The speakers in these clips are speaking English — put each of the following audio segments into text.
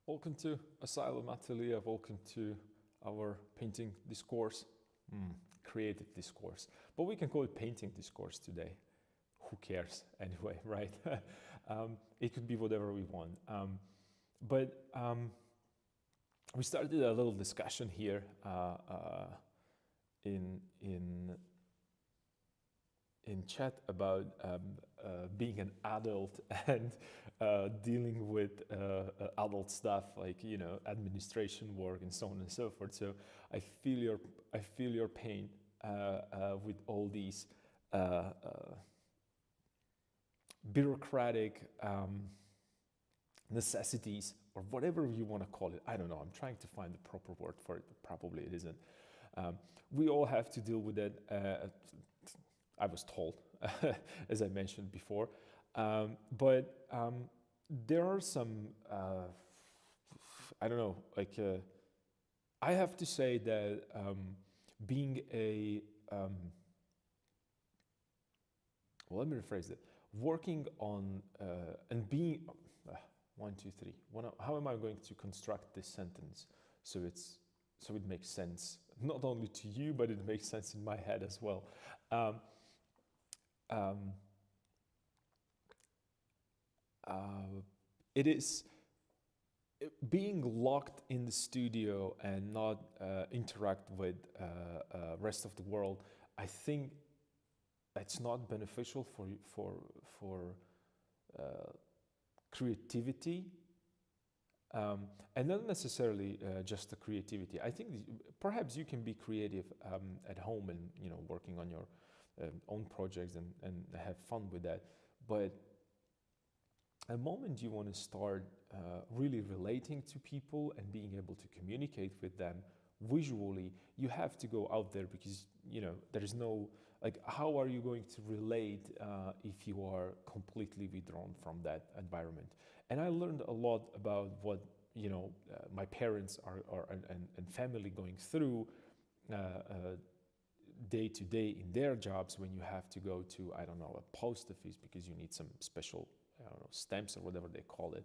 Welcome to Asylum Atelier, welcome to our painting discourse, creative discourse. But we can call it painting discourse today. Who cares anyway, right? It could be whatever we want. But we started a little discussion here in chat about being an adult and dealing with adult stuff like administration work and so on and so forth. So I feel your pain with all these bureaucratic necessities or whatever you want to call it. I don't know. I'm trying to find the proper word for it, but probably it isn't. We all have to deal with it. I was told, as I mentioned before. But there are some, I don't know, like, I have to say that being a, well, let me rephrase it, working on and being, one, two, three, how am I going to construct this sentence so it makes sense, not only to you, but it makes sense in my head as well. It is being locked in the studio and not interact with rest of the world. I think it's not beneficial for creativity, and not necessarily just the creativity. I think perhaps you can be creative at home and working on your own projects and have fun with that. But the moment you want to start really relating to people and being able to communicate with them visually, you have to go out there, because there is no, like, how are you going to relate if you are completely withdrawn from that environment? And I learned a lot about what my parents are and family going through day to day in their jobs, when you have to go to, I don't know, a post office because you need some special, I don't know, stamps or whatever they call it,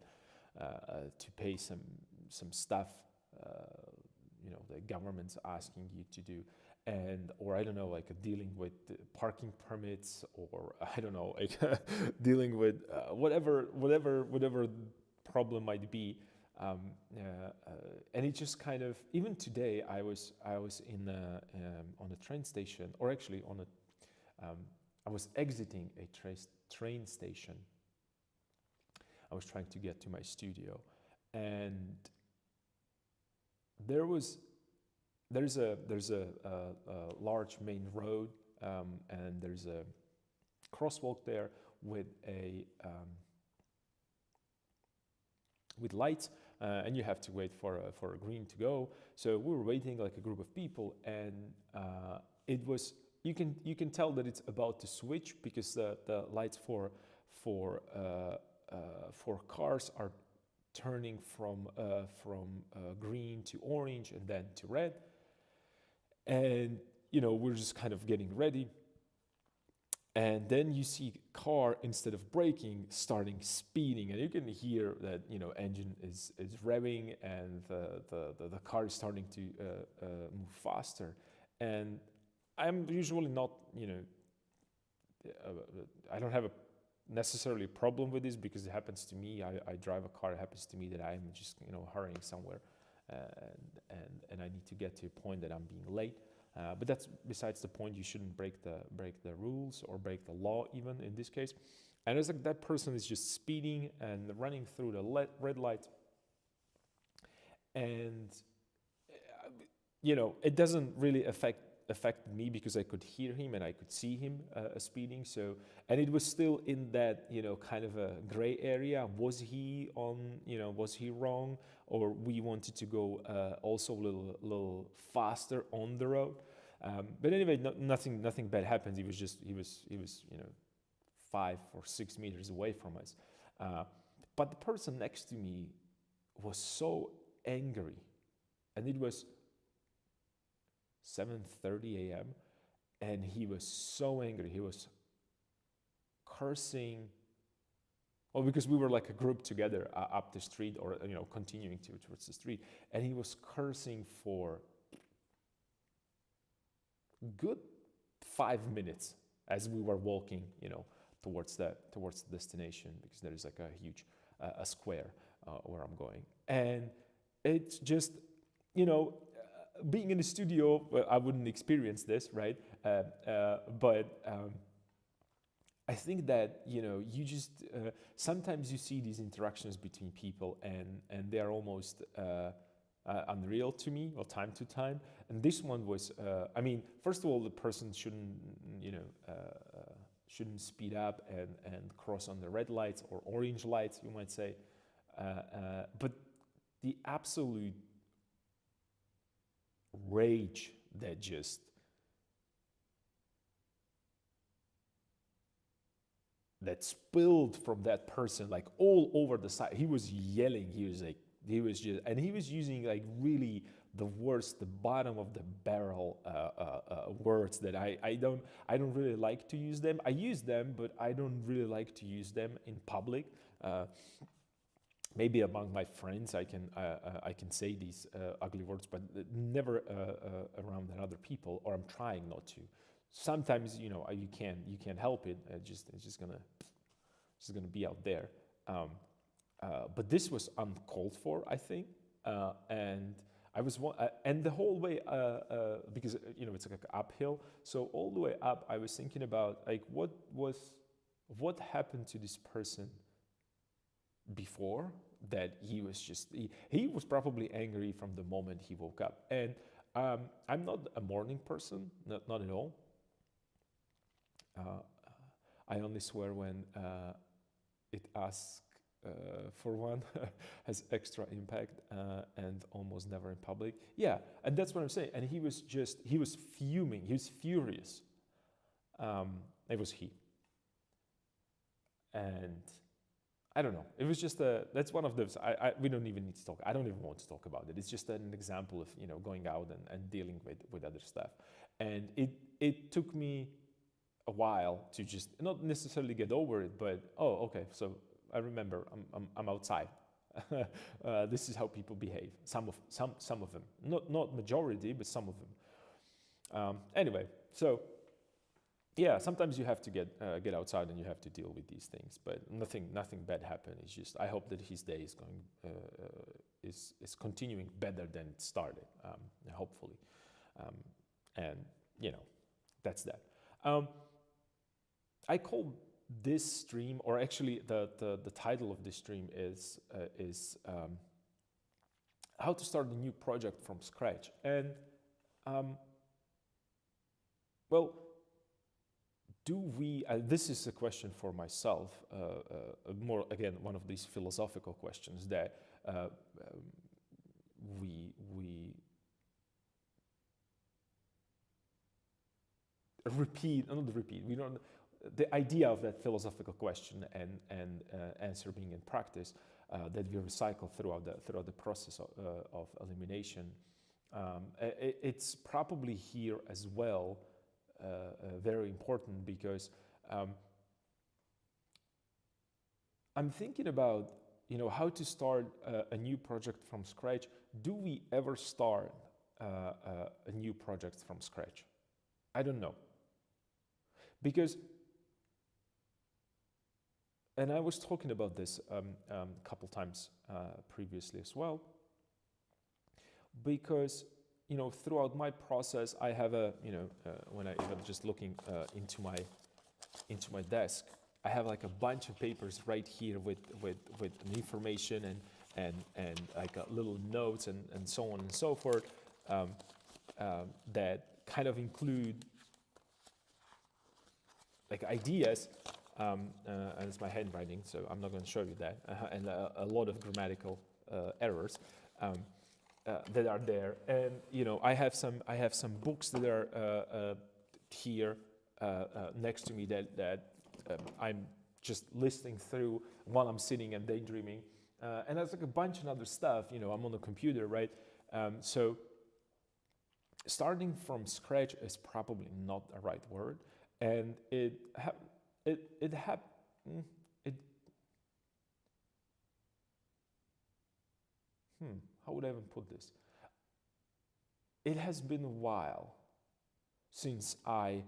to pay some stuff the government's asking you to do, or I don't know, like dealing with parking permits, or I don't know, like dealing with whatever problem might be. And it just kind of, even today, I was in on a train station, or actually I was exiting a train station. I was trying to get to my studio, and there's a large main road, and there's a crosswalk there with with lights, and you have to wait for a green to go. So we were waiting like a group of people, and it was, you can tell that it's about to switch, because the lights for cars are turning from green to orange and then to red. And we're just kind of getting ready, and then you see car, instead of braking, starting speeding, and you can hear that engine is revving, and the car is starting to move faster. And I'm usually not I don't have a necessarily a problem with this, because it happens to me. I drive a car. It happens to me that I'm just hurrying somewhere, and I need to get to a point that I'm being late. But that's besides the point. You shouldn't break the rules or break the law, even in this case. And it's like that person is just speeding and running through the red light, and it doesn't really affect me, because I could hear him and I could see him speeding. So, and it was still in that kind of a gray area. Was he on? Was he wrong, or we wanted to go also a little faster on the road? But anyway, nothing bad happened. He was 5 or 6 meters away from us. But the person next to me was so angry, and it was 7:30 a.m. and he was so angry. He was cursing. or because we were like a group together up the street, or continuing towards the street, and he was cursing for good 5 minutes as we were walking, towards the destination, because there is like a huge a square where I'm going, and it's just, being in the studio, well, I wouldn't experience this, right? But I think that you just sometimes you see these interactions between people, and they are almost unreal to me, or time to time. And this one was, first of all, the person shouldn't speed up and cross on the red lights or orange lights, you might say. But the absolute rage that spilled from that person, like all over the side. He was yelling. He was using like really the worst, the bottom of the barrel words that I don't really like to use them. I use them, but I don't really like to use them in public. Maybe among my friends I can say these ugly words, but never around other people, or I'm trying not to. Sometimes you can't help it. It's just gonna be out there. But this was uncalled for, I think, and I was and the whole way because it's like uphill. So all the way up, I was thinking about like what happened to this person before that he was probably angry from the moment he woke up. And I'm not a morning person, not at all. I only swear when it asks for one, has extra impact, and almost never in public. Yeah, and that's what I'm saying. And he was fuming, he was furious. It was he. And I don't know. It was just that's one of those. We don't even need to talk. I don't even want to talk about it. It's just an example of going out and dealing with other stuff. And it took me a while to just not necessarily get over it, but okay. So I remember I'm outside. This is how people behave. Some of them, not majority, but some of them. Anyway, so. Yeah, sometimes you have to get outside and you have to deal with these things, but nothing bad happened. It's just I hope that his day is continuing better than it started, hopefully, and that's that. I call this stream, or actually the title of this stream is how to start a new project from scratch, and well. Do we, this is a question for myself, more, again, one of these philosophical questions that we we don't, the idea of that philosophical question and answer being in practice that we recycle throughout the process of elimination, it's probably here as well. Very important, because I'm thinking about how to start a new project from scratch. Do we ever start a new project from scratch? I don't know, because, and I was talking about this a couple times previously as well, because throughout my process, I have when I'm just looking into my desk, I have like a bunch of papers right here with information and like little notes and so on and so forth that kind of include like ideas. And it's my handwriting, so I'm not going to show you that, and a lot of grammatical errors. That are there, and I have some books that are here next to me that I'm just listing through while I'm sitting and daydreaming, and there's like a bunch of other stuff. I'm on the computer, right? So starting from scratch is probably not the right word, and how would I even put this? It has been a while since I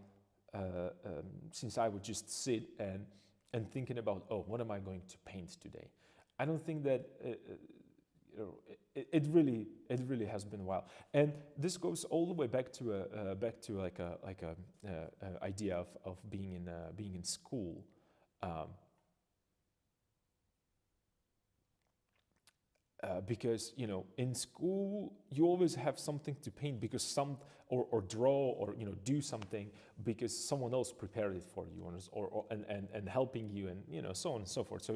would just sit and thinking about, oh, what am I going to paint today? I don't think that it really has been a while, and this goes all the way back to like a idea of being in school. Because in school you always have something to paint because or draw or do something because someone else prepared it for you and helping you and so on and so forth. So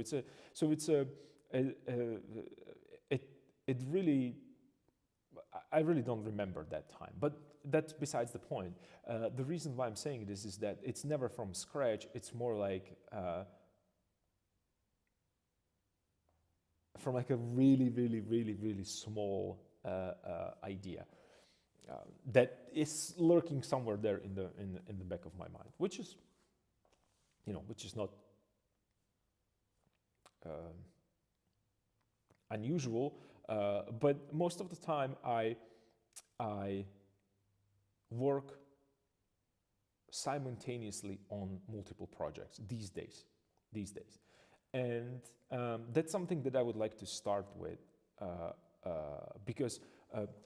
it really, I really don't remember that time, but that's besides the point. The reason why I'm saying this is that it's never from scratch. It's more like from like a really small idea that is lurking somewhere there in the back of my mind, which is not unusual, but most of the time I work simultaneously on multiple projects these days. And that's something that I would like to start with because,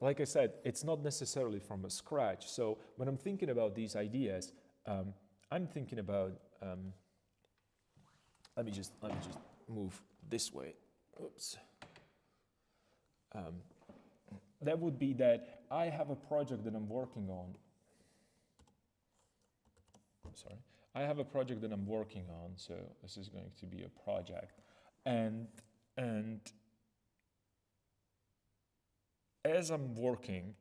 like I said, it's not necessarily from a scratch. So when I'm thinking about these ideas, I'm thinking about. Let me just move this way. Oops. That would be that I have a project that I'm working on. Sorry. I have a project that I'm working on, so this is going to be a project, and as I'm working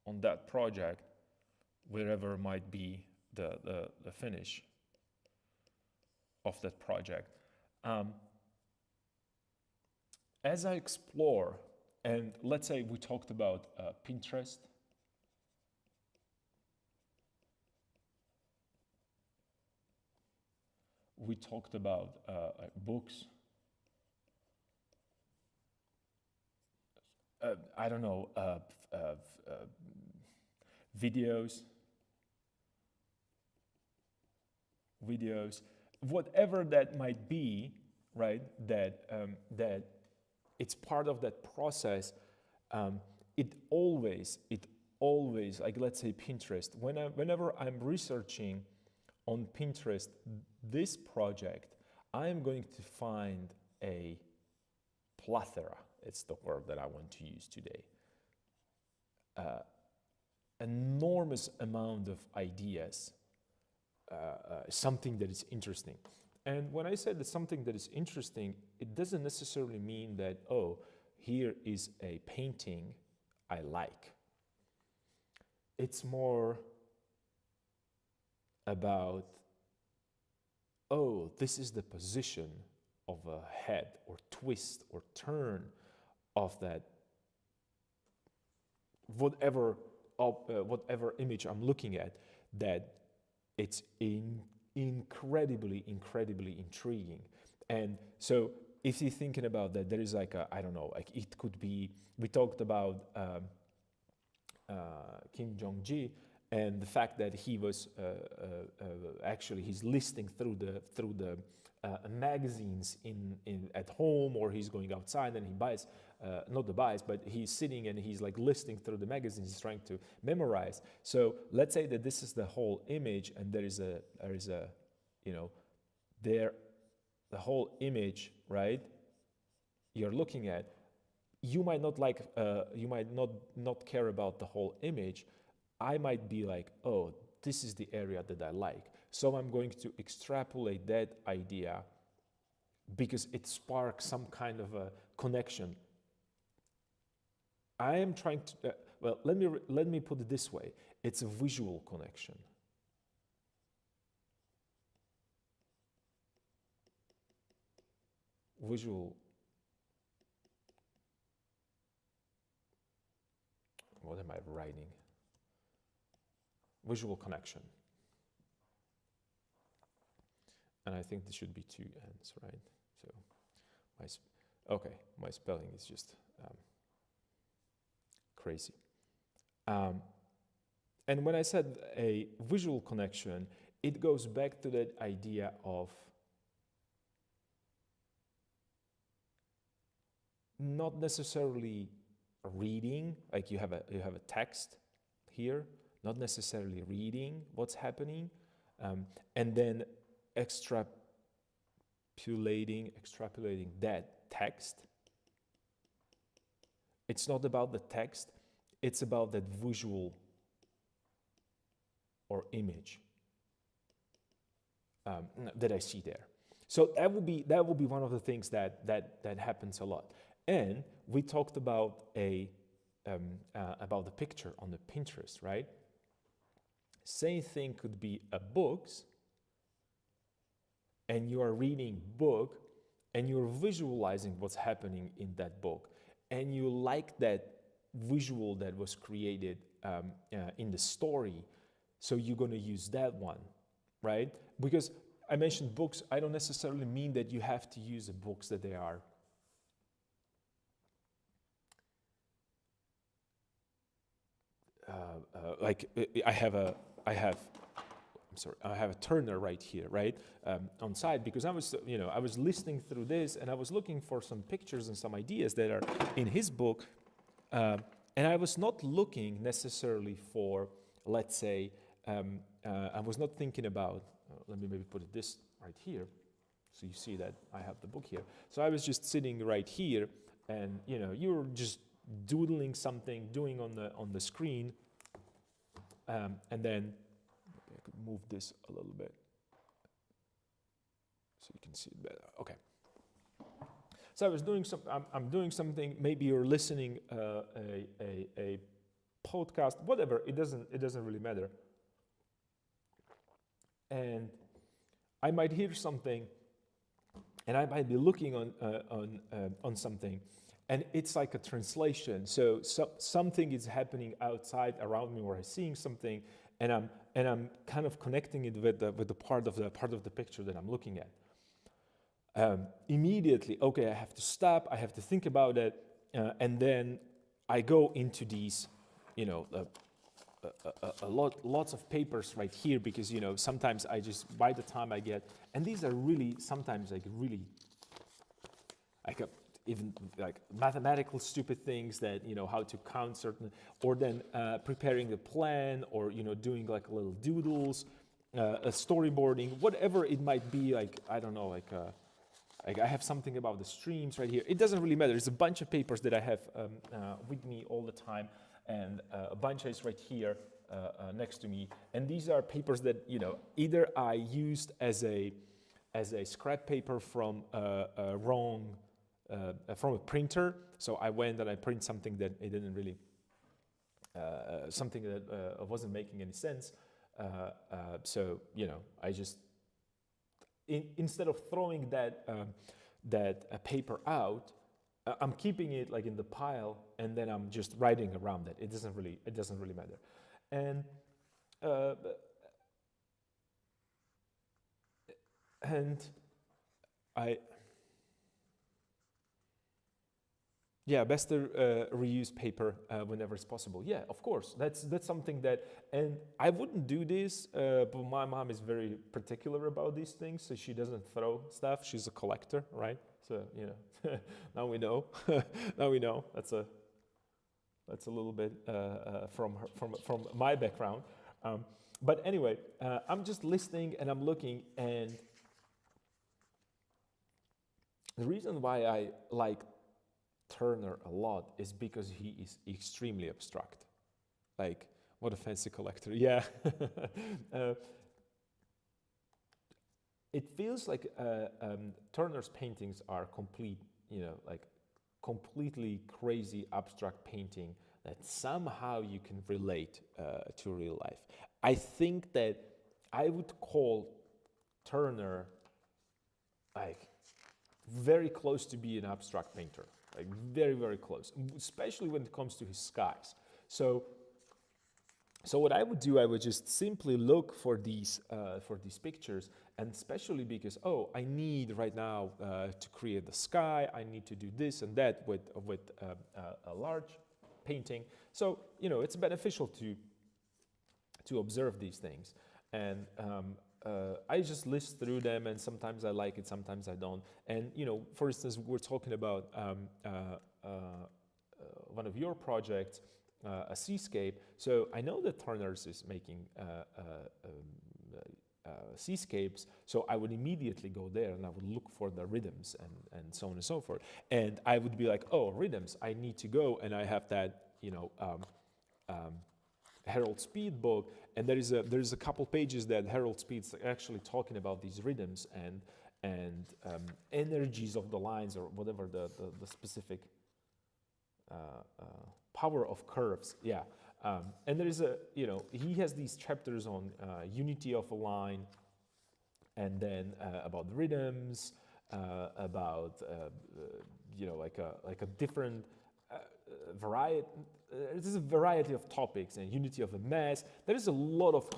on that project, wherever might be the finish of that project, as I explore, and let's say we talked about Pinterest. We talked about books. I don't know, videos, whatever that might be, right? That it's part of that process. It always, like let's say Pinterest. Whenever I'm researching on Pinterest this project, I'm going to find a plethora. It's the word that I want to use today. Enormous amount of ideas, something that is interesting. And when I said that something that is interesting, it doesn't necessarily mean that, oh, here is a painting I like. It's more about, oh, this is the position of a head or twist or turn of that whatever image I'm looking at, that it's incredibly intriguing. And so if you're thinking about that, there is like I don't know, like it could be, we talked about Kim Jong-gi and the fact that he was actually he's listing through the magazines at home, or he's going outside and he buys but he's sitting and he's like listing through the magazines, he's trying to memorize. So let's say that this is the whole image, and there is a the whole image, right? You're looking at. You might not like, you might not care about the whole image. I might be like, oh, this is the area that I like. So I'm going to extrapolate that idea because it sparks some kind of a connection. I am trying to, well, let me put it this way. It's a visual connection. Visual. What am I writing? Visual connection. And I think this should be two ends, right? So, Okay, my spelling is just crazy. And when I said a visual connection, it goes back to that idea of not necessarily reading, like you have a text here, not necessarily reading what's happening, and then extrapolating that text. It's not about the text, it's about that visual or image that I see there. So that will be one of the things that happens a lot. And we talked about about the picture on the Pinterest, right? Same thing could be a books, and you are reading book, and you're visualizing what's happening in that book, and you like that visual that was created in the story, so you're going to use that one, right? Because I mentioned books, I don't necessarily mean that you have to use the books that they are like I have a Turner right here, right, on site, because I was listening through this and I was looking for some pictures and some ideas that are in his book, and I was not looking necessarily for, let's say, I was not thinking about, let me maybe put this right here, so you see that I have the book here. So I was just sitting right here, and you're just doodling something, doing on the screen, and then maybe I could move this a little bit so you can see it better. Okay. So I was doing I'm doing something. Maybe you're listening a podcast, whatever. It doesn't really matter. And I might hear something, and I might be looking on something, and it's like a translation. So something is happening outside around me, or I'm seeing something, and I'm kind of connecting it with the part of the picture that I'm looking at. Immediately, okay, I have to stop. I have to think about it, and then I go into these, lots of papers right here, because sometimes I just, by the time I get, and these are really sometimes like really like even like mathematical stupid things that how to count certain, or then preparing a plan, or doing like little doodles, a storyboarding, whatever it might be. Like I don't know, like I have something about the streams right here. It doesn't really matter. There's a bunch of papers that I have with me all the time, and a bunch is right here next to me. And these are papers that either I used as a scrap paper from from a printer. So I went and I print something that it didn't really something that wasn't making any sense. So I just instead of throwing that paper out, I'm keeping it like in the pile, and then I'm just writing around it. It doesn't really matter. And best to reuse paper whenever it's possible. Yeah, of course. That's something that, and I wouldn't do this, but my mom is very particular about these things, so she doesn't throw stuff. She's a collector, right? So now we know. Now we know. That's a little bit from my background. But anyway, I'm just listening and I'm looking, and the reason why I like Turner a lot is because he is extremely abstract. Like, what a fancy collector. Yeah. It feels like Turner's paintings are completely crazy abstract painting that somehow you can relate to real life. I think that I would call Turner like very close to be an abstract painter, like very, very close, especially when it comes to his skies. So what I would do, I would just simply look for these pictures, and especially because, oh, I need right now to create the sky, I need to do this and that with a large painting. So, it's beneficial to observe these things. And I just list through them, and sometimes I like it, sometimes I don't. And, for instance, we're talking about one of your projects, a seascape. So I know that Turner's is making seascapes, so I would immediately go there and I would look for the rhythms and so on and so forth. And I would be like, oh, rhythms, I need to go, and I have that, Harold Speed book, and there's a couple pages that Harold Speed's actually talking about these rhythms and energies of the lines, or whatever the specific power of curves. Yeah. And there is he has these chapters on unity of a line, and then about the rhythms, about like a different variety. There's a variety of topics, and unity of a mass. There is a lot of.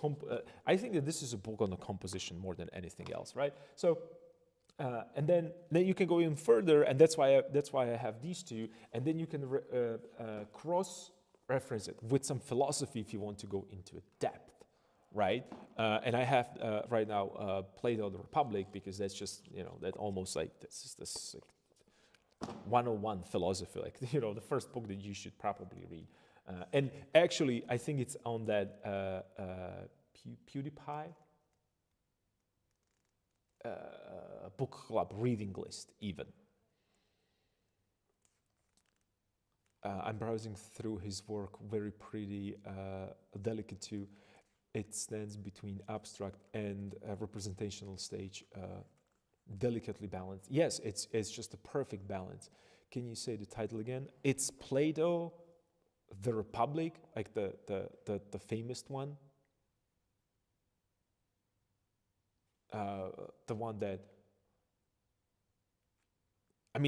I think that this is a book on the composition more than anything else, right? So. And then you can go even further, and that's why I have these two, and then you can cross-reference it with some philosophy if you want to go into depth, right? And I have right now Plato the Republic, because that's just that almost like this like 101 philosophy, like the first book that you should probably read. And actually, I think it's on that PewDiePie. Book club reading list even. I'm browsing through his work, very pretty, delicate too. It stands between abstract and representational stage, delicately balanced. Yes, it's just a perfect balance. Can you say the title again? It's Plato, the Republic, like the famous one. The one that I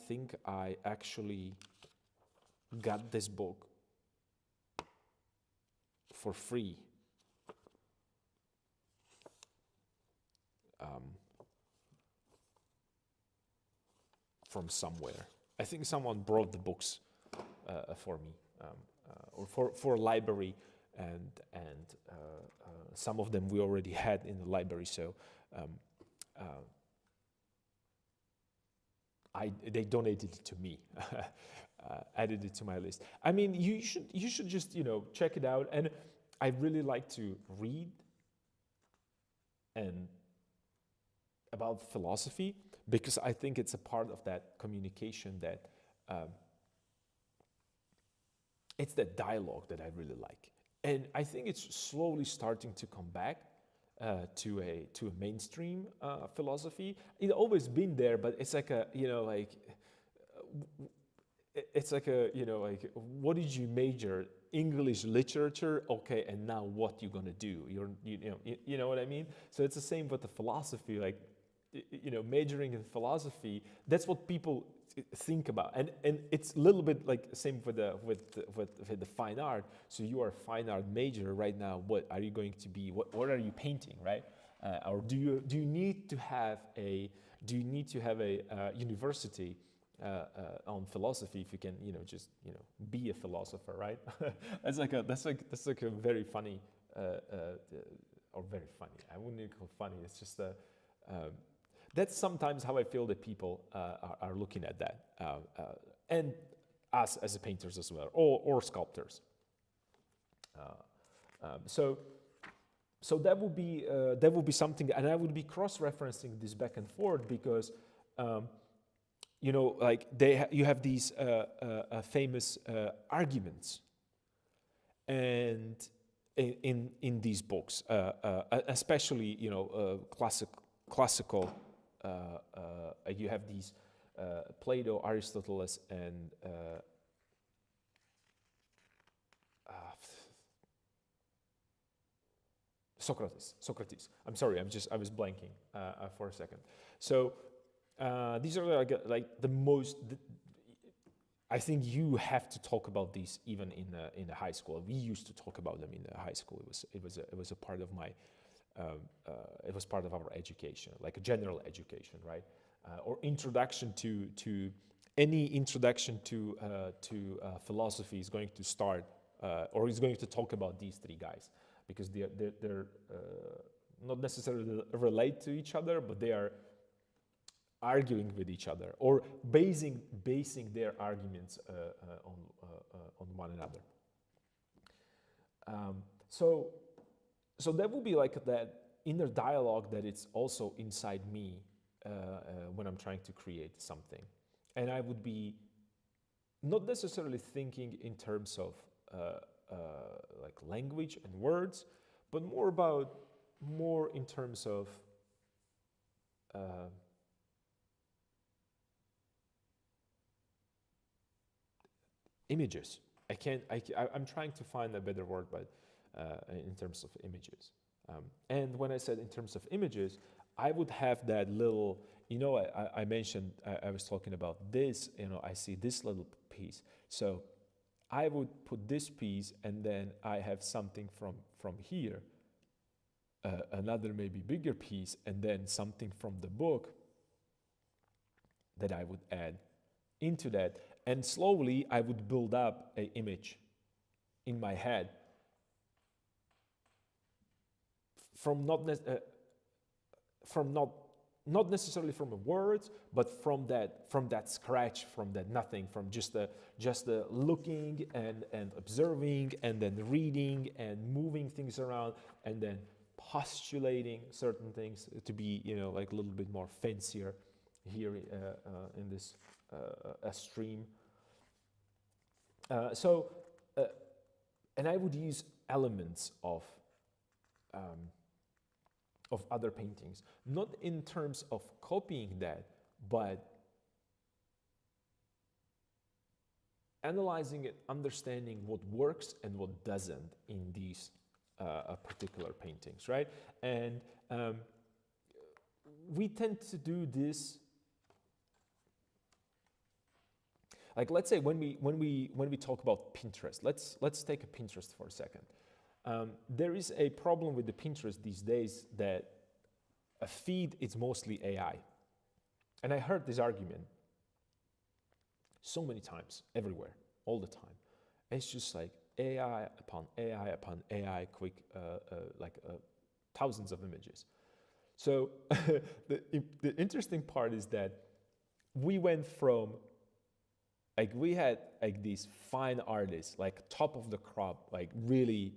think I actually got this book for free from somewhere. I think someone brought the books for me, or for a library, and some of them we already had in the library, so they donated it to me, added it to my list. I mean, you should just check it out, and I really like to read and about philosophy, because I think it's a part of that communication that it's that dialogue that I really like. And I think it's slowly starting to come back to a mainstream philosophy. It's always been there, but it's like it's like what did you major? English literature, okay, and now what you gonna do? You know what I mean? So it's the same with the philosophy, like majoring in philosophy. That's what people think about, and it's a little bit like the same with the fine art. So you are a fine art major right now. What are you going to be? What are you painting, right? Or do you need to have a university on philosophy if you can just be a philosopher, right? that's like a very funny or very funny. I wouldn't even call it funny. It's just that's sometimes how I feel that people are looking at that, and us as painters as well, or sculptors. So that would be something, and I would be cross-referencing this back and forth, because like you have these famous arguments, and in these books, especially classical. You have these Plato, Aristotle, and Socrates. I'm sorry, I was blanking for a second. So these are like the most. I think you have to talk about these even in the high school. We used to talk about them in the high school. It was a part of my it was part of our education, like a general education, right? Or introduction to any introduction to philosophy is going to start or is going to talk about these three guys, because they're not necessarily relate to each other, but they are arguing with each other or basing their arguments on one another. So that would be like that inner dialogue that it's also inside me when I'm trying to create something. And I would be not necessarily thinking in terms of like language and words, but more in terms of images. I'm trying to find a better word, but in terms of images. And when I said in terms of images, I would have that little, I mentioned, I was talking about this, I see this little piece. So I would put this piece, and then I have something from here, another maybe bigger piece, and then something from the book that I would add into that. And slowly I would build up an image in my head from not necessarily from the words, but from that scratch, from that nothing, from just the looking and observing, and then reading and moving things around, and then postulating certain things to be like a little bit more fancier here in this stream. And I would use elements of other paintings, not in terms of copying that, but analyzing it, understanding what works and what doesn't in these particular paintings, right? And we tend to do this. Like, let's say when we talk about Pinterest, let's take a Pinterest for a second. There is a problem with the Pinterest these days that a feed is mostly AI. And I heard this argument so many times, everywhere, all the time. It's just like AI upon AI upon AI, quick, thousands of images. So the interesting part is that we went from, like, we had like these fine artists, like top of the crop, like really,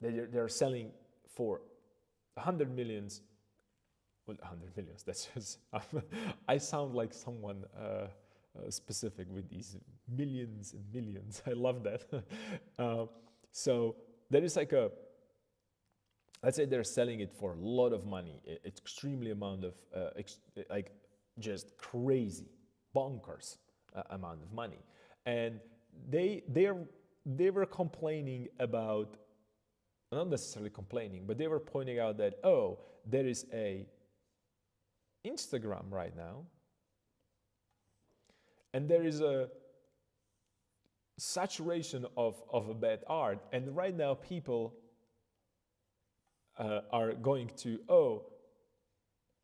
they're selling for 100 millions. Well, 100 millions, that's just, I sound like someone specific with these millions and millions. I love that. So there is like let's say they're selling it for a lot of money, extremely amount of, like just crazy, bonkers amount of money. And they were complaining about, not necessarily complaining, but they were pointing out that, oh, there is a Instagram right now, and there is a saturation of a bad art, and right now people are going to, oh,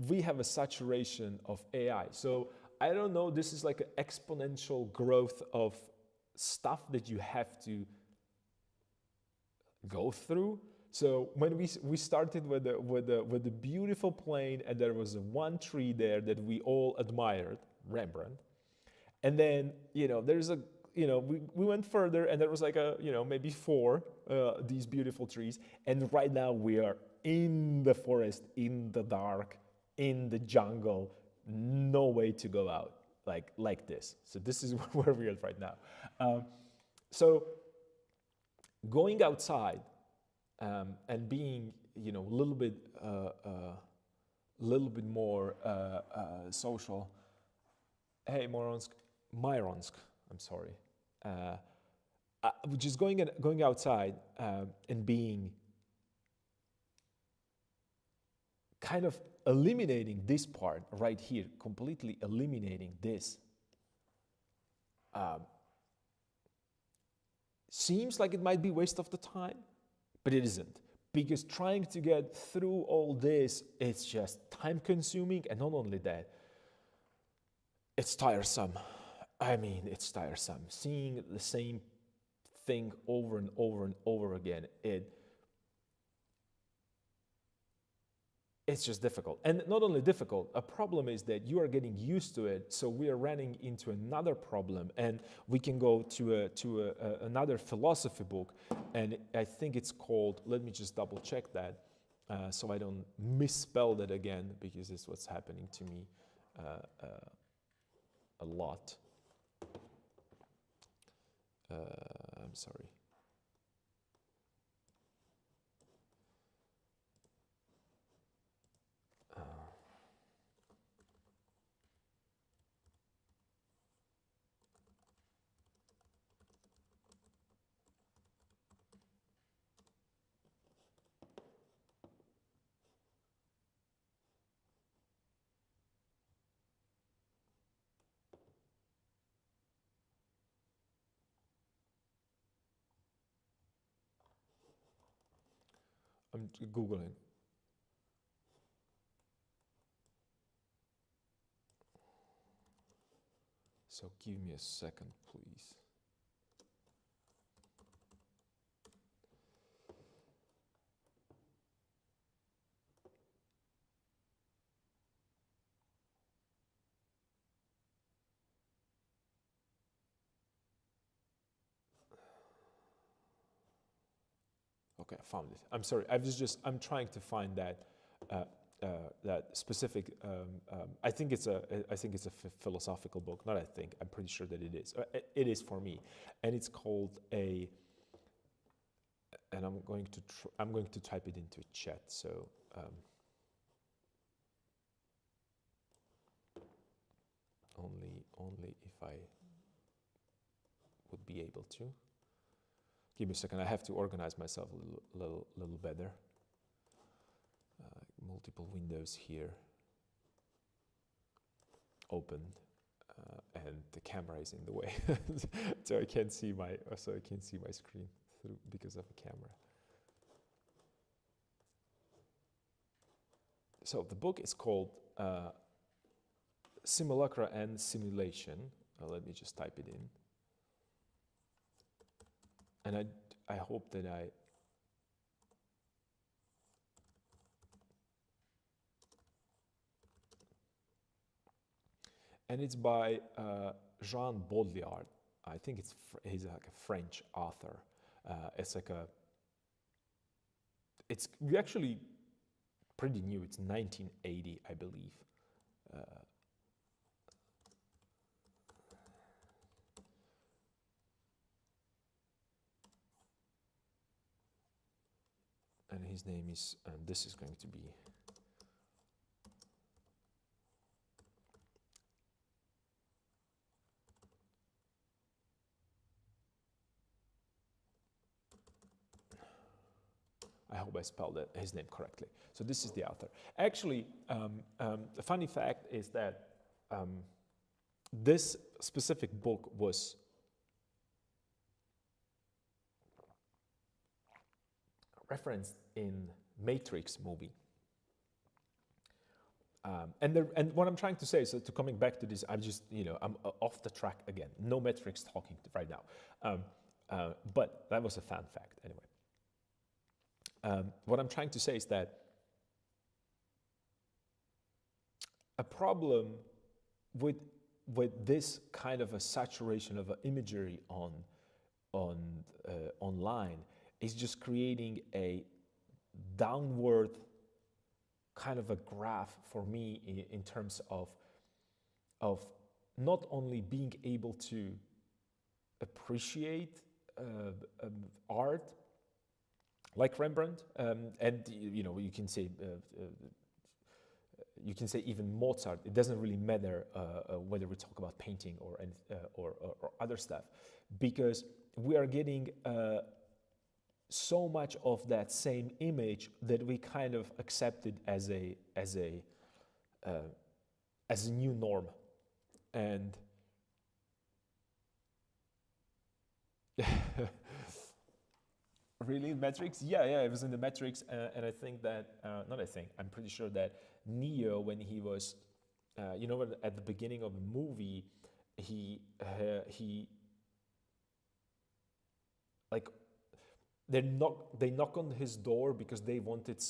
we have a saturation of AI. So I don't know, this is like an exponential growth of stuff that you have to go through. So when we started with the beautiful plain, and there was one tree there that we all admired, Rembrandt, and then there's a we went further, and there was like maybe four these beautiful trees, and right now we are in the forest, in the dark, in the jungle, no way to go out like this. So this is where we are right now. So going outside and being a little bit more social. Hey, Myronsk, I'm sorry. Just going outside and being kind of eliminating this part right here, completely eliminating this. seems like it might be waste of the time, but it isn't. Because trying to get through all this, it's just time consuming, and not only that, it's tiresome. I mean, it's tiresome. Seeing the same thing over and over and over again, it's just difficult. And not only difficult, a problem is that you are getting used to it, so we are running into another problem, and we can go to another philosophy book, and I think it's called, let me just double check that, so I don't misspell that again, because it's what's happening to me a lot. I'm sorry. I'm Googling. So give me a second, please. Okay, I found it. I'm sorry. I'm trying to find that that specific. I think it's a philosophical book. Not I think. I'm pretty sure that it is. It is for me, and it's called a. And I'm going to type it into chat. So. Only if I would be able to. Give me a second. I have to organize myself a little better. Multiple windows here opened, and the camera is in the way, so I can't see my screen through because of the camera. So the book is called Simulacra and Simulation. Let me just type it in. And I hope that and it's by Jean Baudrillard. I think he's like a French author. It's actually pretty new. It's 1980, I believe. And his name is, and this is going to be I hope I spelled his name correctly. So this is the author. Actually, the funny fact is that this specific book was referenced in Matrix movie. And what I'm trying to say, so to coming back to this, I'm off the track again. No Matrix talking right now. But that was a fun fact anyway. What I'm trying to say is that a problem with this kind of a saturation of imagery online is just creating a downward kind of a graph for me in terms of not only being able to appreciate art like Rembrandt, and you can say even Mozart. It doesn't really matter whether we talk about painting or other stuff, because we are getting so much of that same image that we kind of accepted as a new norm, and Really, Matrix? Yeah, yeah, it was in the Matrix, and I think that not. I think I'm pretty sure that Neo, when he was, at the beginning of the movie, he like they knock on his door because they wanted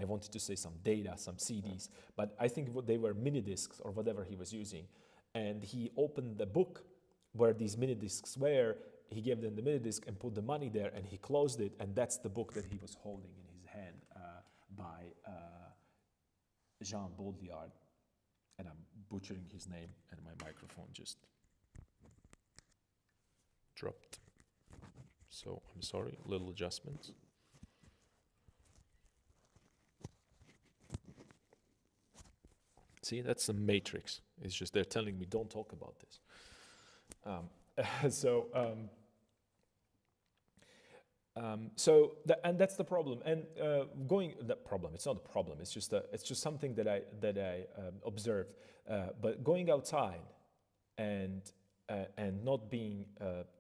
I wanted to say some data, some CDs, but I think they were mini discs or whatever he was using. And he opened the book where these mini discs were. He gave them the mini disc and put the money there, and he closed it. And that's the book that he was holding in his hand by Jean Baudrillard. And I'm butchering his name, and my microphone just dropped. So I'm sorry, little adjustments. See, that's the Matrix. It's just they're telling me don't talk about this. And that's the problem. And that problem. It's not a problem. It's just something that I observed. But going outside and not being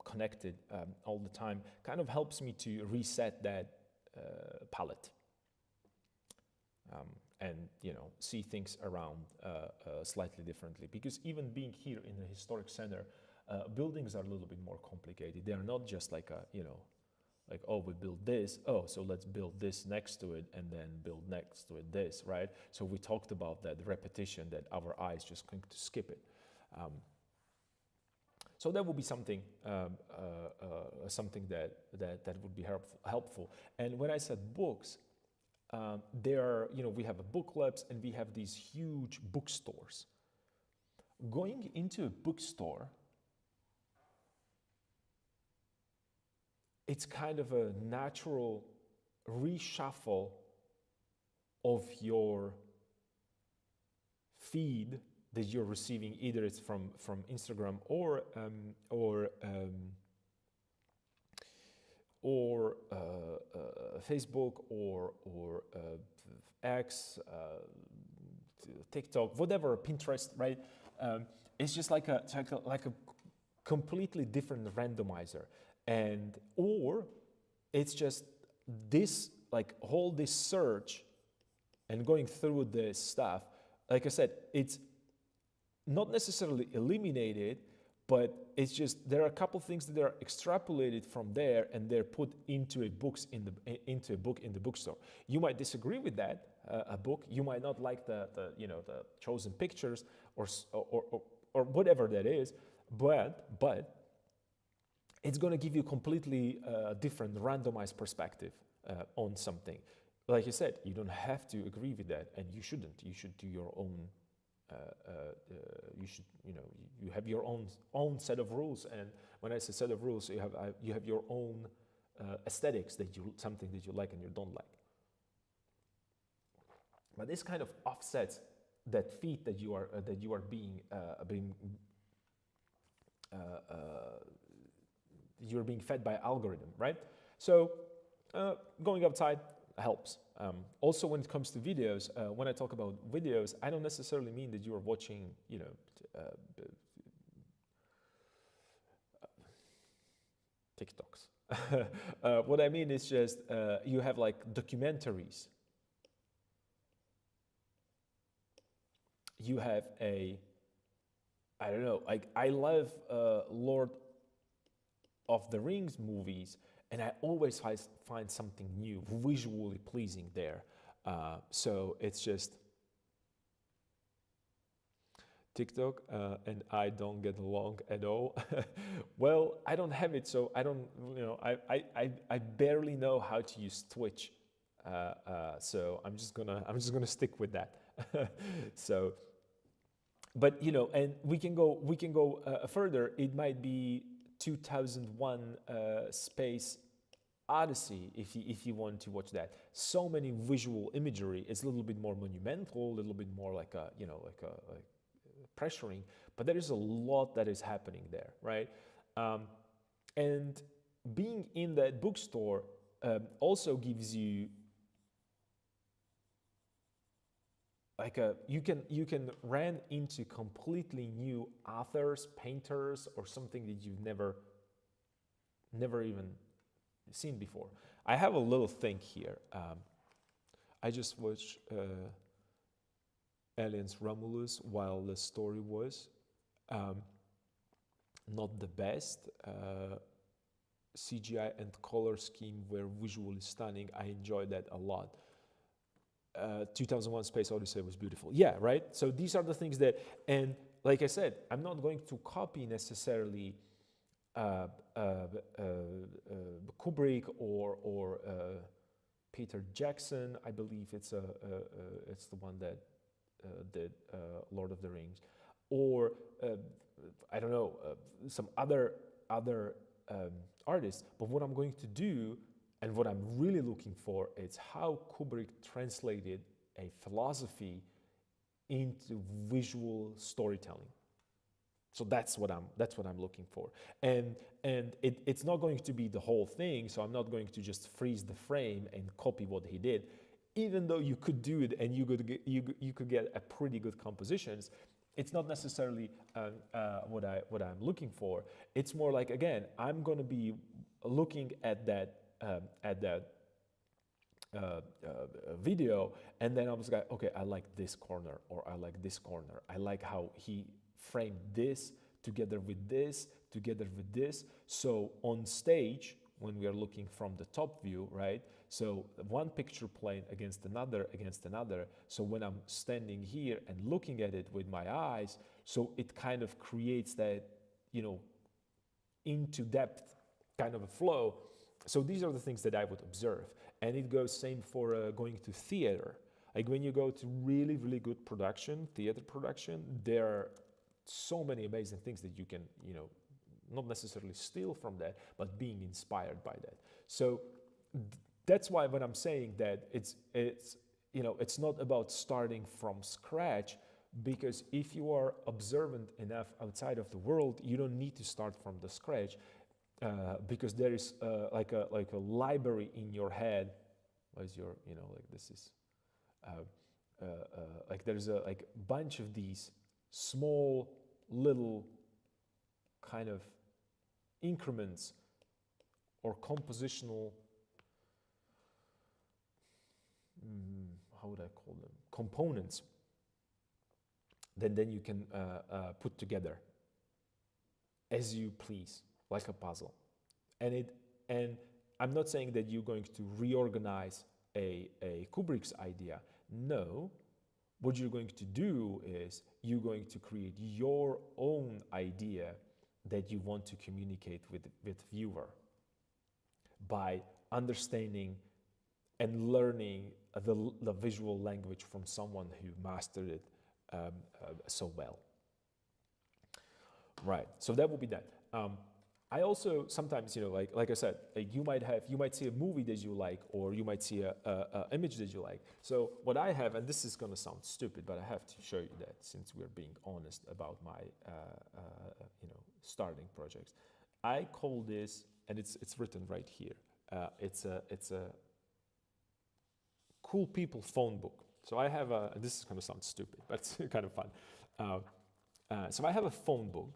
connected all the time kind of helps me to reset that palette. And see things around slightly differently, because even being here in the historic center, buildings are a little bit more complicated. They are not just like like, oh, we built this, oh, so let's build this next to it and then build next to it this, right? So we talked about that repetition, that our eyes just going to skip it. So that would be something something that would be helpful. And when I said books, there are, we have a book clubs and we have these huge bookstores. Going into a bookstore, it's kind of a natural reshuffle of your feed that you're receiving. Either it's from Instagram or Facebook or X, TikTok, whatever, Pinterest, right? It's just like a completely different randomizer, or it's just this, like, all this search and going through this stuff. Like I said, it's not necessarily eliminated, but it's just there are a couple things that are extrapolated from there and they're put into a book in the bookstore. You might disagree with that a book. You might not like the chosen pictures or whatever that is, but it's going to give you completely different randomized perspective on something. Like I said, you don't have to agree with that, and you shouldn't. You should do your own. You have your own set of rules, and when I say set of rules, you have your own aesthetics, something that you like and you don't like. But this kind of offsets that feed that you are you're being fed by algorithm, right? So going outside helps. Also, when it comes to videos, when I talk about videos, I don't necessarily mean that you are watching, TikToks. What I mean is just you have like documentaries. You have I don't know, like I love Lord of the Rings movies, and I always find something new, visually pleasing there. So it's just TikTok, and I don't get along at all. Well, I don't have it, so I don't, I barely know how to use Twitch. So I'm just gonna stick with that. So, but and we can go further. It might be 2001 Space Odyssey if you want to watch that. So many visual imagery. It's a little bit more monumental, a little bit more like a pressuring, but there is a lot that is happening there, right? And being in that bookstore also gives you like you can run into completely new authors, painters, or something that you've never never even seen before. I have a little thing here. I just watched Aliens Romulus while the story was not the best. CGI and color scheme were visually stunning. I enjoyed that a lot. 2001 Space Odyssey was beautiful. Yeah, right? So these are the things that, and like I said, I'm not going to copy necessarily Kubrick or Peter Jackson. I believe it's the one that did Lord of the Rings, or I don't know, some other artists. But what I'm going to do, and what I'm really looking for, is how Kubrick translated a philosophy into visual storytelling. So that's what I'm looking for, and it's not going to be the whole thing. So I'm not going to just freeze the frame and copy what he did, even though you could do it and you could get a pretty good compositions. It's not necessarily what I'm looking for. It's more like, again, I'm going to be looking at that video, and then I was like, okay, I like this corner, or I like this corner. I like how he framed this together with this, together with this. So on stage, when we are looking from the top view, right? So one picture plane against another, So when I'm standing here and looking at it with my eyes, so it kind of creates that, into depth kind of a flow. So these are the things that I would observe. And it goes same for going to theater. Like when you go to really, really good production, theater production, there are so many amazing things that you can, not necessarily steal from that, but being inspired by that. So that's why when I'm saying that it's not about starting from scratch, because if you are observant enough outside of the world, you don't need to start from the scratch, because there is like a library in your head. As your, this is like there's a bunch of these small little kind of increments or compositional, how would I call them, components that then you can put together as you please, like a puzzle. And I'm not saying that you're going to reorganize a Kubrick's idea. No, what you're going to do is you're going to create your own idea that you want to communicate with viewer by understanding and learning the visual language from someone who mastered it so well. Right, so that would be that. I also sometimes, like I said, you might see a movie that you like, or you might see a image that you like. So what I have, and this is going to sound stupid, but I have to show you that since we're being honest about my, starting projects. I call this, and it's written right here. It's a cool people phone book. So I have this is going to sound stupid, but it's kind of fun. So I have a phone book,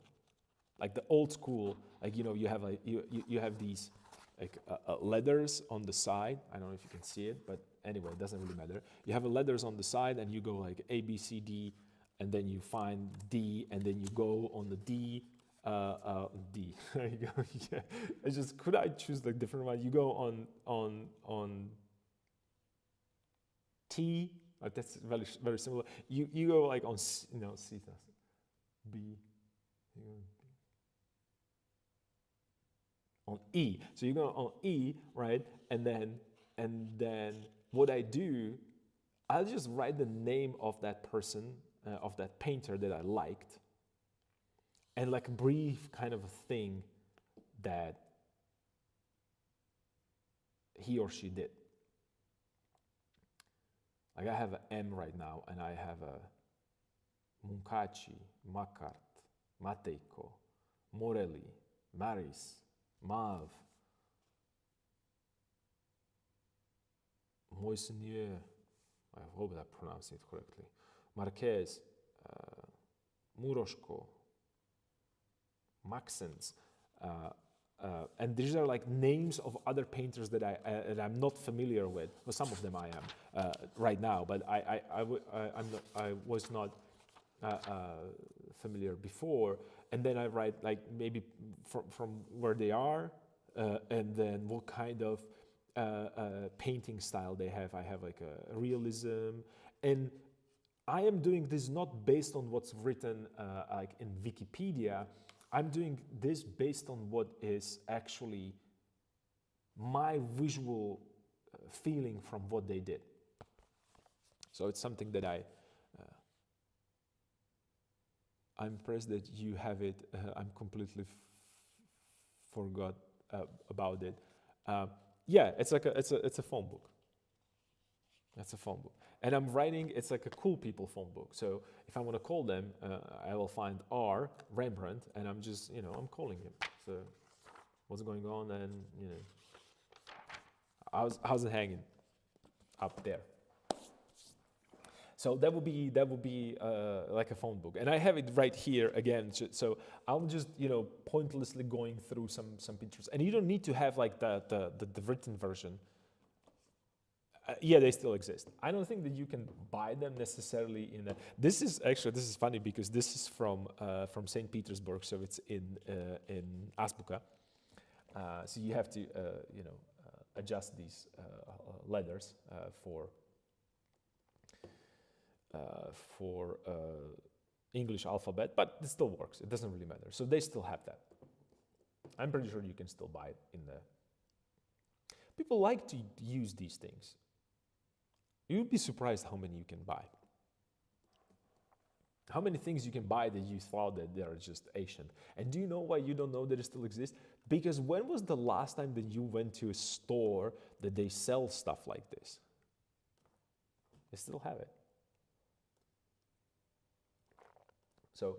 like the old school, you have you have these letters on the side. I don't know if you can see it, but anyway, it doesn't really matter. You have letters on the side, and you go like A, B, C, D, and then you find D, and then you go on the D. D. There you go. Yeah. It's just, could I choose the different one? You go on T. That's very very similar. You go like on C, B. On E. So you go on E, right? And then what I do, I'll just write the name of that person, of that painter that I liked, and like a brief kind of a thing that he or she did. Like I have an M right now, and I have a Munkachi, Makart, Matejko, Morelli, Maris, Mav, Moisenier, I hope I pronounced it correctly, Marquez, Muroshko, Maxens, and these are like names of other painters that I'm not familiar with. Well, some of them I am right now, but I was not familiar before. And then I write like maybe from where they are, and then what kind of painting style they have. I have like a realism, and I am doing this not based on what's written like in Wikipedia. I'm doing this based on what is actually my visual feeling from what they did. So it's something that I'm impressed that you have it. I'm completely forgot about it. Yeah, it's like it's a phone book. That's a phone book. And I'm writing, it's like a cool people phone book. So if I want to call them, I will find R, Rembrandt, and I'm just, I'm calling him. So what's going on, and, how's it hanging up there? So that would be like a phone book. And I have it right here again. So I'm just, pointlessly going through some pictures. And you don't need to have like the written version. Yeah, they still exist. I don't think that you can buy them necessarily in a, this is funny because this is from St. Petersburg, so it's in Azbuka. So you have to adjust these letters for English alphabet, but it still works. It doesn't really matter. So they still have that. I'm pretty sure you can still buy it in the. People like to use these things. You'd be surprised how many you can buy. How many things you can buy that you thought that they're just ancient. And do you know why you don't know that it still exists? Because when was the last time that you went to a store that they sell stuff like this? They still have it. So,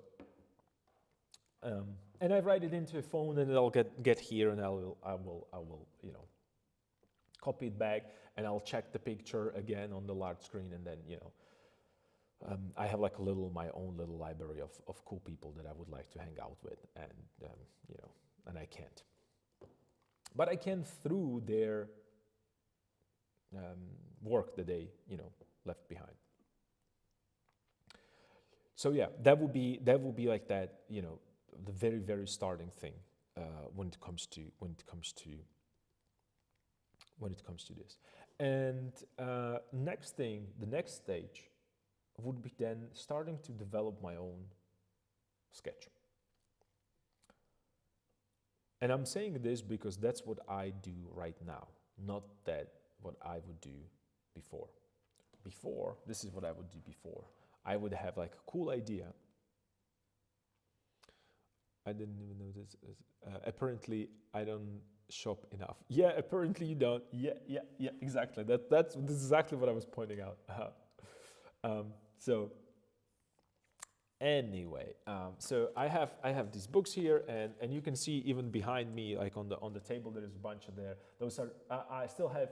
and I write it into a phone, and it'll get here, and I will copy it back, and I'll check the picture again on the large screen, and then I have like my own little library of cool people that I would like to hang out with, and and I can't. But I can through their work that they left behind. So yeah, that would be like that, the very, very starting thing when it comes to this. And next thing, the next stage would be then starting to develop my own sketch. And I'm saying this because that's what I do right now, not that what I would do before. Before, this is what I would do before. I would have like a cool idea. I didn't even know this. Apparently, I don't shop enough. Yeah, apparently you don't. Yeah, exactly. That's exactly what I was pointing out. So anyway, so I have these books here, and you can see even behind me, like on the table, there is a bunch of there. Those are I still have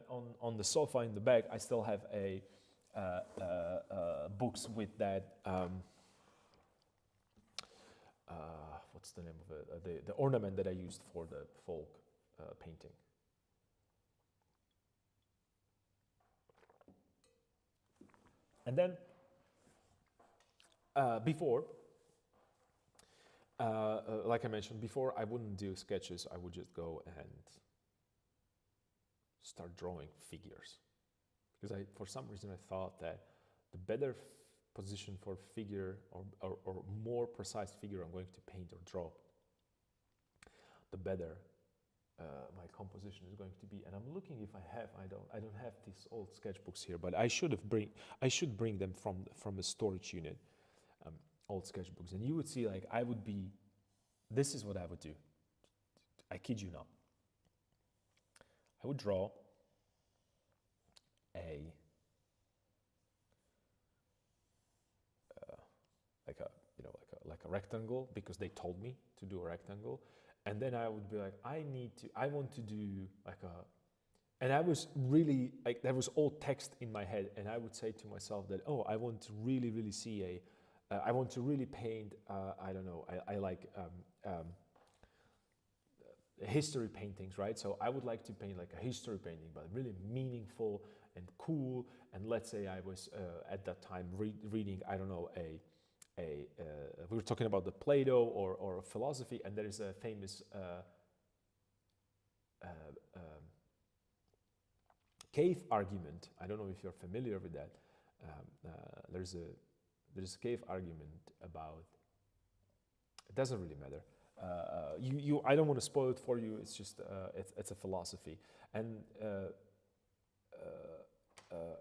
on the sofa in the back. I still have a books with that. What's the name of it? The ornament that I used for the folk painting. And then before, like I mentioned before, I wouldn't do sketches. I would just go and start drawing figures. Because for some reason I thought that the better position for figure or more precise figure I'm going to paint or draw, the better my composition is going to be. And I'm looking if I don't have these old sketchbooks here, but I should bring them from a storage unit, old sketchbooks, and you would see like this is what I would do. I kid you not. I would draw like a rectangle, because they told me to do a rectangle, and then I would be like, I want to do like and I was really like, there was all text in my head, and I would say to myself that, I want to really, really see I want to really paint, I don't know, I like history paintings, right? So I would like to paint like a history painting, but really meaningful and cool. And let's say I was at that time reading, I don't know, we were talking about the Plato or philosophy, and there is a famous cave argument. I don't know if you're familiar with that. There's a cave argument about. It doesn't really matter. I don't want to spoil it for you. It's just it's a philosophy, and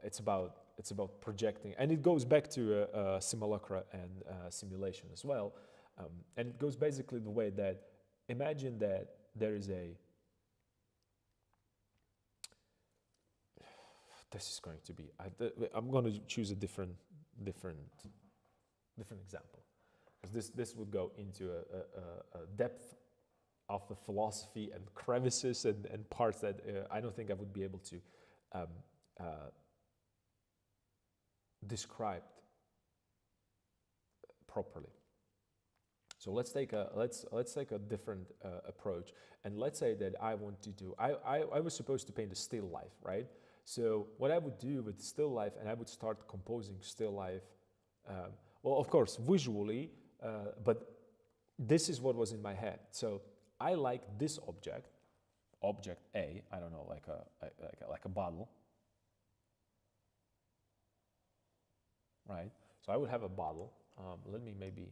it's about projecting, and it goes back to simulacra and simulation as well, and it goes basically the way that imagine that there is a. This is going to be. I'm going to choose a different example, because this would go into a depth of the philosophy and crevices and parts that I don't think I would be able to describe properly. So let's take a different approach, and let's say that I want to do. I was supposed to paint a still life, right? So what I would do with still life, and I would start composing still life. Well, of course, visually, but this is what was in my head. So I like this object A. I don't know, like a bottle, right? So I would have a bottle. Let me maybe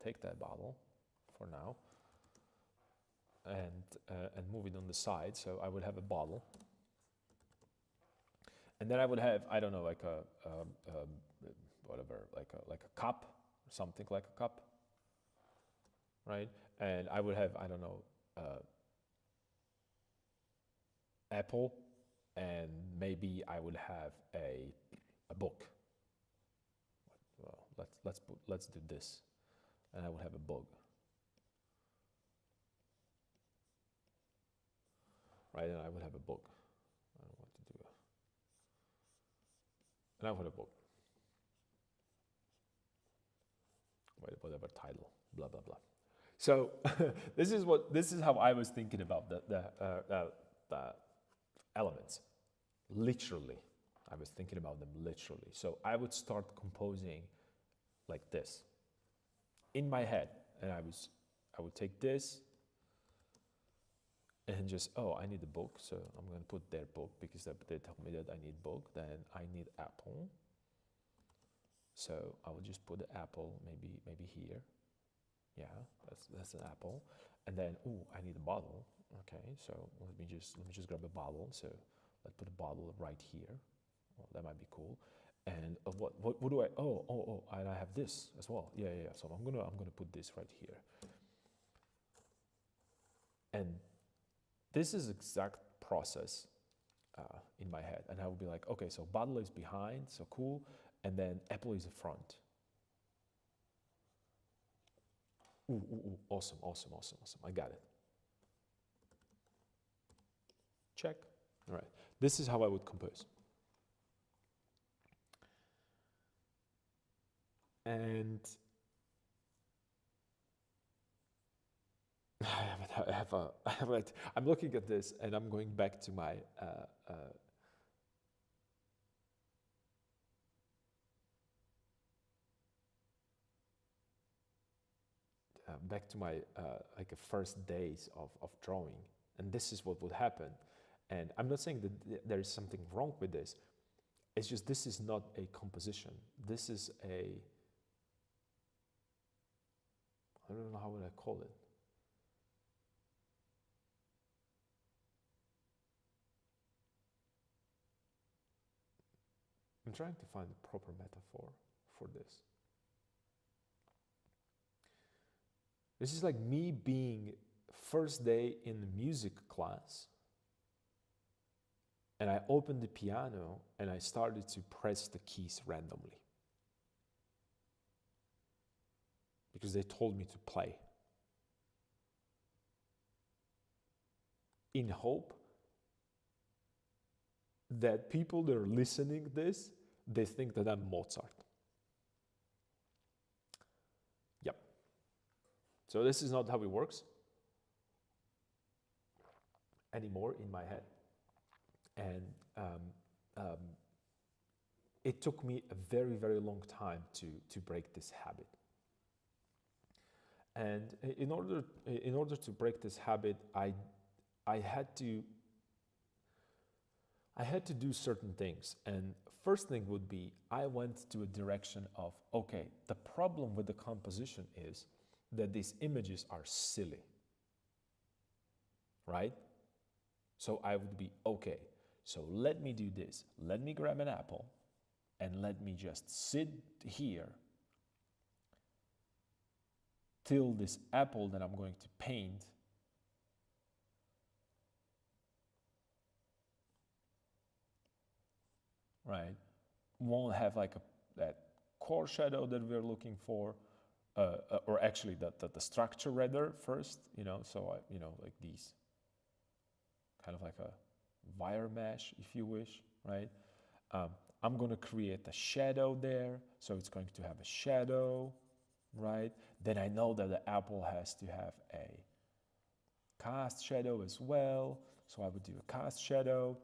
take that bottle for now and move it on the side. So I would have a bottle. And then I would have, I don't know, like whatever, like a cup, or something like a cup, right? And I would have, I don't know, apple, and maybe I would have a book. Well, let's do this, and I would have a book, right? And I would have a book. And I would have a book. Whatever title, blah blah blah. So this is how I was thinking about the elements. Literally, I was thinking about them literally. So I would start composing like this in my head, and I would take this and just, I need a book, so I'm going to put their book because they told me that I need book. Then I need apple, so I will just put the apple maybe here. Yeah, that's an apple. And then I need a bottle. Okay, so let me just grab a bottle. So let's put a bottle right here. Well, that might be cool. And what do I? And I have this as well. Yeah. So I'm gonna put this right here. And this is exact process in my head, and I would be like, okay, so bottle is behind, so cool, and then apple is the front. Awesome. I got it. Check. All right. This is how I would compose. And I'm looking at this, and I'm going back to my like first days of drawing, and this is what would happen. And I'm not saying that there is something wrong with this. It's just this is not a composition. This is I don't know how would I call it. I'm trying to find the proper metaphor for this. This is like me being first day in the music class, and I opened the piano and I started to press the keys randomly because they told me to play, in hope that people that are listening this, they think that I'm Mozart. Yep. So this is not how it works. anymore in my head. And um, it took me a very, very long time to break this habit. And in order to break this habit, I had to do certain things. And first thing would be, I went to a direction of, okay, the problem with the composition is that these images are silly, right? So I would be, okay, so let me do this. Let me grab an apple and let me just sit here till this apple that I'm going to paint right won't have like that core shadow that we're looking for, or actually the structure rather first, so like these kind of like a wire mesh, if you wish, right? I'm going to create a shadow there, so it's going to have a shadow, right? Then I know that the apple has to have a cast shadow as well, so I would do a cast shadow,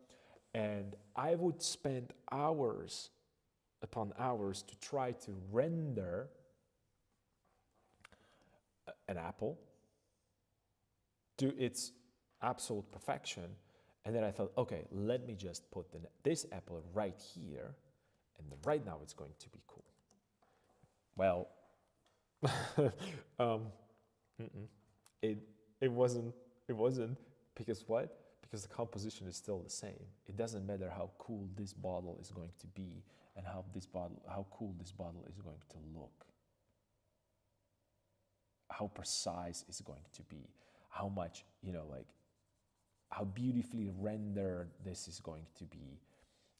and I would spend hours upon hours to try to render an apple to its absolute perfection. And then I thought, okay, let me just put this apple right here, and right now it's going to be cool. Well, it wasn't, because what? Because the composition is still the same. It doesn't matter how cool this bottle is going to be and how cool this bottle is going to look, how precise it's going to be, how much, like how beautifully rendered this is going to be,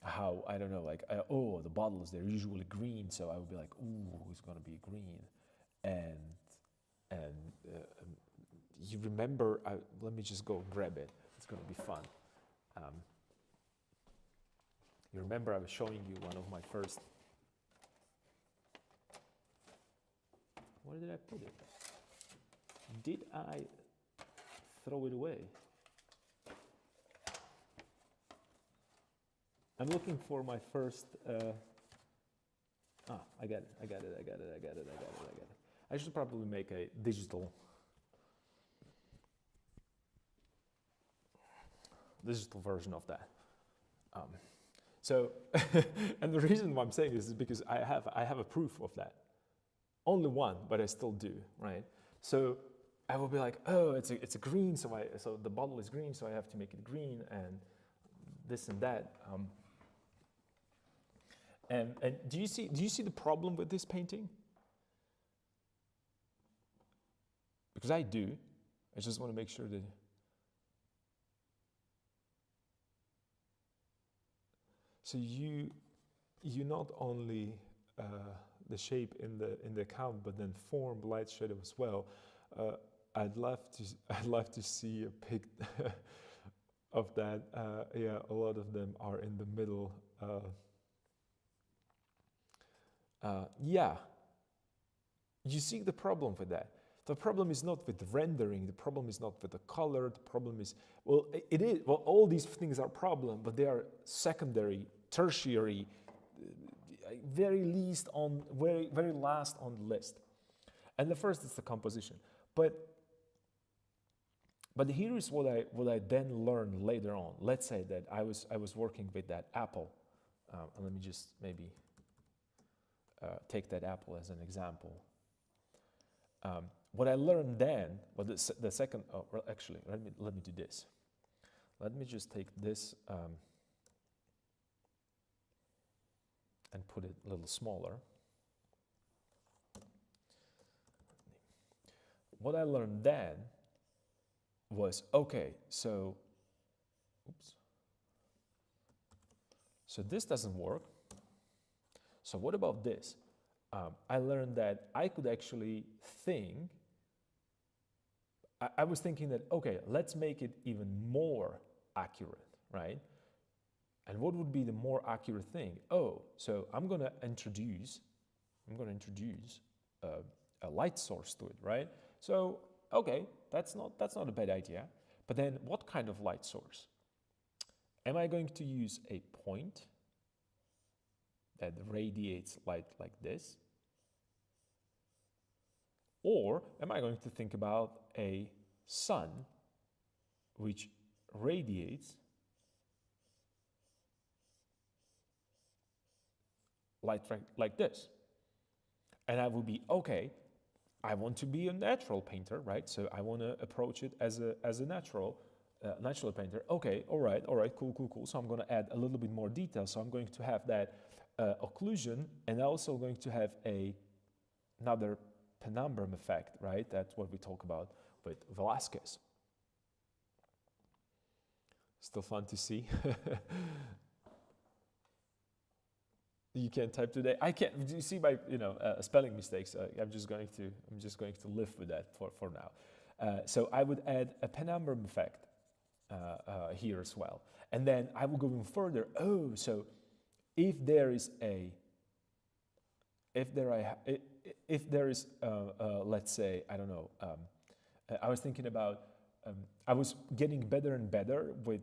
how, I don't know, like, the bottles, they're usually green, so I would be like, ooh, it's going to be green. And you remember, let me just go grab it. It's going to be fun. You remember I was showing you one of my first, where did I put it? Did I throw it away? I'm looking for my first, I got it. I should probably make a digital version of that. So, and the reason why I'm saying this is because I have a proof of that. Only one, but I still do, right? So I will be like, oh, it's a green, so the bottle is green, so I have to make it green, and this and that. And do you see the problem with this painting? Because I do. I just want to make sure that. So you not only the shape in the account, but then form, light, shadow as well. I'd love to see a pic of that. Yeah, a lot of them are in the middle. Yeah, you see the problem with that. The problem is not with the rendering, the problem is not with the color, the problem is, well, it is, well, all these things are problem, but they are secondary, tertiary, very last on the list. And the first is the composition. But here is what I then learned later on. Let's say that I was working with that apple. And let me just maybe take that apple as an example. What I learned then, well, the second, well, actually, let me do this. Let me just take this and put it a little smaller. What I learned then was, okay, so, oops. So this doesn't work. So what about this? I learned that I could actually think, I was thinking that, okay, let's make it even more accurate, right? And what would be the more accurate thing? Oh, so I'm going to introduce a light source to it, right? So, okay, that's not a bad idea. But then what kind of light source? Am I going to use a point that radiates light like this? Or am I going to think about a sun which radiates light like this? And I will be, okay, I want to be a natural painter, right? So I want to approach it as a natural painter. Okay, all right, cool. So I'm going to add a little bit more detail. So I'm going to have that occlusion, and also going to have another penumbrum effect, right? That's what we talk about with Velasquez. Still fun to see. You can't type today. I can't. You see my spelling mistakes. I'm just going to live with that for now. So I would add a penumbrum effect here as well, and then I will go even further. Oh, so if there is let's say, I don't know. I was thinking about. I was getting better and better with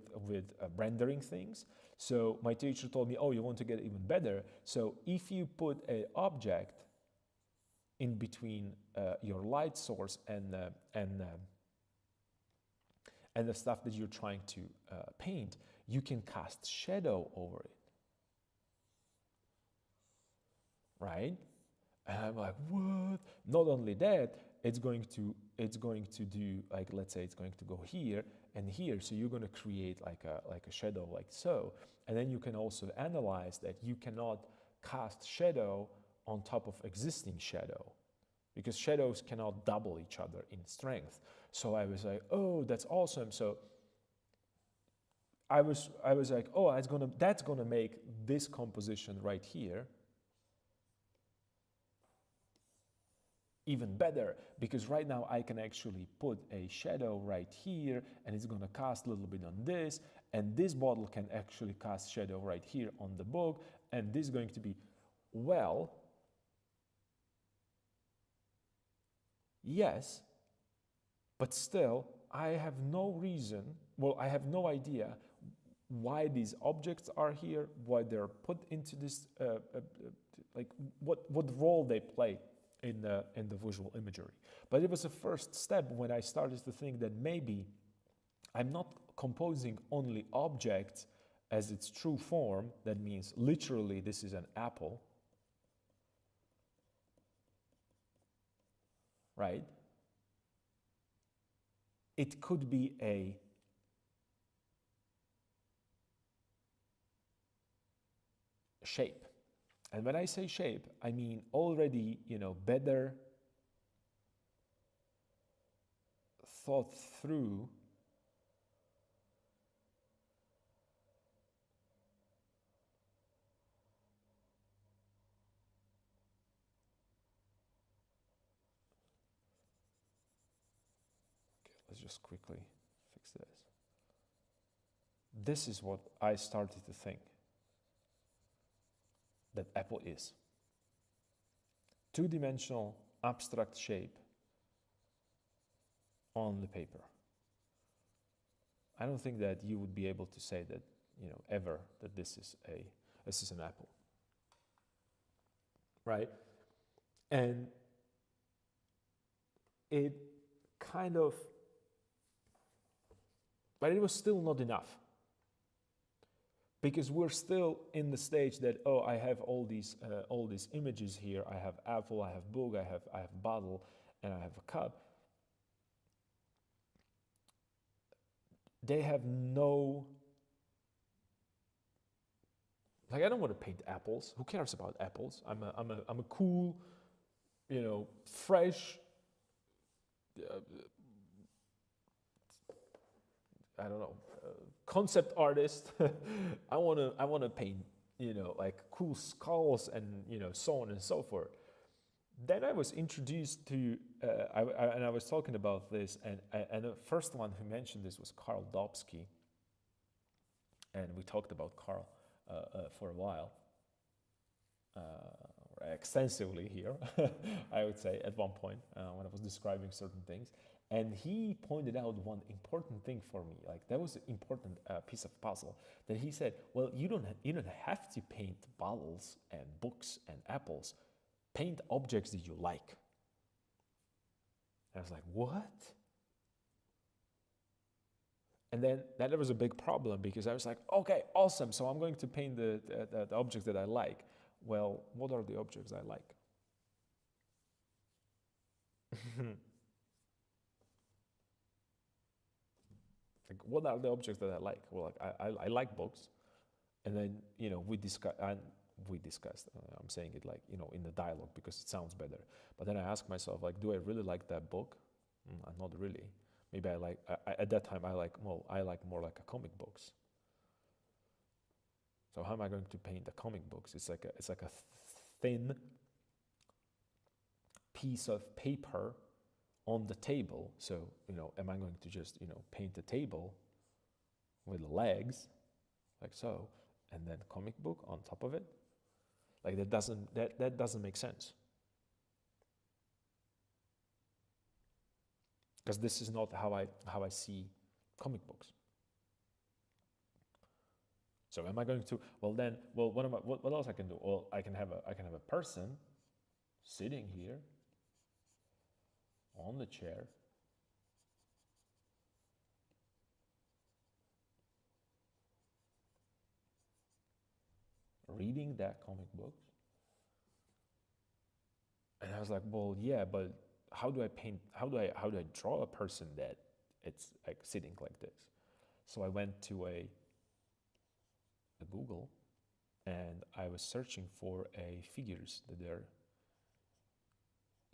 rendering things. So my teacher told me, oh, you want to get even better. So if you put an object in between your light source and the stuff that you're trying to paint, you can cast shadow over it, right? And I'm like, what? Not only that, it's going to do, like, let's say it's going to go here and here. So you're going to create like a shadow like so. And then you can also analyze that you cannot cast shadow on top of existing shadow, because shadows cannot double each other in strength. So I was like, oh, that's awesome. So I was like, oh, that's gonna make this composition right here even better, because right now I can actually put a shadow right here, and it's going to cast a little bit on this, and this bottle can actually cast shadow right here on the book, and this is going to be, well, yes, but still I have no reason, well, I have no idea why these objects are here, why they're put into this, like what role they play in the visual imagery. But it was a first step when I started to think that maybe I'm not composing only objects as its true form. That means literally this is an apple, right? It could be a shape. And when I say shape, I mean already, better thought through let's just quickly fix this. This is what I started to think that apple is. Two-dimensional abstract shape on the paper. I don't think that you would be able to say that, ever, that this is an apple, right? And it kind of, but it was still not enough, because we're still in the stage that, oh, I have all these images here. I have apple, I have book, I have bottle, and I have a cup. They have no, like, I don't want to paint apples. Who cares about apples? I'm a cool, fresh, I don't know, concept artist. I want to paint, like cool skulls and so on and so forth. Then I was introduced to, and I was talking about this, and the first one who mentioned this was Karl Dobsky, and we talked about Karl for a while, extensively here, I would say, at one point when I was describing certain things. And he pointed out one important thing for me. Like that was an important piece of puzzle. That he said, "Well, you don't have to paint bottles and books and apples. Paint objects that you like." And I was like, "What?" And then that was a big problem because I was like, "Okay, awesome. So I'm going to paint the objects that I like." Well, what are the objects I like? Like, what are the objects that I like? Well, like, I like books, and then we discussed. I'm saying it like in the dialogue because it sounds better. But then I ask myself, like, do I really like that book? Not really. Maybe I like. At that time, I like more like a comic books. So how am I going to paint the comic books? It's like a thin piece of paper on the table. So, am I going to just, paint the table with legs like so, and then comic book on top of it? Like that doesn't make sense. Because this is not how I see comic books. So am I going to, what else I can do? Well, I can have a person sitting here on the chair, reading that comic book. And I was like, well, yeah, but how do I draw a person that it's like sitting like this? So I went to a Google, and I was searching for a figures that they're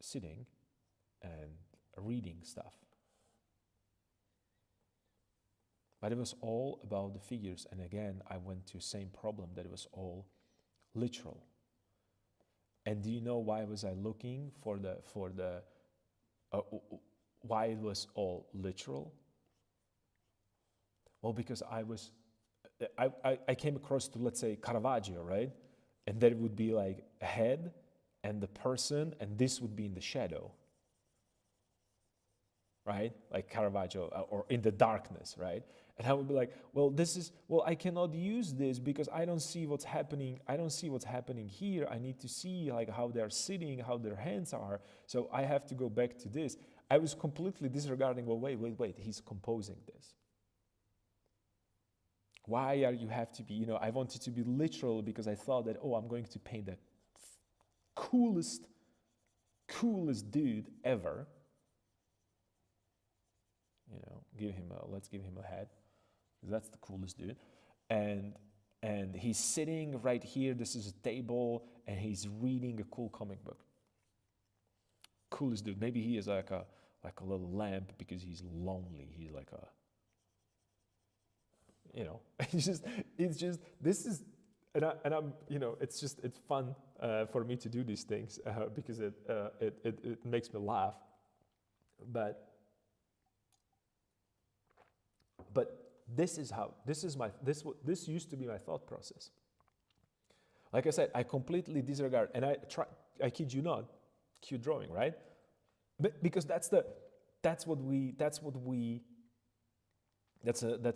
sitting and reading stuff. But it was all about the figures, and again, I went to same problem, that it was all literal. And do you know why was I looking for the why it was all literal? Well, because I came across to, let's say, Caravaggio, right? And there would be like a head and the person, and this would be in the shadow, right? Like Caravaggio, or in the darkness, right? And I would be like, I cannot use this because I don't see what's happening. I don't see what's happening here. I need to see like how they're sitting, how their hands are. So I have to go back to this. I was completely disregarding, well, wait, he's composing this. Why are you have to be, I wanted to be literal because I thought that, I'm going to paint the coolest dude ever. Let's give him a head. That's the coolest dude. And he's sitting right here. This is a table, and he's reading a cool comic book. Coolest dude. Maybe he is like a little lamp because he's lonely. He's like a, it's just this is, and I'm it's fun for me to do these things because it makes me laugh, but this used to be my thought process. Like I said, I completely disregard, and I kid you not, cue drawing, right? But because that's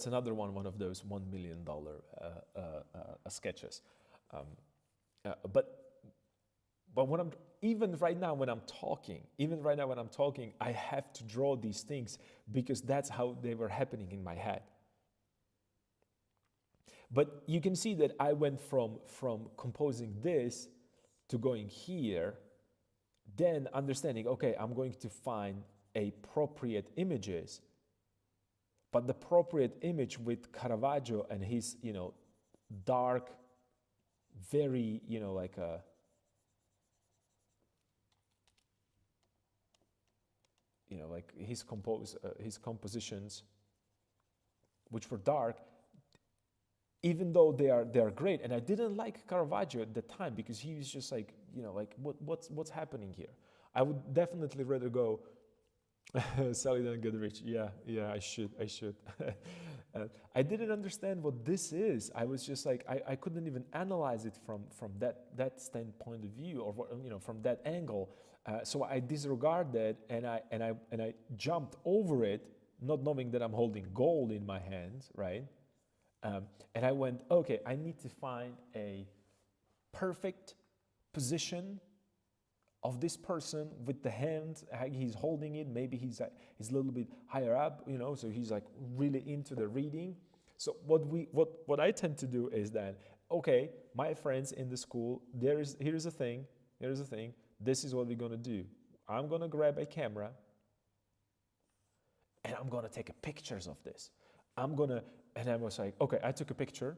another one of those $1 million sketches. But when even right now when I'm talking, I have to draw these things because that's how they were happening in my head. But you can see that I went from composing this to going here, then understanding, okay, I'm going to find appropriate images. But the appropriate image with Caravaggio and his, dark, very, like a, like his compositions, which were dark, even though they are great. And I didn't like Caravaggio at the time because he was just like, like what's happening here? I would definitely rather go sell it and get rich. Yeah, I should. I didn't understand what this is. I was just like, I couldn't even analyze it from that standpoint of view, or from that angle. So I disregarded and I jumped over it, not knowing that I'm holding gold in my hands, right? And I went, okay, I need to find a perfect position of this person with the hand he's holding it. Maybe he's a little bit higher up, so he's like really into the reading. So what I tend to do is that, okay, my friends in the school, here's the thing, this is what we're gonna do. I'm gonna grab a camera and I'm gonna take pictures of this. And I was like, okay, I took a picture,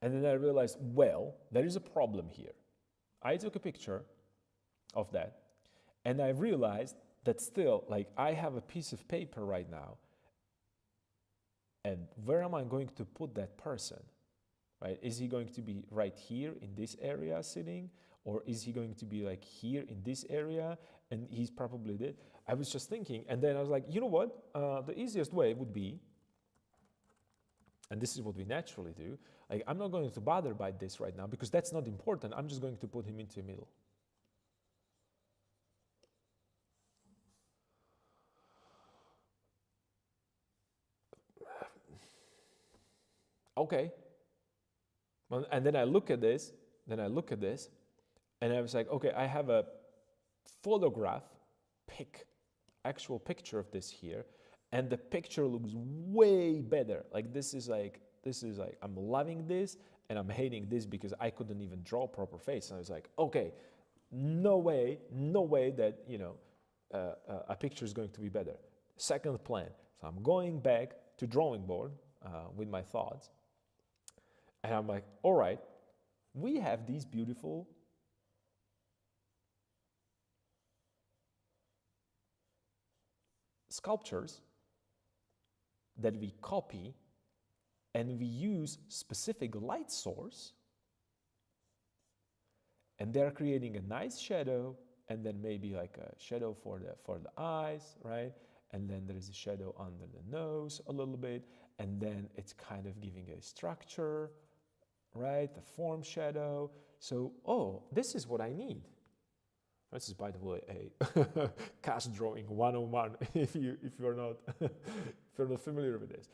and then I realized, well, there is a problem here. I took a picture of that, and I realized that still, like, I have a piece of paper right now, and where am I going to put that person, right? Is he going to be right here in this area sitting, or is he going to be like here in this area? And he's probably dead. I was just thinking, and then I was like, you know what? The easiest way would be, and this is what we naturally do, like, I'm not going to bother by this right now because that's not important. I'm just going to put him into the middle. Okay. Well, and then I look at this, and I was like, okay, I have a photograph, actual picture of this here, and the picture looks way better. Like, this is like, I'm loving this, and I'm hating this because I couldn't even draw a proper face. And I was like, okay, no way that, a picture is going to be better. Second plan. So I'm going back to drawing board with my thoughts. And I'm like, all right, we have these beautiful sculptures that we copy, and we use specific light source, and they're creating a nice shadow, and then maybe like a shadow for the eyes, right? And then there is a shadow under the nose a little bit, and then it's kind of giving a structure, right? The form shadow. So, oh, this is what I need. This is, by the way, a cast drawing 101 if you're not familiar with this.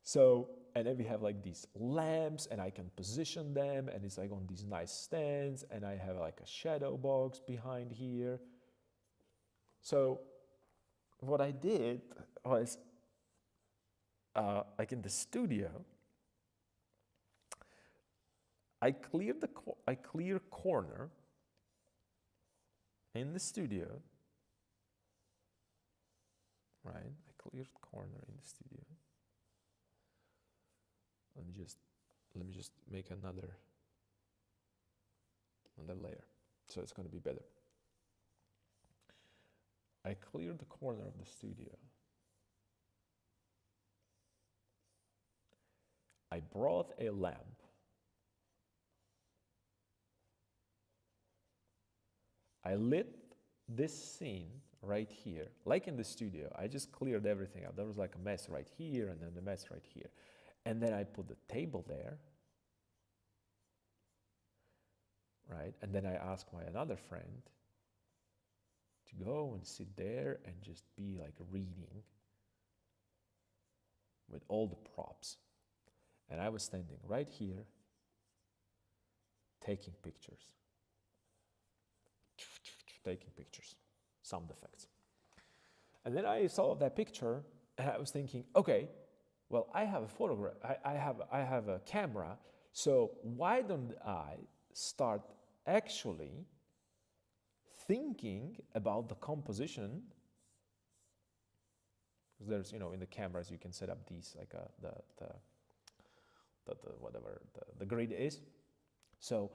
So, and then we have like these lamps, and I can position them, and it's like on these nice stands, and I have like a shadow box behind here. So what I did was, like in the studio, I clear corner in the studio, right? I cleared corner in the studio. Let me just make another layer, so it's going to be better. I cleared the corner of the studio. I brought a lamp. I lit this scene right here, like in the studio. I just cleared everything out. There was like a mess right here, and then the mess right here. And then I put the table there, right? And then I asked my another friend to go and sit there and just be like reading with all the props. And I was standing right here, taking pictures, sound effects. And then I saw that picture, and I was thinking, okay, well, I have a photograph, I have a camera, so why don't I start actually thinking about the composition? Because there's, in the cameras you can set up these, like the grid is. So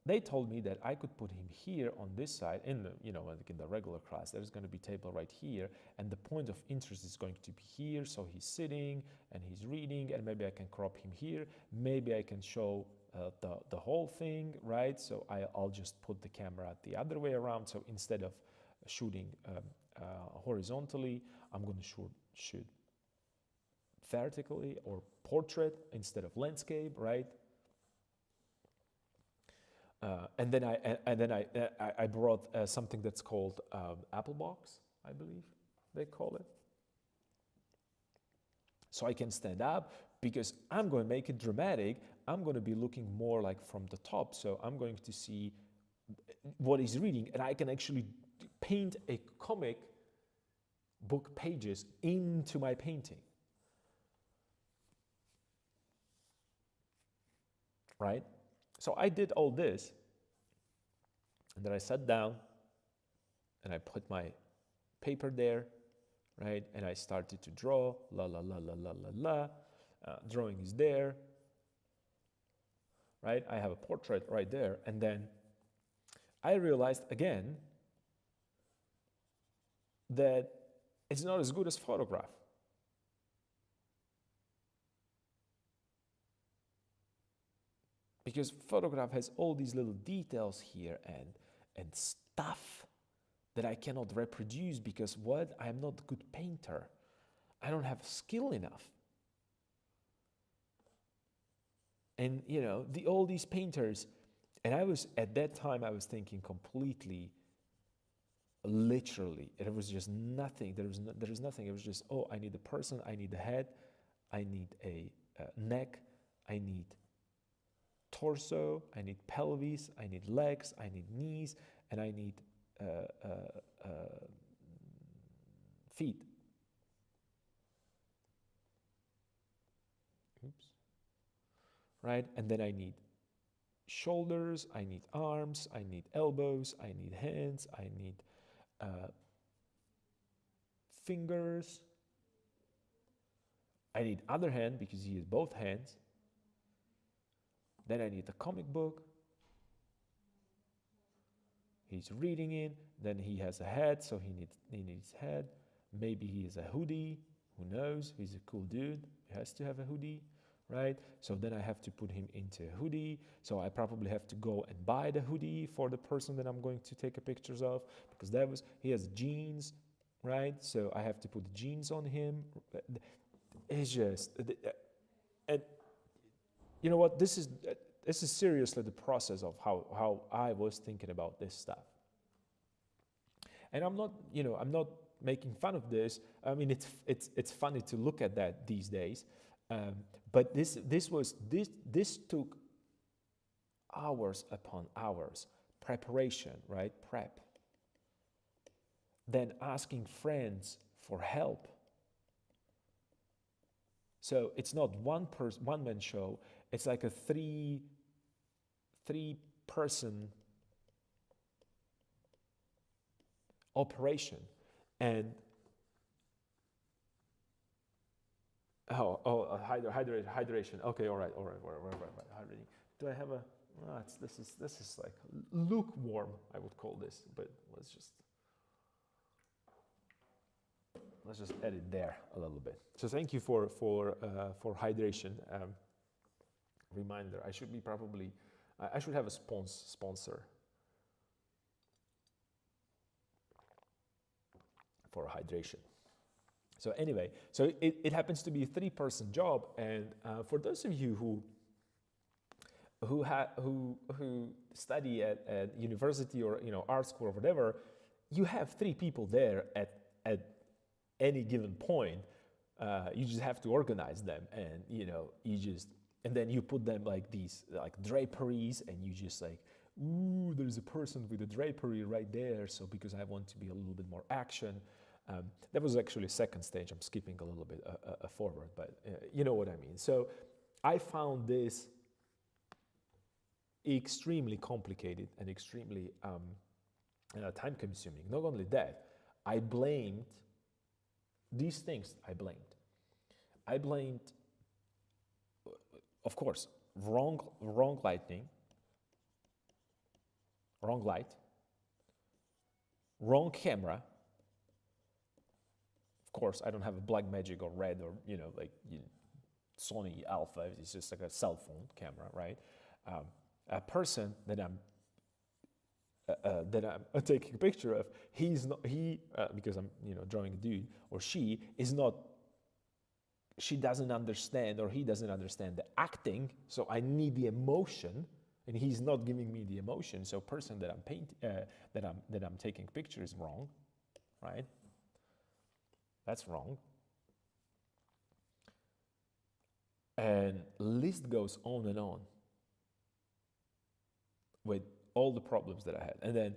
they told me that I could put him here on this side, in the, like in the regular class, there's going to be table right here, and the point of interest is going to be here, so he's sitting and he's reading, and maybe I can crop him here, maybe I can show the whole thing, right? So I'll just put the camera the other way around, so instead of shooting horizontally, I'm going to shoot vertically, or portrait instead of landscape, right? And then I brought something that's called Apple Box, I believe they call it. So I can stand up because I'm going to make it dramatic. I'm going to be looking more like from the top. So I'm going to see what he's reading, and I can actually paint a comic book pages into my painting. Right? So I did all this, and then I sat down and I put my paper there, right? And I started to draw, la la la la la la la. Drawing is there, right? I have a portrait right there, and then I realized again that it's not as good as photograph. Because photograph has all these little details here and stuff that I cannot reproduce because what? I'm not a good painter. I don't have skill enough. And you know, all these painters, and at that time I was thinking completely literally. It was just nothing. There was nothing. It was just, oh, I need a person, I need a head, I need a neck, I need torso, I need pelvis, I need legs, I need knees, and I need feet. Oops. Right? And then I need shoulders, I need arms, I need elbows, I need hands, I need fingers. I need other hand because he has both hands. Then I need a comic book. He's reading in. Then he has a head, so he needs head. Maybe he has a hoodie. Who knows? He's a cool dude. He has to have a hoodie, right? So then I have to put him into a hoodie. So I probably have to go and buy the hoodie for the person that I'm going to take a pictures of, because he has jeans, right? So I have to put jeans on him. It's just, and you know what? This is seriously the process of how I was thinking about this stuff. And I'm not making fun of this. I mean, it's funny to look at that these days. But this took hours upon hours preparation, right? Prep. Then asking friends for help. So it's not one man show. It's like a three person operation. And hydration. Okay, all right. Hydrating. Do I have a? This is like lukewarm. I would call this, but let's just edit there a little bit. So thank you for hydration. Reminder. I should have a sponsor for hydration. So anyway, so it happens to be a 3-person job, and for those of you who study at university or art school or whatever, you have 3 people there at any given point. You just have to organize them, and and then you put them like these draperies, and you just like, ooh, there's a person with a drapery right there. So because I want to be a little bit more action. That was actually second stage. I'm skipping a little bit forward, but you know what I mean. So I found this extremely complicated and extremely time-consuming. Not only that, I blamed these things. I blamed, of course, wrong lighting, wrong light, wrong camera. Of course, I don't have a Blackmagic or Red or Sony Alpha. It's just like a cell phone camera, right? A person that I'm taking a picture of, because I'm drawing a dude, or she is not she doesn't understand or he doesn't understand the acting, so I need the emotion, and he's not giving me the emotion. So person that I'm taking picture is wrong, right? That's wrong. And list goes on and on with all the problems that I had. And then,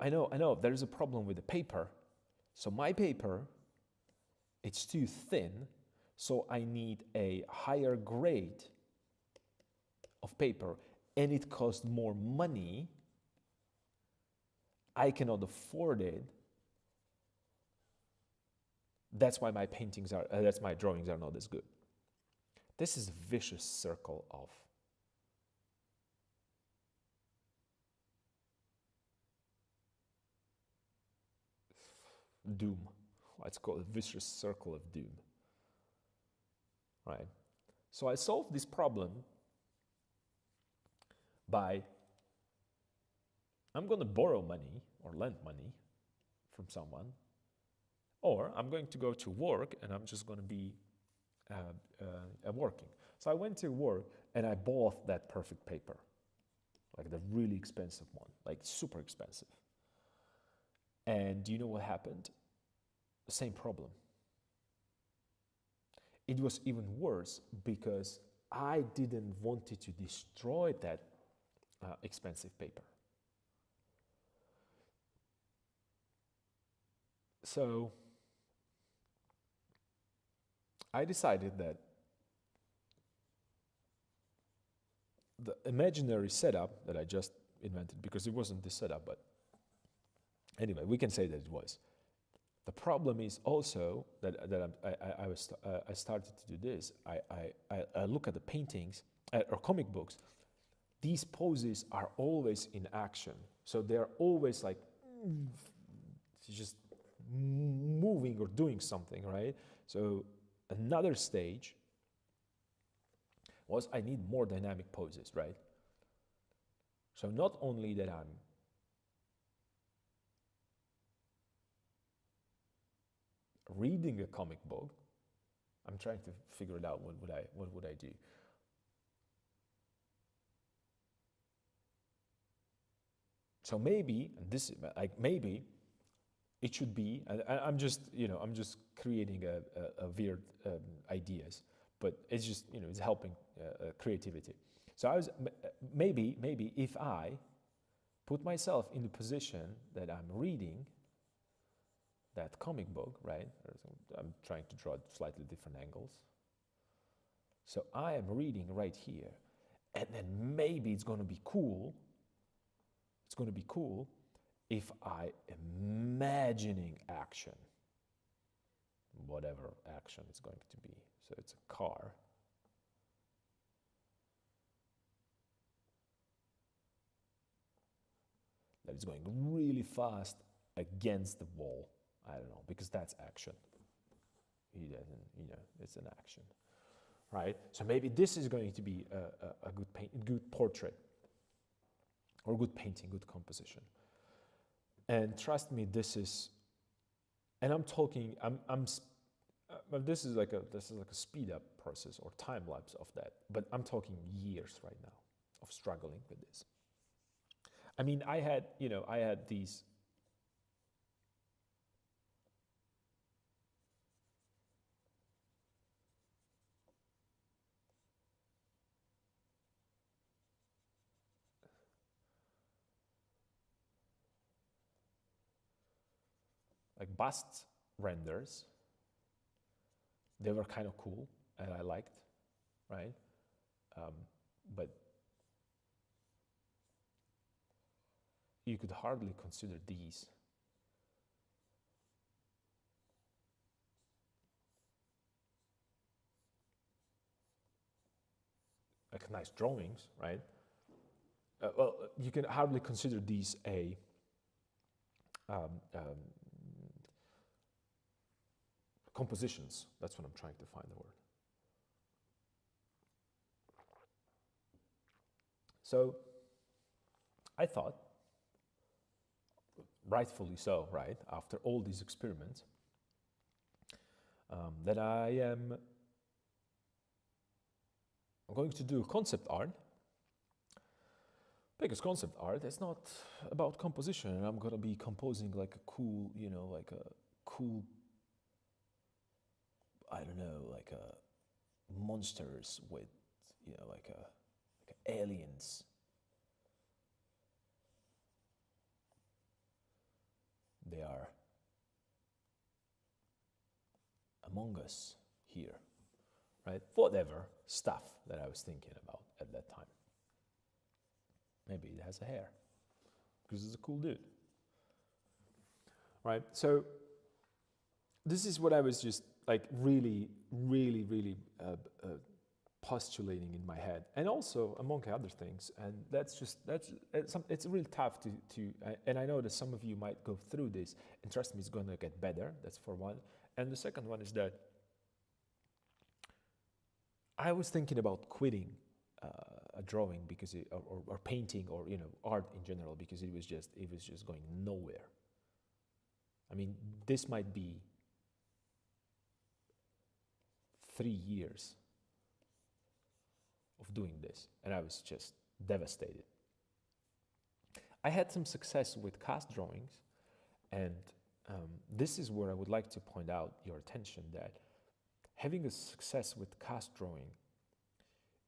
I know, there's a problem with the paper. So my paper, it's too thin, so I need a higher grade of paper, and it costs more money. I cannot afford it. That's why my drawings are not as good. This is a vicious circle of doom. Let's call it a vicious circle of doom, right? So I solved this problem by, I'm going to borrow money or lend money from someone, or I'm going to go to work and I'm just going to be working. So I went to work and I bought that perfect paper, like the really expensive one, like super expensive. And do you know what happened? The same problem. It was even worse because I didn't want to destroy that expensive paper. So I decided that the imaginary setup that I just invented, because it wasn't the setup, but anyway, we can say that it was. The problem is also that I started to do this. I look at the paintings or comic books. These poses are always in action, so they're always like just moving or doing something, right? So another stage was I need more dynamic poses, right? So not only that I'm reading a comic book, I'm trying to figure it out. What would I do? So maybe, and this like maybe it should be. I'm just creating a weird ideas, but it's just it's helping creativity. So I was maybe if I put myself in the position that I'm reading that comic book, right? I'm trying to draw slightly different angles. So I am reading right here, and then maybe it's going to be cool. It's going to be cool if I imagining action, whatever action it's going to be. So it's a car. That is going really fast against the wall. I don't know, because that's action. He doesn't, it's an action, right? So maybe this is going to be a good portrait, or good painting, good composition. And trust me, this is, and I'm talking, this is like a speed up process or time lapse of that. But I'm talking years right now of struggling with this. I mean, I had these. Like bust renders, they were kind of cool and I liked, right? But you could hardly consider these like nice drawings, right? Well, you can hardly consider these a compositions. That's what I'm trying to find the word. So I thought, rightfully so, right, after all these experiments, that I am going to do concept art, because concept art is not about composition, and I'm gonna be composing like a cool, like a cool, I don't know, like a monsters with, like aliens. They are among us here, right? Whatever stuff that I was thinking about at that time. Maybe it has a hair, because it's a cool dude, right? So this is what I was just like really, really, really postulating in my head, and also among other things. And it's really tough to and I know that some of you might go through this, and trust me, it's going to get better. That's for one. And the second one is that I was thinking about quitting a drawing because or painting, or art in general, because it was just going nowhere. I mean, this might be 3 years of doing this, and I was just devastated. I had some success with cast drawings, and this is where I would like to point out your attention that having a success with cast drawing,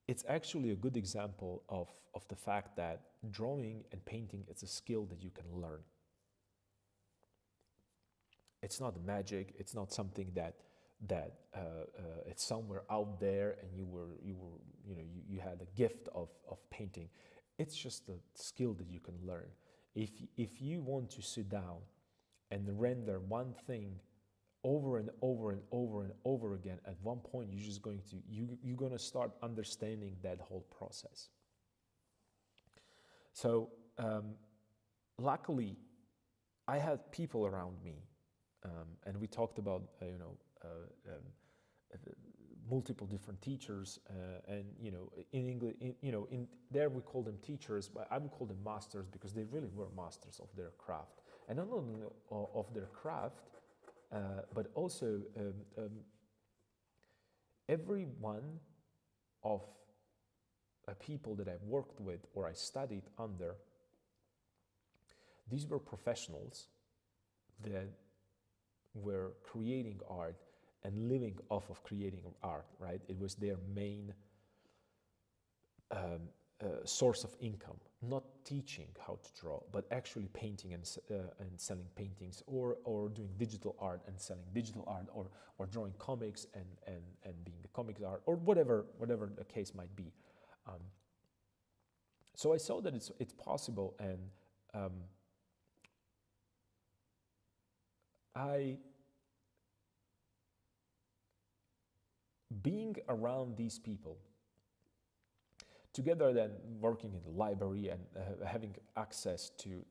it's actually a good example of the fact that drawing and painting is a skill that you can learn. It's not magic. It's not something that it's somewhere out there and you had a gift of painting. It's just a skill that you can learn. If you want to sit down and render one thing over and over and over and over again, at one point you're going to start understanding that whole process. So luckily I had people around me, and we talked about multiple different teachers, and in English, in there we call them teachers, but I would call them masters, because they really were masters of their craft, and not only of their craft, but also every one of people that I've worked with or I studied under, these were professionals that were creating art and living off of creating art, right? It was their main source of income, not teaching how to draw, but actually painting and selling paintings, or doing digital art and selling digital art, or drawing comics and being a comics art, or whatever the case might be. So I saw that it's possible, and being around these people, together then working in the library and having access to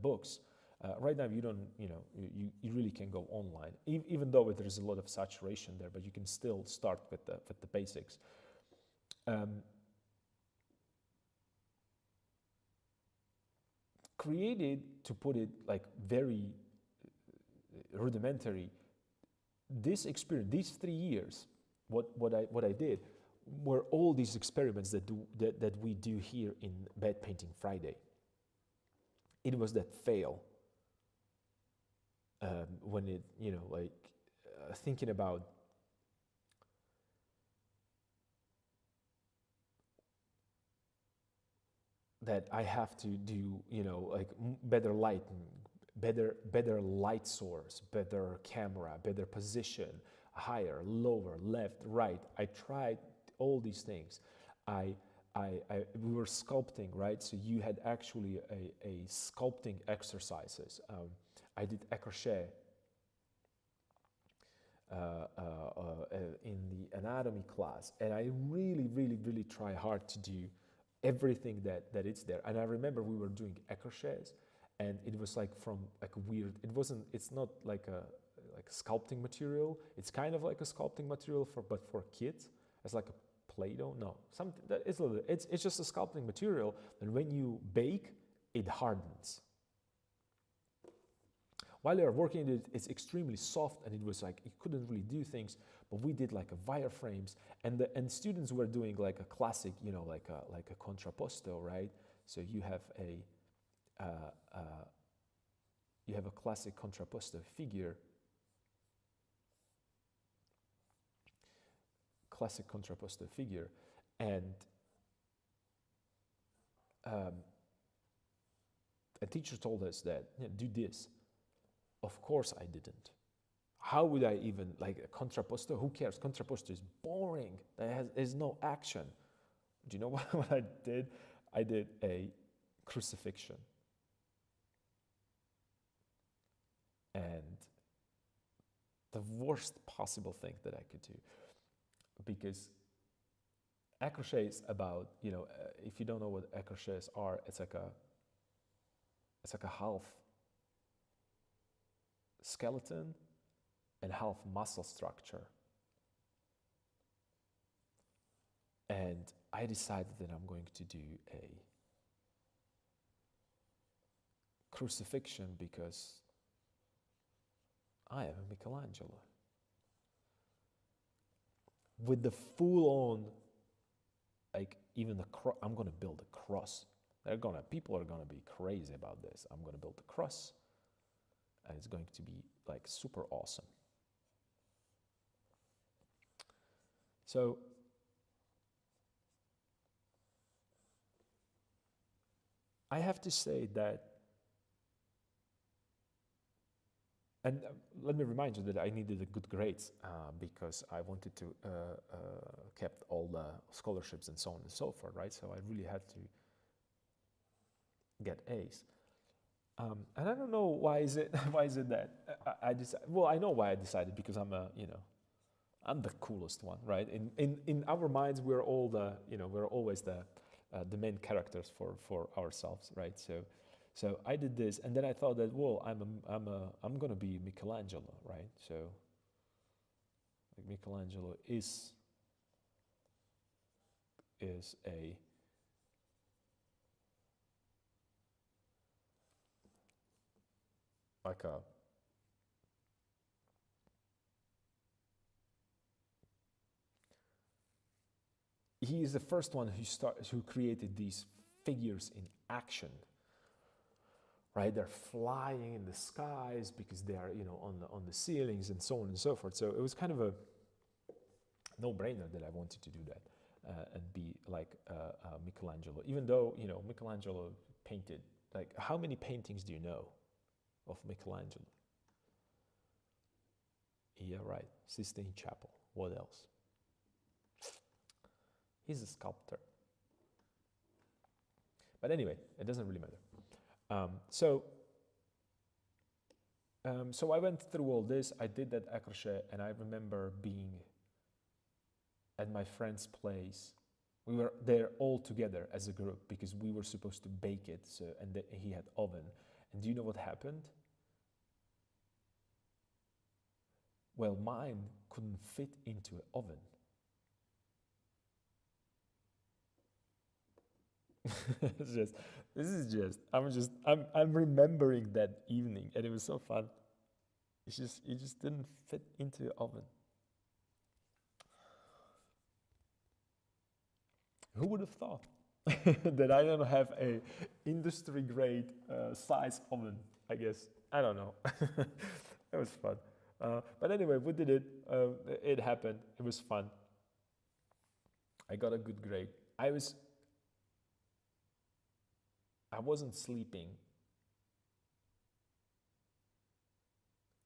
books. Right now you don't, you really can go online, even though there is a lot of saturation there, but you can still start with the basics. Created, to put it like very rudimentary, this experience, these 3 years, what I did were all these experiments that we do here in Bad Painting Friday. It was that fail, when it, thinking about that I have to do, better lighting, better light source, better camera, better position, higher, lower, left, right. I tried all these things. We were sculpting, right? So you had actually a sculpting exercises. I did écorché in the anatomy class, and I really, really, really try hard to do everything that it's there. And I remember we were doing écorchés, and it was like from like a weird. It's not like a sculpting material. It's kind of like a sculpting material but for kids. It's like a Play-Doh. No, something that is it's just a sculpting material, and when you bake, it hardens. while you're working it, it's extremely soft, and it was like it couldn't really do things. But we did like a wireframes, and students were doing like a classic, like a contrapposto, right? So you have a classic contrapposto figure, and a teacher told us that, do this. Of course I didn't. How would I even, like a contrapposto? Who cares? Contrapposto is boring. There's no action. Do you know what I did? I did a crucifixion. And the worst possible thing that I could do, because accrochets about, if you don't know what accrochets are, it's like a half skeleton and half muscle structure. And I decided that I'm going to do a crucifixion because I am a Michelangelo. With the full-on, like even I'm going to build a cross. People are going to be crazy about this. I'm going to build a cross, and it's going to be like super awesome. So I have to say that, and let me remind you that I needed a good grades because I wanted to kept all the scholarships and so on and so forth, right? So I really had to get A's. And I don't know why is it that I decided. Well, I know why I decided, because I'm the coolest one, right? In our minds, we're all we're always the main characters for ourselves, right? So I did this, and then I thought that, well, I'm gonna be Michelangelo, right? So like Michelangelo is a like a he is the first one who created these figures in action, right? They're flying in the skies because they are, on the ceilings and so on and so forth. So it was kind of a no-brainer that I wanted to do that and be like Michelangelo. Even though, Michelangelo painted, like, how many paintings do you know of Michelangelo? Yeah, right. Sistine Chapel. What else? He's a sculptor. But anyway, it doesn't really matter. So I went through all this. I did that accrochet, and I remember being at my friend's place. We were there all together as a group because we were supposed to bake it. So, and he had oven. And do you know what happened? Well, mine couldn't fit into an oven. I'm remembering that evening, and it was so fun. It just didn't fit into the oven. Who would have thought that I don't have a industry grade size oven? I guess, I don't know. It was fun. But anyway, we did it. It happened. It was fun. I got a good grade. I wasn't sleeping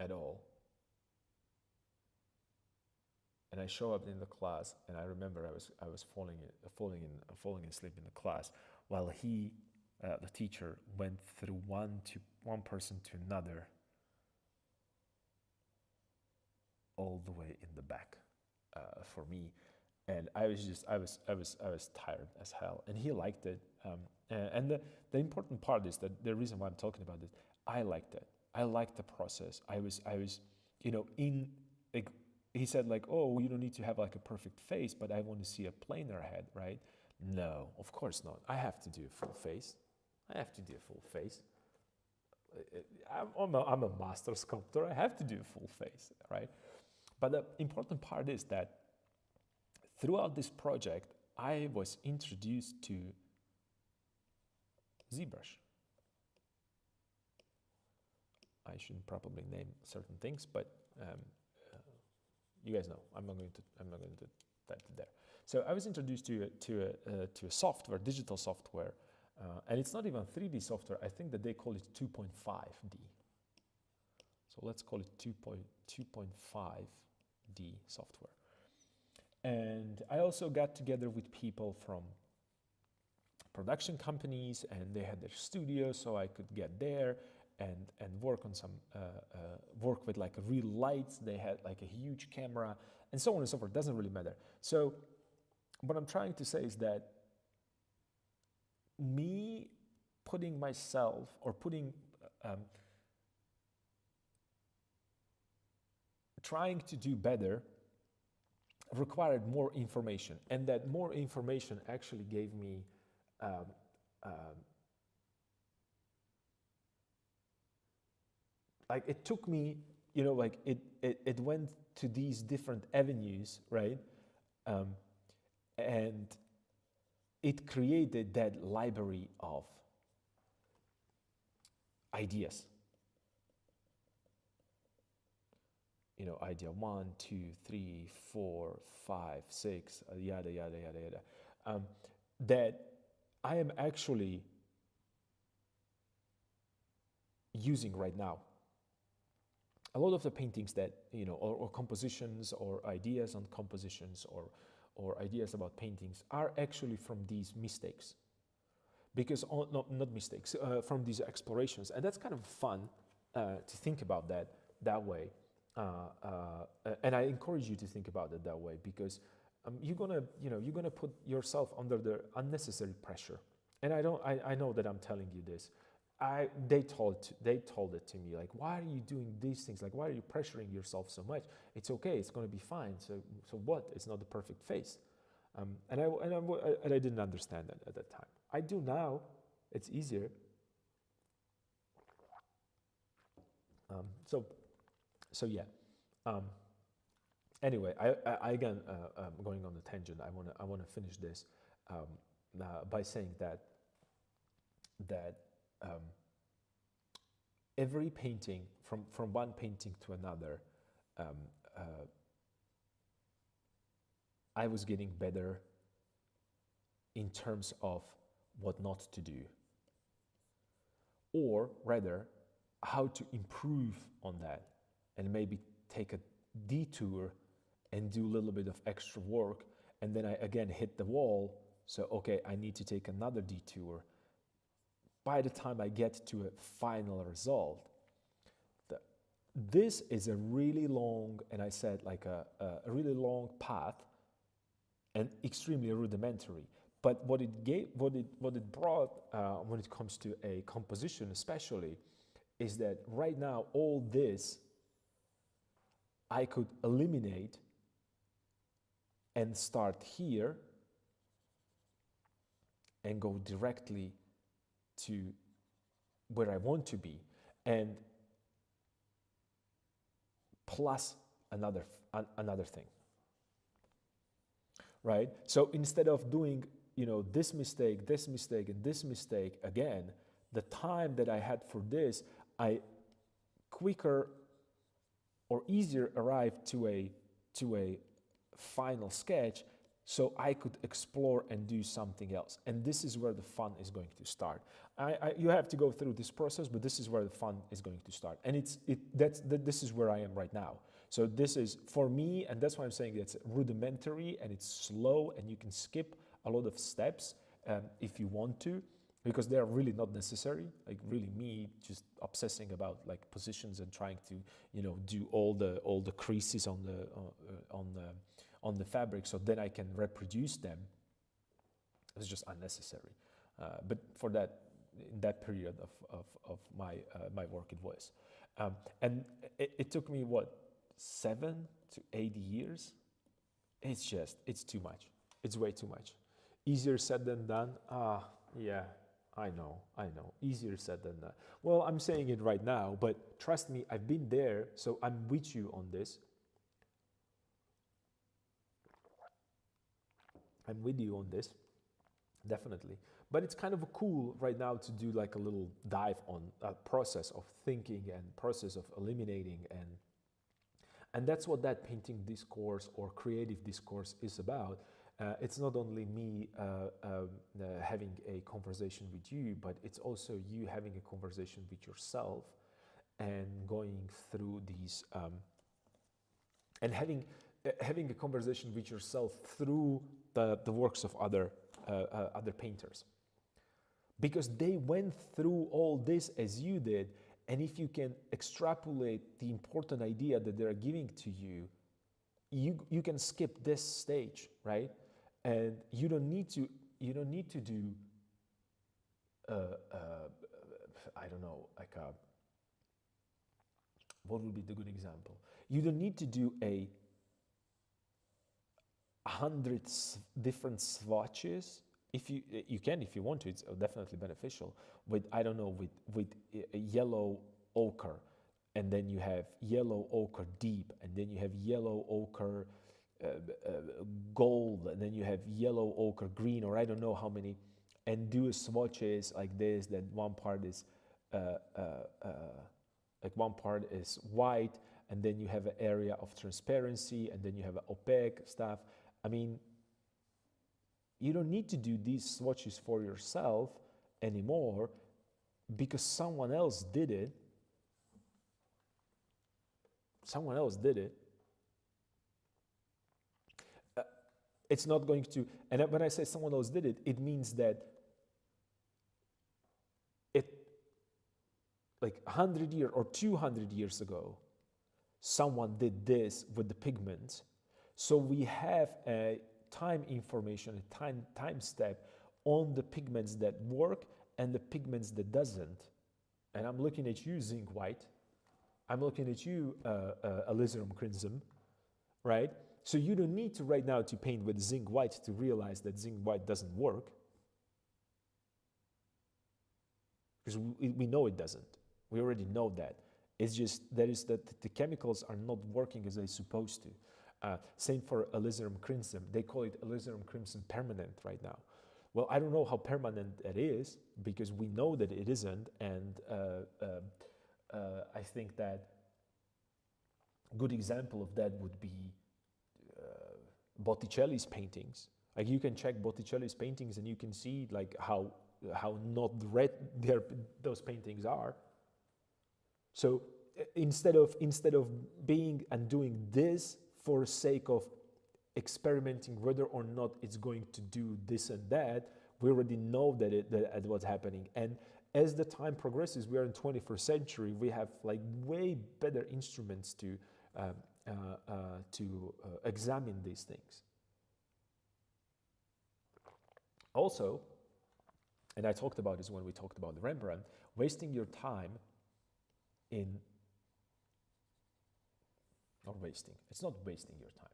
at all. And I show up in the class, and I remember I was falling asleep in the class while the teacher went through one person to another, all the way in the back for me. And I was tired as hell, and he liked it. And the important part is that the reason why I'm talking about this, I liked it. I liked the process. I was he said, like, oh, you don't need to have like a perfect face, but I want to see a plainer head, right? No, of course not. I have to do a full face. I'm a master sculptor. I have to do a full face, right? But the important part is that throughout this project, I was introduced to ZBrush. I shouldn't probably name certain things, but you guys know. I'm not going to type it there. So I was introduced to a software, digital software, and it's not even 3D software. I think that they call it 2.5D. So let's call it 2.5D software. And I also got together with people from production companies, and they had their studios, so I could get there and work on some work with like real lights. They had like a huge camera and so on and so forth. Doesn't really matter. So what I'm trying to say is that me putting myself or putting trying to do better required more information, and that more information actually gave me like it took me, you know, like it went to these different avenues, right? And it created that library of ideas. You know, idea 1, 2, 3, 4, 5, 6, yada, yada, yada, yada. That I am actually using right now. A lot of the paintings that, you know, or compositions or ideas on compositions or ideas about paintings are actually from these mistakes. Because, not mistakes, from these explorations. And that's kind of fun to think about that way. And I encourage you to think about it that way, because you're gonna put yourself under the unnecessary pressure. And I know that I'm telling you this. They told it to me, like, why are you doing these things? Like, why are you pressuring yourself so much? It's okay. It's going to be fine. So what? It's not the perfect face. And I didn't understand that at that time. I do now. It's easier. So yeah. Anyway, I again, going on a tangent. I wanna finish this by saying that every painting, from one painting to another, I was getting better in terms of what not to do, or rather, how to improve on that, and maybe take a detour and do a little bit of extra work, and then I again hit the wall. So okay, I need to take another detour. By the time I get to a final result, this is a really long, and I said like a really long path, and extremely rudimentary. But what it brought when it comes to a composition, especially, is that right now all this I could eliminate and start here and go directly to where I want to be, and plus another thing, right? So instead of doing, you know, this mistake, and this mistake again, the time that I had for this, I quicker or easier arrived to a final sketch, so I could explore and do something else. And this is where the fun is going to start. You have to go through this process, but this is where the fun is going to start. And this is where I am right now. So this is, for me, and that's why I'm saying it's rudimentary and it's slow, and you can skip a lot of steps if you want to, because they are really not necessary. Like really me just obsessing about like positions and trying to, you know, do all the creases on the fabric, so then I can reproduce them. It's just unnecessary. But for that, in that period of my work, it was. And it took me, what, 7 to 8 years? It's too much. It's way too much. Easier said than done. Yeah, I know. Easier said than done. Well, I'm saying it right now, but trust me, I've been there, so I'm with you on this. I'm with you on this, definitely. But it's kind of cool right now to do like a little dive on a process of thinking and process of eliminating, and that's what that painting discourse or creative discourse is about. It's not only me having a conversation with you, but it's also you having a conversation with yourself and going through these and having a conversation with yourself through the works of other painters, because they went through all this as you did. And if you can extrapolate the important idea that they're giving to you, you can skip this stage, right? And you don't need to do I don't know, like what would be the good example? You don't need to do 100 different swatches. If you can, if you want to, it's definitely beneficial. With, I don't know, with a yellow ochre, and then you have yellow ochre deep, and then you have yellow ochre gold, and then you have yellow ochre green, or I don't know how many, and do swatches like this. That one part is like one part is white, and then you have an area of transparency, and then you have opaque stuff. I mean, you don't need to do these swatches for yourself anymore because someone else did it. Someone else did it. It's not going to, and when I say someone else did it, it means that it, like 100 years or 200 years ago, someone did this with the pigments. So we have a time information, a time step on the pigments that work and the pigments that doesn't. And I'm looking at you, zinc white. I'm looking at you, alizarin crimson, right? So you don't need to right now to paint with zinc white to realize that zinc white doesn't work, because we know it doesn't. We already know that. It's just that the chemicals are not working as they're supposed to. Same for alizarin crimson. They call it alizarin crimson permanent right now. Well, I don't know how permanent it is, because we know that it isn't. And I think that a good example of that would be Botticelli's paintings. Like, you can check Botticelli's paintings and you can see like how not red those paintings are. So instead of being and doing this for the sake of experimenting whether or not it's going to do this and that, we already know that what's happening. And as the time progresses, we are in 21st century. We have like way better instruments to examine these things. Also, and I talked about this when we talked about the Rembrandt, wasting your time in, not wasting, it's not wasting your time.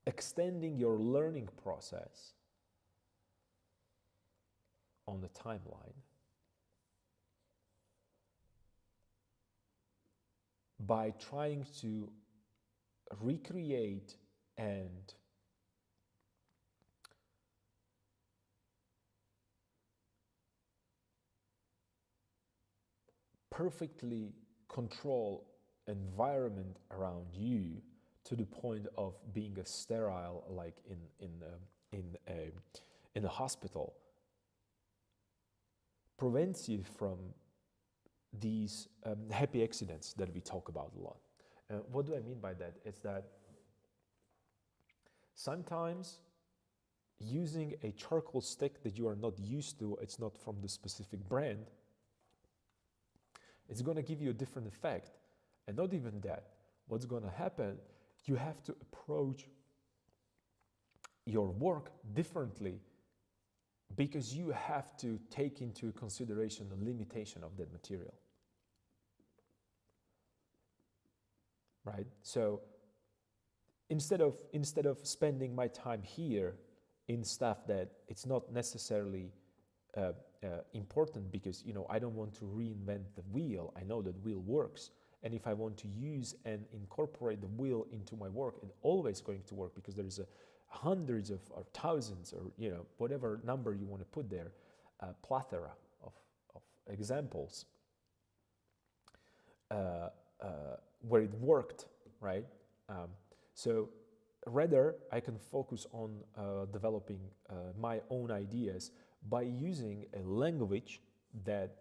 Extending your learning process on the timeline by trying to recreate and perfectly control environment around you to the point of being a sterile, like in a hospital, prevents you from these happy accidents that we talk about a lot. What do I mean by that? It's that sometimes using a charcoal stick that you are not used to, it's not from the specific brand, it's going to give you a different effect. And not even that. What's going to happen, you have to approach your work differently, because you have to take into consideration the limitation of that material. right? So instead of spending my time here in stuff that it's not necessarily important, because I don't want to reinvent the wheel. I know that wheel works, and if I want to use and incorporate the wheel into my work, it's always going to work, because there is hundreds of or thousands, or whatever number you want to put there, a plethora of examples uh, where it worked, right? So rather, I can focus on developing my own ideas by using a language that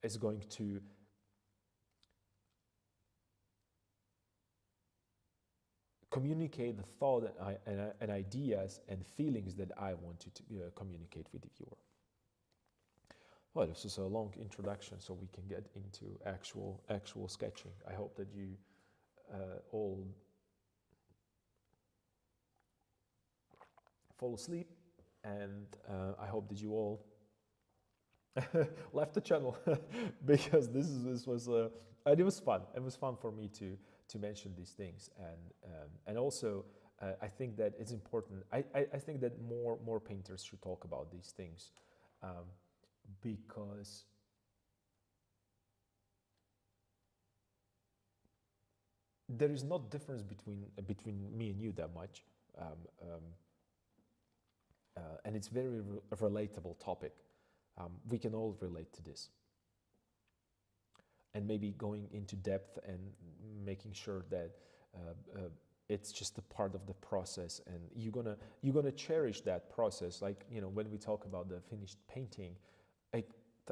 is going to communicate the thought and ideas and feelings that I want to communicate with the viewer. Well, this is a long introduction, so we can get into actual sketching. I hope that you all fall asleep, and I hope that you all left the channel because this was and it was fun. It was fun for me to mention these things, and also I think that it's important. I think that more painters should talk about these things, because there is not difference between me and you that much, and it's very relatable topic. We can all relate to this, and maybe going into depth and making sure that it's just a part of the process, and you're gonna cherish that process. Like when we talk about the finished painting, like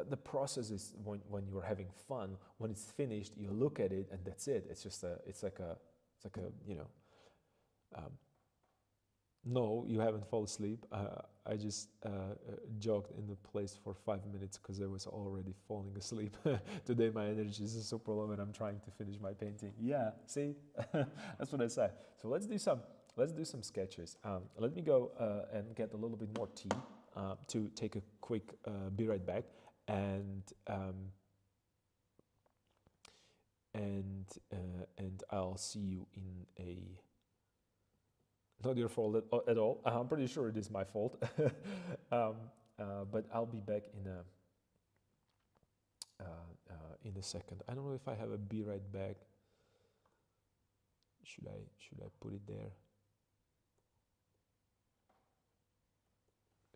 the process is when you're having fun. When it's finished, you look at it and that's it. It's like a no, you haven't fallen asleep. I just jogged in the place for 5 minutes because I was already falling asleep. Today my energy is super low and I'm trying to finish my painting. Yeah, see, that's what I said. So let's do some sketches. Let me go and get a little bit more tea to take a quick be right back, and I'll see you in a. Not your fault at all. I'm pretty sure it is my fault. But I'll be back in a second. I don't know if I have a be right back. Should I put it there?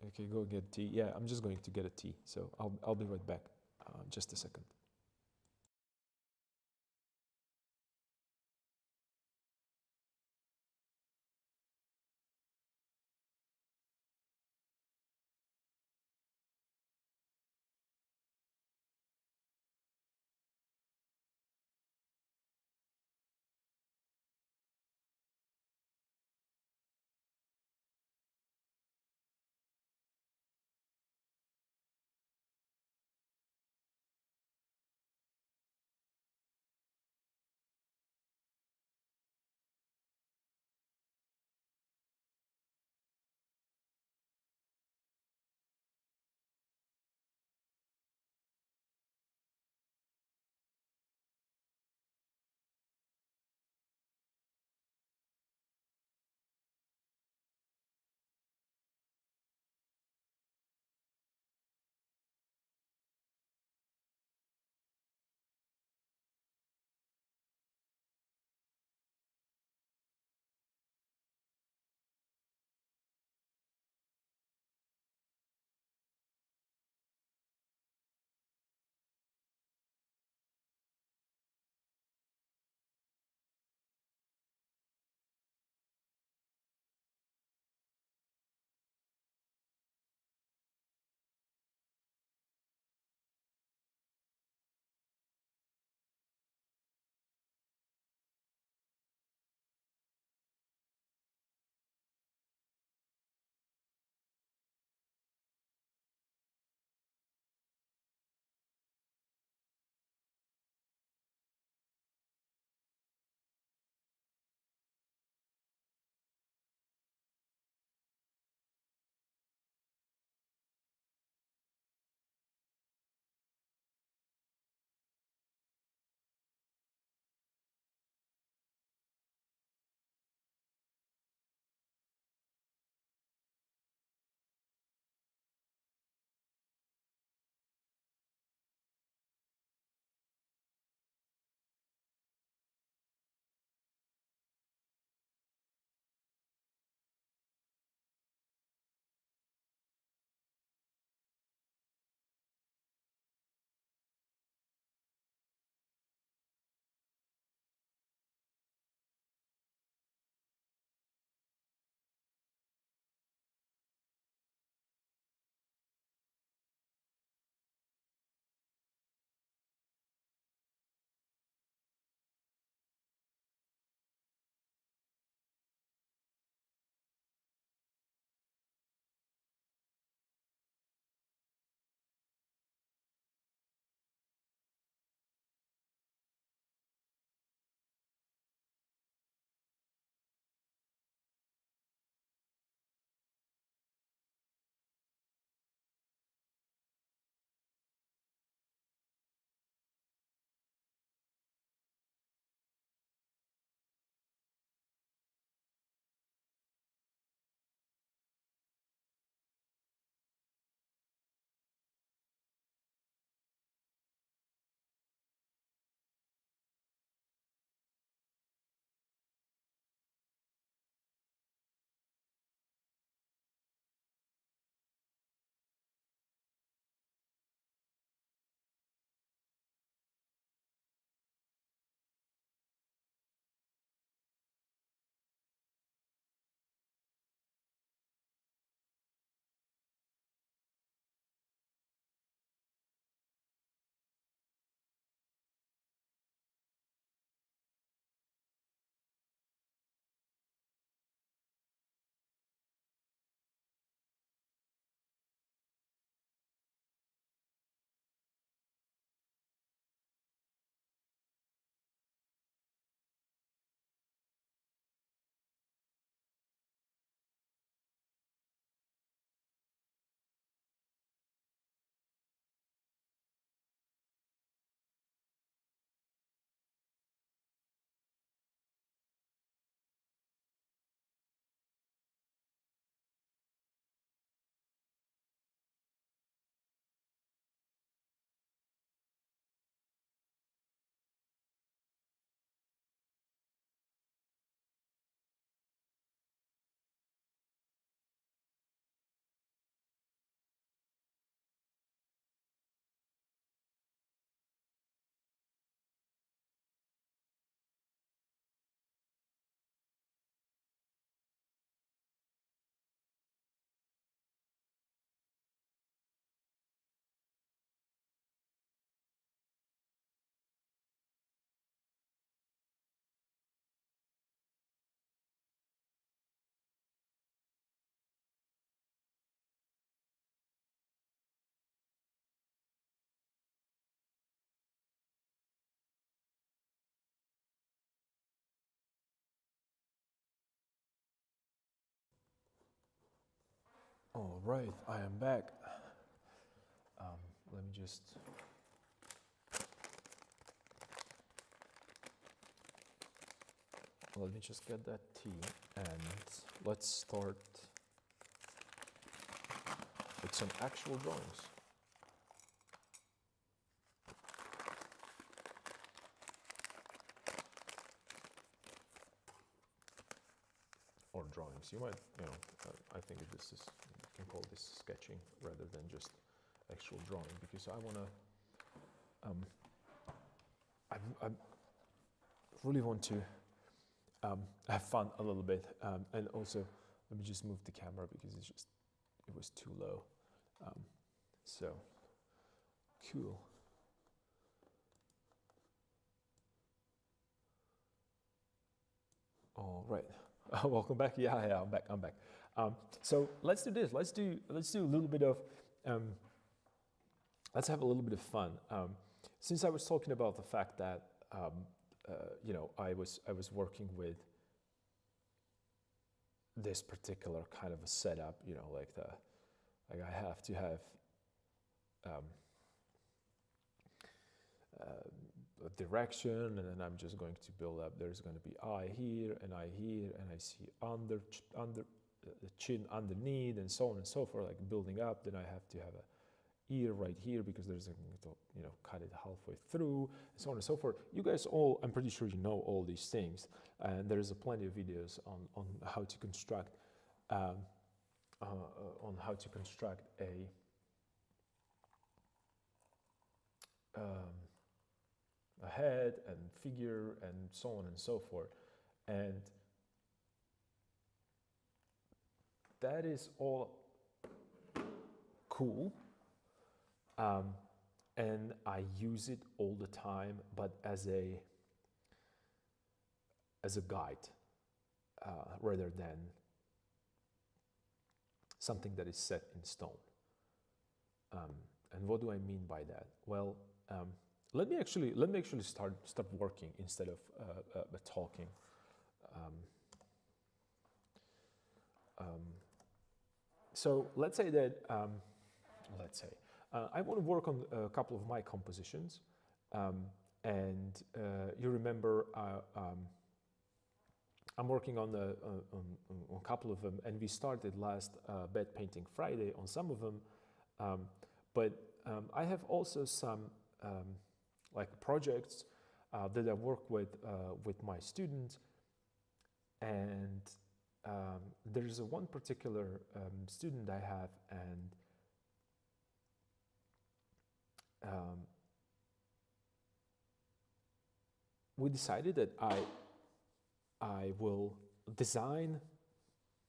Okay, go get tea. Yeah, I'm just going to get a tea. So I'll be right back. Just a second. All right, I am back. Let me just get that tea, and let's start with some actual drawings. Or drawings. You might, I think this is, you can call this sketching rather than just actual drawing, because I want to, I really want to have fun a little bit, and also let me just move the camera because it was too low. So cool. All right. Welcome back. Yeah, I'm back. So let's do this. Let's do a little bit of, let's have a little bit of fun. Since I was talking about the fact that, I was working with this particular kind of a setup, like I have to have a direction, and then I'm just going to build up. There's going to be eye here, and I see under the chin underneath, and so on and so forth, like building up. Then I have to have a ear right here because there's a, cut it halfway through, and so on and so forth. You guys all, I'm pretty sure you know all these things, and there's plenty of videos on how to construct a head and figure and so on and so forth, and that is all cool, and I use it all the time, but as a guide, rather than something that is set in stone. And what do I mean by that? Well, let me actually start working instead of talking. So let's say that I want to work on a couple of my compositions, and you remember I'm working on a couple of them, and we started last Bed Painting Friday on some of them, but I have also some like projects that I work with my students, and there's one particular student I have, and we decided that I will design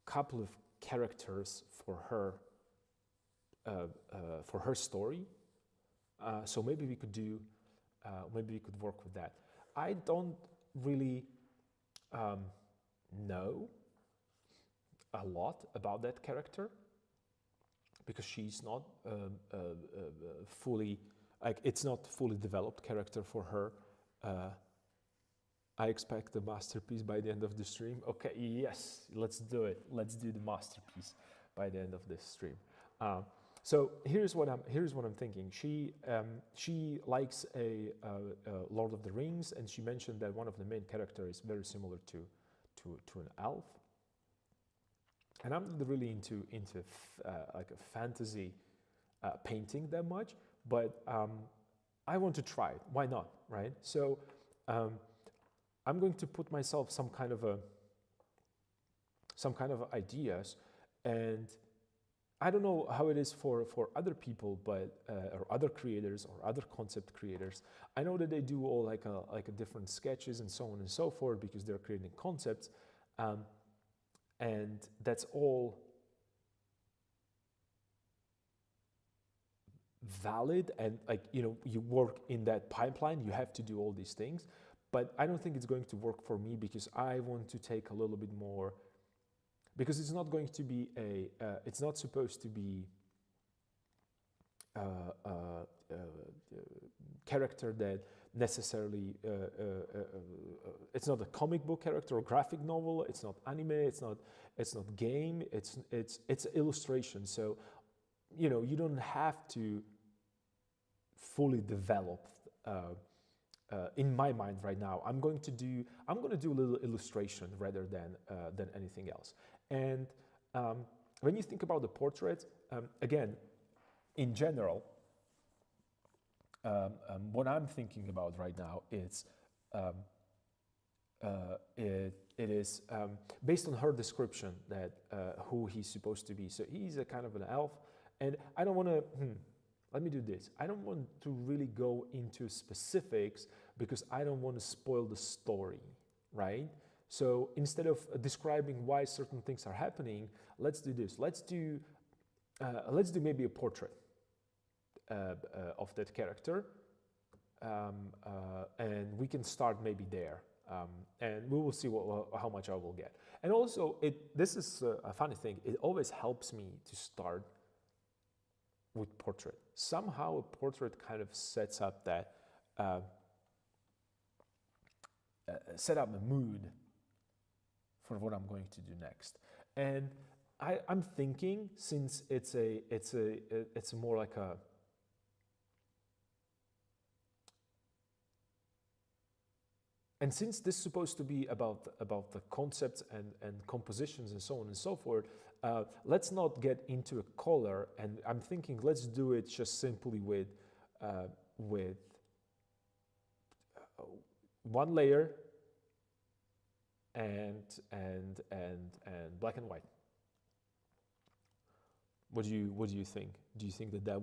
a couple of characters for her story. So maybe we could do, maybe we could work with that. I don't really know a lot about that character because she's not fully, like, it's not fully developed character for her. I expect the masterpiece by the end of the stream. Okay, yes, let's do it. Let's do the masterpiece by the end of this stream. So here's what I'm thinking. She likes a Lord of the Rings, and she mentioned that one of the main characters is very similar to an elf. And I'm not really into like a fantasy painting that much, but I want to try it. Why not, right? So I'm going to put myself some kind of ideas, and I don't know how it is for other people, but or other creators or other concept creators. I know that they do all like a different sketches and so on and so forth because they're creating concepts, and that's all valid, and like, you work in that pipeline, you have to do all these things. But I don't think it's going to work for me because I want to take a little bit more, because it's not going to be it's not supposed to be a character necessarily, it's not a comic book character or graphic novel, it's not anime, it's not game, it's illustration. So, you know, you don't have to fully develop, in my mind right now, I'm going to do a little illustration rather than anything else. And when you think about the portrait, again, in general, what I'm thinking about right now is it is based on her description that who he's supposed to be. So he's a kind of an elf, and I don't want to. Let me do this. I don't want to really go into specifics because I don't want to spoil the story, right? So instead of describing why certain things are happening, let's do this. Let's do maybe a portrait of that character, and we can start maybe there, and we will see how much I will get. And also, this is a funny thing. It always helps me to start with portrait. Somehow, a portrait kind of sets up that set up a mood for what I'm going to do next. And I'm thinking, since it's more like a and since this is supposed to be about the concepts and compositions and so on and so forth, let's not get into a color. And I'm thinking, let's do it just simply with one layer and black and white. What do you think? Do you think that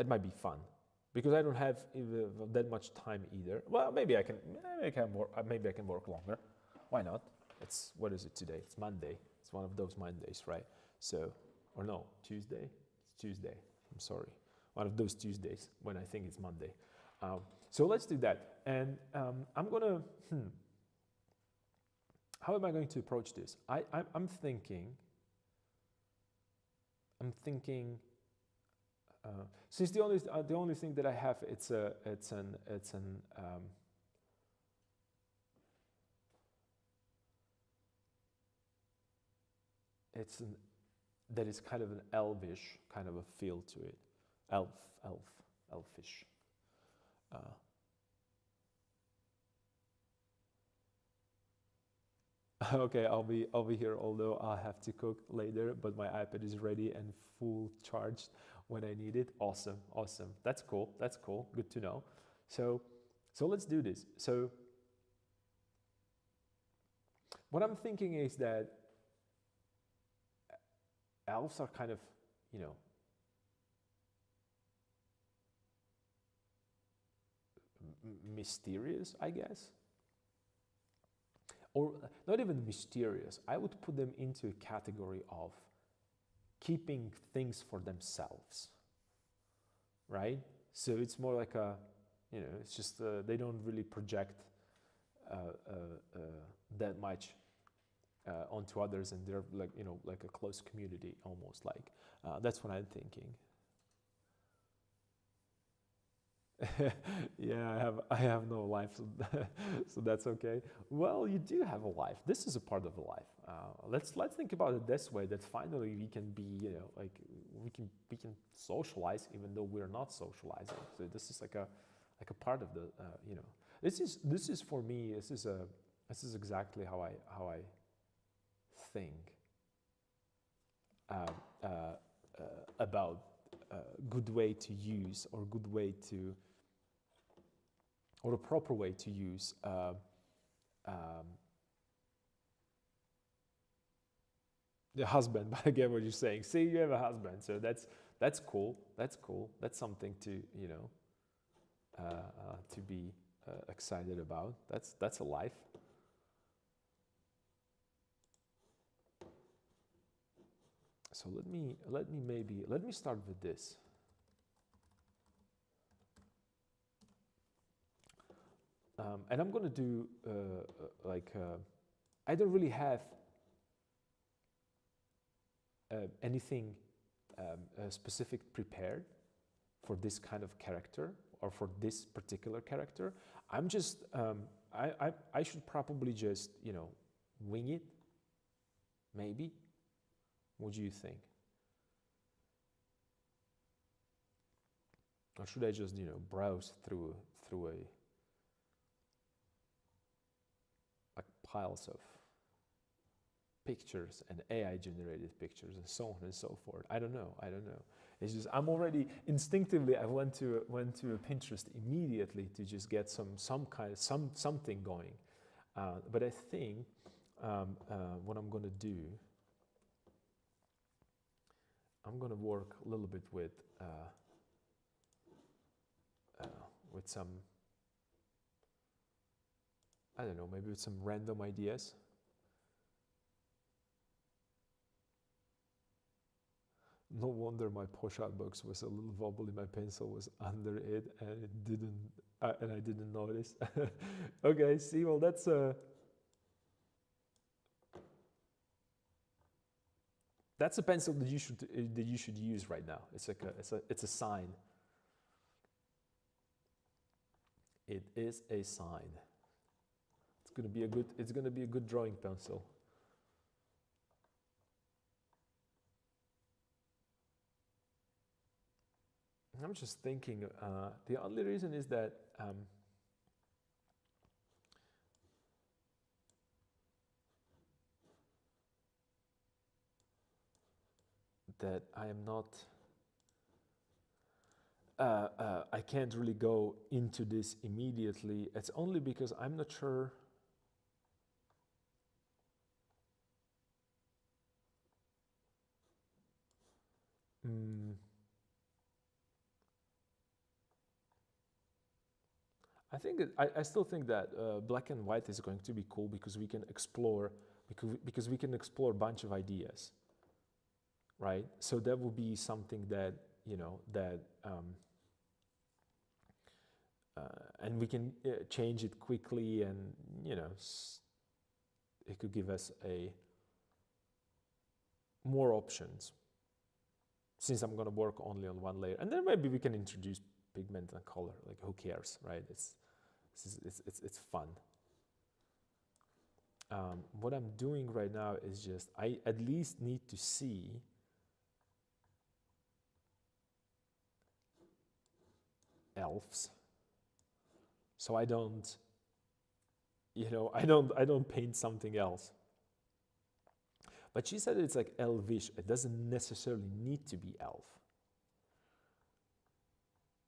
might be fun? Because I don't have that much time either. Well, maybe I can work longer. Why not? What is it today? It's Monday. It's one of those Mondays, right? So, or no, Tuesday? It's Tuesday. I'm sorry. One of those Tuesdays when I think it's Monday. So let's do that. And I'm gonna. How am I going to approach this? I'm thinking. Since the only thing that I have that is kind of an elvish kind of a feel to it, elfish. Okay, I'll be here, although I'll have to cook later, but my iPad is ready and full charged when I need it. Awesome. That's cool. Good to know. So let's do this. So what I'm thinking is that elves are kind of, you know, mysterious, I guess. Or not even mysterious. I would put them into a category of keeping things for themselves, right? So it's more like it's just they don't really project that much onto others, and they're like a close community almost. Like that's what I'm thinking. Yeah, I have no life, so that's okay. Well, you do have a life. This is a part of a life. Let's think about it this way: that finally we can be, like we can socialize, even though we're not socializing. So this is like a part of the, This is for me. This is exactly how I think about good way to use, or good way to, or a proper way to use the husband. But I get what you're saying. See, you have a husband, so that's cool. That's something to to be excited about. That's a life. So let me start with this. And I'm gonna do I don't really have anything specific prepared for this kind of character or for this particular character. I'm just, I should probably just, wing it, maybe. What do you think? Or should I just, browse through like piles of pictures and AI generated pictures and so on and so forth? I don't know. It's just, I'm already instinctively, I went to Pinterest immediately to just get something going. But I think what I'm going to do, I'm going to work a little bit with some, I don't know, maybe with some random ideas. No wonder my pochette box was a little wobbly. My pencil was under it, and it didn't, and I didn't notice. Okay, see, well, that's a pencil that you should use right now. It's like it's a sign. It is a sign. It's gonna be a good drawing pencil. I'm just thinking, the only reason is that I am not, I can't really go into this immediately. It's only because I'm not sure. I still think that black and white is going to be cool because we can explore a bunch of ideas, right? So that will be something that and we can change it quickly, and it could give us more options. Since I'm going to work only on one layer, and then maybe we can introduce pigment and color. Like, who cares, right? It's fun. What I'm doing right now is just, I at least need to see elves, so I don't, I don't paint something else. But she said it's like elvish. It doesn't necessarily need to be elf.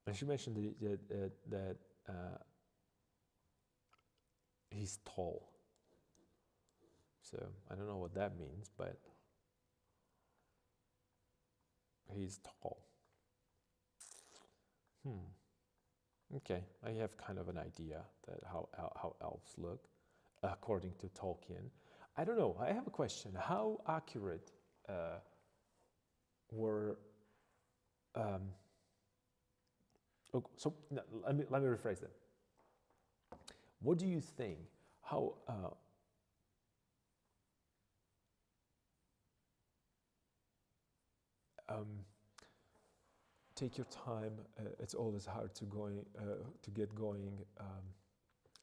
And she mentioned that he's tall. So I don't know what that means, but he's tall. Okay, I have kind of an idea that how elves look, according to Tolkien. I don't know. I have a question. How accurate were? So let me rephrase that. What do you think? How? Take your time. It's always hard to get going.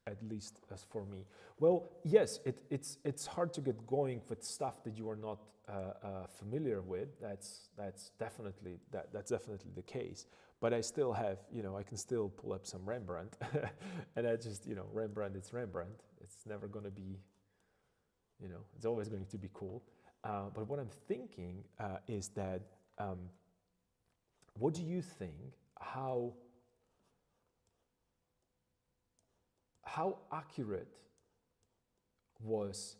At least as for me. Well, yes, it's hard to get going with stuff that you are not familiar with. That's definitely the case. But I still have, I can still pull up some Rembrandt, and I just, Rembrandt. It's Rembrandt. It's never going to be, it's always going to be cool. But what I'm thinking is that, what do you think? How accurate was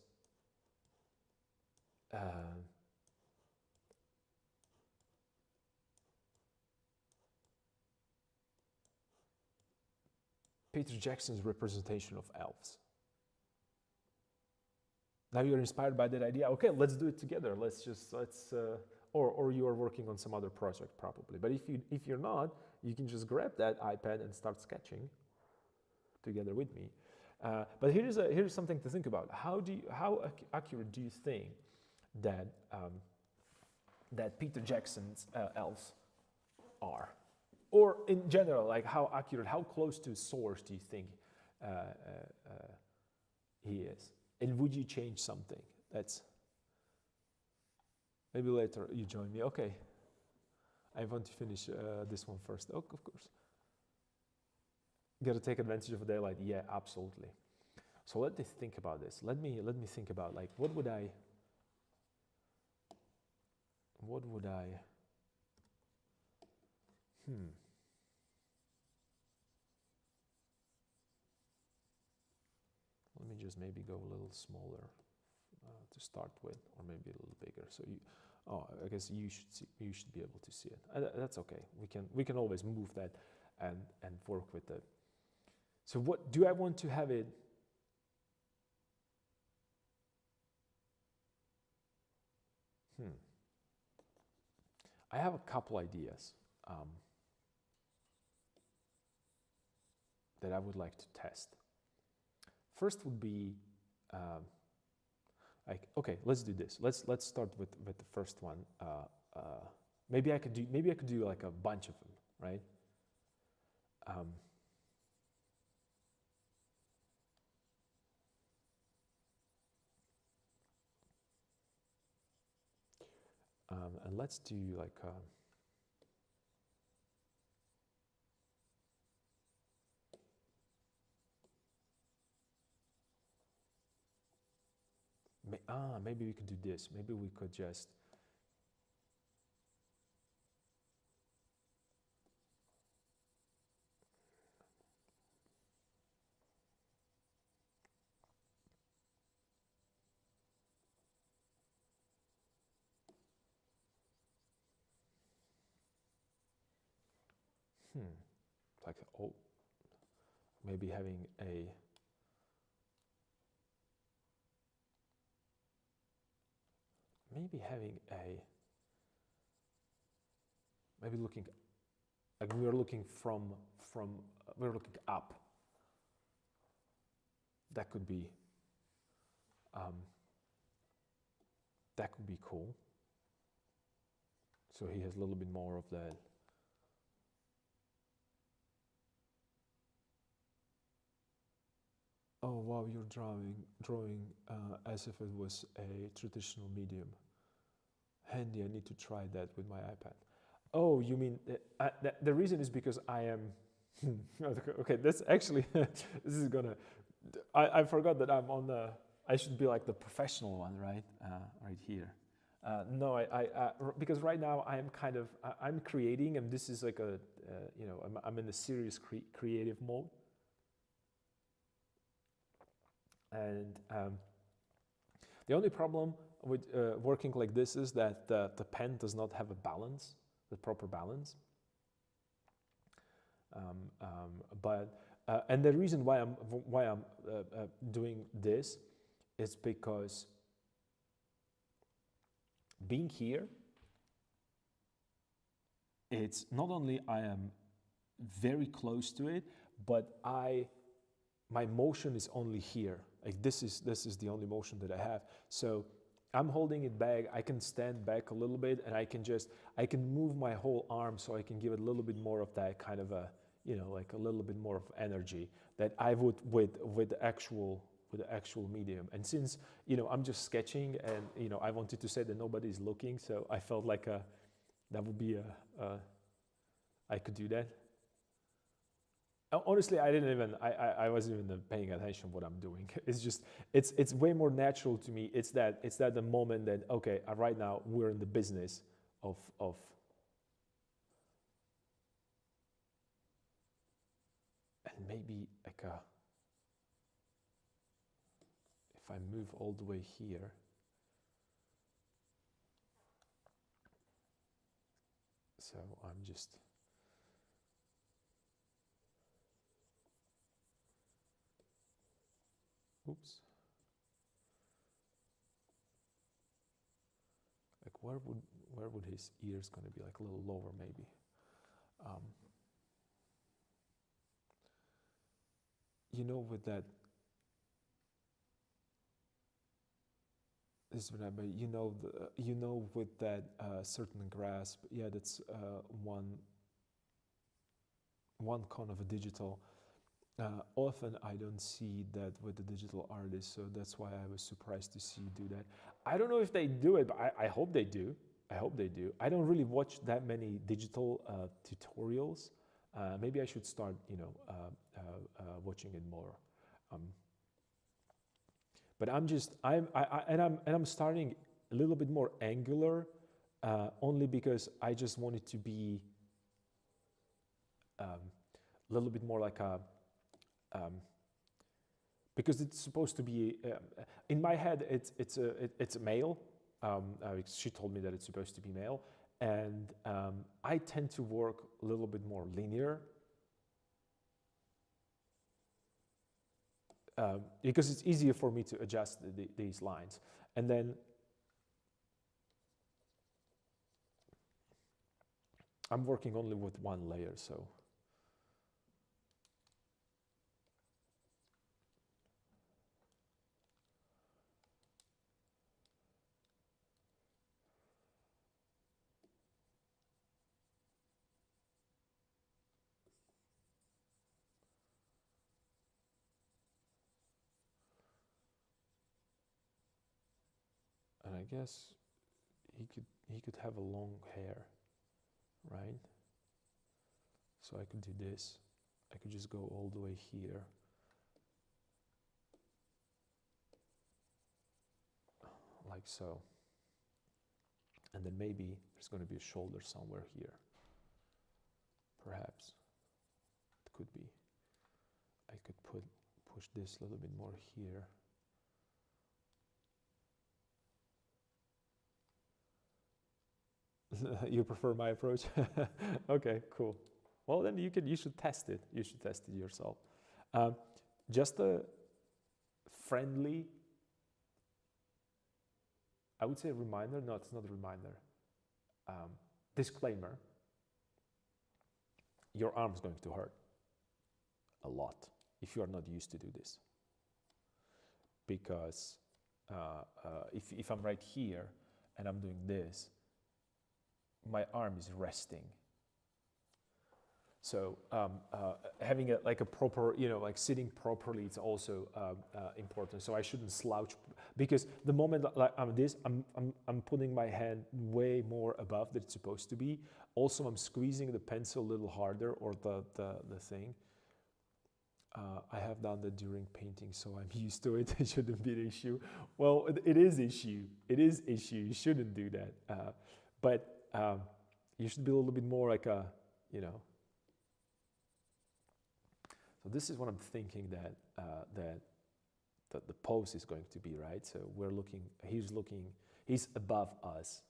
Peter Jackson's representation of elves? Now you're inspired by that idea. Okay, let's do it together. Or you are working on some other project probably. But if you're not, you can just grab that iPad and start sketching together with me. But here's something to think about. How accurate do you think that Peter Jackson's elves are? or in general, like how accurate, how close to source do you think uh, uh, uh, he is? And would you change something? That's maybe later you join me. Okay, I want to finish this one first. Oh, of course. Got to take advantage of daylight. Yeah, absolutely. So let me think about this. Let me think about, like, what would I let me just maybe go a little smaller to start with, or maybe a little bigger. So I guess you should be able to see it. That's okay. We can always move that and work with it. So what do I want to have it? I have a couple ideas that I would like to test. First would be like, okay, let's do this. Let's start with the first one. Maybe I could do like a bunch of them, right? And let's do like maybe we could do this. Maybe we could just like, oh, maybe having a maybe looking, like, we're looking from we're looking up. That could be cool. So he has a little bit more of that. Oh wow, you're drawing as if it was a traditional medium. Handy, I need to try that with my iPad. Oh, you mean the reason is because I am. Okay, that's actually this is gonna. I forgot that I'm on the. I should be like the professional one, right? Right here. No, because right now I am kind of I'm creating, and this is like a I'm in the serious creative mode, and the only problem with working like this is that the pen does not have a balance, the proper balance. And the reason why I'm doing this is because being here, it's not only I am very close to it, but my motion is only here. Like this is the only motion that I have. So I'm holding it back. I can stand back a little bit, and I can move my whole arm so I can give it a little bit more of that kind of a, like a little bit more of energy that I would with the actual medium. And since I'm just sketching, and I wanted to say that nobody's looking, so I felt like that would be I could do that. Honestly, I wasn't even paying attention what I'm doing. It's just it's way more natural to me. It's that the moment that, okay, right now we're in the business of and maybe like if I move all the way here, so I'm just oops. Like where would his ears gonna be, like a little lower maybe. With that, this is what I mean, with that certain grasp, yeah, that's one one con of a digital. Often I don't see that with the digital artists, so that's why I was surprised to see you do that. I don't know if they do it, but I hope they do. I hope they do. I don't really watch that many digital tutorials. Maybe I should start, watching it more. Um, but I'm starting a little bit more Angular, only because I just want it to be a little bit more like a because it's supposed to be in my head it's a male. She told me that it's supposed to be male, and I tend to work a little bit more linear because it's easier for me to adjust these lines. And then I'm working only with one layer, so. And I guess he could have a long hair, right? So I could do this. I could just go all the way here. Like so. And then maybe there's going to be a shoulder somewhere here. Perhaps. It could be. I could push this a little bit more here. You prefer my approach? Okay, cool. Well, then you should test it. You should test it yourself. Just a friendly, I would say reminder. No, it's not a reminder. Disclaimer. Your arm is going to hurt a lot if you are not used to do this. Because if I'm right here and I'm doing this, my arm is resting. So having a proper, like sitting properly, it's also important. So I shouldn't slouch, because the moment like I'm putting my hand way more above than it's supposed to be. Also, I'm squeezing the pencil a little harder, or the thing. I have done that during painting, so I'm used to it. It shouldn't be an issue. Well, it is issue. It is issue. You shouldn't do that. But you should be a little bit more like a, So this is what I'm thinking that the pose is going to be, right? So we're looking. He's above us.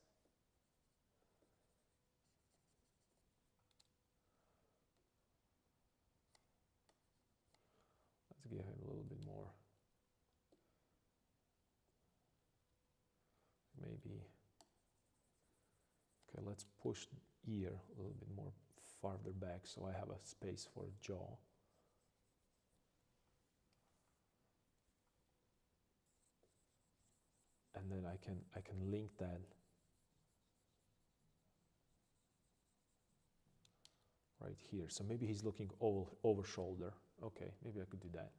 Let's give him a little bit more. Maybe. Okay, let's push ear a little bit more farther back, so I have a space for a jaw. And then I can link that right here. So maybe he's looking over shoulder. Okay, maybe I could do that.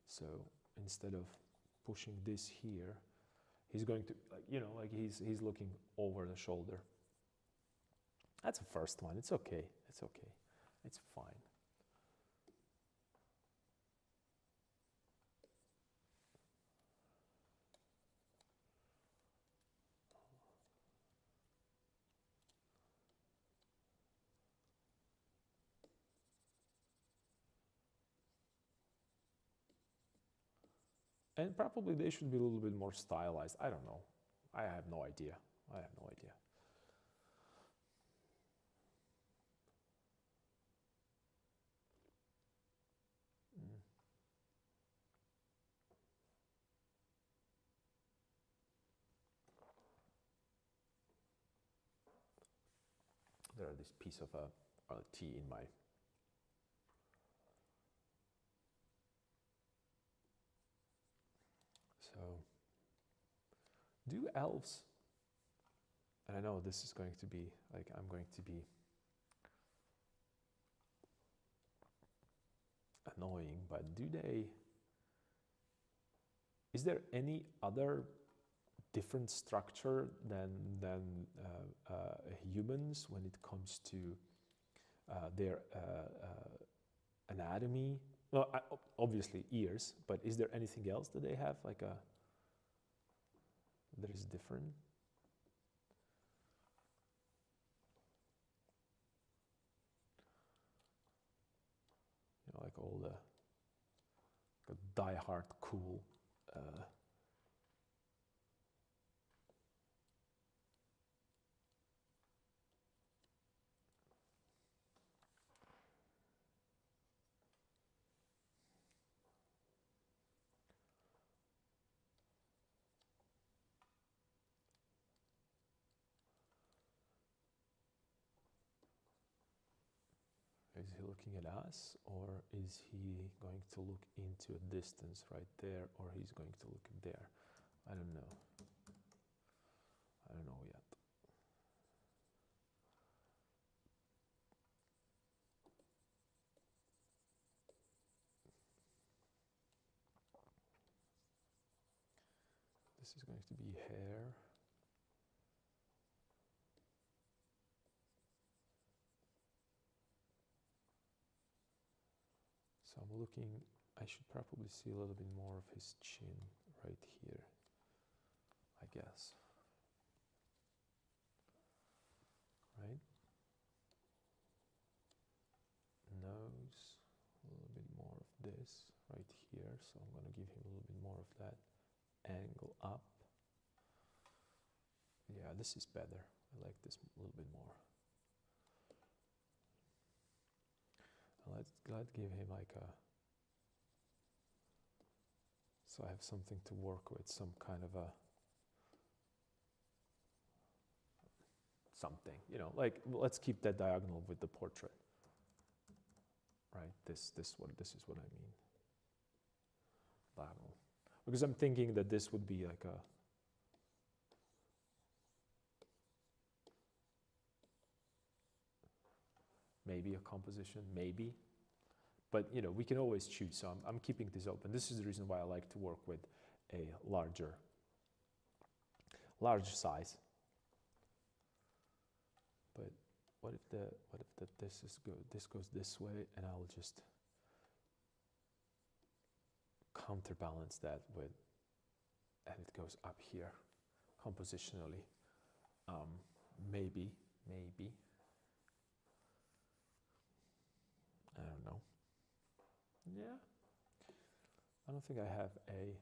So instead of pushing this here, he's going to, like he's looking over the shoulder. That's a first one. It's okay. It's okay. It's fine. And probably they should be a little bit more stylized. I don't know. I have no idea. I have no idea. There are this piece of tea in my. So, do elves, and I know this is going to be, like, I'm going to be annoying, but is there any other different structure than humans when it comes to their anatomy? Well, obviously ears, but is there anything else that they have that is different? Like all the die-hard cool Is he looking at us, or is he going to look into a distance right there, or he's going to look there? I don't know. I don't know yet. This is going to be hair. So I'm looking, I should probably see a little bit more of his chin right here, I guess. Right? Nose, a little bit more of this right here. So I'm going to give him a little bit more of that angle up. Yeah, this is better. I like this a little bit more. Let's give him like a, so I have something to work with, some kind of a, something, like let's keep that diagonal with the portrait. Right, this is what I mean. Diagonal. Because I'm thinking that this would be like a, maybe a composition, maybe. But we can always choose, so I'm keeping this open. This is the reason why I like to work with a large size. But what if this goes this way, and I'll just counterbalance that with, and it goes up here, compositionally. Maybe. I don't know. Yeah. I don't think I have a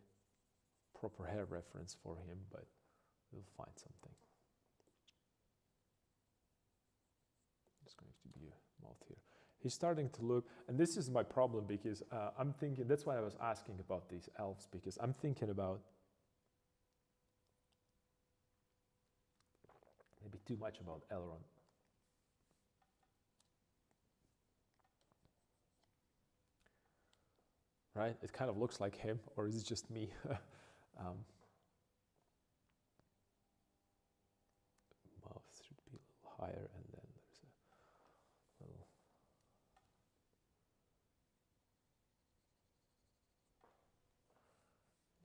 proper hair reference for him, but we'll find something. It's going to be a mouth here. He's starting to look, and this is my problem because I'm thinking, that's why I was asking about these elves, because I'm thinking about maybe too much about Elrond. Right? It kind of looks like him, or is it just me? Mouth should be a little higher, and then there's a little.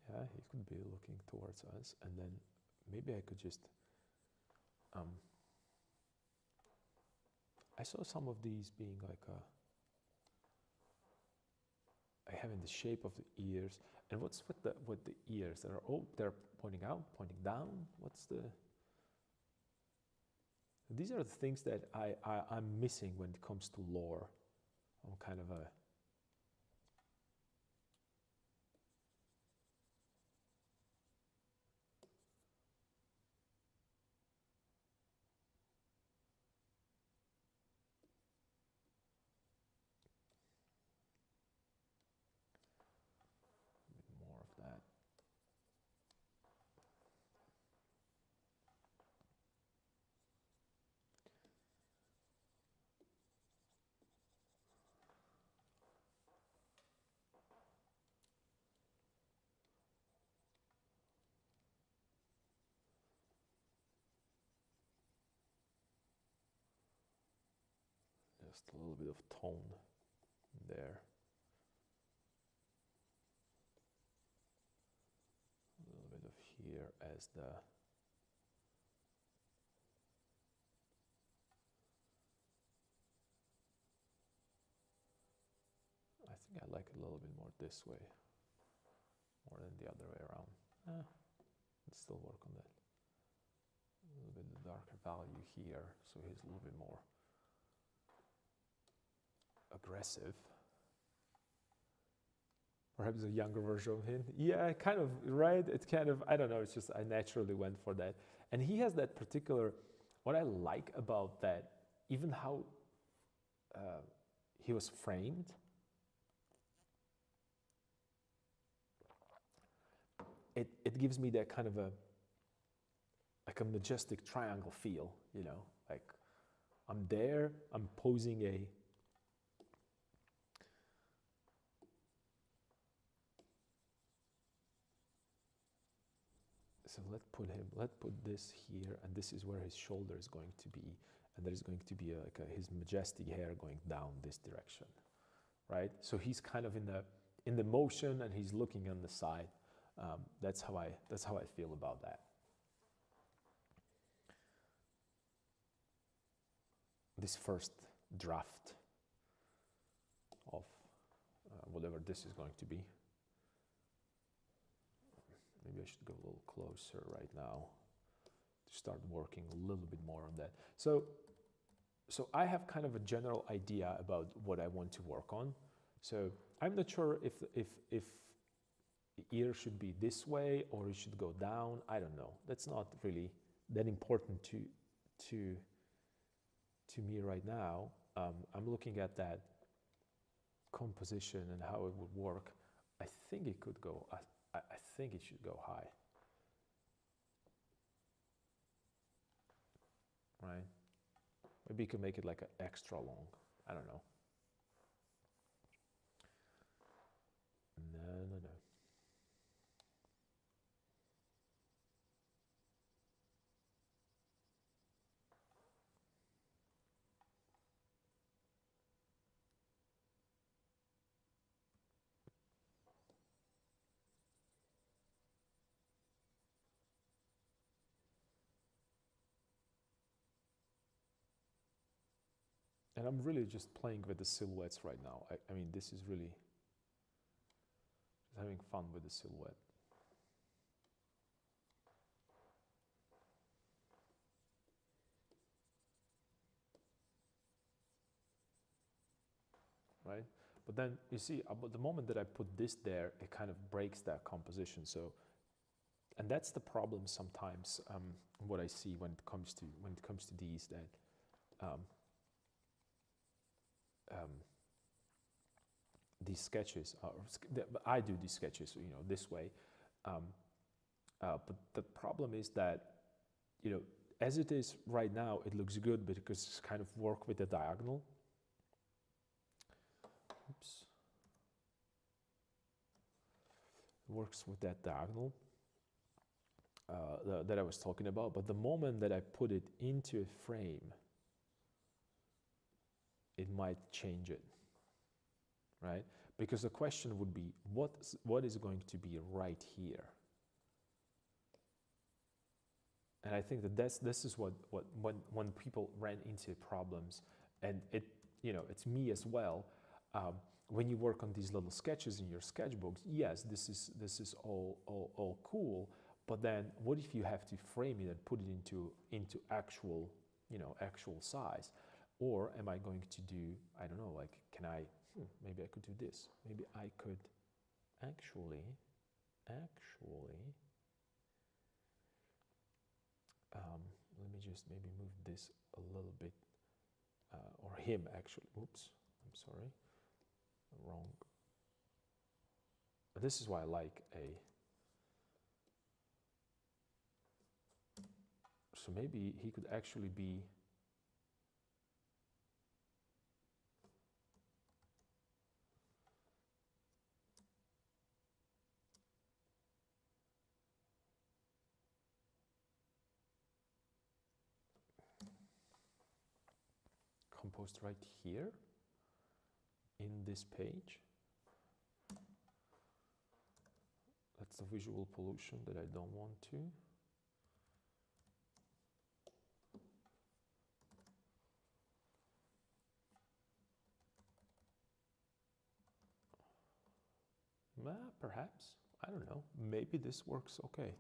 Yeah, he could be looking towards us, and then maybe I could just. I saw some of these being like having the shape of the ears. And what's with the ears? They're pointing out, pointing down. What's the? These are the things that I'm missing when it comes to lore. I'm kind of a. More of that. Just a little bit of tone there. as the I think I like it a little bit more this way, more than the other way around. Let's still work on that. A little bit the darker value here, so he's a little bit more aggressive. Perhaps a younger version of him. Yeah, kind of, right? It's kind of, I don't know, it's just I naturally went for that. And he has that particular, what I like about that, even how he was framed, it gives me that kind of like a majestic triangle feel, you know, like I'm there, I'm posing a, so let's put this here, and this is where his shoulder is going to be, and there's going to be his majestic hair going down this direction, right? So he's kind of in the motion, and he's looking on the side. That's how I feel about that. This first draft of whatever this is going to be. Maybe I should go a little closer right now to start working a little bit more on that. So I have kind of a general idea about what I want to work on. So I'm not sure if the ear should be this way or it should go down. I don't know. That's not really that important to me right now. I'm looking at that composition and how it would work. I think it could go. I think it should go high, right? Maybe you could make it like an extra long. I don't know. No. And I'm really just playing with the silhouettes right now. I mean, this is really just having fun with the silhouette. Right? But then you see, the moment that I put this there, it kind of breaks that composition. So, and that's the problem sometimes. What I see when it comes to these, that these sketches I do these sketches, you know, this way. But the problem is that, you know, as it is right now, it looks good because it's kind of work with the diagonal. Oops. It works with that diagonal that I was talking about. But the moment that I put it into a frame, it might change it, right? Because the question would be, what is going to be right here? And I think that this is what when people ran into problems, and it, you know, it's me as well. When you work on these little sketches in your sketchbooks, yes, this is all cool. But then, what if you have to frame it and put it into actual, you know, actual size? Or am I going to do, I don't know, like, can I? Maybe I could do this. Maybe I could actually. Let me just maybe move this a little bit, or him actually. Oops, I'm sorry, wrong. This is why I like a. So maybe he could actually be. Composed right here in this page. That's the visual pollution that I don't want to. Perhaps, I don't know, maybe this works okay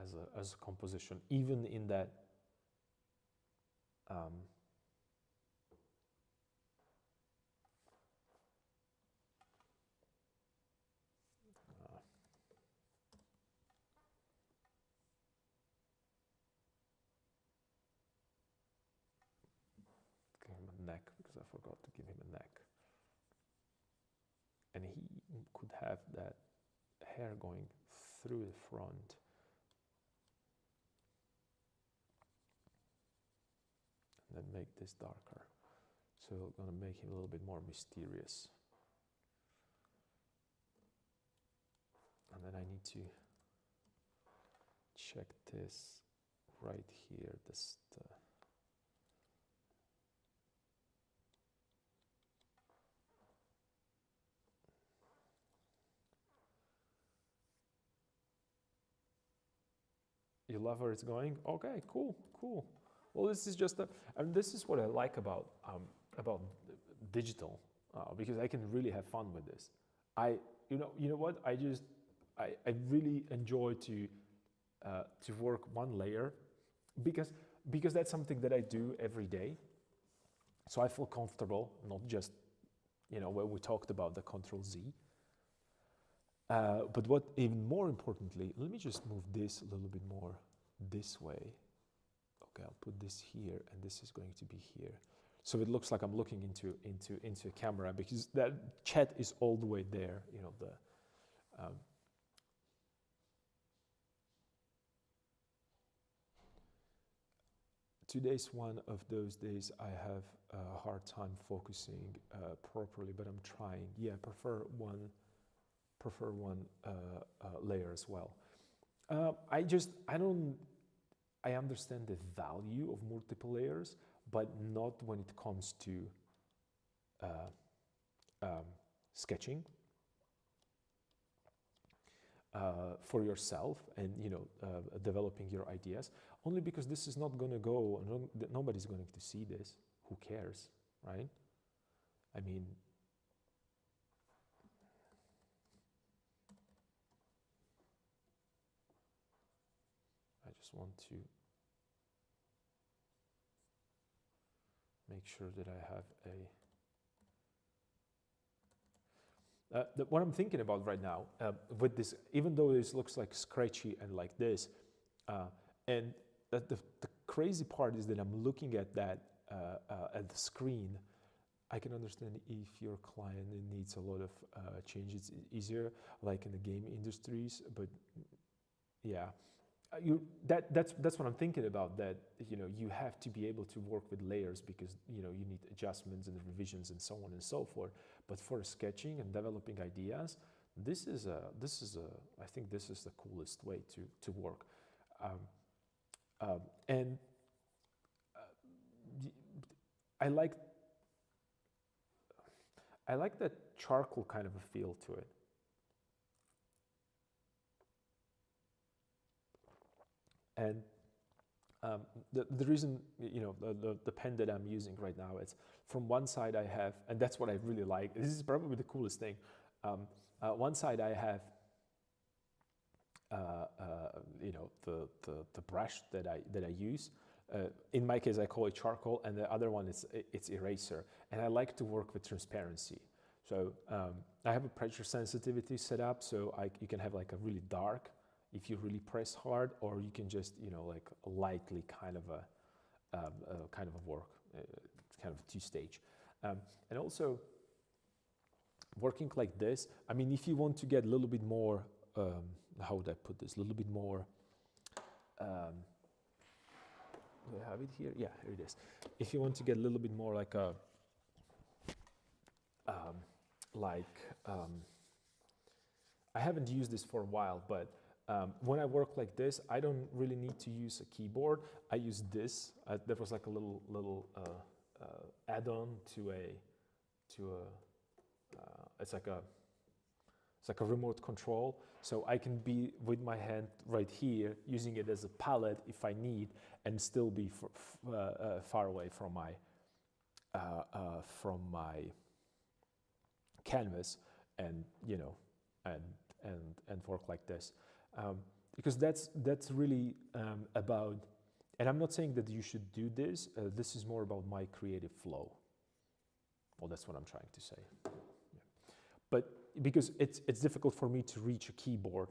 as a composition, even in that give him a neck, because I forgot to give him a neck. And he could have that hair going through the front. And then make this darker. So we're going to make him a little bit more mysterious. And then I need to check this right here, this you love where it's going? Okay, cool. Well, this is just this is what I like about digital, because I can really have fun with this. You know what? I really enjoy to work one layer, because that's something that I do every day. So I feel comfortable, not just when we talked about the Control Z. But what even more importantly, let me just move this a little bit more this way. Okay, I'll put this here, and this is going to be here. So it looks like I'm looking into a camera, because that chat is all the way there. Today's one of those days I have a hard time focusing properly, but I'm trying. Yeah, prefer one layer as well. I understand the value of multiple layers, but not when it comes to sketching for yourself and developing your ideas. Only because this is not going to go. Nobody's going to see this. Who cares, right? I mean. I just want to make sure that I have what I'm thinking about right now with this, even though this looks like scratchy and like this, and the crazy part is that I'm looking at that at the screen. I can understand if your client needs a lot of changes. It's easier, like in the game industries, but yeah. That's what I'm thinking about, that you have to be able to work with layers, because you need adjustments and revisions and so on and so forth. But for sketching and developing ideas, I think this is the coolest way to work. And I like that charcoal kind of a feel to it. And the reason, the pen that I'm using right now, it's from one side I have, and that's what I really like. This is probably the coolest thing. One side I have, the brush that I use. In my case, I call it charcoal, and the other one it's eraser. And I like to work with transparency. So I have a pressure sensitivity set up, so you can have like a really dark, if you really press hard, or you can just like lightly kind of a work, kind of two-stage, and also working like this. I mean, if you want to get a little bit more, how would I put this? A little bit more. Do I have it here? Yeah, here it is. If you want to get a little bit more like a, I haven't used this for a while, but when I work like this, I don't really need to use a keyboard. I use this. There was like a little add-on to a. It's like a remote control, so I can be with my hand right here, using it as a palette if I need, and still be far away from my canvas and, you know, and work like this. Because that's really about, and I'm not saying that you should do this, this is more about my creative flow. Well, that's what I'm trying to say. Yeah. But because it's difficult for me to reach a keyboard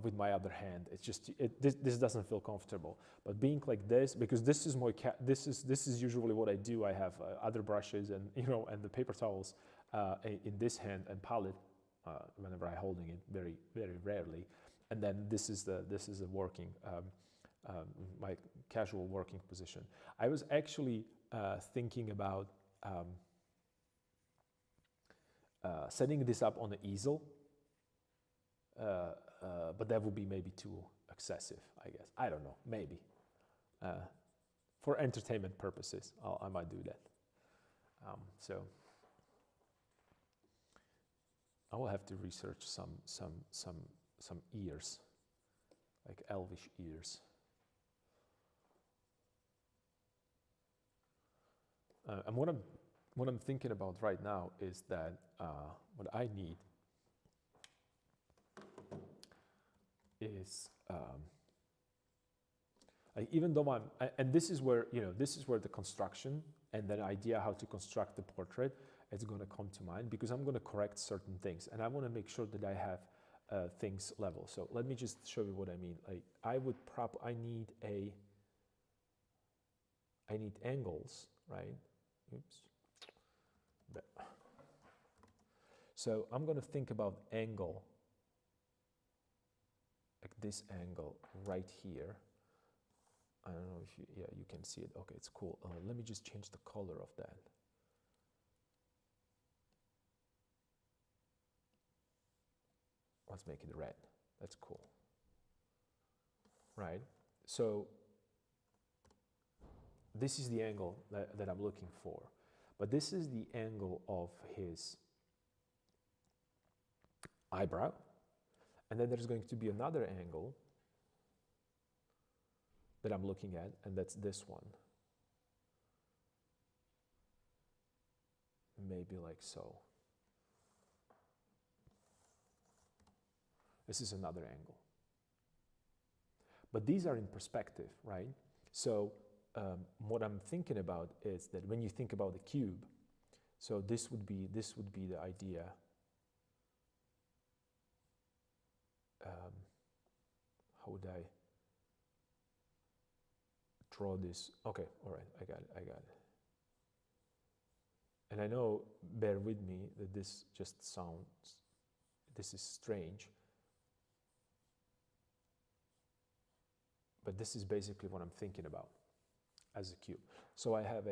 with my other hand, it's just, this doesn't feel comfortable. But being like this, because this is my, this is usually what I do. I have other brushes and, you know, and the paper towels in this hand and palette whenever I'm holding it, very, very rarely. And then this is a working, my casual working position. I was actually thinking about setting this up on an easel, but that would be maybe too excessive, I guess. I don't know, maybe. For entertainment purposes, I might do that. So I will have to research some ears, like elvish ears. And what I'm thinking about right now is that what I need is even though and this is where, you know, this is where the construction and the idea how to construct the portrait is going to come to mind, because I'm going to correct certain things and I want to make sure that I have things level. So let me just show you what I mean. Like I need angles, right? Oops. So I'm going to think about angle, like this angle right here. I don't know if you can see it. Okay, it's cool. Let me just change the color of that. Let's make it red. That's cool. Right? So this is the angle that I'm looking for. But this is the angle of his eyebrow. And then there's going to be another angle that I'm looking at, and that's this one. Maybe like so. This is another angle. But these are in perspective, right? So what I'm thinking about is that when you think about the cube, so this would be the idea. How would I draw this? Okay, all right, I got it. And I know, bear with me, that this just sounds, this is strange. But this is basically what I'm thinking about as a cube. So I have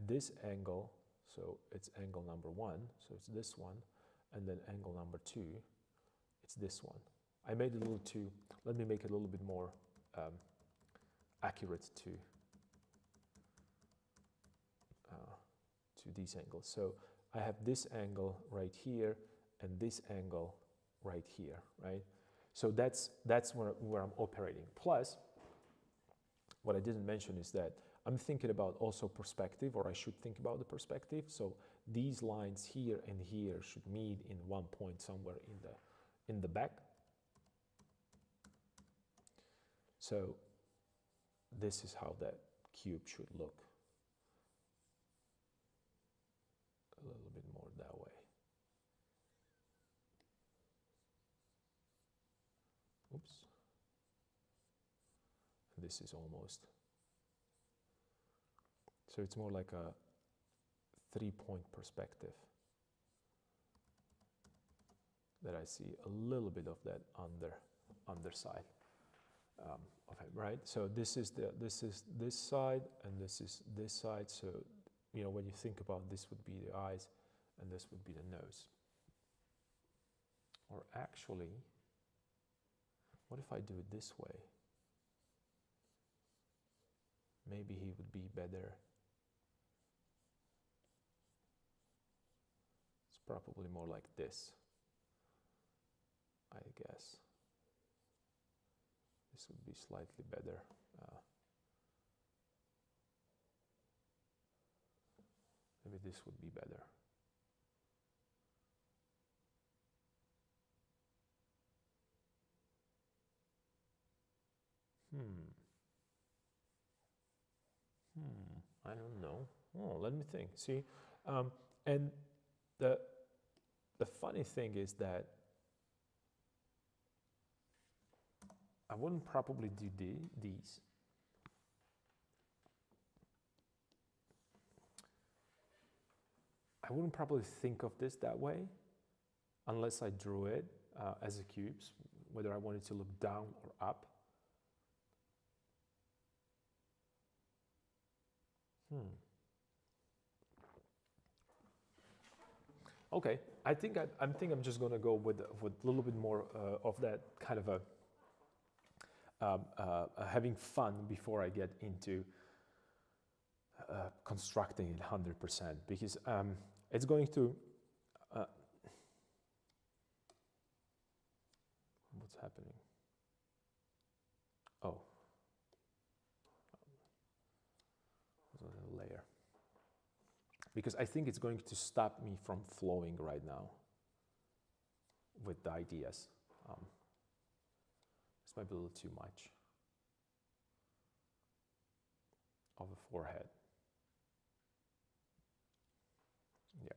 this angle, so it's angle number 1, so it's this one, and then angle number 2, it's this one. I made it a little too, let me make it a little bit more accurate to these angles. So I have this angle right here and this angle right here, right? So that's where I'm operating. Plus, what I didn't mention is that I'm thinking about also perspective, or I should think about the perspective. So these lines here and here should meet in one point somewhere in the back. So this is how that cube should look. A little bit more that way. Oops. And this is almost. So it's more like a 3-point perspective that I see a little bit of that underside of it, right? So this is this side and this is this side. So, you know, when you think about this would be the eyes and this would be the nose. Or actually, what if I do it this way? Maybe he would be better. It's probably more like this, I guess. This would be slightly better. Maybe this would be better. I don't know. Oh, let me think. See, and the funny thing is that I wouldn't probably do these. I wouldn't probably think of this that way unless I drew it as a cubes, whether I wanted to look down or up. Okay, I think I'm just gonna go with a little bit more of that kind of a having fun before I get into constructing it 100%, because it's going to what's happening? Oh, there's a layer. Because I think it's going to stop me from flowing right now with the ideas. This might be a little too much of a forehead. Yeah.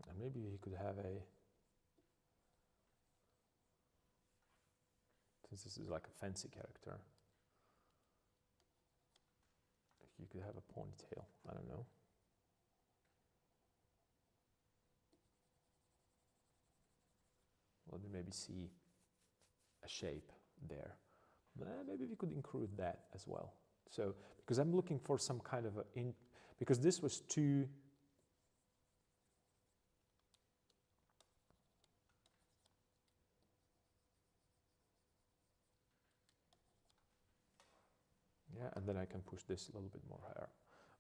And maybe he could have a, since this is like a fancy character, you could have a ponytail, I don't know. Let me maybe see a shape there. Maybe we could include that as well. So, because I'm looking for some kind of because this was too, yeah, and then I can push this a little bit more higher.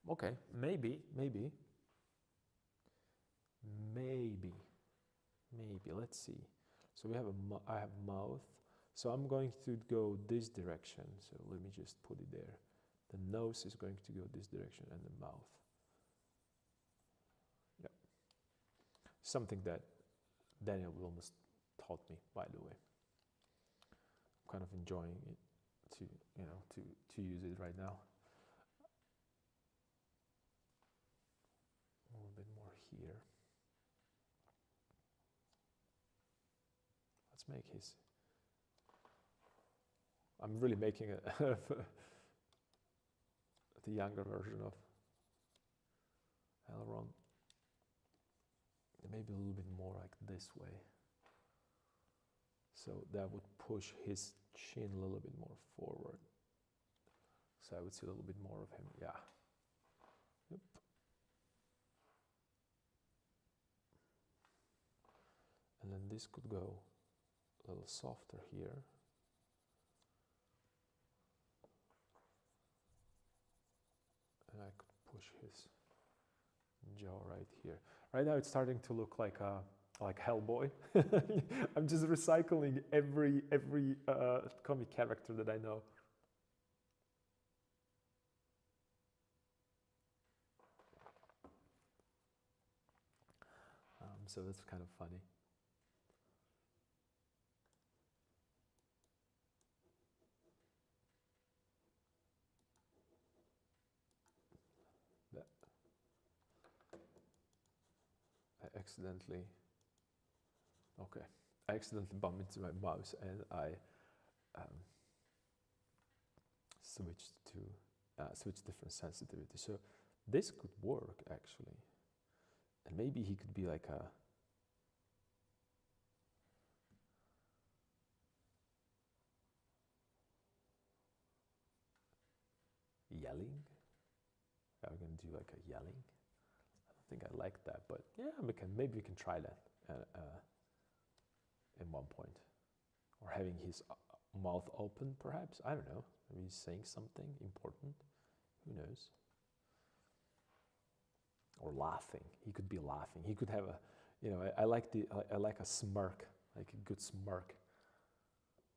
Okay, maybe, let's see. So we have I have mouth. So I'm going to go this direction. So let me just put it there. The nose is going to go this direction and the mouth. Yeah. Something that Daniel Wilmus taught me, by the way. I'm kind of enjoying it to use it right now. A little bit more here. Let's make his, I'm really making the younger version of Elrond. Maybe a little bit more like this way. So that would push his chin a little bit more forward. So I would see a little bit more of him, yeah. Yep. And then this could go a little softer here. And I could push his jaw right here. Right now it's starting to look like Hellboy. I'm just recycling every comic character that I know. So that's kind of funny. I accidentally bumped into my mouse and I switched different sensitivity. So this could work actually. And maybe he could be like a yelling. Are we going to do like a yelling? I don't think I like that, but yeah, maybe we can try that in one point. Or having his mouth open, perhaps. I don't know. Maybe he's saying something important. Who knows? Or laughing. He could be laughing. He could have a, I like a smirk, like a good smirk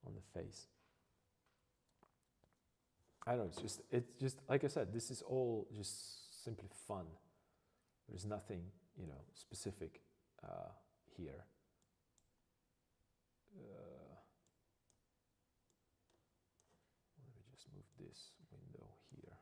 on the face. I don't know. It's just like I said. This is all just simply fun. There's nothing, specific here. Let me just move this window here.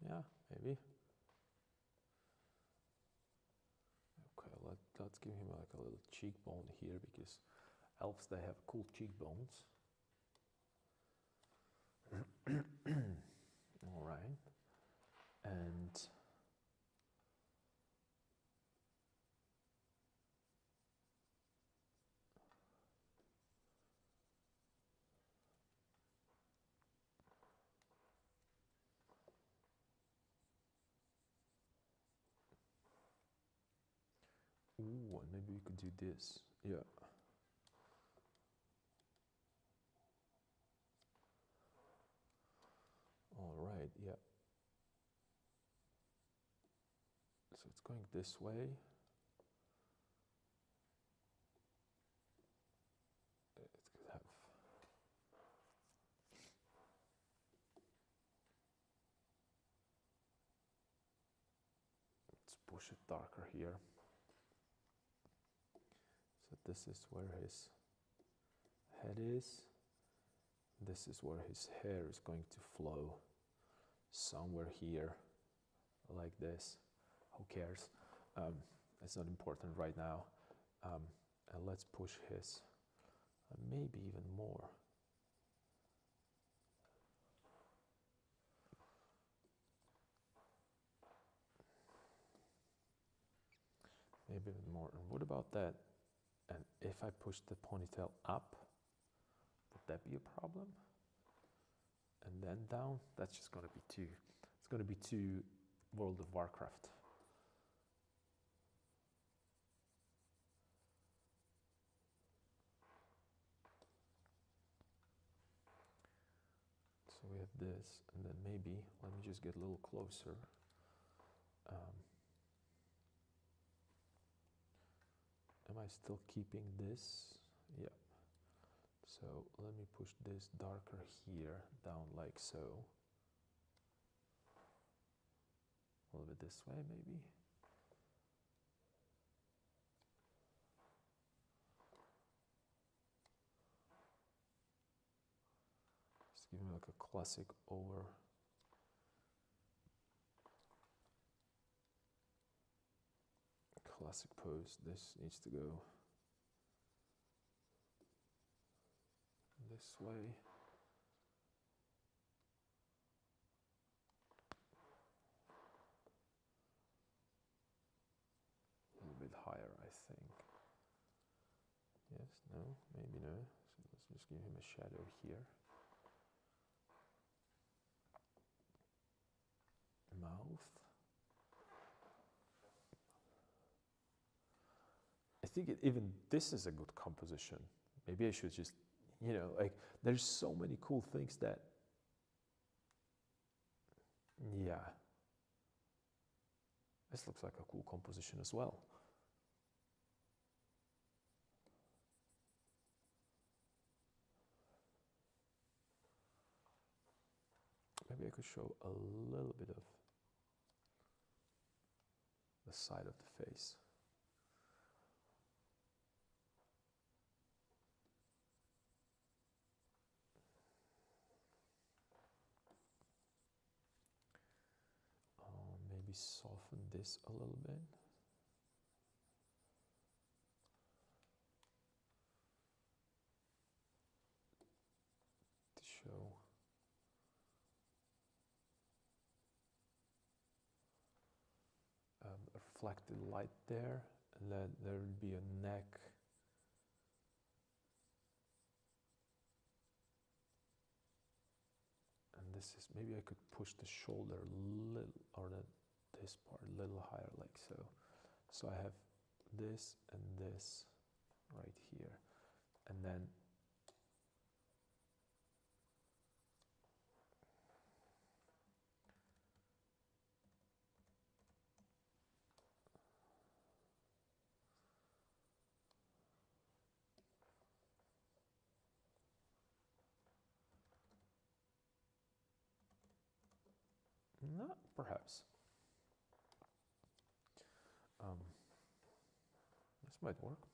Yeah, maybe. Okay, let's give him like a little cheekbone here, because elves, they have cool cheekbones. All right. And ooh, and maybe we could do this. Yeah. All right, yeah. So it's going this way. It could have. Let's push it darker here. So this is where his head is. This is where his hair is going to flow. Somewhere here, like this. Who cares? It's not important right now. And let's push his, maybe even more. Maybe even more. And what about that? And if I push the ponytail up, would that be a problem? And then down? That's just going to be too. It's going to be too World of Warcraft. So we have this, and then maybe, let me just get a little closer. Am I still keeping this? Yeah. So let me push this darker here, down like so. A little bit this way, maybe. Just give me like a classic over. Classic pose. This needs to go this way. A little bit higher, I think. Yes, no, maybe no. So let's just give him a shadow here. Mouth. I think even this is a good composition. Maybe I should just, like, there's so many cool things that, yeah. This looks like a cool composition as well. Maybe I could show a little bit of the side of the face. Maybe soften this a little bit. To show reflected light there, and then there will be a neck. And this is, maybe I could push the shoulder a little, or this part a little higher, like so. So I have this and this right here. And then No, perhaps. This might work.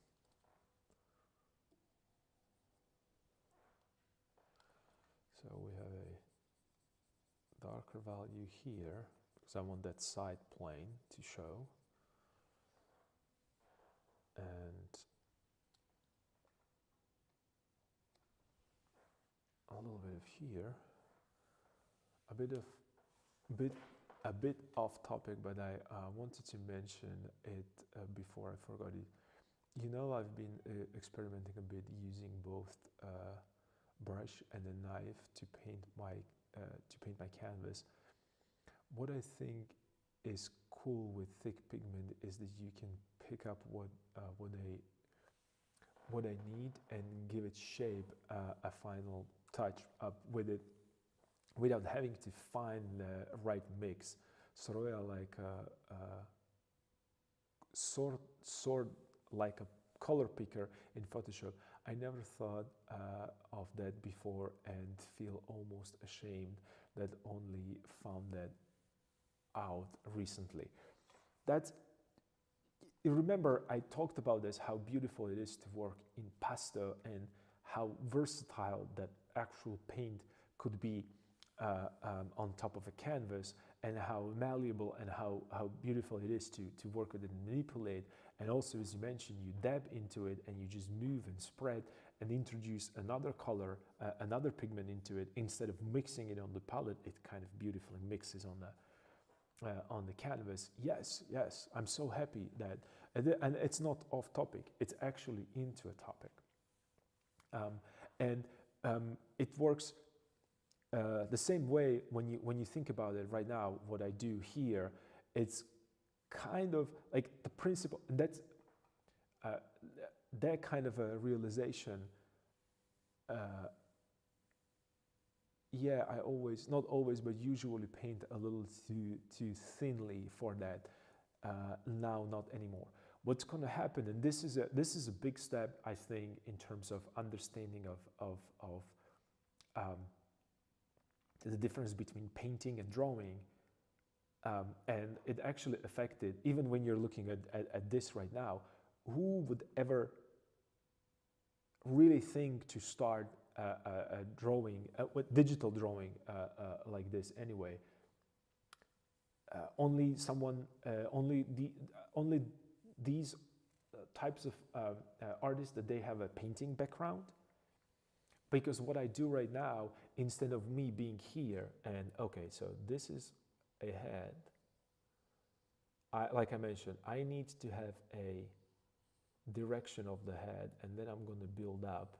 So we have a darker value here because I want that side plane to show. And a little bit of here. A bit off topic, but I wanted to mention it before I forgot it. You know, I've been experimenting a bit using both brush and a knife to paint my canvas. What I think is cool with thick pigment is that you can pick up what I need and give it shape, a final touch up with it, without having to find the right mix. Sort of like sort like a color picker in Photoshop. I never thought of that before and feel almost ashamed that only found that out recently. Remember I talked about this, how beautiful it is to work in pastel and how versatile that actual paint could be on top of a canvas, and how malleable and how beautiful it is to work with it and manipulate. And also, as you mentioned, you dab into it and you just move and spread and introduce another color, another pigment into it. Instead of mixing it on the palette, it kind of beautifully mixes on the canvas. Yes, I'm so happy that, and it's not off topic, it's actually into a topic. It works the same way when you think about it right now. What I do here, it's kind of like the principle. That's that kind of a realization. Yeah, I always, not always, but usually paint a little too thinly for that. Now, not anymore. What's going to happen, and this is a big step, I think, in terms of understanding of the difference between painting and drawing, and it actually affected, even when you're looking at this right now, who would ever really think to start a drawing, digital drawing like this anyway? Only these types of artists, that they have a painting background. Because what I do right now, instead of me being here and, okay, so this is a head. Like I mentioned, I need to have a direction of the head, and then I'm going to build up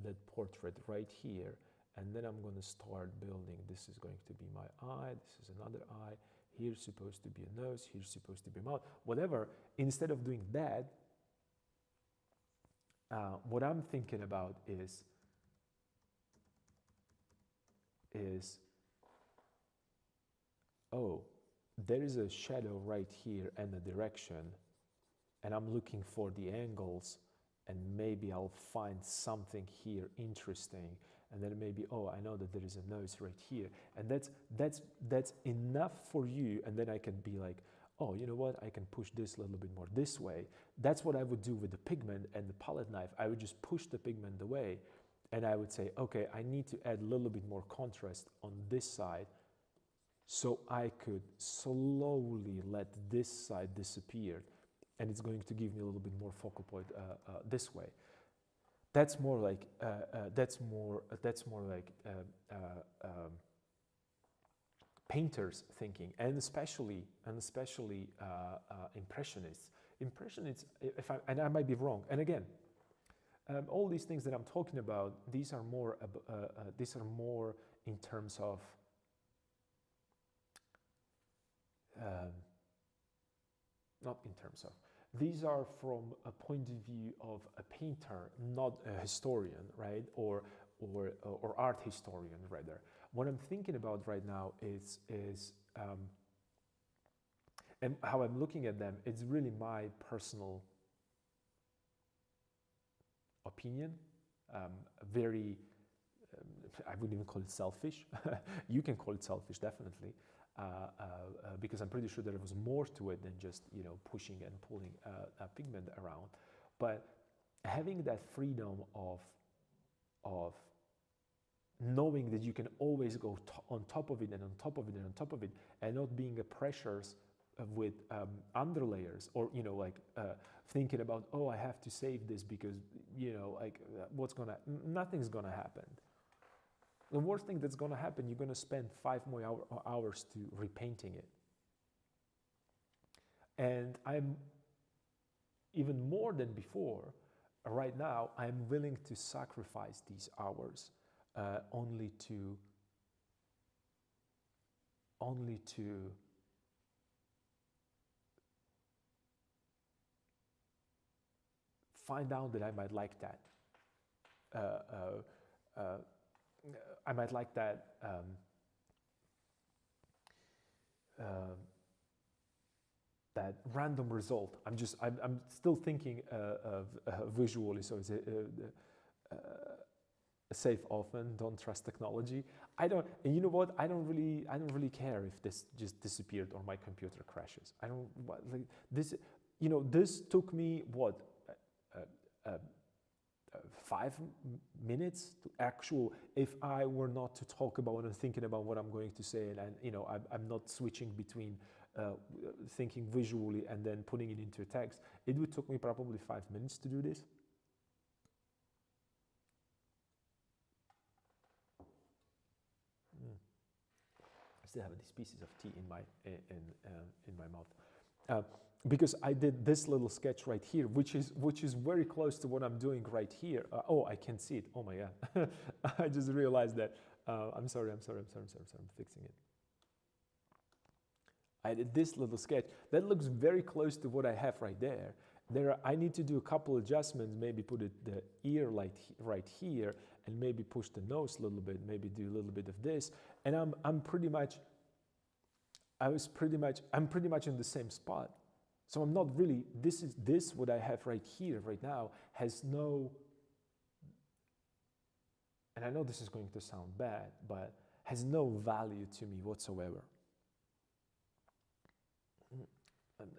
that portrait right here, and then I'm going to start building. This is going to be my eye, this is another eye, here's supposed to be a nose, here's supposed to be a mouth, whatever. Instead of doing that, what I'm thinking about is oh, there is a shadow right here and a direction, and I'm looking for the angles, and maybe I'll find something here interesting, and then maybe, oh, I know that there is a nose right here, and that's enough for you. And then I can be like, oh, you know what, I can push this a little bit more this way. That's what I would do with the pigment and the palette knife. I would just push the pigment away, and I would say, okay, I need to add a little bit more contrast on this side, so I could slowly let this side disappear, and it's going to give me a little bit more focal point this way. That's more like painters thinking, and especially impressionists. Impressionists, and I might be wrong, and again, all these things that I'm talking about, these are more in terms of not in terms of, these are from a point of view of a painter, not a historian, right? Or art historian, rather. What I'm thinking about right now is and how I'm looking at them, it's really my personal opinion. Very, I wouldn't even call it selfish. You can call it selfish, definitely. because I'm pretty sure there was more to it than just pushing and pulling a pigment around. But having that freedom of knowing that you can always go on top of it and on top of it and on top of it, and not being a pressures with underlayers, or thinking about, oh, I have to save this because nothing's gonna happen. The worst thing that's gonna happen, you're gonna spend 5 more hours to repainting it. And I'm even more than before. Right now, I'm willing to sacrifice these hours only to find out that I might like that. I might like that. That random result. I'm still thinking visually. So it's save often. Don't trust technology. And you know what? I don't really care if this just disappeared or my computer crashes. I don't like this. This took me what 5 minutes to actual. If I were not to talk about and thinking about what I'm going to say, and I'm not switching between thinking visually and then putting it into a text, it would take me probably 5 minutes to do this. I still have these pieces of tea in my mouth. Because I did this little sketch right here, which is very close to what I'm doing right here. Oh, I can see it. Oh my God. I just realized that. I'm sorry. I'm fixing it. I did this little sketch. That looks very close to what I have right there. I need to do a couple adjustments, maybe put the ear right here, and maybe push the nose a little bit, maybe do a little bit of this. And I'm pretty much in the same spot. So I'm not really, what I have right here, right now, has no, and I know this is going to sound bad, but has no value to me whatsoever.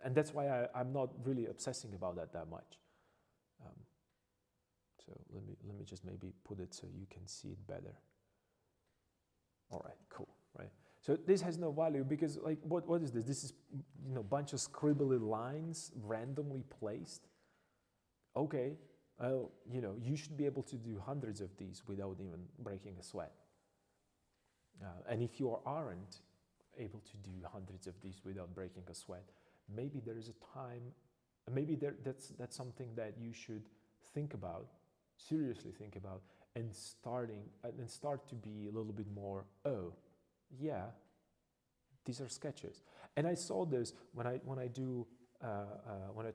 And that's why I'm not really obsessing about that much. So let me just maybe put it so you can see it better. All right, cool, right? So this has no value because, like, what is this? This is, bunch of scribbly lines randomly placed. Okay, you should be able to do hundreds of these without even breaking a sweat. And if you aren't able to do hundreds of these without breaking a sweat, maybe there is a time, maybe that's something that you should think about, seriously think about, and start to be a little bit more, oh, yeah, these are sketches. And I saw this when I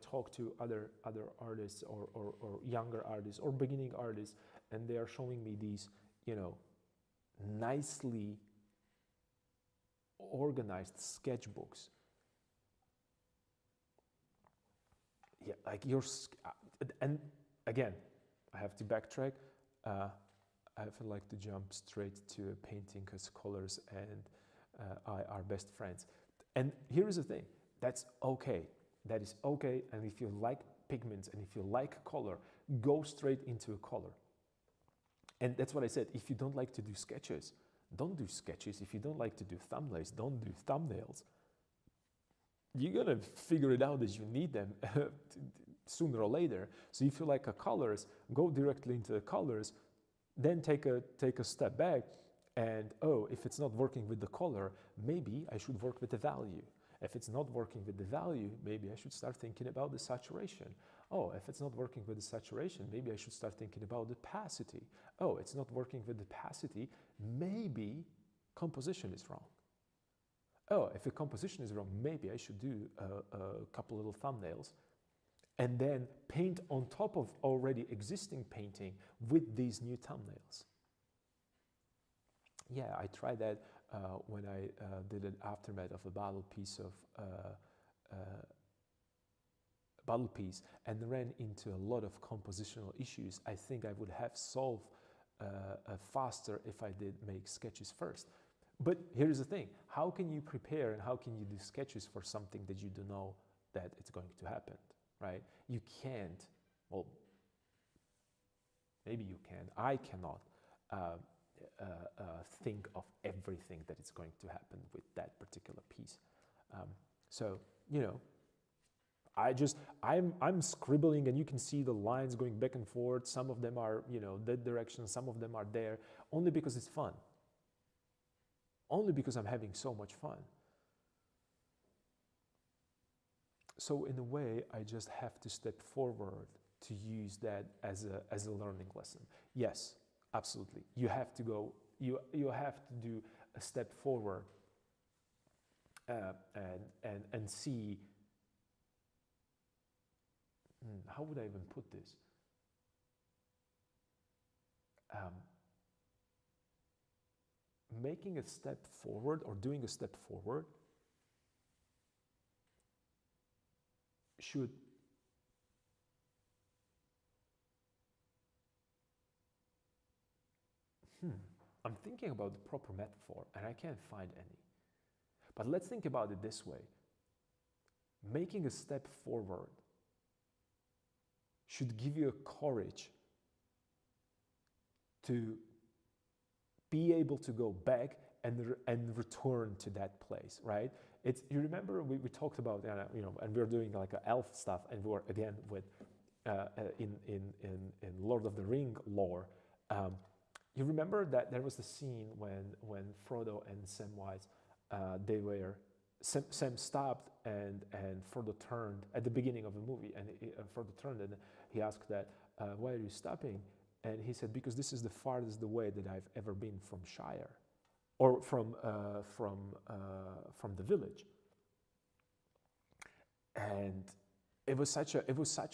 talk to other artists or younger artists or beginning artists, and they are showing me these, nicely organized sketchbooks. Yeah, like and again, I have to backtrack. I feel like to jump straight to a painting because colors and I are best friends. And here is the thing, that's okay. That is okay. And if you like pigments and if you like color, go straight into a color. And that's what I said. If you don't like to do sketches, don't do sketches. If you don't like to do thumbnails, don't do thumbnails. You're gonna figure it out as you need them sooner or later. So if you like colors, go directly into the colors, then take a step back and, oh, if it's not working with the color, maybe I should work with the value. If it's not working with the value, maybe I should start thinking about the saturation. Oh, if it's not working with the saturation, maybe I should start thinking about the opacity. Oh, it's not working with the opacity, maybe composition is wrong. Oh, if the composition is wrong, maybe I should do a couple little thumbnails and then paint on top of already existing painting with these new thumbnails. Yeah, I tried that when I did an aftermath of a battle piece and ran into a lot of compositional issues. I think I would have solved faster if I did make sketches first. But here's the thing, how can you prepare and how can you do sketches for something that you don't know that it's going to happen, right? You can't, well, maybe you can, I cannot think of everything that is going to happen with that particular piece. So, you know, I'm scribbling, and you can see the lines going back and forth. Some of them are, you know, that direction, some of them are there, only because it's fun. Only because I'm having so much fun. So in a way, I just have to step forward to use that as a learning lesson. Yes, absolutely. You have to go, you have to do a step forward and see, how would I even put this? Making a step forward or doing a step forward should I'm thinking about the proper metaphor and I can't find any. But let's think about it this way. Making a step forward should give you a courage to be able to go back and return to that place, right? It's, you remember we talked about, you know, and we were doing like a elf stuff, and we were again with in Lord of the Ring lore. You remember that there was the scene when Frodo and Samwise, Sam stopped and Frodo turned at the beginning of the movie, and Frodo turned and he asked that, why are you stopping? And he said, because this is the farthest away that I've ever been from Shire, or from the village. And it was such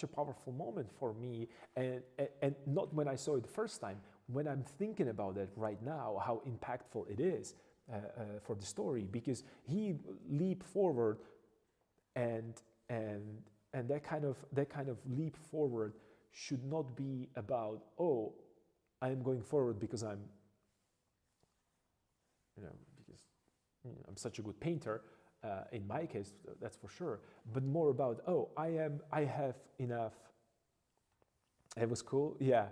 a powerful moment for me, and not when I saw it the first time. When I'm thinking about it right now, how impactful it is for the story, because he leaped forward, and that kind of leap forward should not be about, oh, I'm going forward because I'm, I'm such a good painter. In my case, that's for sure. But more about, oh, I have enough. It was cool. Yeah.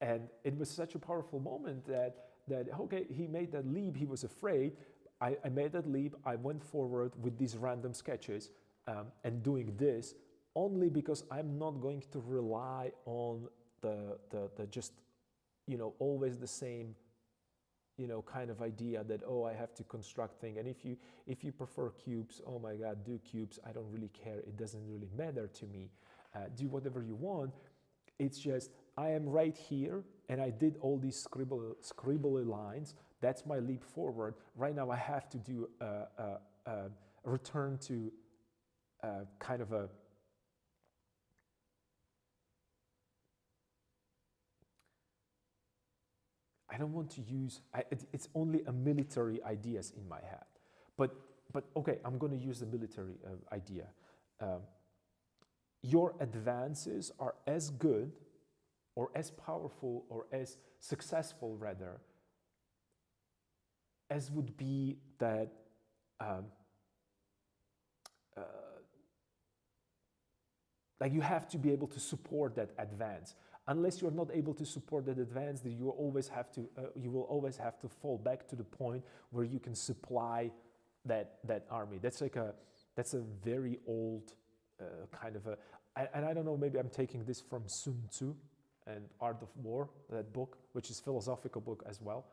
And it was such a powerful moment that okay, he made that leap. He was afraid. I made that leap. I went forward with these random sketches and doing this only because I'm not going to rely on the just, always the same, kind of idea that, oh, I have to construct things. And if you prefer cubes, oh my God, do cubes. I don't really care. It doesn't really matter to me. Do whatever you want. It's just, I am right here and I did all these scribbly lines. That's my leap forward. Right now I have to do a return to kind of a I don't want to use, it's only a military ideas in my head. But okay, I'm going to use the military idea. Your advances are as good or as powerful or as successful, rather, as would be that like you have to be able to support that advance. Unless you're not able to support that advance, then you will always have to fall back to the point where you can supply that army. That's a very old kind of and I don't know, maybe I'm taking this from Sun Tzu and Art of War, that book, which is a philosophical book as well.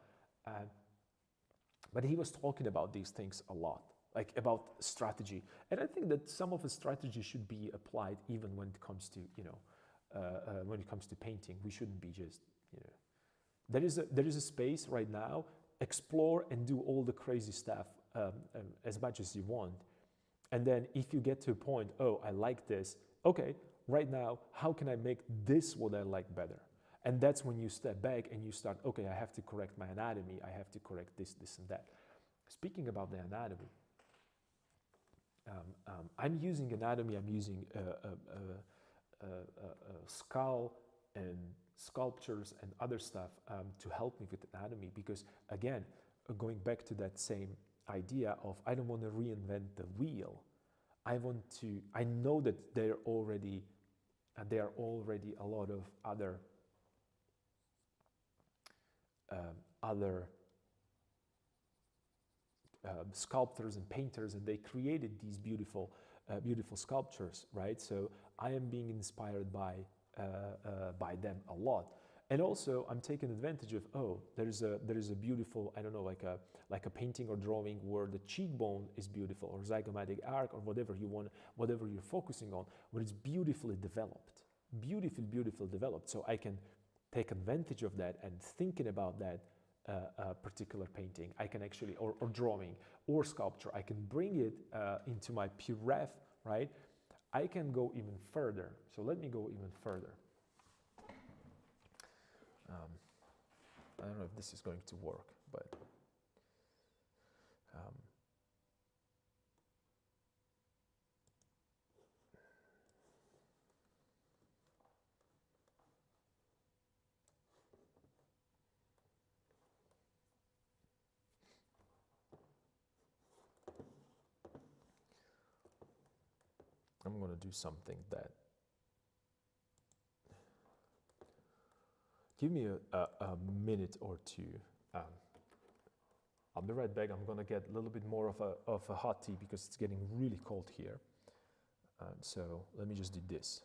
But he was talking about these things a lot, like about strategy. And I think that some of the strategy should be applied even when it comes to, when it comes to painting. We shouldn't be just, there is a space right now. Explore and do all the crazy stuff as much as you want. And then if you get to a point, oh, I like this. Okay, right now, how can I make this what I like better? And that's when you step back and you start, okay, I have to correct my anatomy. I have to correct this, and that. Speaking about the anatomy, I'm using anatomy. I'm using a skull and sculptures and other stuff to help me with anatomy, because again, going back to that same idea of I don't want to reinvent the wheel. I know that there are already a lot of other sculptors and painters, and they created these beautiful sculptures, right? So I am being inspired by them a lot, and also I'm taking advantage of, oh, there is a beautiful, I don't know, like a painting or drawing where the cheekbone is beautiful, or zygomatic arc, or whatever you want, whatever you're focusing on, where it's beautifully developed, beautifully developed. So I can take advantage of that, and thinking about that particular painting, I can actually, or drawing or sculpture, I can bring it into my PureRef, right? I can go even further. So let me go even further. I don't know if this is going to work, but I'm going to do something that, give me a minute or two. I'll be right back. I'm going to get a little bit more of a hot tea because it's getting really cold here. So let me just do this.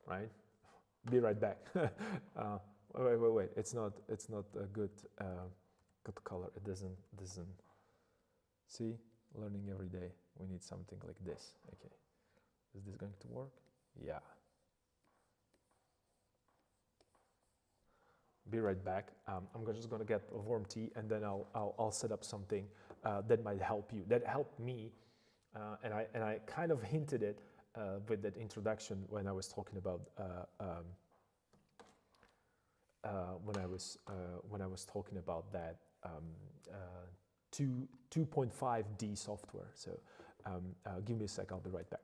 Right? Be right back. Wait. It's not a good color. It doesn't. See, learning every day. We need something like this. Okay, is this going to work? Yeah. Be right back. I'm just going to get a warm tea, and then I'll set up something that might help you. That helped me, and I kind of hinted it with that introduction when I was talking about when I was talking about that 2.5D software. So give me a sec. I'll be right back.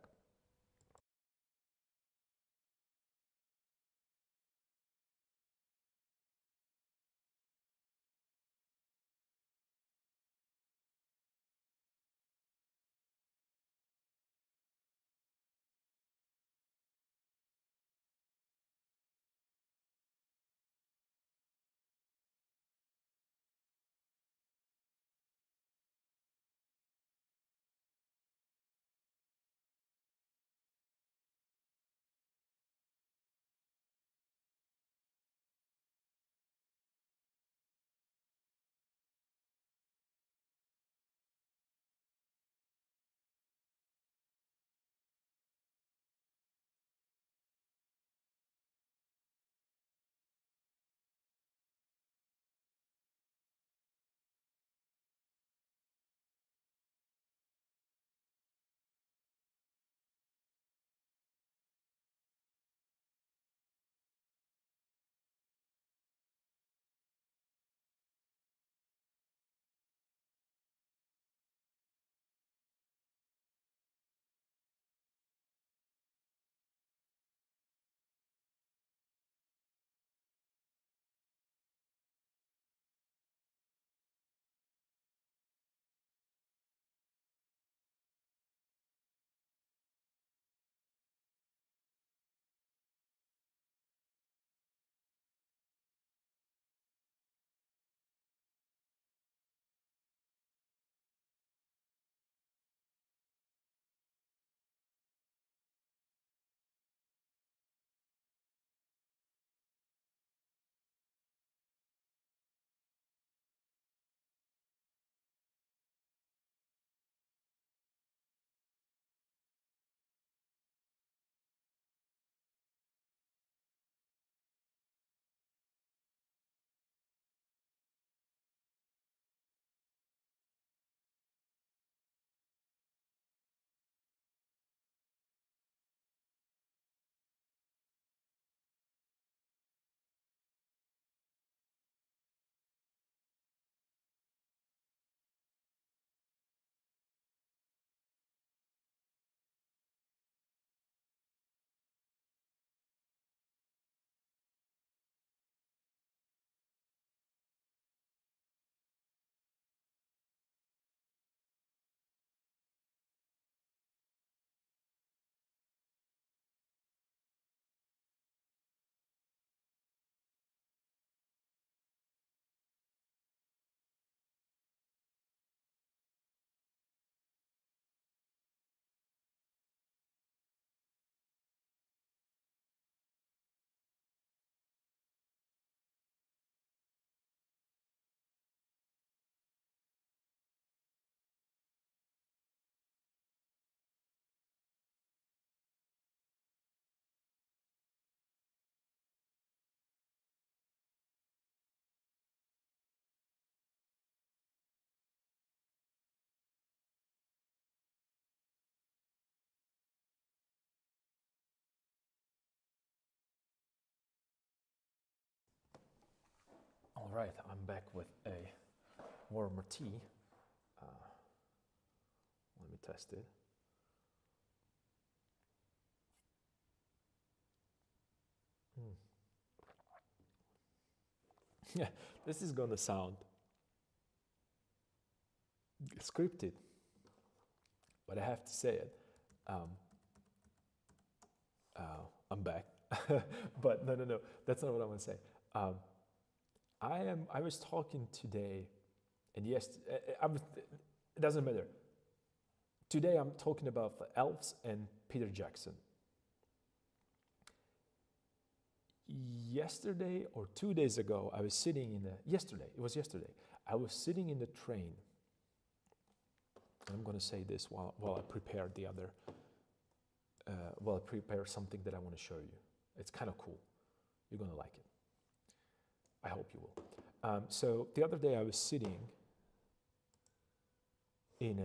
right, I'm back with a warmer tea. Let me test it. Yeah, this is gonna sound scripted, but I have to say it. I'm back, but no, that's not what I want to say. I was talking today, and yes, it doesn't matter. Today I'm talking about the Elves and Peter Jackson. Yesterday or 2 days ago, I was sitting in the it was yesterday. I was sitting in the train. I'm going to say this while I prepare the other. While I prepare something that I want to show you. It's kind of cool. You're going to like it. I hope you will. So the other day I was sitting in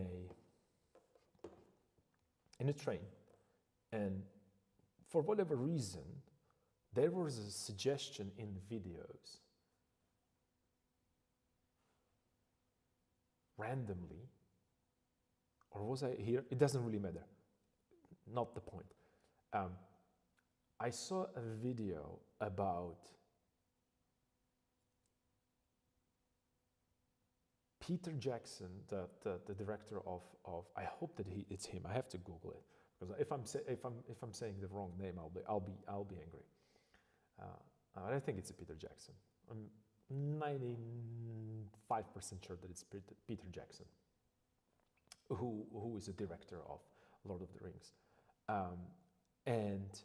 a train, and for whatever reason, there was a suggestion in the videos randomly, or was I here? It doesn't really matter. Not the point. I saw a video about Peter Jackson, the director of I hope that it's him. I have to Google it, because if I'm saying the wrong name, I'll be angry. I think it's a Peter Jackson. I'm 95% sure that it's Peter Jackson, who is a director of Lord of the Rings. And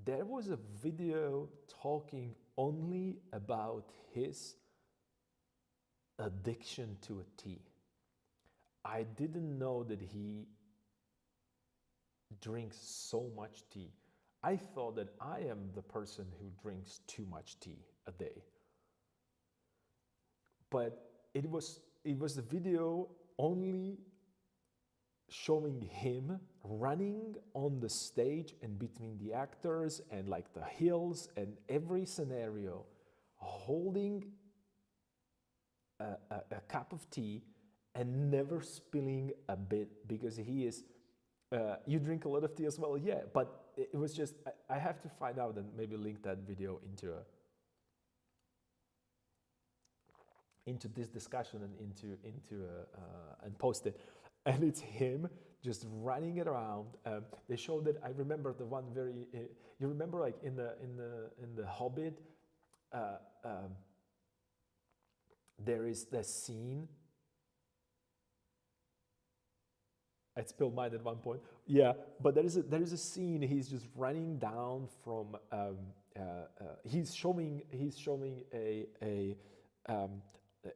there was a video talking only about his addiction to a tea. I didn't know that he drinks so much tea. I thought that I am the person who drinks too much tea a day. But it was a video only showing him running on the stage and between the actors and like the hills and every scenario, holding a cup of tea and never spilling a bit, because he is you drink a lot of tea as well. Yeah, but it was just I have to find out and maybe link that video into this discussion and and post it. And it's him just running it around. They showed that. I remember the one very. You remember, like in the Hobbit, there is the scene. I spilled mine at one point. Yeah, but there is a scene. He's just running down from. He's showing a.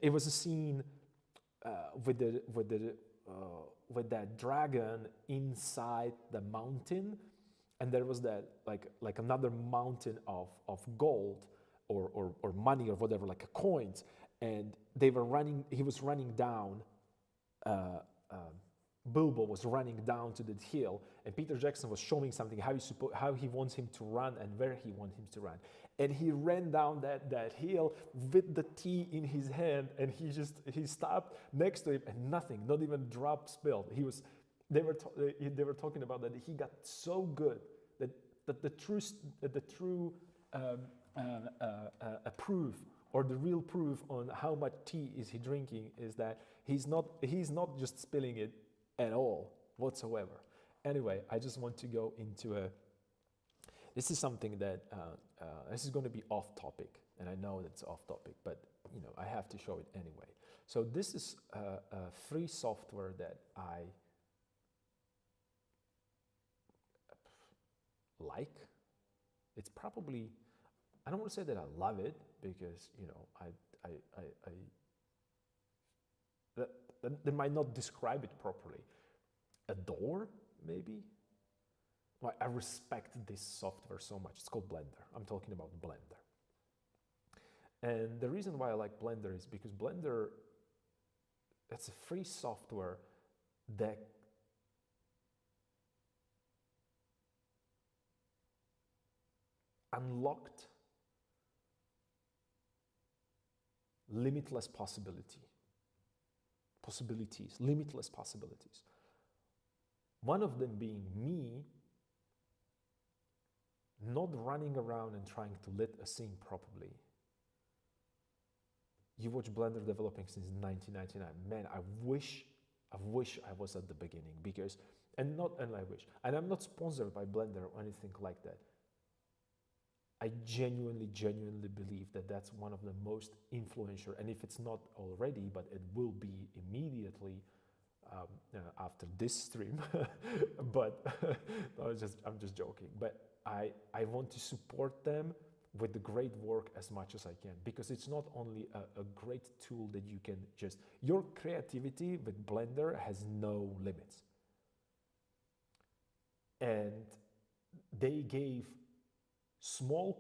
It was a scene with that dragon inside the mountain, and there was that like another mountain of gold or money or whatever, like a coins, and they were running. He was running down. Bilbo was running down to the hill, and Peter Jackson was showing something how he wants him to run and where he wants him to run, and he ran down that hill with the tea in his hand, and he stopped next to him, and nothing, not even a drop spilled. They were talking about that he got so good that the true proof, or the real proof on how much tea is he drinking, is that he's not just spilling it at all whatsoever. Anyway, I just want to go into this is something that this is going to be off topic, and I know that's off topic, but I have to show it anyway. So this is a free software that I like. It's probably, I don't want to say that I love it, because they might not describe it properly. Adore, maybe? Well, I respect this software so much. It's called Blender. I'm talking about Blender. And the reason why I like Blender is because Blender, it's a free software that unlocked limitless limitless possibilities. One of them being me not running around and trying to lit a scene properly. You watch Blender developing since 1999. Man, I wish I was at the beginning, because, and I wish, and I'm not sponsored by Blender or anything like that. I genuinely believe that that's one of the most influential, and if it's not already, but it will be immediately after this stream. But I'm just joking. But I want to support them with the great work as much as I can, because it's not only a great tool that you can just, your creativity with Blender has no limits. And they gave small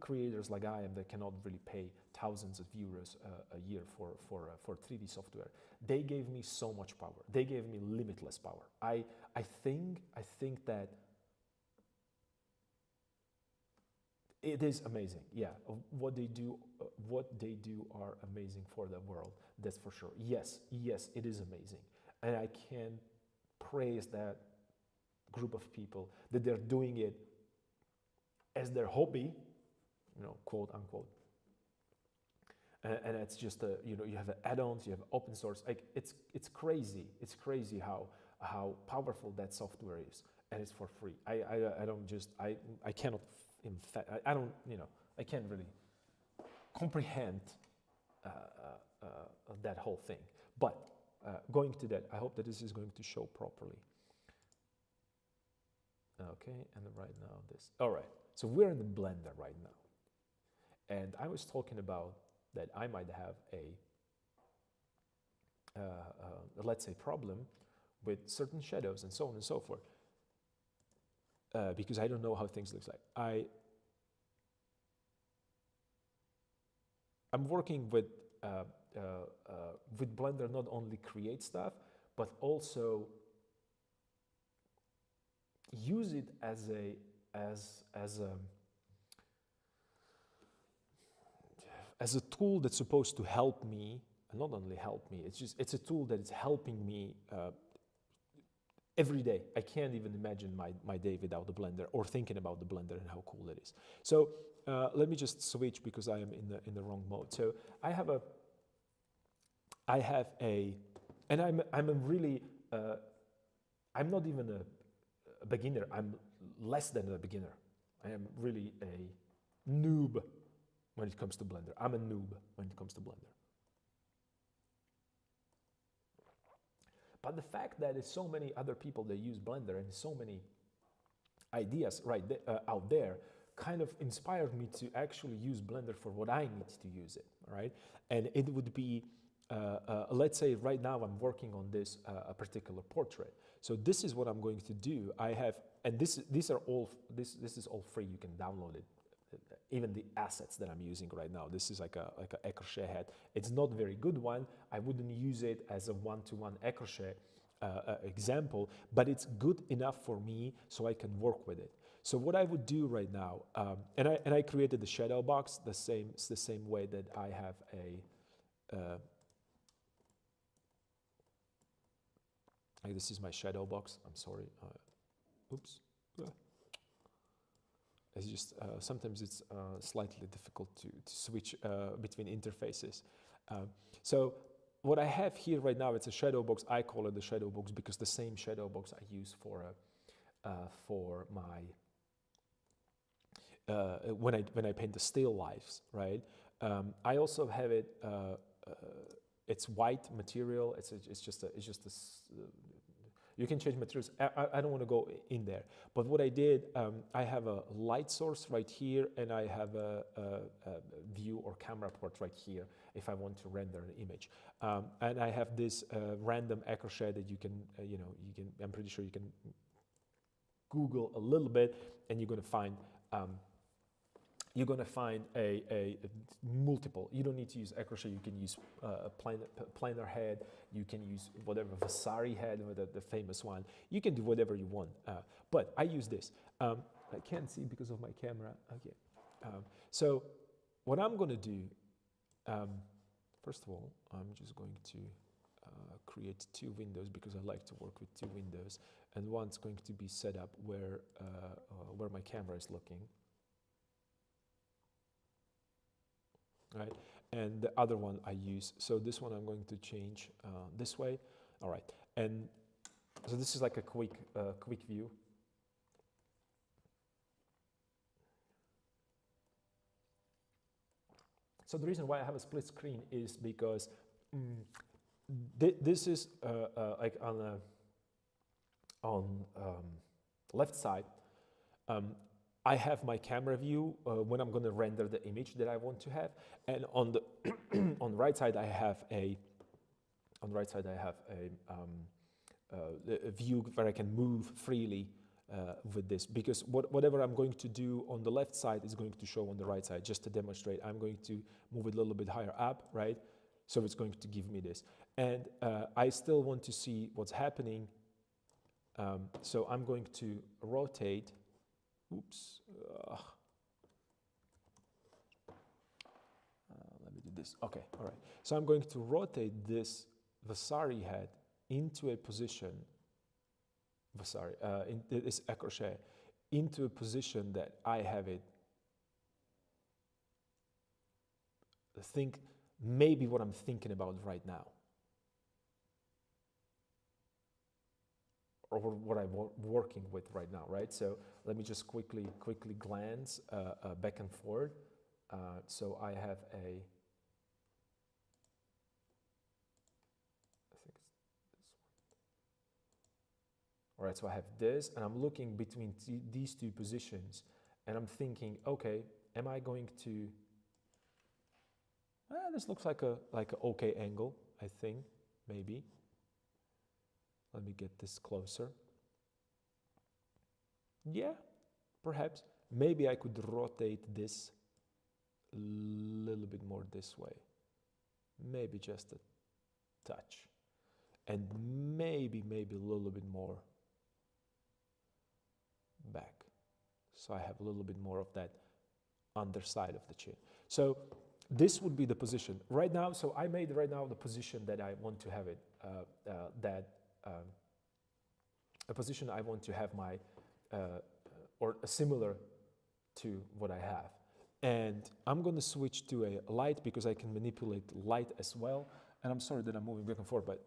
creators like I am, that cannot really pay thousands of euros a year for 3D software. They gave me so much power. They gave me limitless power. I think that it is amazing. Yeah, what they do are amazing for the world. That's for sure. Yes, it is amazing, and I can praise that group of people that they're doing it as their hobby, quote unquote. And it's just you have add-ons, you have open source. Like it's crazy. It's crazy how powerful that software is, and it's for free. I cannot. In fact, I can't really comprehend that whole thing. But going to that, I hope that this is going to show properly. Okay, and right now this. All right, so we're in the Blender right now, and I was talking about that I might have a let's say problem with certain shadows and so on and so forth. Because I don't know how things look like. I'm working with Blender, not only create stuff, but also use it as a tool that's supposed to help me, and not only help me. It's a tool that is helping me. Every day. I can't even imagine my day without the Blender, or thinking about the Blender and how cool it is. So let me just switch, because I am in the wrong mode. So I have a, and I'm a really, I'm not even a beginner. I'm less than a beginner. I am really a noob when it comes to Blender. I'm a noob when it comes to Blender. But the fact that there's so many other people that use Blender and so many ideas out there kind of inspired me to actually use Blender for what I need to use it, right? And it would be, let's say right now I'm working on this a particular portrait. So this is what I'm going to do. I have, and this is all free. You can download it. Even the assets that I'm using right now. This is like a Écorché head. It's not a very good one. I wouldn't use it as a one-to-one Écorché example, but it's good enough for me so I can work with it. So what I would do right now, and I created the shadow box the same way that I have a. This is my shadow box. I'm sorry. Oops. It's just sometimes it's slightly difficult to switch between interfaces. So what I have here right now, it's a shadow box. I call it the shadow box because the same shadow box I use for my when I paint the still lifes, right? I also have it. It's white material. It's just a you can change materials. I don't want to go in there. But what I did, I have a light source right here, and I have a view or camera port right here if I want to render an image. And I have this random Écorché that you can, I'm pretty sure you can Google a little bit, and you're going to find you're going to find a multiple. You don't need to use Ecrochet. You can use a planar head. You can use whatever Vasari head, or the famous one. You can do whatever you want. But I use this. I can't see because of my camera. Okay. So what I'm going to do, first of all, I'm just going to create 2 windows because I like to work with 2 windows, and one's going to be set up where my camera is looking. Right, and the other one I use, so this one I'm going to change this way. All right, and so this is like a quick view. So the reason why I have a split screen is because this is like on left side. I have my camera view when I'm going to render the image that I want to have, and on the on the right side I have a view where I can move freely with this, because whatever I'm going to do on the left side is going to show on the right side. Just to demonstrate, I'm going to move it a little bit higher up, right? So it's going to give me this, and I still want to see what's happening. So I'm going to rotate. Oops. Let me do this. Okay, all right. So I'm going to rotate this Vasari head into a position, in this Ecrochet, into a position that I have it. Think maybe what I'm thinking about right now, or what I'm working with right now, right? So let me just quickly glance back and forth. So I have I think it's this one. All right, so I have this, and I'm looking between these 2 positions, and I'm thinking, okay, am I going to? This looks like a okay angle, I think, maybe. Let me get this closer. Yeah, perhaps. Maybe I could rotate this a little bit more this way. Maybe just a touch. And maybe a little bit more back. So I have a little bit more of that underside of the chin. So this would be the position. Right now, so I made right now the position that I want to have it, a position I want to have my, or similar to what I have. And I'm going to switch to a light because I can manipulate light as well. And I'm sorry that I'm moving back and forth, but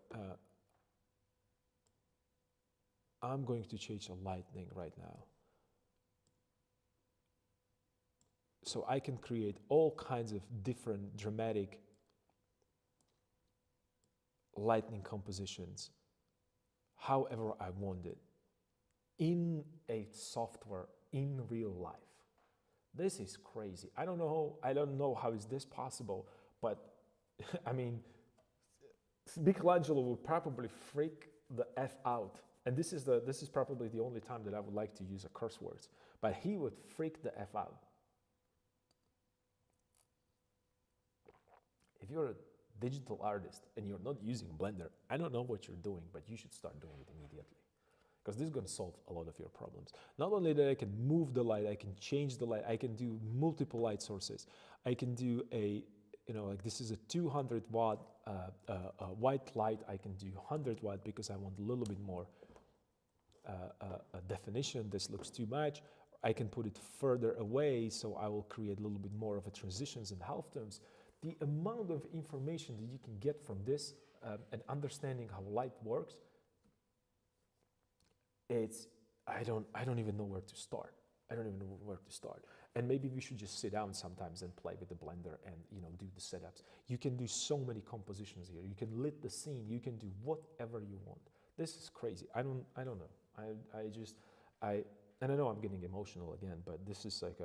I'm going to change the lightning right now. So I can create all kinds of different dramatic lightning compositions however I want it in a software in real life. This is crazy. I don't know how is this possible, but I mean, Michelangelo would probably freak the F out. And this is probably the only time that I would like to use a curse words, but he would freak the F out. If you're a digital artist and you're not using Blender, I don't know what you're doing, but you should start doing it immediately, because this is going to solve a lot of your problems. Not only that I can move the light, I can change the light, I can do multiple light sources. I can do a, like this is a 200 watt white light. I can do 100 watt because I want a little bit more definition. This looks too much. I can put it further away, so I will create a little bit more of a transitions and halftones. The amount of information that you can get from this and understanding how light works, I don't even know where to start. I don't even know where to start. And maybe we should just sit down sometimes and play with the Blender and do the setups. You can do so many compositions here. You can lit the scene. You can do whatever you want. This is crazy. I don't know. And I know I'm getting emotional again, but this is like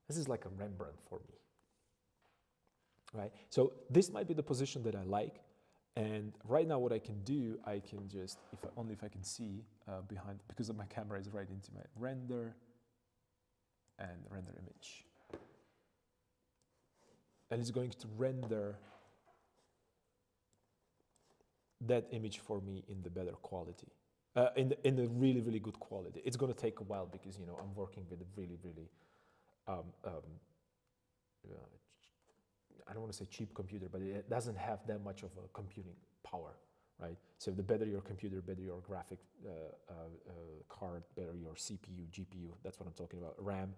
this is like a Rembrandt for me, right? So this might be the position that I like. And right now what I can do, I can just, only if I can see behind, because my camera is right into my render and render image. And it's going to render that image for me in the better quality, in the really, really good quality. It's going to take a while because, you know, I'm working with a really, really, I don't want to say cheap computer, but it doesn't have that much of a computing power, right? So the better your computer, better your graphic card, better your CPU, GPU, that's what I'm talking about, RAM,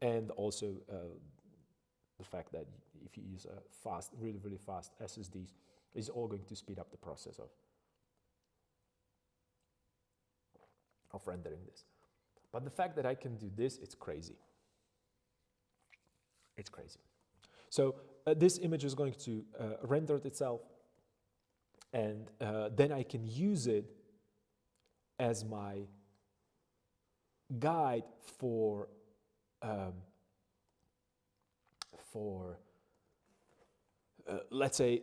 and also the fact that if you use a fast, really, really fast SSDs, is all going to speed up the process of rendering this. But the fact that I can do this, it's crazy. It's crazy. So this image is going to render it itself, and then I can use it as my guide for let's say,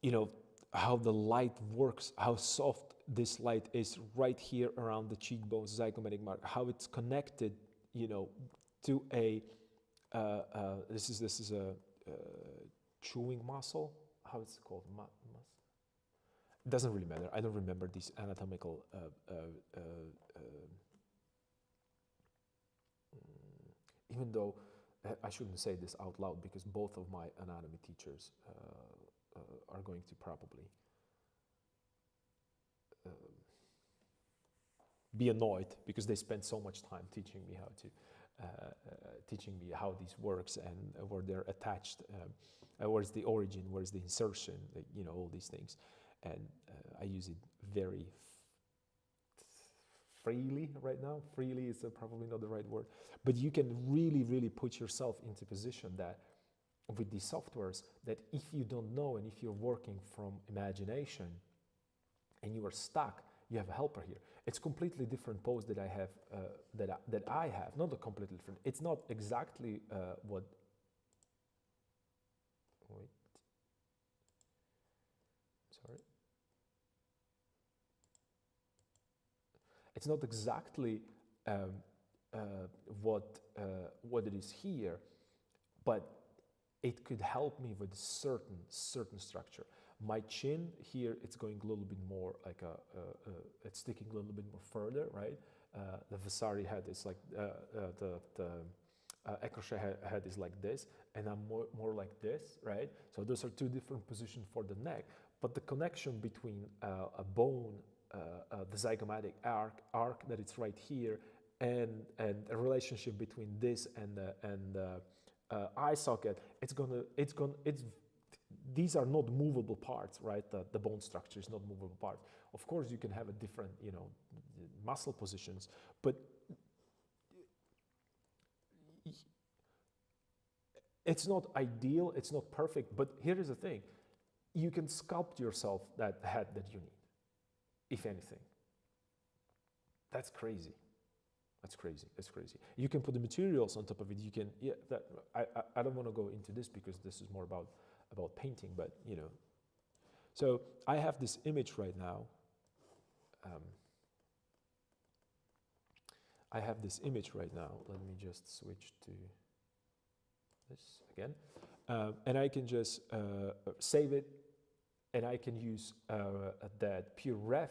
you know, how the light works, how soft this light is right here around the cheekbones, zygomatic mark, how it's connected, you know, to a this is a chewing muscle. How it's called? It doesn't really matter. I don't remember these anatomical even though I shouldn't say this out loud because both of my anatomy teachers are going to probably be annoyed because they spend so much time teaching me how these works and where they're attached, where's the origin, where's the insertion, you know, all these things, and I use it very freely right now. Freely is probably not the right word, but you can really, really put yourself into position that with these softwares, that if you don't know and if you're working from imagination and you are stuck, you have a helper here. It's completely different pose that I have, that I have, not a completely different. It's not exactly what. Wait. Sorry. It's not exactly what it is here, but it could help me with certain structure. My chin here, it's going a little bit more like it's sticking a little bit more further, right? The Vasari head is like the Ecrochet head is like this, and I'm more like this, right? So those are two different positions for the neck, but the connection between a bone, the zygomatic arc that it's right here, and a relationship between this and the eye socket, these are not movable parts, right? The bone structure is not movable parts. Of course, you can have a different, you know, muscle positions, but it's not ideal, it's not perfect, but here is the thing. You can sculpt yourself that head that you need, if anything. That's crazy. That's crazy. That's crazy. You can put the materials on top of it. You can, yeah. I don't want to go into this because this is more about painting, but you know. So I have this image right now. I have this image right now. Let me just switch to this again, and I can just save it, and I can use that PureRef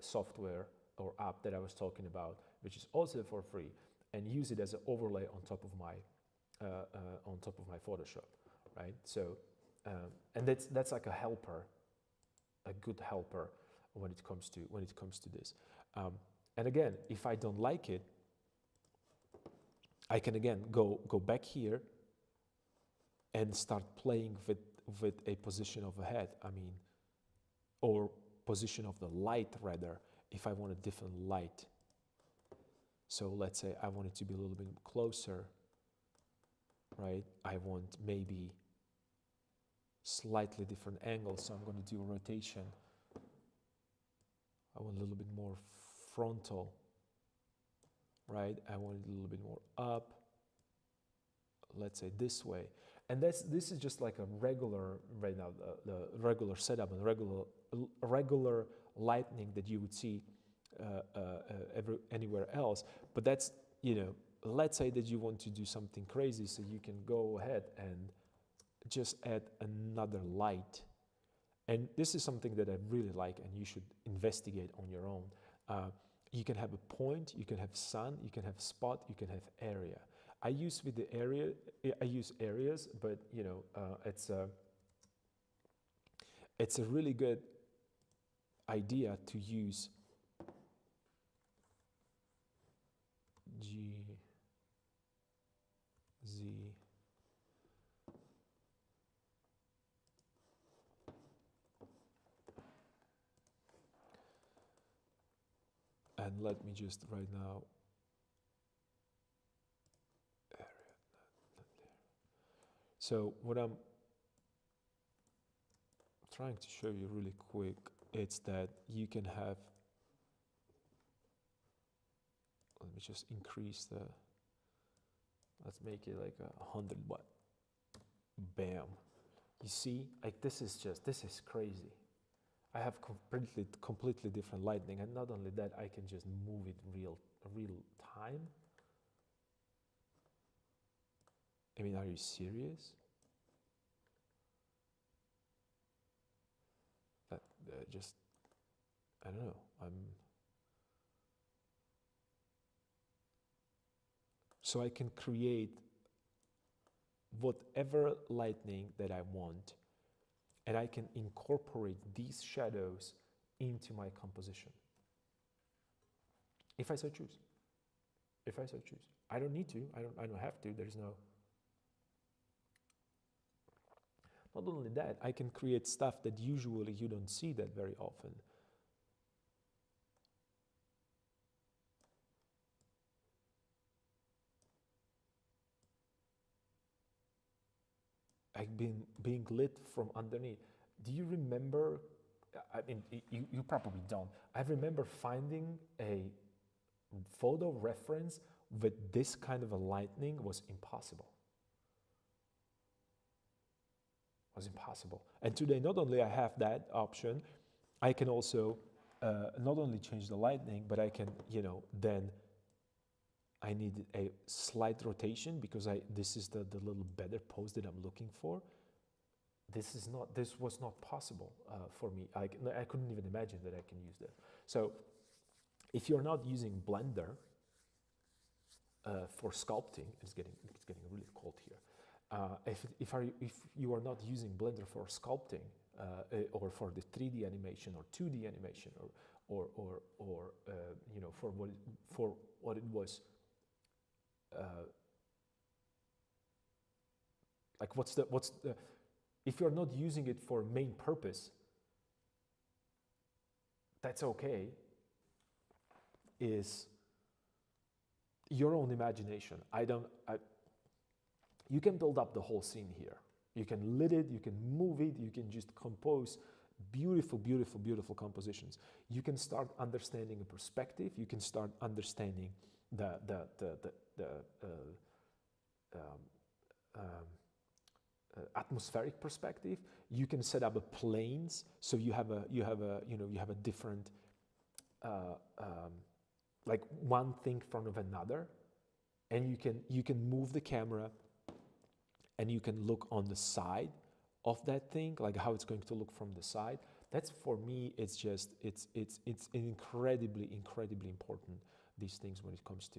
software or app that I was talking about, which is also for free, and use it as an overlay on top of my Photoshop, right? So, and that's like a helper, a good helper when it comes to this. And again, if I don't like it, I can again go back here and start playing with a position of a head. I mean, or position of the light rather, if I want a different light. So let's say I want it to be a little bit closer, right? I want maybe slightly different angle, so I'm going to do a rotation. I want a little bit more frontal, right? I want it a little bit more up, let's say this way. And this is just like a regular, right now, the regular setup and regular lighting that you would see anywhere else. But that's, you know, let's say that you want to do something crazy, so you can go ahead and just add another light. And this is something that I really like, and you should investigate on your own. You can have a point, you can have sun, you can have spot, you can have area. I use areas, but you know, it's a really good idea to use G, Z, and let me just right now, area, not there. So what I'm trying to show you really quick, it's that you can have, let me just increase the, let's make it like 100 watt. Bam. You see, like this is crazy. I have completely different lighting, and not only that, I can just move it real time. I mean, are you serious? That just, I don't know. So I can create whatever lighting that I want, and I can incorporate these shadows into my composition. If I so choose. If I so choose. I don't need to, I don't have to, there's no. Not only that, I can create stuff that usually you don't see that very often. Like being lit from underneath. Do you remember, I mean, you probably don't. I remember finding a photo reference with this kind of a lighting was impossible. Was impossible. And today, not only I have that option, I can also not only change the lighting, but I can, you know, then I need a slight rotation because this is the little better pose that I'm looking for. This was not possible for me. I couldn't even imagine that I can use that. So if you're not using Blender for sculpting, it's getting really cold here. If you are not using Blender for sculpting or for the 3D animation or 2D animation or you know, for what it was, like what's the if you're not using it for main purpose, that's okay. Is your own imagination. You can build up the whole scene here. You can lit it, you can move it, you can just compose beautiful, beautiful, beautiful compositions. You can start understanding a perspective. You can start understanding the atmospheric perspective. You can set up a planes, so you have a different like one thing in front of another, and you can move the camera, and you can look on the side of that thing, like how it's going to look from the side. That's, for me, it's incredibly important, these things, when it comes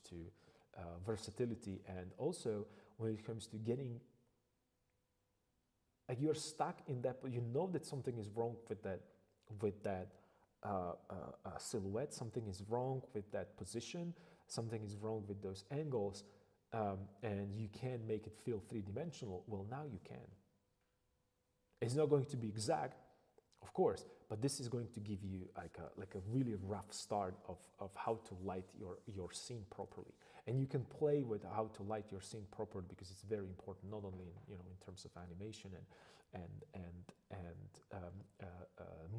to versatility, and also when it comes to getting, like, you're stuck in that, but you know that something is wrong with that silhouette, something is wrong with that position, something is wrong with those angles, and you can make it feel three-dimensional. Well, now you can. It's not going to be exact, of course, but this is going to give you like a really rough start of how to light your scene properly. And you can play with how to light your scene properly, because it's very important, not only in terms of animation and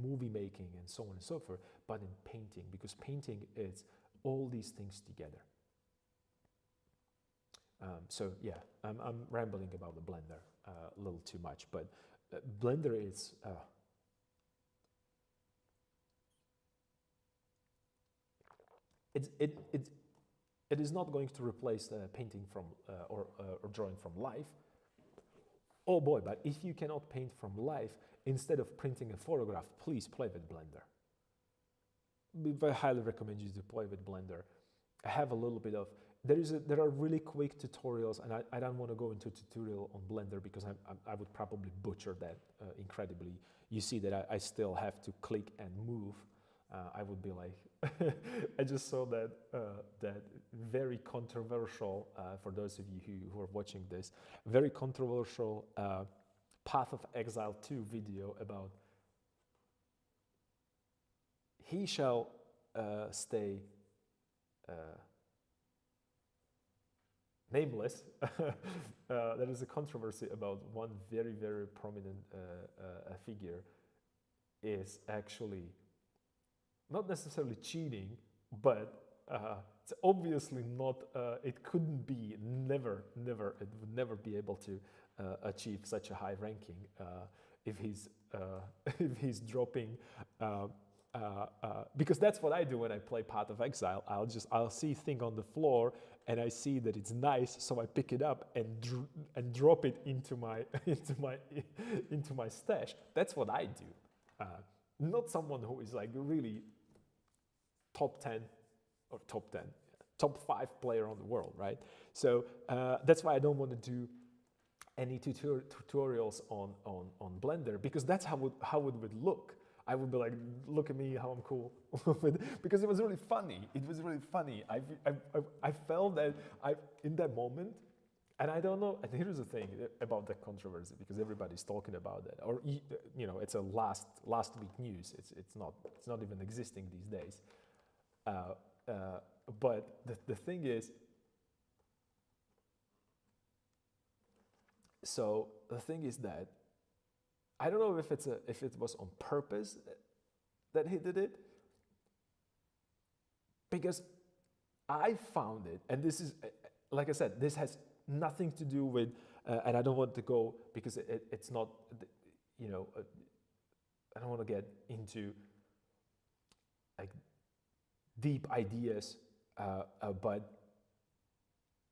movie making and so on and so forth, but in painting, because painting is all these things together. So yeah, I'm rambling about the Blender a little too much, but Blender is it is not going to replace painting from or drawing from life. Oh boy, but if you cannot paint from life, instead of printing a photograph, please play with Blender. I highly recommend you to play with Blender. I have a little bit of, there are really quick tutorials, and I don't want to go into a tutorial on Blender because I would probably butcher that incredibly. You see that I still have to click and move. I would be like, I just saw that that very controversial, for those of you who are watching this, very controversial Path of Exile 2 video about he shall stay nameless. There is a controversy about one very, very prominent figure is actually not necessarily cheating, but it's obviously not, it couldn't be, never, it would never be able to achieve such a high ranking if he's if he's dropping, because that's what I do when I play Path of Exile. I'll see thing on the floor and I see that it's nice, so I pick it up and drop it into my into my stash. That's what I do. Not someone who is like really top 10 or top 5 player on the world, right? So that's why I don't want to do any tutorials on Blender, because that's how it would look. I would be like, look at me, how I'm cool. Because it was really funny. It was really funny. I felt that in that moment, and I don't know, and here's the thing about that controversy, because everybody's talking about that, or you know, it's a last week news. It's not even existing these days. But the thing is, so the thing is that I don't know if it was on purpose that he did it, because I found it, and this is, like I said, this has nothing to do with, and I don't want to go, because it's not, you know, I don't want to get into like deep ideas, but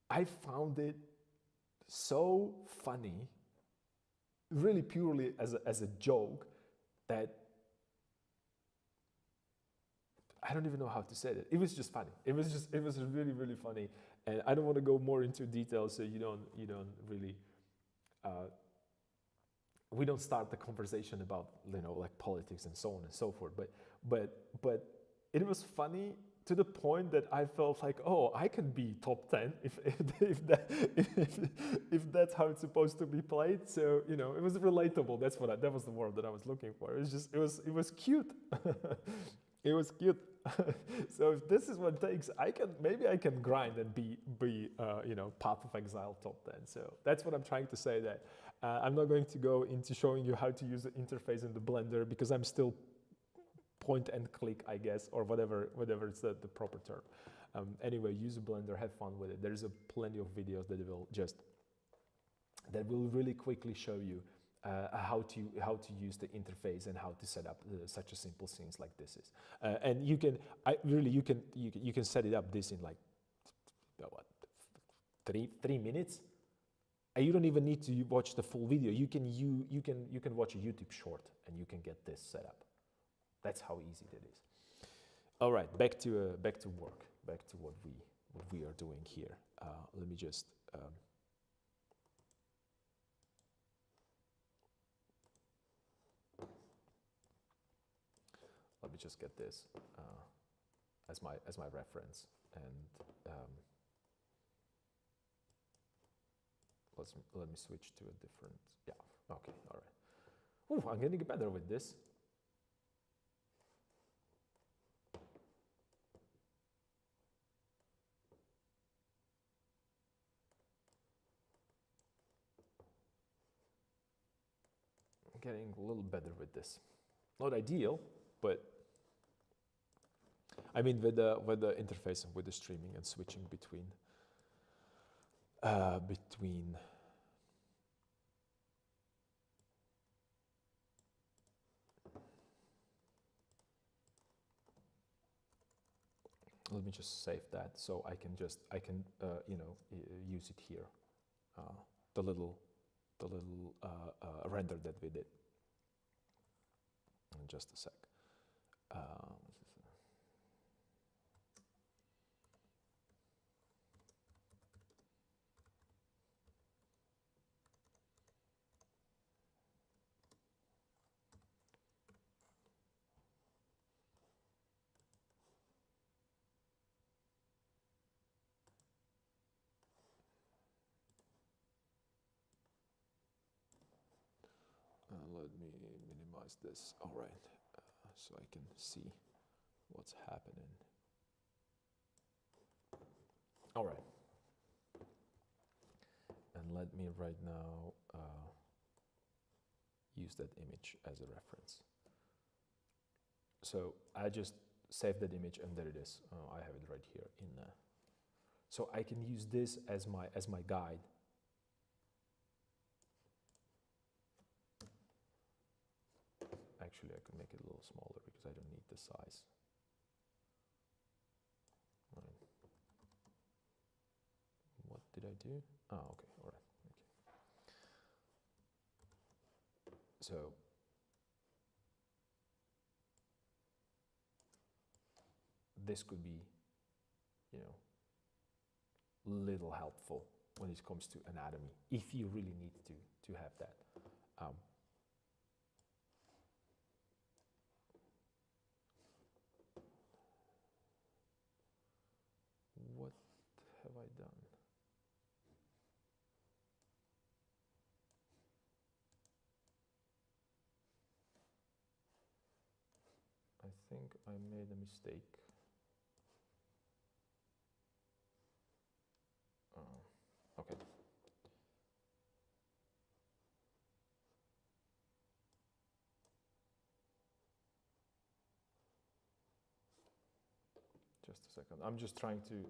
I found it so funny, really purely as a joke, that I don't even know how to say it. It was just funny. It was really, really funny. And I don't want to go more into details, so you don't really, we don't start the conversation about, you know, like politics and so on and so forth. But it was funny to the point that I felt like, oh, I can be top 10 if that's how it's supposed to be played. So, you know, it was relatable. That was the word that I was looking for. It was just, it was cute. It was cute. So if this is what it takes, maybe I can grind and be you know, Path of Exile top 10. So that's what I'm trying to say. That I'm not going to go into showing you how to use the interface in the Blender, because I'm still point and click, I guess, or whatever is the proper term. Anyway, use a Blender, have fun with it. There's plenty of videos that will really quickly show you how to use the interface and how to set up such a simple scenes like this is. And you can set it up this in like what, three minutes. And you don't even need to watch the full video. You can watch a YouTube short and you can get this set up. That's how easy it is. All right, back to work, back to what we are doing here. Let me just get this as my reference, and let me switch to a different. Yeah. Okay. All right. Ooh, I'm getting better with this. Getting a little better with this. Not ideal, but I mean with the interface and with the streaming and switching between between. Let me just save that so I can use it here. The little render that we did. In just a sec. Let me minimize this. All right, so I can see what's happening. All right, and let me right now use that image as a reference. So I just saved that image, and there it is. I have it right here in there. So I can use this as my guide. Actually, I could make it a little smaller because I don't need the size. Right. What did I do? Oh, okay, all right. Okay. So this could be, little helpful when it comes to anatomy, if you really need to have that. What have I done? I think I made a mistake. Okay. Just a second. I'm just trying to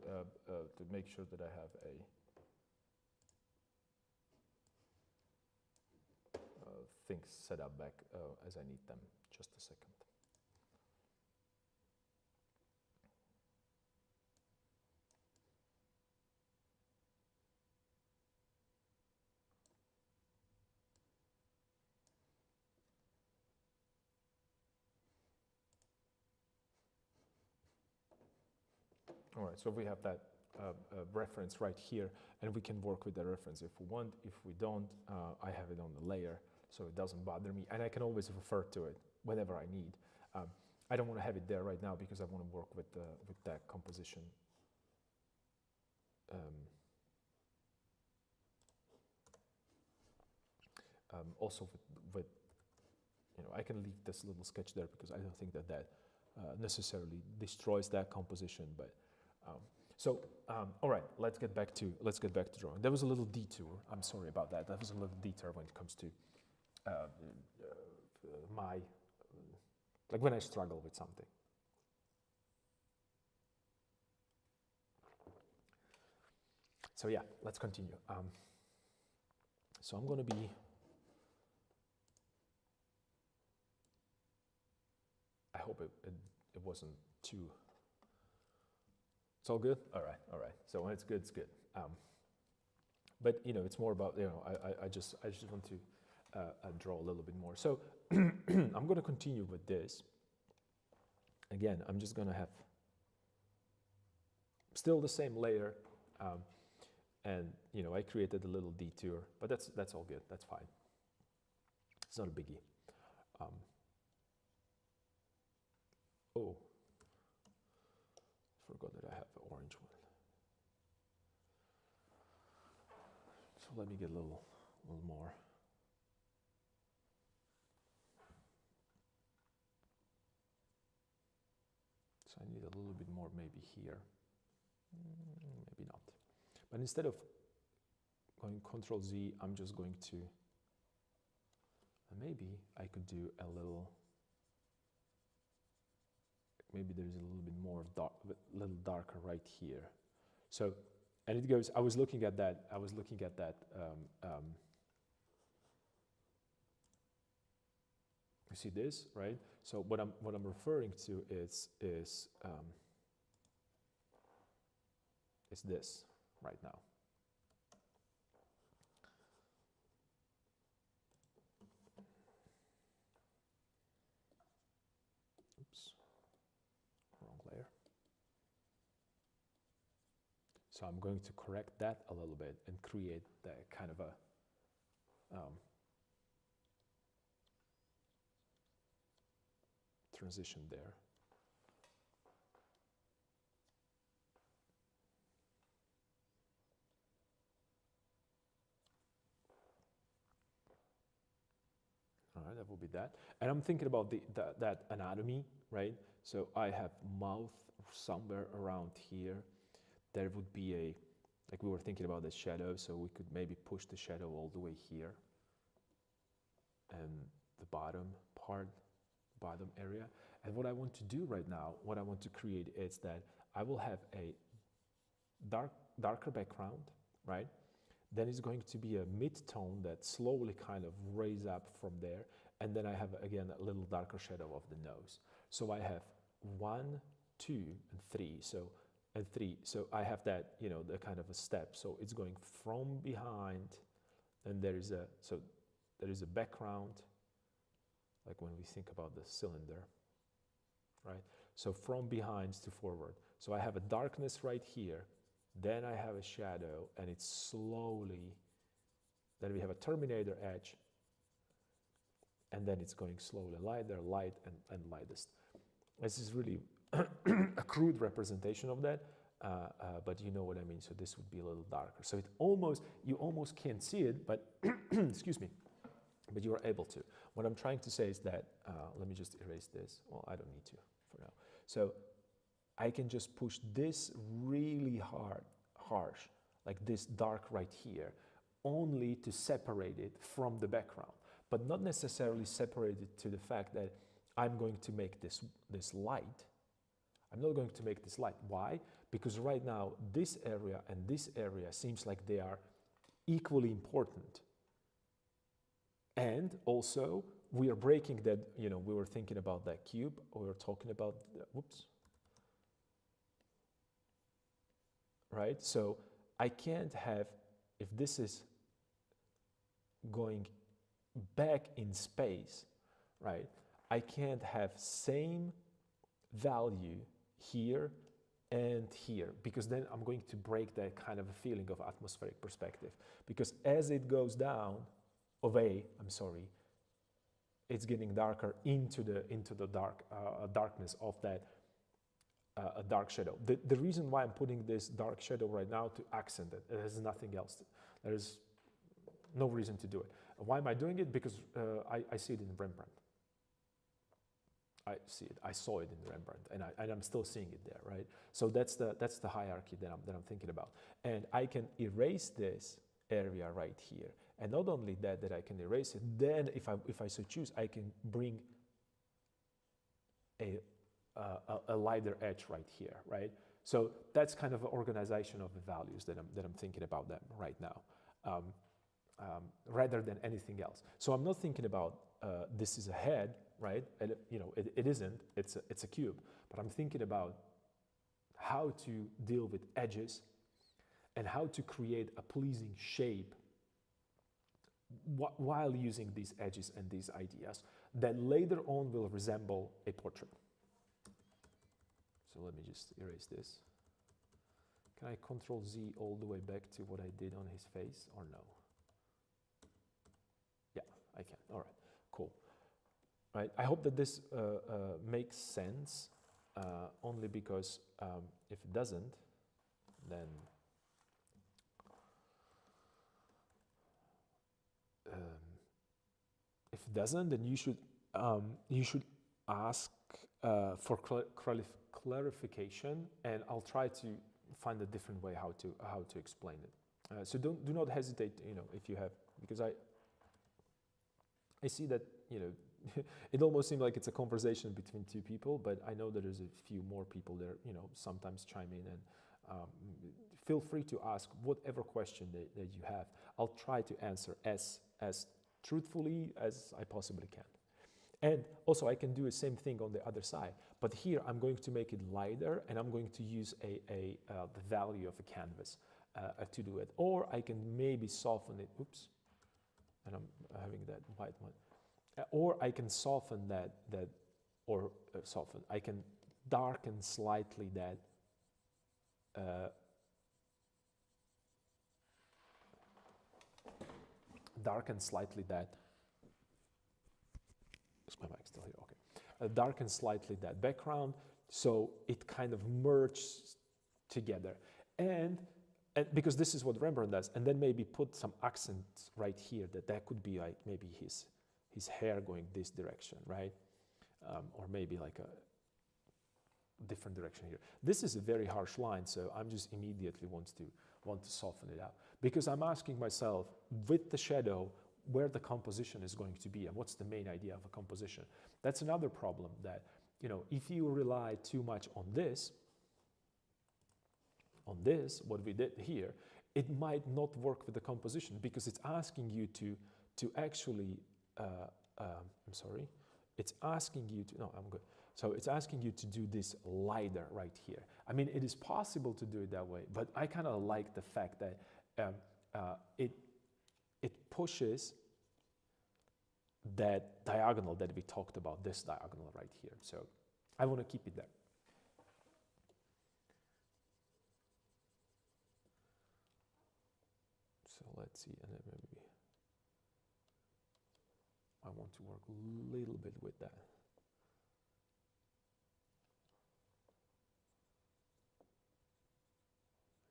make sure that I have things set up back as I need them. Just a second. All right, so we have that reference right here, and we can work with the reference if we want. If we don't, I have it on the layer, so it doesn't bother me, and I can always refer to it whenever I need. I don't want to have it there right now because I want to work with that composition. Also with I can leave this little sketch there because I don't think that necessarily destroys that composition, but all right, let's get back to drawing. There was a little detour. I'm sorry about that. That was a little detour when it comes to like when I struggle with something. So yeah, let's continue. So I'm going to be. I hope it wasn't too. It's all good? All right. So when it's good, it's good. But it's more about I just want to draw a little bit more. So I'm going to continue with this. Again, I'm just going to have still the same layer, and I created a little detour, but that's all good. That's fine. It's not a biggie. Oh, forgot that I have an orange one. So let me get a little more. So I need a little bit more maybe here. Maybe not. But instead of going Control Z, I'm just going to, maybe I could do a little, maybe there's a little bit more dark, a little darker right here. So And it goes, I was looking at that, you see this, right? So what I'm referring to is this right now. Oops, wrong layer. So I'm going to correct that a little bit and create that kind of a transition there. All right, that will be that. And I'm thinking about that anatomy, right? So I have mouth somewhere around here. There would be a, like we were thinking about the shadow, so we could maybe push the shadow all the way here. And the bottom part, bottom area. And what I want to do right now, what I want to create is that I will have a darker background, right? Then it's going to be a mid-tone that slowly kind of raise up from there. And then I have, again, a little darker shadow of the nose. So I have 1, 2, and 3. So I have that, you know, the kind of a step. So it's going from behind, and there is a background, like when we think about the cylinder, right? So from behind to forward. So I have a darkness right here. Then I have a shadow, and it's slowly, then we have a terminator edge, and then it's going slowly lighter, light, and lightest. This is really a crude representation of that, but you know what I mean. So this would be a little darker. So you almost can't see it, but excuse me, but you are able to. What I'm trying to say is that, let me just erase this. Well, I don't need to for now. So I can just push this really harsh, like this dark right here, only to separate it from the background, but not necessarily separate it to the fact that I'm going to make this light. I'm not going to make this light. Why? Because right now, this area and this area seems like they are equally important. And also, we are breaking that, you know, we were thinking about that cube, we were talking about, whoops. Right? So I can't have, if this is going back in space, right? I can't have same value here and here, because then I'm going to break that kind of a feeling of atmospheric perspective. Because as it goes down, it's getting darker into the darkness of that a dark shadow. The reason why I'm putting this dark shadow right now to accent it, it has nothing else. There is no reason to do it. Why am I doing it? Because I see it in Rembrandt. I see it. I saw it in Rembrandt, and I'm still seeing it there, right? So that's the hierarchy that I'm thinking about. And I can erase this area right here, and not only that I can erase it. Then, if I so choose, I can bring a lighter edge right here, right? So that's kind of an organization of the values that I'm thinking about them right now, rather than anything else. So I'm not thinking about this is a head, right? And you know, it isn't. It's a cube. But I'm thinking about how to deal with edges and how to create a pleasing shape while using these edges and these ideas that later on will resemble a portrait. So let me just erase this. Can I Control Z all the way back to what I did on his face, or no? Yeah, I can. All right, cool. Right. I hope that this makes sense, only because if it doesn't, then you should ask for clarification, and I'll try to find a different way how to explain it. So do not hesitate, you know, if you have, because I see that, you know, it almost seems like it's a conversation between two people, but I know that there's a few more people there, you know, sometimes chime in and feel free to ask whatever question that you have. I'll try to answer as truthfully as I possibly can. And also I can do the same thing on the other side, but here I'm going to make it lighter, and I'm going to use the value of a canvas to do it. Or I can maybe soften it, oops, and I'm having that white one. Or I can soften I can darken slightly that is my mic still here? Okay. Darken slightly that background so it kind of merges together. And because this is what Rembrandt does, and then maybe put some accents right here that could be like maybe his hair going this direction, right? Or maybe like a different direction here. This is a very harsh line, so I'm just immediately want to soften it out, because I'm asking myself with the shadow where the composition is going to be and what's the main idea of a composition. That's another problem, that, you know, if you rely too much on this, what we did here, it might not work with the composition, because it's asking you to actually, I'm sorry, it's asking you to, no, I'm good. So it's asking you to do this lighter right here. I mean, it is possible to do it that way, but I kind of like the fact that it pushes that diagonal that we talked about, this diagonal right here. So I want to keep it there. So let's see, and then maybe I want to work a little bit with that.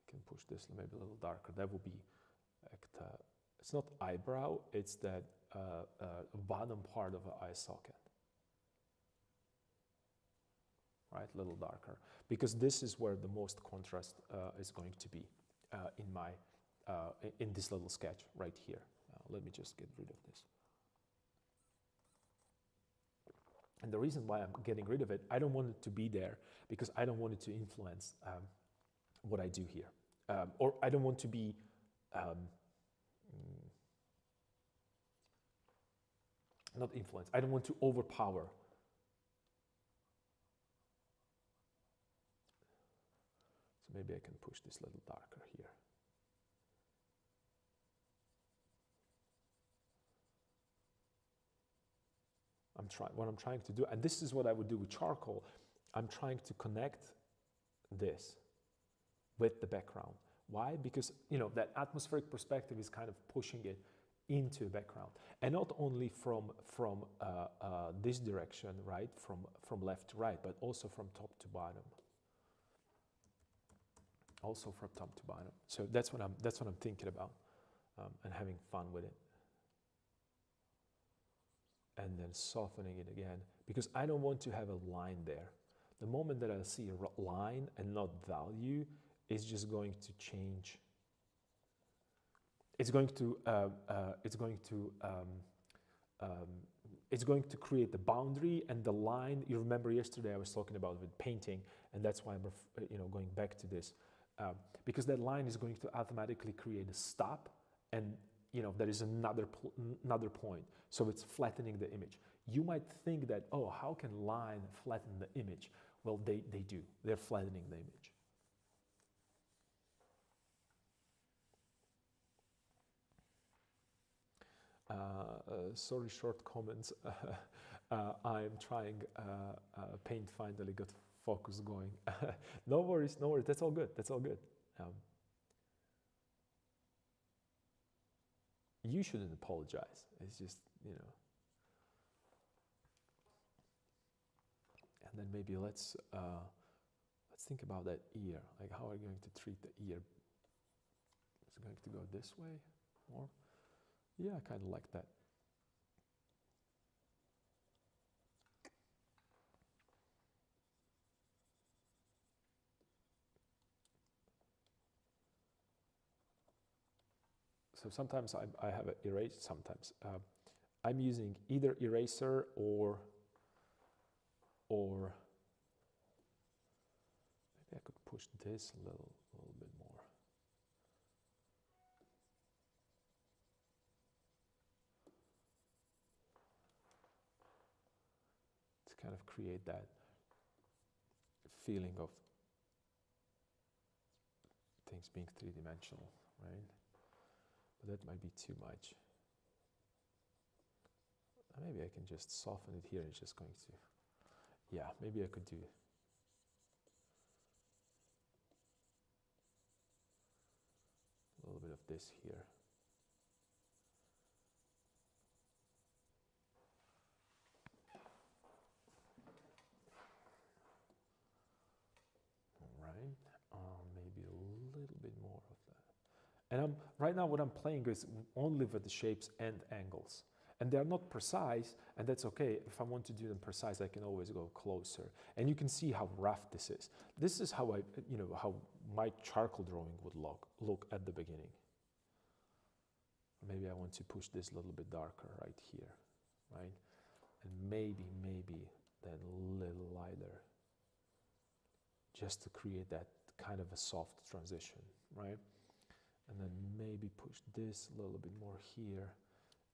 I can push this maybe a little darker. That will be, it's not eyebrow, it's that bottom part of the eye socket. Right, a little darker, because this is where the most contrast is going to be in this little sketch right here. Let me just get rid of this. And the reason why I'm getting rid of it, I don't want it to be there because I don't want it to influence what I do here. Or I don't want to be not influence. I don't want to overpower. So maybe I can push this a little darker here. What I'm trying to do, and this is what I would do with charcoal, I'm trying to connect this with the background. Why? Because, you know, that atmospheric perspective is kind of pushing it into the background, and not only from this direction, right, from left to right, but also from top to bottom. Also from top to bottom. So that's what I'm thinking about, and having fun with it. And then softening it again, because I don't want to have a line there. The moment that I see a line and not value, it's just going to change. It's going to create the boundary and the line. You remember yesterday I was talking about with painting, and that's why I'm going back to this, because that line is going to automatically create a stop, and there is another point. So it's flattening the image. You might think that, oh, how can line flatten the image? Well, they do. They're flattening the image. Sorry, short comments. I'm trying paint, finally got focus going. No worries, no worries. That's all good. That's all good. You shouldn't apologize. It's just, And then maybe let's think about that ear. Like, how are you going to treat the ear? Is it going to go this way more? Yeah, I kind of like that. So sometimes I have it erased. Sometimes I'm using either eraser or maybe I could push this a little bit more. kind of create that feeling of things being three-dimensional, right? But that might be too much. Maybe I can just soften it here. It's just going to, yeah, maybe I could do a little bit of this here. Maybe a little bit more of that. And right now what I'm playing is only with the shapes and angles. And they're not precise, and that's okay. If I want to do them precise, I can always go closer. And you can see how rough this is. This is how how my charcoal drawing would look at the beginning. Maybe I want to push this a little bit darker right here, right? And maybe then a little lighter, just to create that kind of a soft transition, right? And then maybe push this a little bit more here,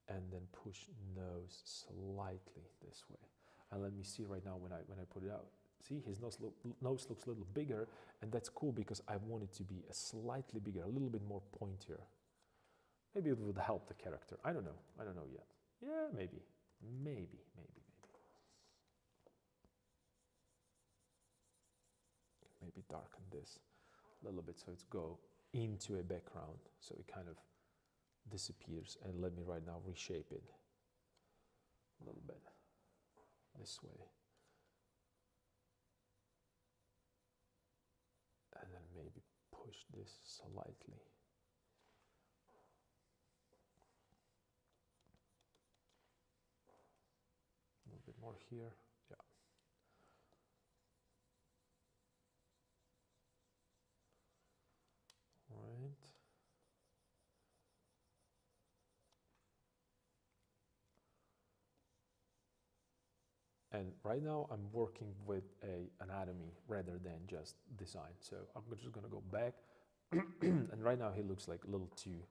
and then push nose slightly this way. And let me see right now when I put it out. See, his nose looks a little bigger, and that's cool because I want it to be a slightly bigger, a little bit more pointier. Maybe it would help the character. I don't know yet. Yeah, maybe. Maybe darken this a little bit so it's go into a background, so it kind of disappears. And let me right now reshape it a little bit this way. And then maybe push this slightly. A little bit more here. Yeah. Right. And right now I'm working with an anatomy rather than just design. So I'm just gonna go back and right now he looks like a little too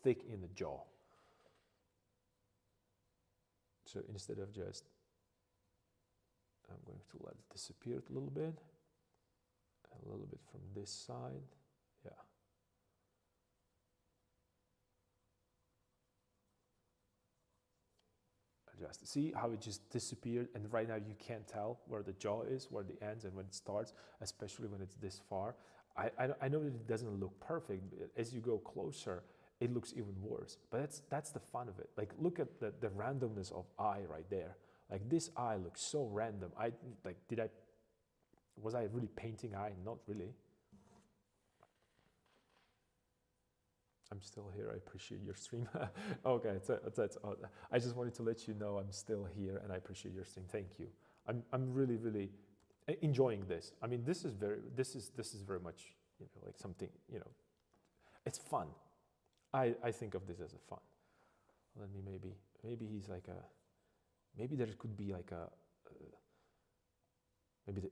thick in the jaw. So instead of just, I'm going to let it disappear a little bit, a little bit from this side, yeah. Adjust. See how it just disappeared, and right now you can't tell where the jaw is, where the ends and when it starts, especially when it's this far. I know that it doesn't look perfect, but as you go closer, it looks even worse. But that's the fun of it. Like, look at the randomness of eye right there. Like, this eye looks so random. Was I really painting eye? Not really. I'm still here. I appreciate your stream. Okay, I just wanted to let you know I'm still here and I appreciate your stream. Thank you. I'm really enjoying this. I mean, this is very much, like something, it's fun. I think of this as a fun. Let me maybe he's like maybe there could be like maybe the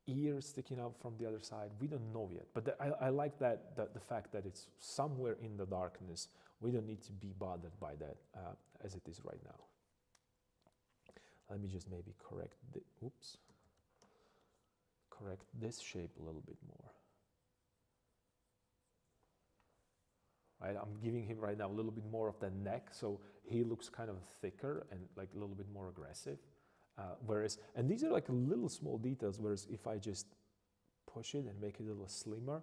ear sticking out from the other side. We don't know yet, but I like that the fact that it's somewhere in the darkness. We don't need to be bothered by that as it is right now. Let me just maybe correct this shape a little bit more. Right, I'm giving him right now a little bit more of the neck, so he looks kind of thicker and like a little bit more aggressive. And these are like little small details, whereas if I just push it and make it a little slimmer,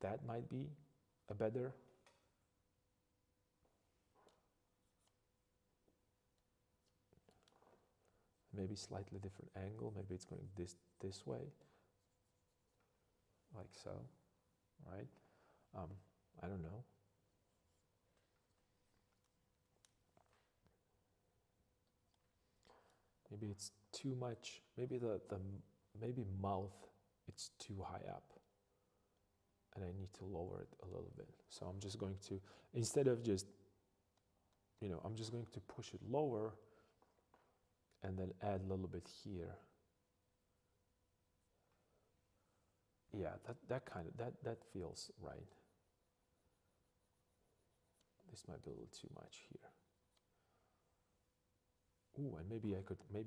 that might be a better. Maybe slightly different angle, maybe it's going this way, like so, right? I don't know. Maybe it's too much. Maybe maybe mouth, it's too high up, and I need to lower it a little bit. So I'm just going to, instead of just, I'm just going to push it lower, and then add a little bit here. yeah, that kind of that feels right. This might be a little too much here. Ooh, and maybe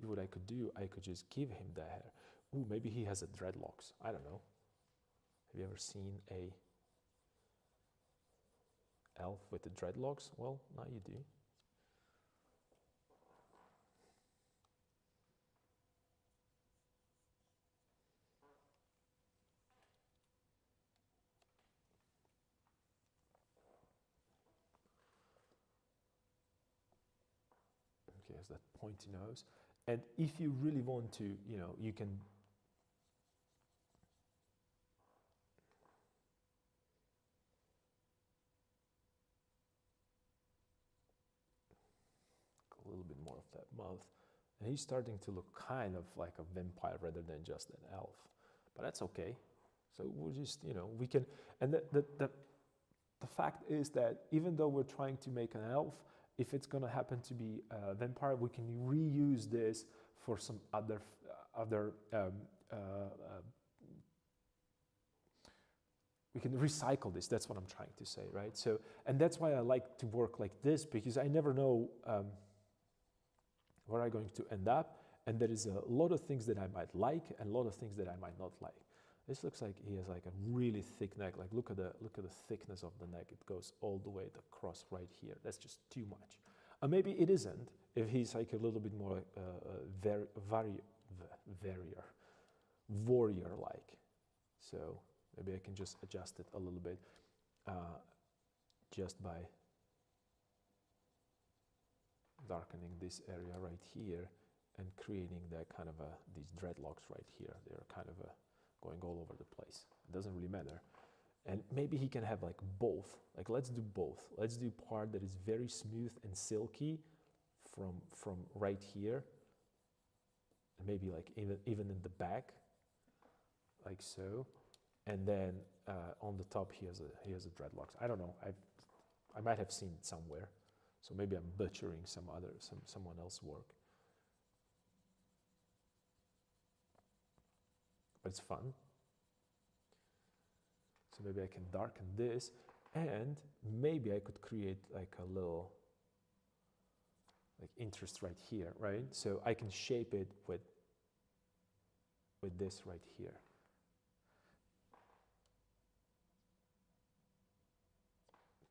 what I could do, I could just give him the hair. Ooh, maybe he has a dreadlocks. I don't know. Have you ever seen a elf with the dreadlocks? Well, now you do. Okay, has that pointy nose. And if you really want to, you know, you can a little bit more of that mouth. And he's starting to look kind of like a vampire rather than just an elf. But that's okay. So we'll just, you know, we can, and the fact is that even though we're trying to make an elf, if it's going to happen to be a vampire, we can reuse this for some other we can recycle this. That's what I'm trying to say, right? So, and that's why I like to work like this, because I never know where I'm going to end up, and there is a lot of things that I might like and a lot of things that I might not like. This looks like he has like a really thick neck. Like look at the thickness of the neck. It goes all the way across right here. That's just too much. Maybe it isn't if he's like a little bit more warrior-like. So maybe I can just adjust it a little bit just by darkening this area right here and creating that kind of these dreadlocks right here. They're kind of going all over the place. It doesn't really matter. And maybe he can have like both. Like let's do both. Let's do part that is very smooth and silky from right here. And maybe like even in the back, like so. And then on the top he has a dreadlocks. I don't know. I might have seen it somewhere. So maybe I'm butchering someone else's work. But it's fun. So maybe I can darken this, and maybe I could create like a little like interest right here, right? So I can shape it with this right here.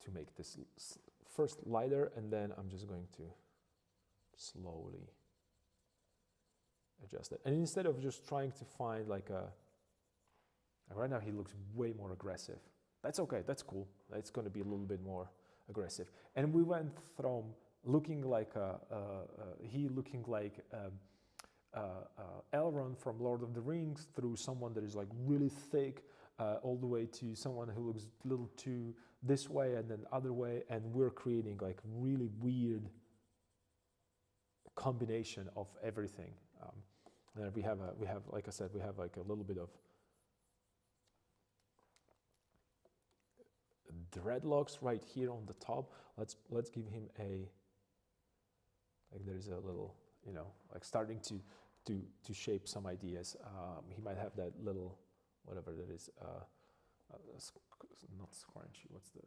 To make this first lighter, and then I'm just going to slowly adjust it. And instead of just trying to find like right now he looks way more aggressive. That's okay, that's cool. It's going to be a little bit more aggressive. And we went from looking like Elrond from Lord of the Rings, through someone that is like really thick, all the way to someone who looks a little too this way and then other way, and we're creating like really weird combination of everything. And we have like I said, we have like a little bit of dreadlocks right here on the top. Let's give him a, like there's a little, you know, like starting to shape some ideas. He might have that little whatever that is, not scrunchy. What's the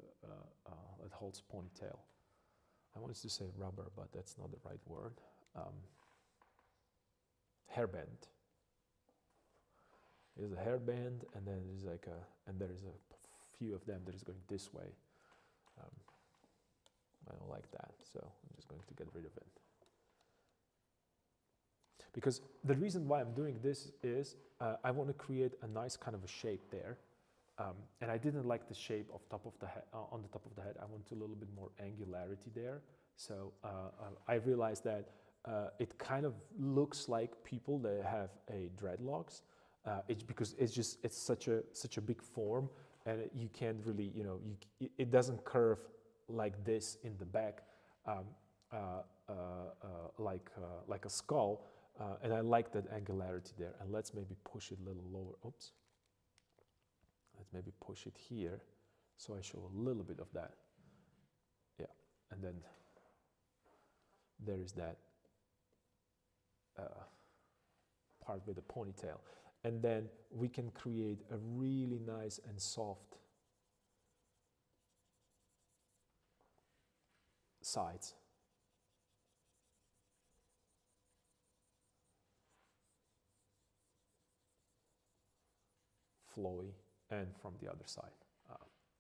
that holds ponytail? I wanted to say rubber, but that's not the right word. Hairband. There's a hairband, and then there's like and there is a few of them that is going this way. I don't like that, so I'm just going to get rid of it. Because the reason why I'm doing this is I want to create a nice kind of a shape there. And I didn't like the shape of top of the head, on the top of the head. I want a little bit more angularity there. So I realized that it kind of looks like people that have a dreadlocks. It's because it's such a big form, and you can't really, you know, it doesn't curve like this in the back, like a skull. And I like that angularity there. And let's maybe push it a little lower. Oops. Let's maybe push it here, so I show a little bit of that. Yeah, and then there is that part with the ponytail. And then we can create a really nice and soft sides. Flowy, and from the other side.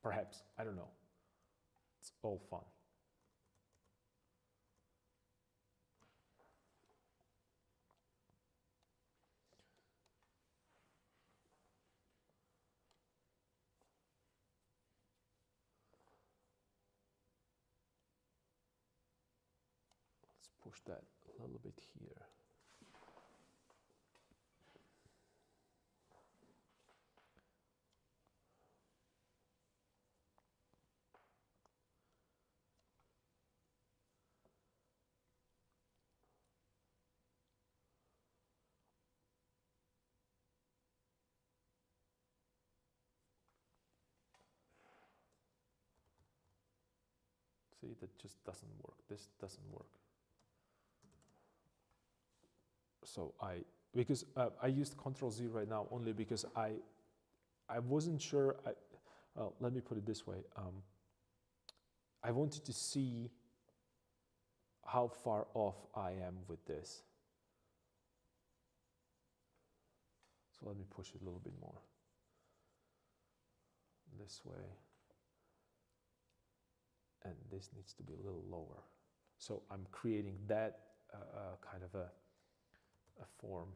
Perhaps, I don't know. It's all fun. Let's push that a little bit here. See, that just doesn't work. This doesn't work. So because I used Control Z right now only because I wasn't sure. Well, let me put it this way. I wanted to see how far off I am with this. So let me push it a little bit more this way. And this needs to be a little lower. So I'm creating that kind of a form.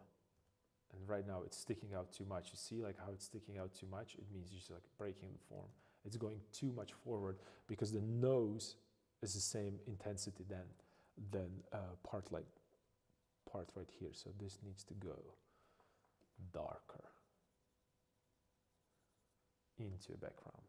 And right now it's sticking out too much. You see like how it's sticking out too much? It means you're just like breaking the form. It's going too much forward because the nose is the same intensity than part right here. So this needs to go darker into a background.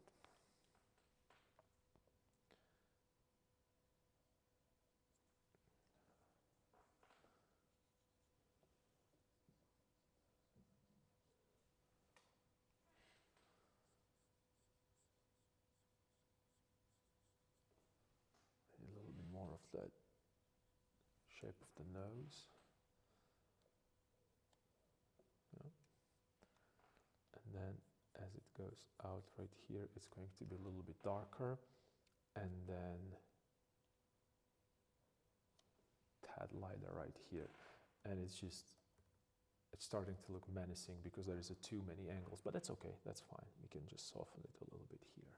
A little bit more of that shape of the nose. Yeah. And then as it goes out right here, it's going to be a little bit darker, and then tad lighter right here. And it's starting to look menacing because there is too many angles, but that's okay, that's fine. We can just soften it a little bit here.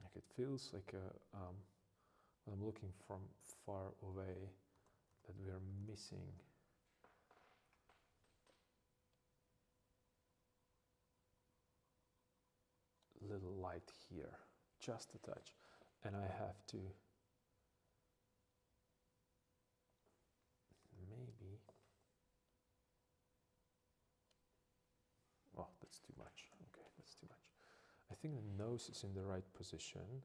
Like it feels like when I'm looking from far away that we are missing little light here, just a touch, and I have to maybe, oh, that's too much. Okay, that's too much. I think the nose is in the right position.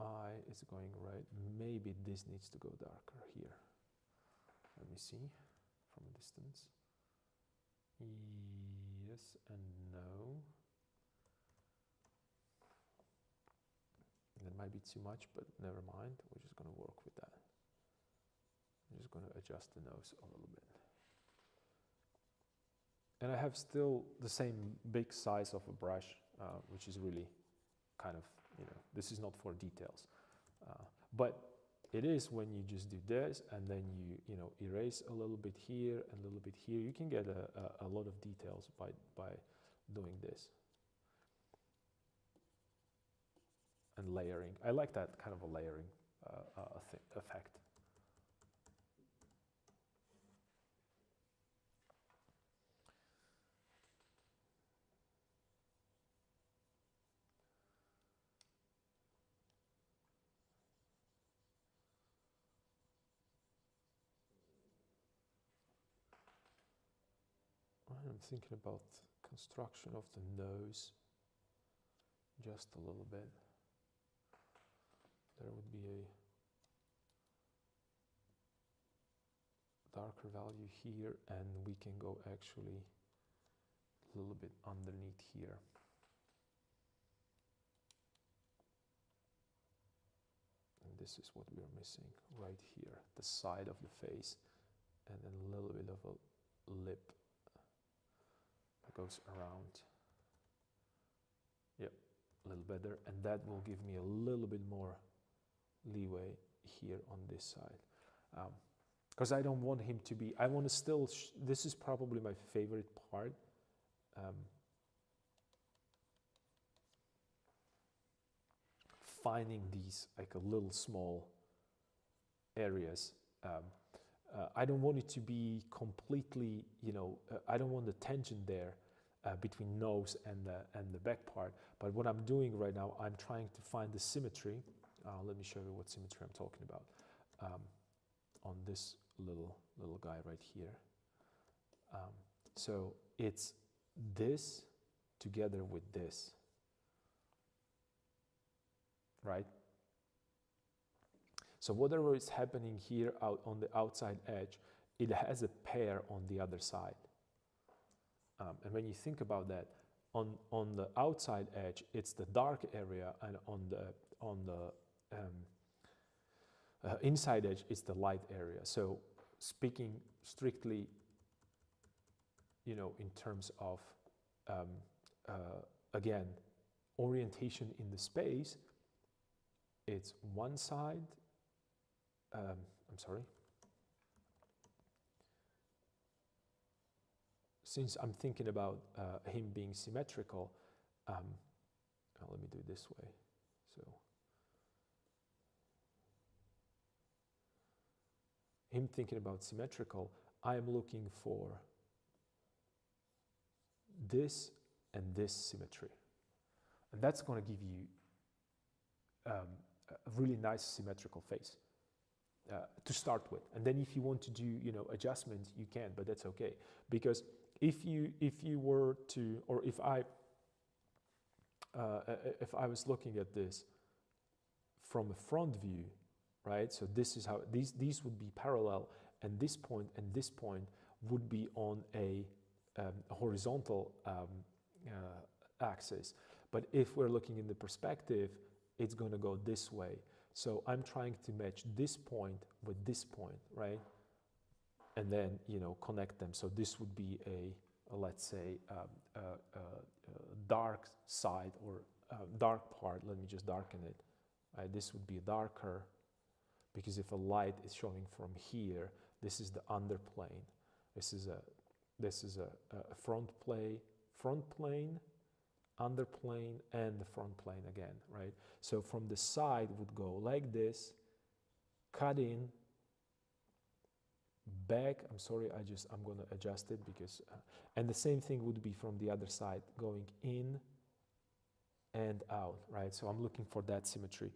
Eye is going right. Maybe this needs to go darker here. Let me see from a distance. Yes and no. That might be too much, but never mind. We're just going to work with that. I'm just going to adjust the nose a little bit. And I have still the same big size of a brush, which is really kind of, this is not for details. But it is when you just do this and then you erase a little bit here and a little bit here. You can get a lot of details by doing this. And layering. I like that kind of a layering effect. I'm thinking about construction of the nose just a little bit. There would be a darker value here, and we can go actually a little bit underneath here. And this is what we're missing right here, the side of the face, and then a little bit of a lip that goes around. Yep, a little better, and that will give me a little bit more leeway here on this side. Because I don't want him to be, I want to still, this is probably my favorite part. Finding these like a little small areas. I don't want it to be completely, you know, I don't want the tension there between nose and the back part. But what I'm doing right now, I'm trying to find the symmetry. Let me show you what symmetry I'm talking about on this little guy right here. So it's this together with this, right? So whatever is happening here out on the outside edge, it has a pair on the other side. And when you think about that, on the outside edge, it's the dark area, and on the inside edge, it's the light area. So speaking strictly, you know, in terms of again, orientation in the space, it's one side. I'm sorry. Since I'm thinking about him being symmetrical, let me do it this way. So him thinking about symmetrical, I am looking for this and this symmetry. And that's going to give you a really nice symmetrical face to start with. And then if you want to do, you know, adjustments, you can, but that's okay. Because if you were to, or if I was looking at this from a front view, right? So this is how these would be parallel, and this point would be on a horizontal axis. But if we're looking in the perspective, it's going to go this way. So I'm trying to match this point with this point, right? And then, you know, connect them. So this would be a let's say, dark side or dark part. Let me just darken it. This would be darker, because if a light is showing from here, this is the underplane. This is a front plane, underplane, and the front plane again, right? So from the side would go like this, cut in, back. I'm sorry, I'm going to adjust it because, and the same thing would be from the other side, going in and out, right? So I'm looking for that symmetry.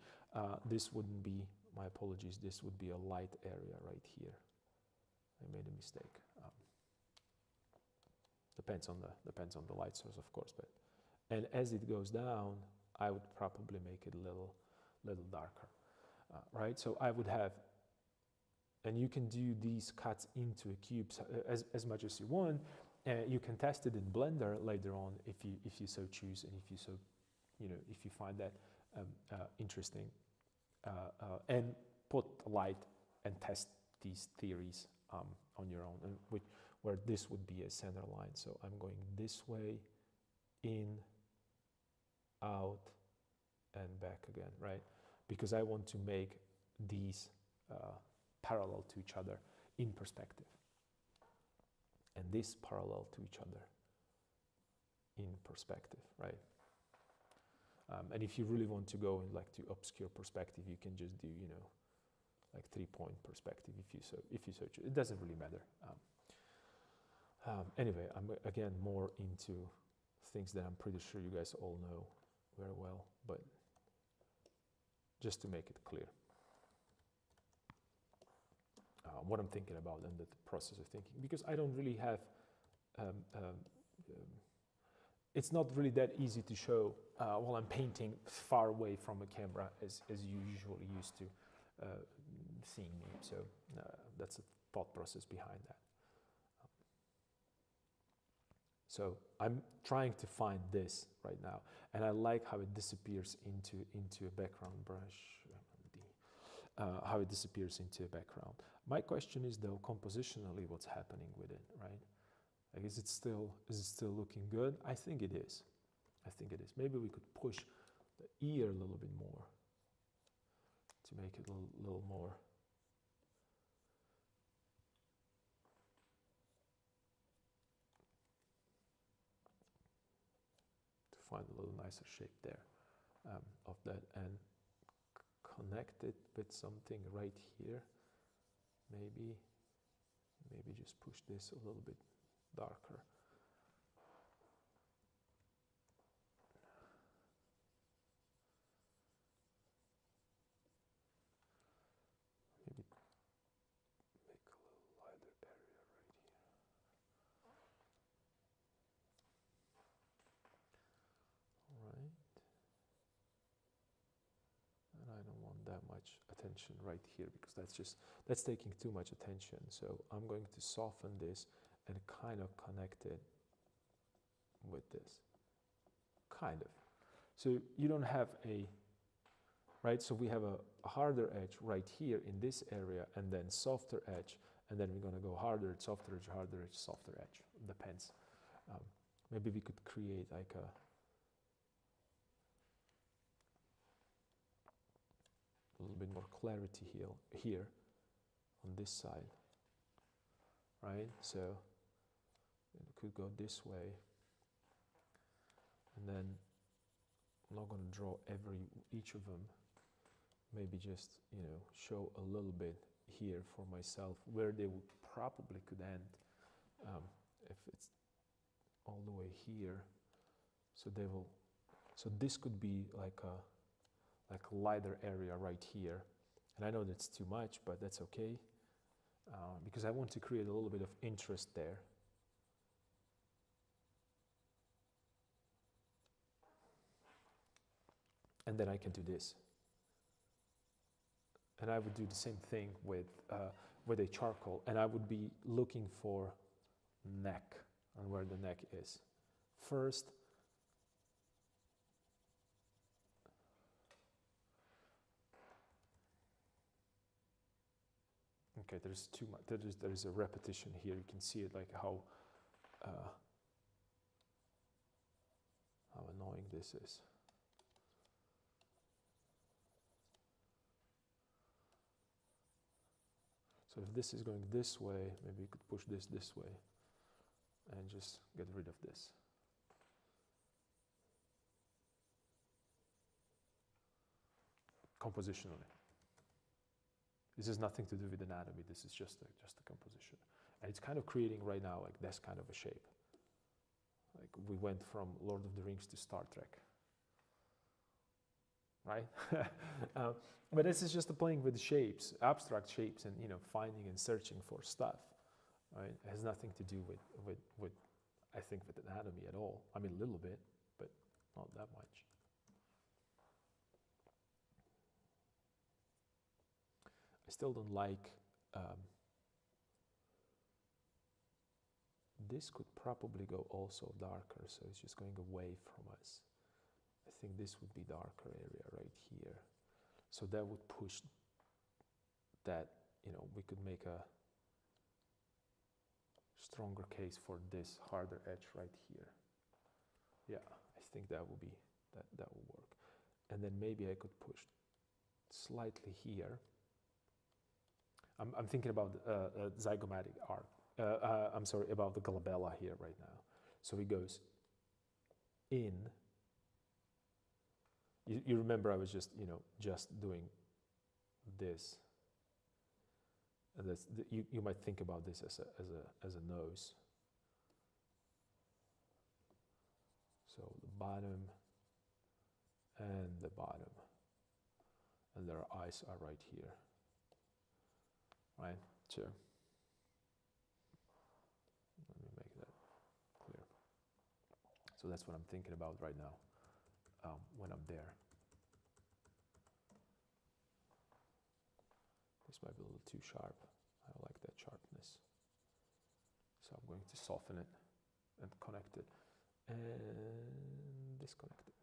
This wouldn't be, my apologies, this would be a light area right here. I made a mistake. Depends on the light source, of course, but, and as it goes down, I would probably make it a little darker, right? So I would have, and you can do these cuts into a cube as much as you want. You can test it in Blender later on if you so choose, and if you so, you know, if you find that interesting, and put light and test these theories on your own, and where this would be a center line. So I'm going this way, in, out, and back again, right? Because I want to make these parallel to each other in perspective, and this parallel to each other in perspective, right? And if you really want to go in like to obscure perspective, you can just do, you know, like 3-point perspective if you so choose. It doesn't really matter. Anyway, I'm again more into things that I'm pretty sure you guys all know very well, but just to make it clear what I'm thinking about and the process of thinking, because I don't really have, it's not really that easy to show while I'm painting far away from a camera as you usually used to seeing me. So that's the thought process behind that. So I'm trying to find this right now, and I like how it disappears into a background brush, how it disappears into a background. My question is though, compositionally, what's happening with it, right? Like, is it still looking good? I think it is. I think it is. Maybe we could push the ear a little bit more to make it a little more. To find a little nicer shape there of that, and connect it with something right here. Maybe just push this a little bit darker. Maybe make a little lighter area right here. All right. And I don't want that much attention right here, because that's taking too much attention. So I'm going to soften this and kind of connect it with this. Kind of. So you don't have a, right? So we have a harder edge right here in this area, and then softer edge, and then we're going to go harder, softer edge, harder edge, softer edge. Depends. Maybe we could create like a little bit more clarity here on this side, right? So it could go this way, and then I'm not going to draw each of them. Maybe just, show a little bit here for myself where they would probably could end if it's all the way here. So so this could be like a lighter area right here. And I know that's too much, but that's okay, because I want to create a little bit of interest there. And then I can do this. And I would do the same thing with a charcoal, and I would be looking for neck and where the neck is. First, okay, there's too much. There is a repetition here. You can see it, like how annoying this is. So if this is going this way, maybe you could push this way and just get rid of this. Compositionally. This has nothing to do with anatomy. This is just a composition. And it's kind of creating right now like this kind of a shape. Like we went from Lord of the Rings to Star Trek. Right? But this is just playing with shapes, abstract shapes, and finding and searching for stuff. Right? It has nothing to do with I think with anatomy at all. I mean a little bit, but not that much. I still don't like this could probably go also darker, so it's just going away from us. I think this would be darker area right here. So that would push that, we could make a stronger case for this harder edge right here. Yeah, I think that will be, that will work. And then maybe I could push slightly here. I'm thinking about zygomatic arc. I'm sorry, about the glabella here right now. So it goes in. You remember I was just, just doing this. And that's you might think about this as a nose. So the bottom and the bottom, and their eyes are right here. Right? Sure. Let me make that clear. So that's what I'm thinking about right now when I'm there. This might be a little too sharp. I don't like that sharpness. So I'm going to soften it and connected and disconnected.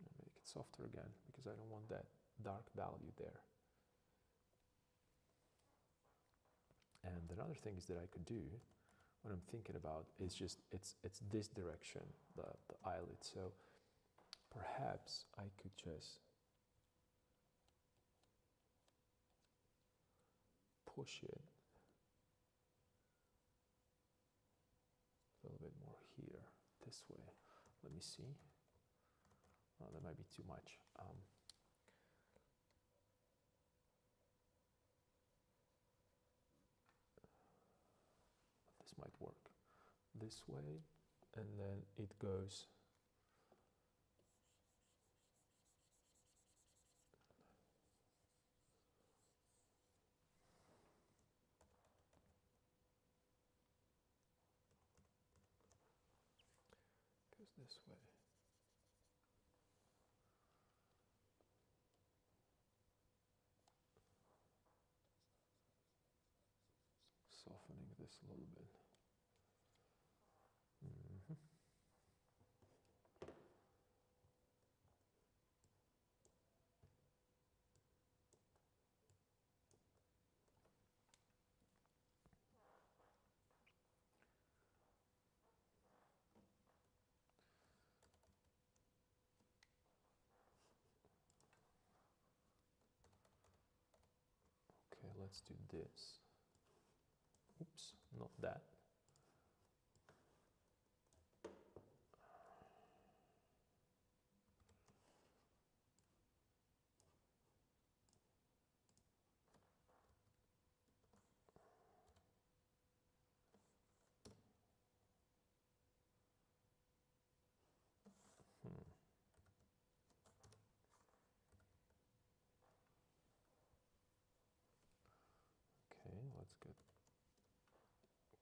And make it softer again because I don't want that dark value there. And another thing is that I could do, what I'm thinking about is just it's this direction, the eyelid. So perhaps I could just push it a little bit more here, this way. Let me see. Oh, that might be too much. This might work. This way, and then it goes this way. Softening this a little bit. Okay, let's do this. Oops, not that. Okay, let's get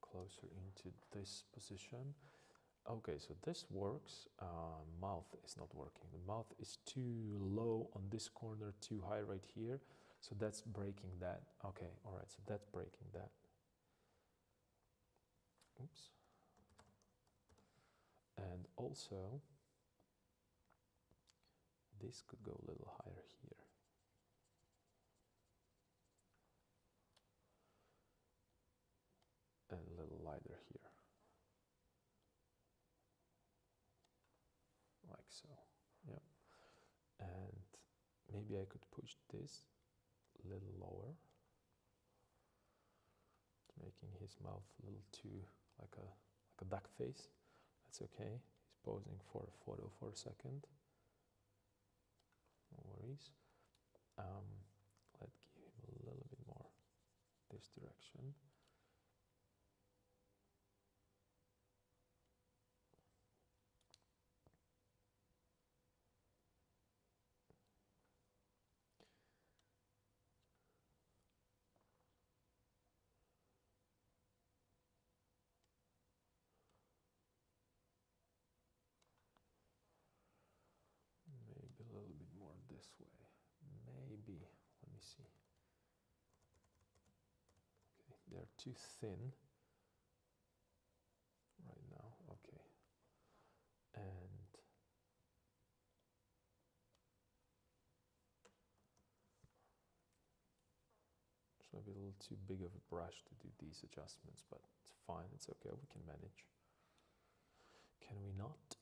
closer into this position. Okay, so this works. Mouth is not working. The mouth is too low on this corner, too high right here. So that's breaking that. Okay, all right, so that's breaking that. Oops. And also, this could go a little higher here. And a little lighter here. Like so, yeah. And maybe I could push this a little lower. It's making his mouth a little too like a duck face. That's okay. He's posing for a photo for a second. No worries. Let's give him a little bit more this direction. Maybe a little bit more this way. Maybe, let me see. Okay, they're too thin right now. Okay. And it's maybe a little too big of a brush to do these adjustments, but it's fine. It's okay. We can manage. Can we not?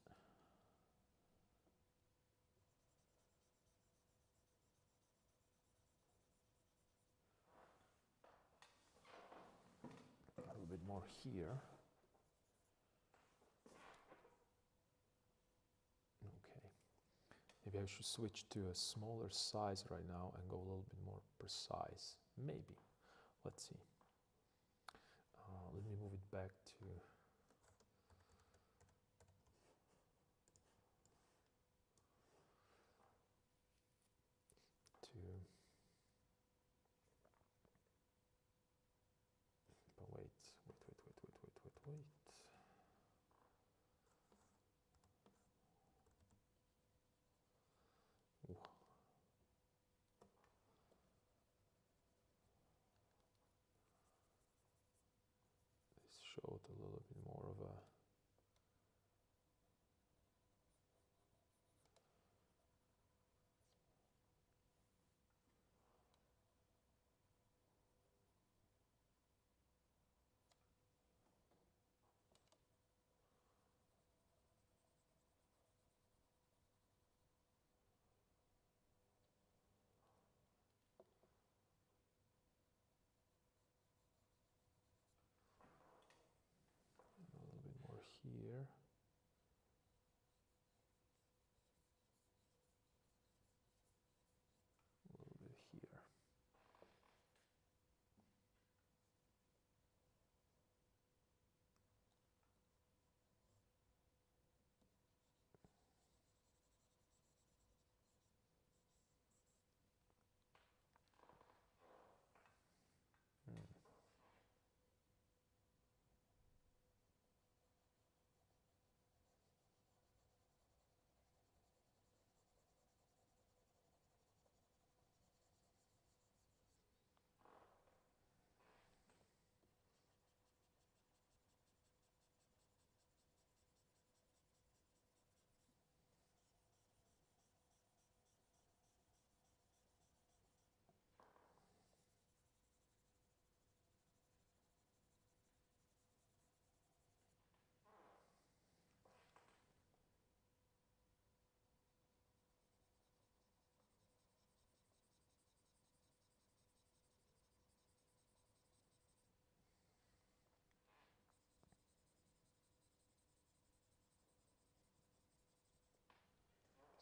A little bit more here. Okay. Maybe I should switch to a smaller size right now and go a little bit more precise. Maybe. Let's see. Let me move it back to but wait. Ooh. show it a little bit more of a little bit more here. A little bit here.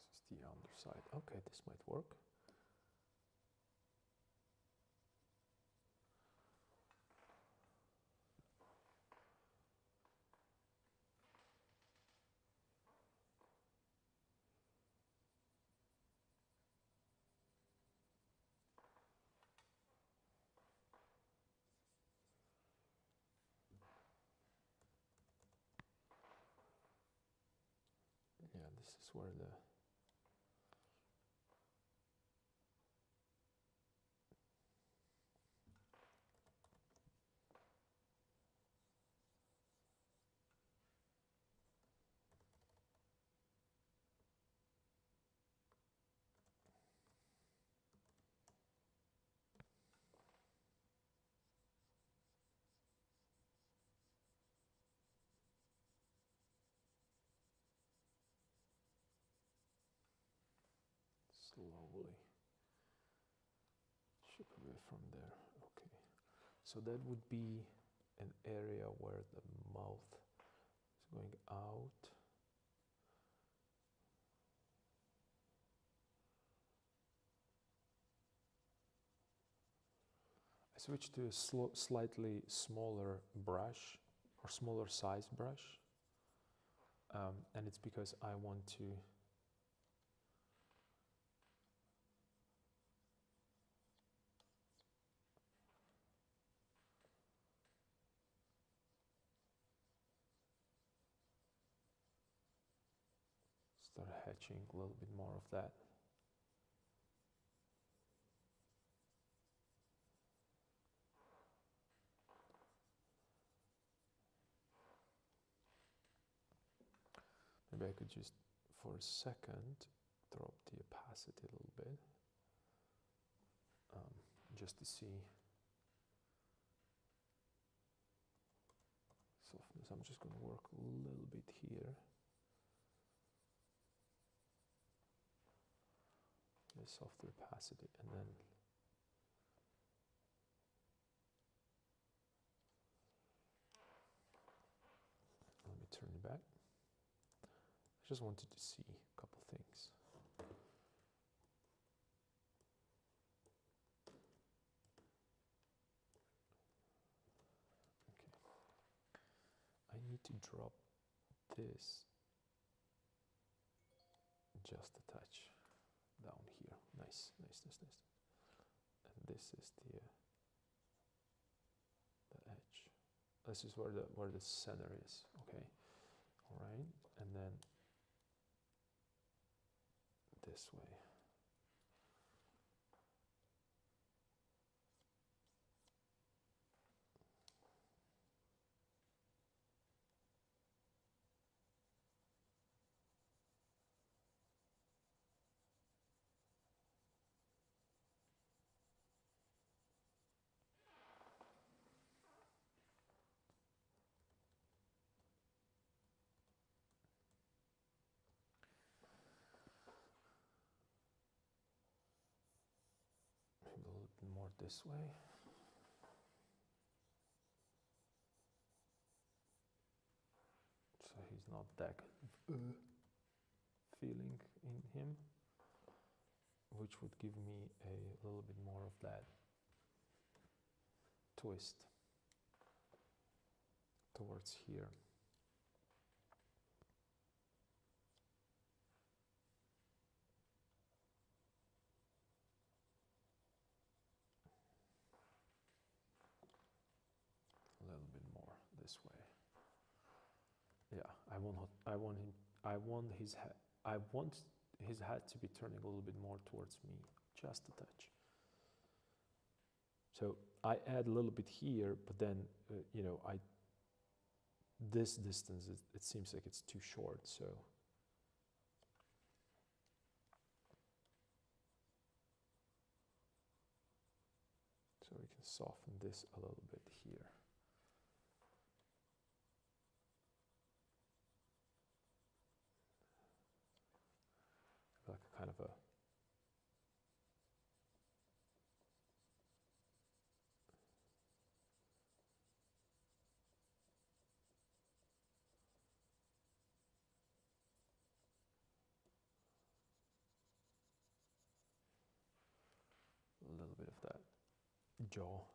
This is the underside. Okay, this might work. Yeah, this is where the slowly chip away from there. Okay, so that would be an area where the mouth is going out. I switched to a slightly smaller brush or smaller size brush, and it's because I want to start hatching a little bit more of that. Maybe I could just, for a second, drop the opacity a little bit, just to see softness. I'm just going to work a little bit here. The softer opacity, and then let me turn it back. I just wanted to see a couple things. Okay. I need to drop this just a touch down here. Nice, nice, nice, nice. And this is the edge. This is where the center is. Okay. All right, and then this way. this way. So he's not that feeling in him, which would give me a little bit more of that twist towards here. A little bit more this way. Yeah, I want his head to be turning a little bit more towards me, just a touch. So I add a little bit here, but then you know, this distance it seems like it's too short, so we can soften this a little bit here. Like a kind of a little bit of that jaw.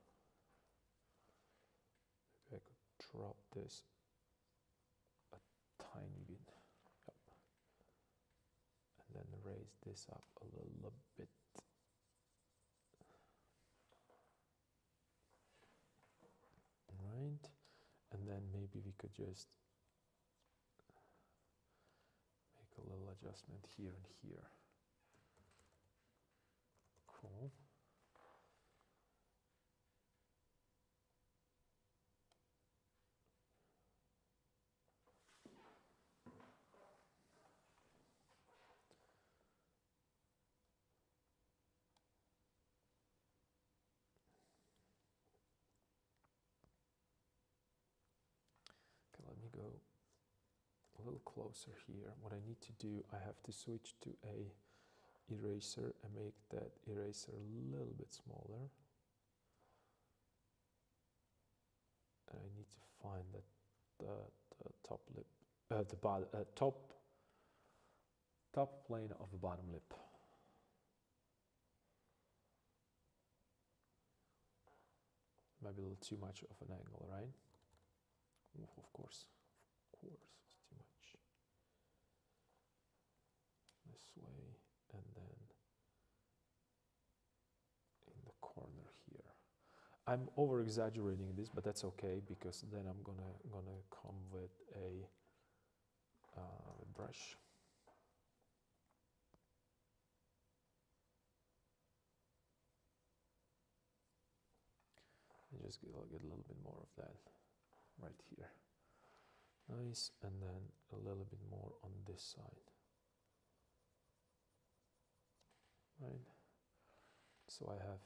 Maybe I could drop this a tiny bit. Yep. And then raise this up a little bit. Right. And then maybe we could just make a little adjustment here and here. Cool. Let me go a little closer here. What I need to do, I have to switch to a eraser and make that eraser a little bit smaller. And I need to find that the top lip, the bottom, top plane of the bottom lip. Might be a little too much of an angle, right? Of course, it's too much. This way, and then in the corner here. I'm over exaggerating this, but that's okay, because then I'm gonna come with a brush. And just get a little bit more of that right here. Nice, and then a little bit more on this side. Right? So I have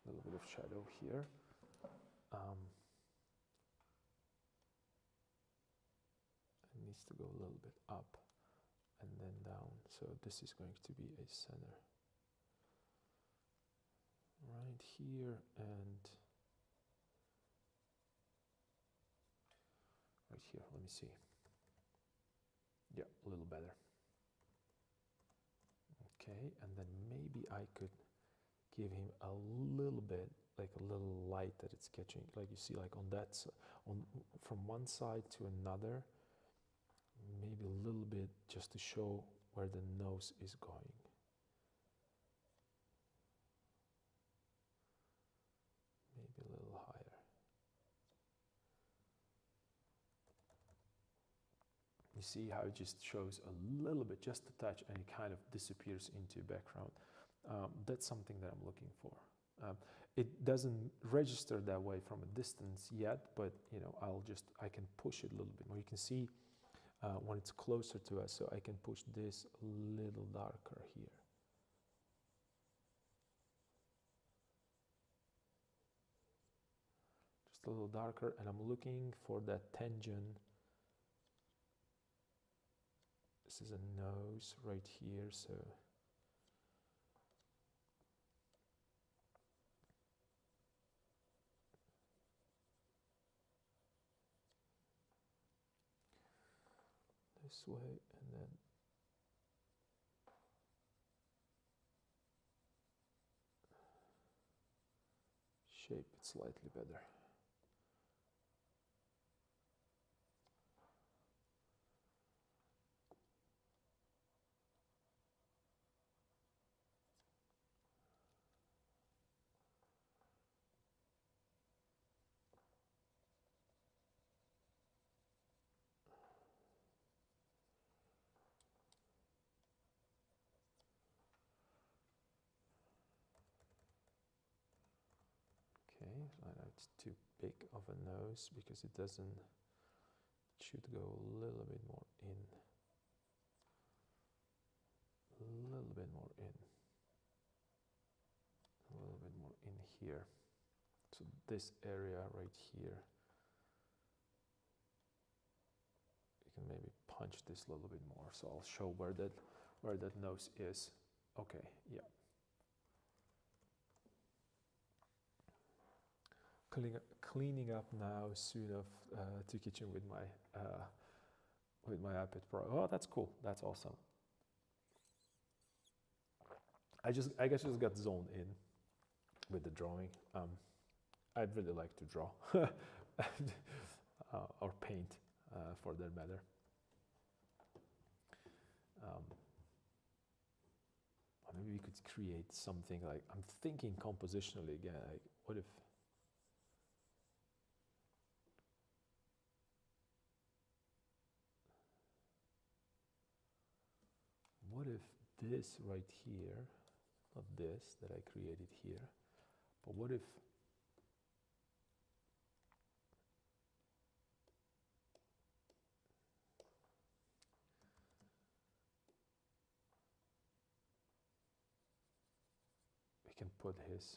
a little bit of shadow here. It needs to go a little bit up and then down. So this is going to be a center. Right here and right here. Let me see. Yeah, a little better. Okay, and then maybe I could give him a little bit, like a little light that it's catching, like you see, like on that, from one side to another, maybe a little bit just to show where the nose is going. Maybe a little higher. You see how it just shows a little bit, just a touch, and it kind of disappears into background. That's something that I'm looking for. It doesn't register that way from a distance yet, but you know, I can push it a little bit more. You can see when it's closer to us, so I can push this a little darker here. Just a little darker, and I'm looking for that tangent this is a nose right here, so this way, and then shape it slightly better. Okay, I know it's too big of a nose because it doesn't, it should go a little bit more in. A little bit more in. A little bit more in here. So this area right here, you can maybe punch this a little bit more. So I'll show where that nose is. Okay, yeah. Cleaning up now soon of to kitchen with my iPad Pro. Oh, that's cool. That's awesome. I guess I just got zoned in with the drawing. I'd really like to draw or paint for that matter. Maybe we could create something like, I'm thinking compositionally again, like what if this right here, not this that I created here, but what if we can put his,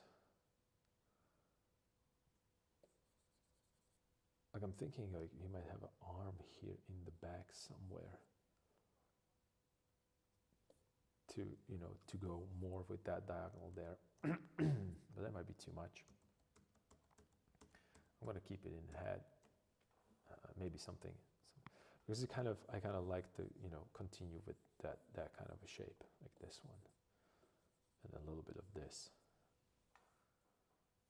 like I'm thinking like he might have an arm here in the back somewhere to, you know, to go more with that diagonal there. But that might be too much. I'm gonna keep it in the head. Maybe something, because I kind of like to, you know, continue with that kind of a shape, like this one, and a little bit of this.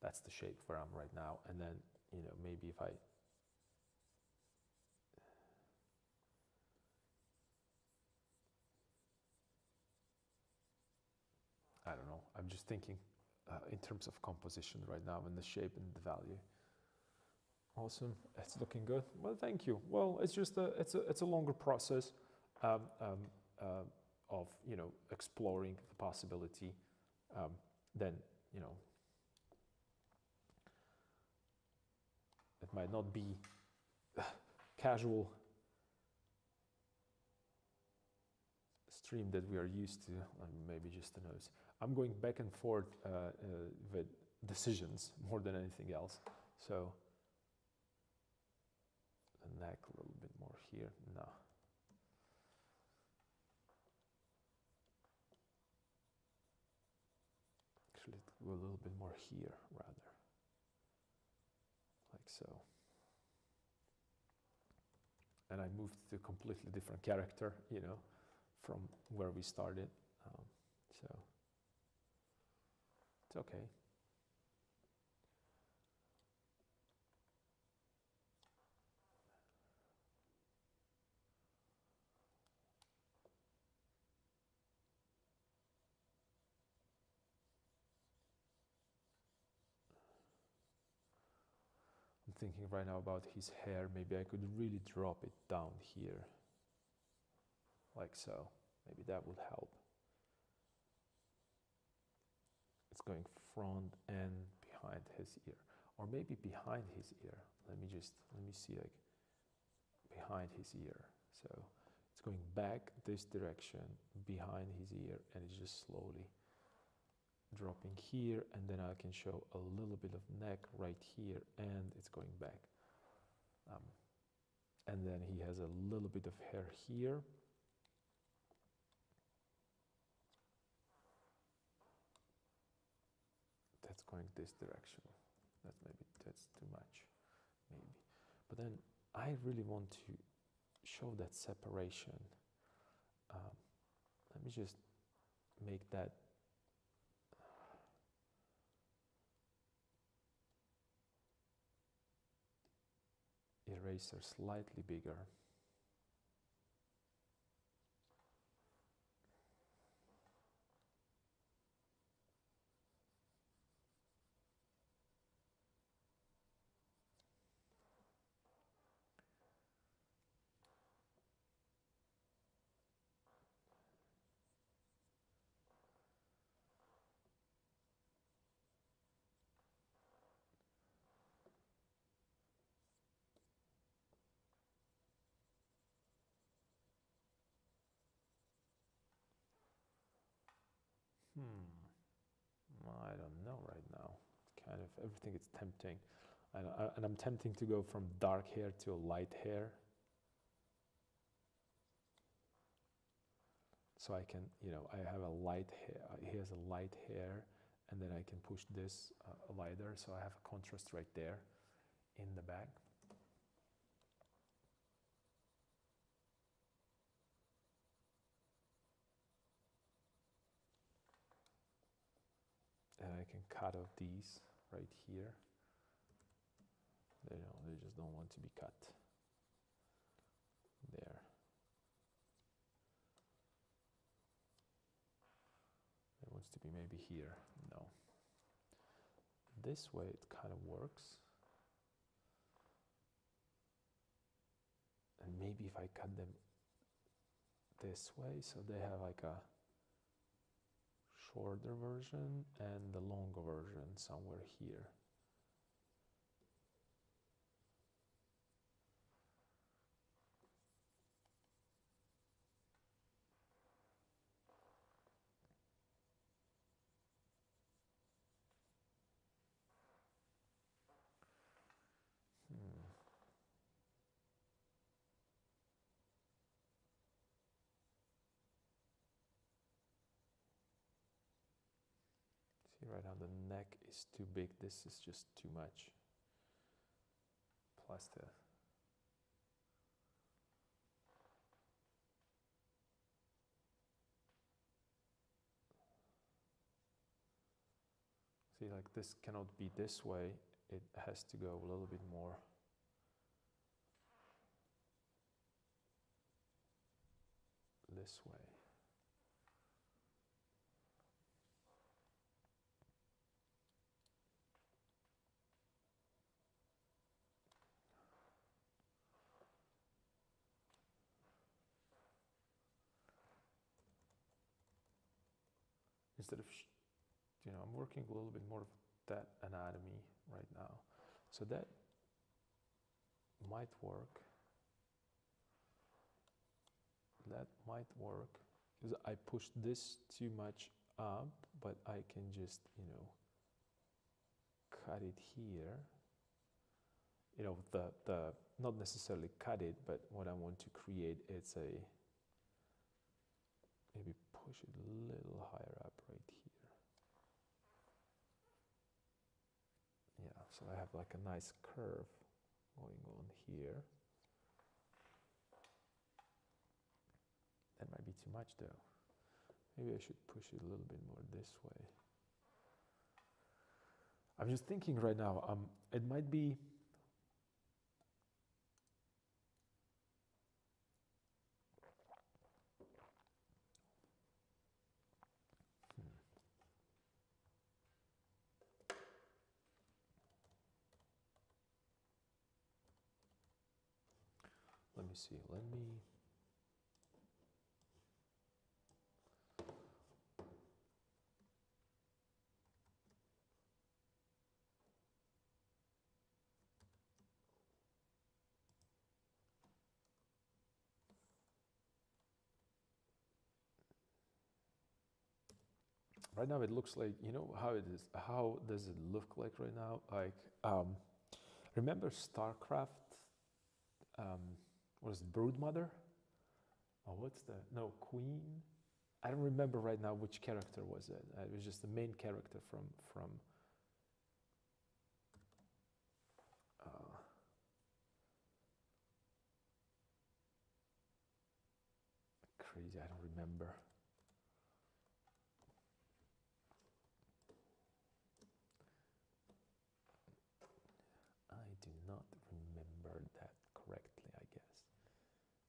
That's the shape where I'm right now, and then, you know, maybe if I don't know. I'm just thinking in terms of composition right now, and the shape and the value. Awesome, it's looking good. Well, thank you. Well, it's just it's a longer process of, you know, exploring the possibility. Then, you know, it might not be casual stream that we are used to. Maybe just a nose. I'm going back and forth with decisions more than anything else. So the neck a little bit more here. No. Actually, go a little bit more here rather. Like so. And I moved to a completely different character, you know, from where we started. So it's okay. I'm thinking right now about his hair. Maybe I could really drop it down here, like so. Maybe that would help. It's going front and behind his ear, or maybe behind his ear. Let me see, like behind his ear. So it's going back this direction, behind his ear, and it's just slowly dropping here, and then I can show a little bit of neck right here, and it's going back. And then he has a little bit of hair here, that's going this direction. That's too much, maybe. But then I really want to show that separation. Let me just make that eraser slightly bigger. I don't know right now. Kind of everything is tempting. And I'm tempting to go from dark hair to light hair. So I can, I have a light hair, here's a light hair, and then I can push this lighter, so I have a contrast right there in the back. And I can cut off these right here. They just don't want to be cut. There. It wants to be maybe here. No. This way it kind of works. And maybe if I cut them this way, so they have like a shorter version and the longer version somewhere here. See, right now the neck is too big. This is just too much. Plus the see, like this cannot be this way. It has to go a little bit more this way. Instead of, I'm working a little bit more of that anatomy right now. So that might work. That might work. Because I pushed this too much up, but I can just, cut it here. The not necessarily cut it, but what I want to create is maybe push it a little higher up right here. Yeah, so I have like a nice curve going on here. That might be too much though. Maybe I should push it a little bit more this way. I'm just thinking right now, it might be let me see, right now it looks like, how it is, how does it look like right now? Like, remember StarCraft, what is it, Broodmother? Oh, no, Queen? I don't remember right now which character was it. It was just the main character from crazy, I don't remember. I do not remember that correctly, I guess.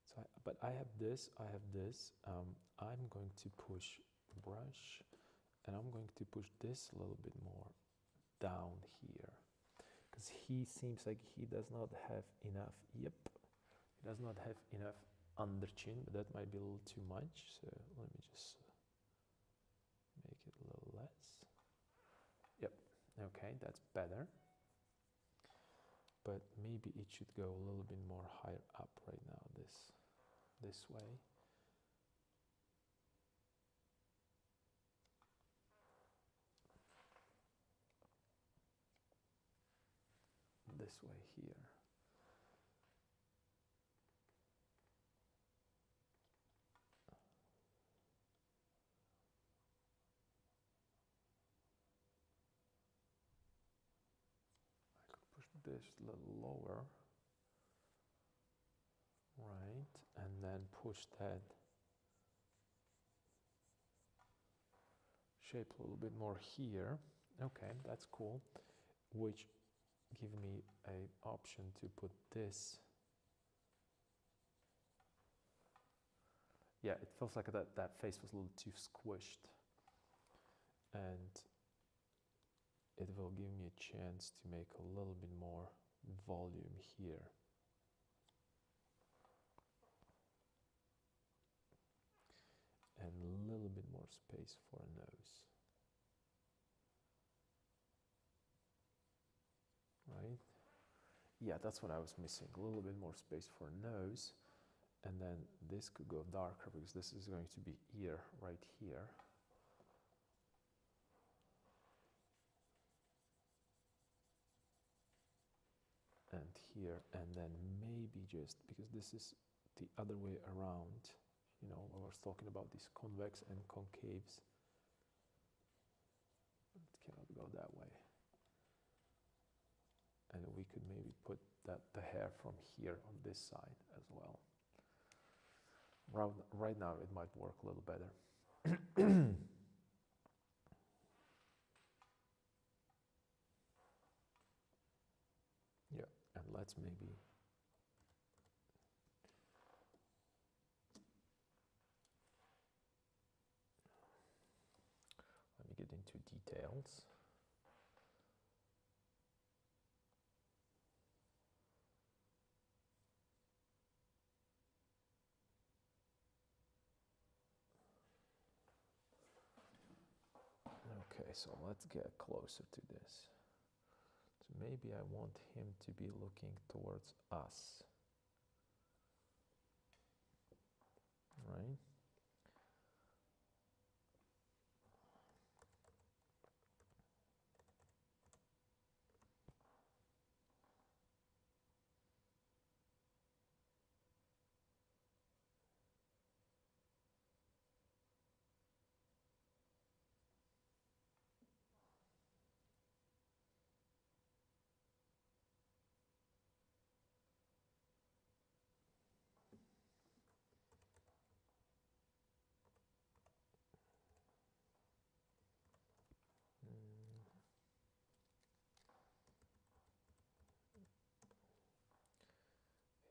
So, but I have this, I'm going to push brush, and I'm going to push this a little bit more down here, because he seems like he does not have enough, he does not have enough under chin, but that might be a little too much, so let me just make it a little less. Yep, okay, that's better. But maybe it should go a little bit more higher up right now, this way. This way here. I could push this a little lower, right, and then push that shape a little bit more here. Okay, that's cool, which give me a option to put this. Yeah, it feels like that face was a little too squished, and it will give me a chance to make a little bit more volume here. And a little bit more space for a nose. Right? Yeah, that's what I was missing. A little bit more space for a nose. And then this could go darker because this is going to be ear right here. And here, and then maybe just because this is the other way around, you know, I was talking about these convex and concaves. It cannot go that way. And we could maybe put the hair from here on this side as well. Right now it might work a little better. Yeah, and let's maybe let me get into details. Okay, so let's get closer to this. So maybe I want him to be looking towards us, right?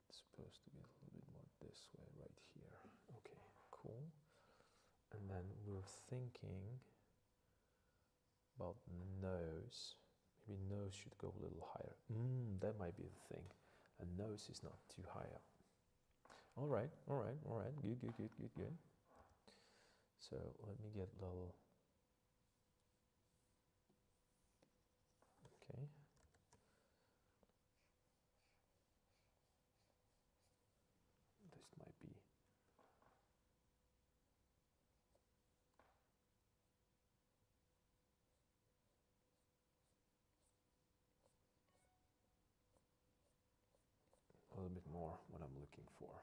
It's supposed to be a little bit more this way, right here. Okay, cool. And then we're thinking about nose. Maybe nose should go a little higher. That might be the thing. A nose is not too high up. All right. Good. So let me get a little. Okay. This might be. A little bit more what I'm looking for.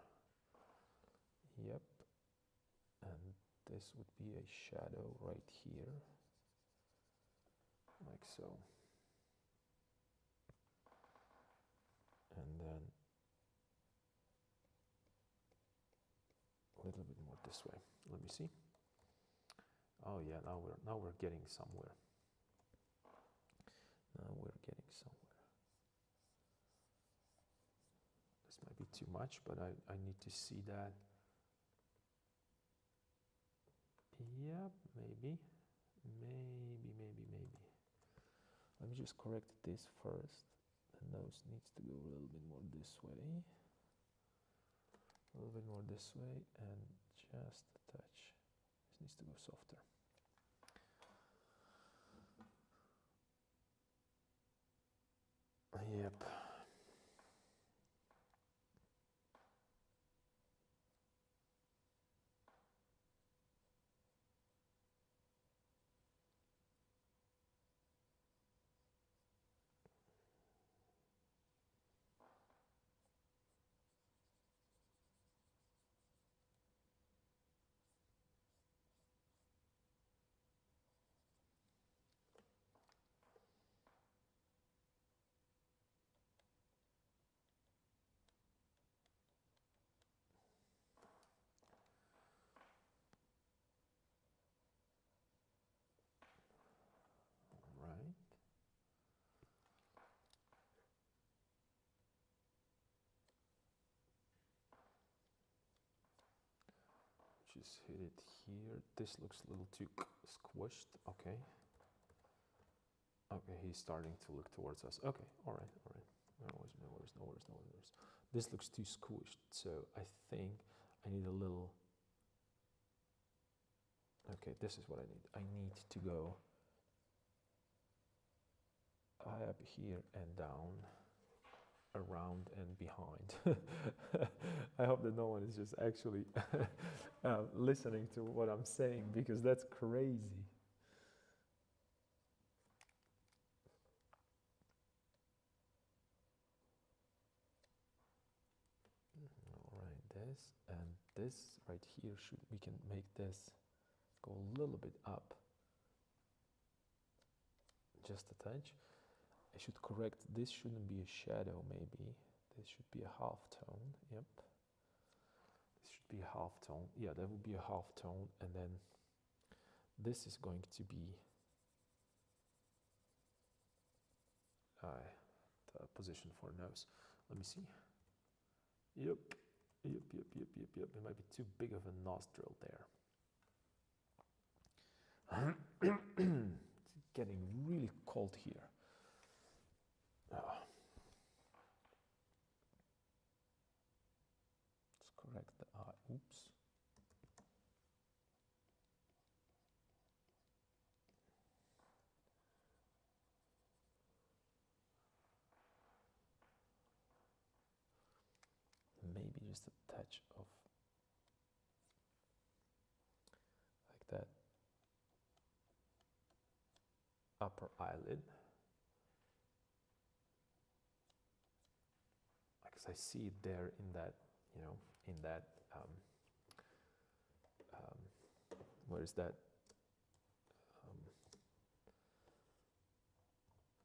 Yep. And this would be a shadow right here, like so. And then a little bit more the this way. Let me see. Oh yeah, now we're getting somewhere. Now we're getting somewhere. This might be too much, but I need to see that. Yeah, maybe. Let me just correct this first. The nose needs to go a little bit more this way. A little bit more this way, and just a touch. This needs to go softer. Yep. Right. Just hit it here. This looks a little too squished. Okay. Okay, he's starting to look towards us. Okay, all right. No worries. This looks too squished, so I think I need a little. Okay, this is what I need. I need to go high up here and down, around and behind. I hope that no one is just actually listening to what I'm saying, because that's crazy. All right, this and this right here, we can make this go a little bit up, just a touch. I should correct, this shouldn't be a shadow, maybe this should be a half tone. Yep, this should be a half tone. Yeah, that would be a half tone, and then this is going to be the position for nose. Let me see. Yep. It might be too big of a nostril there. It's getting really cold here. Let's correct the eye. Oops. Maybe just a touch of like that upper eyelid, because I see it there in that, you know, in that where is that?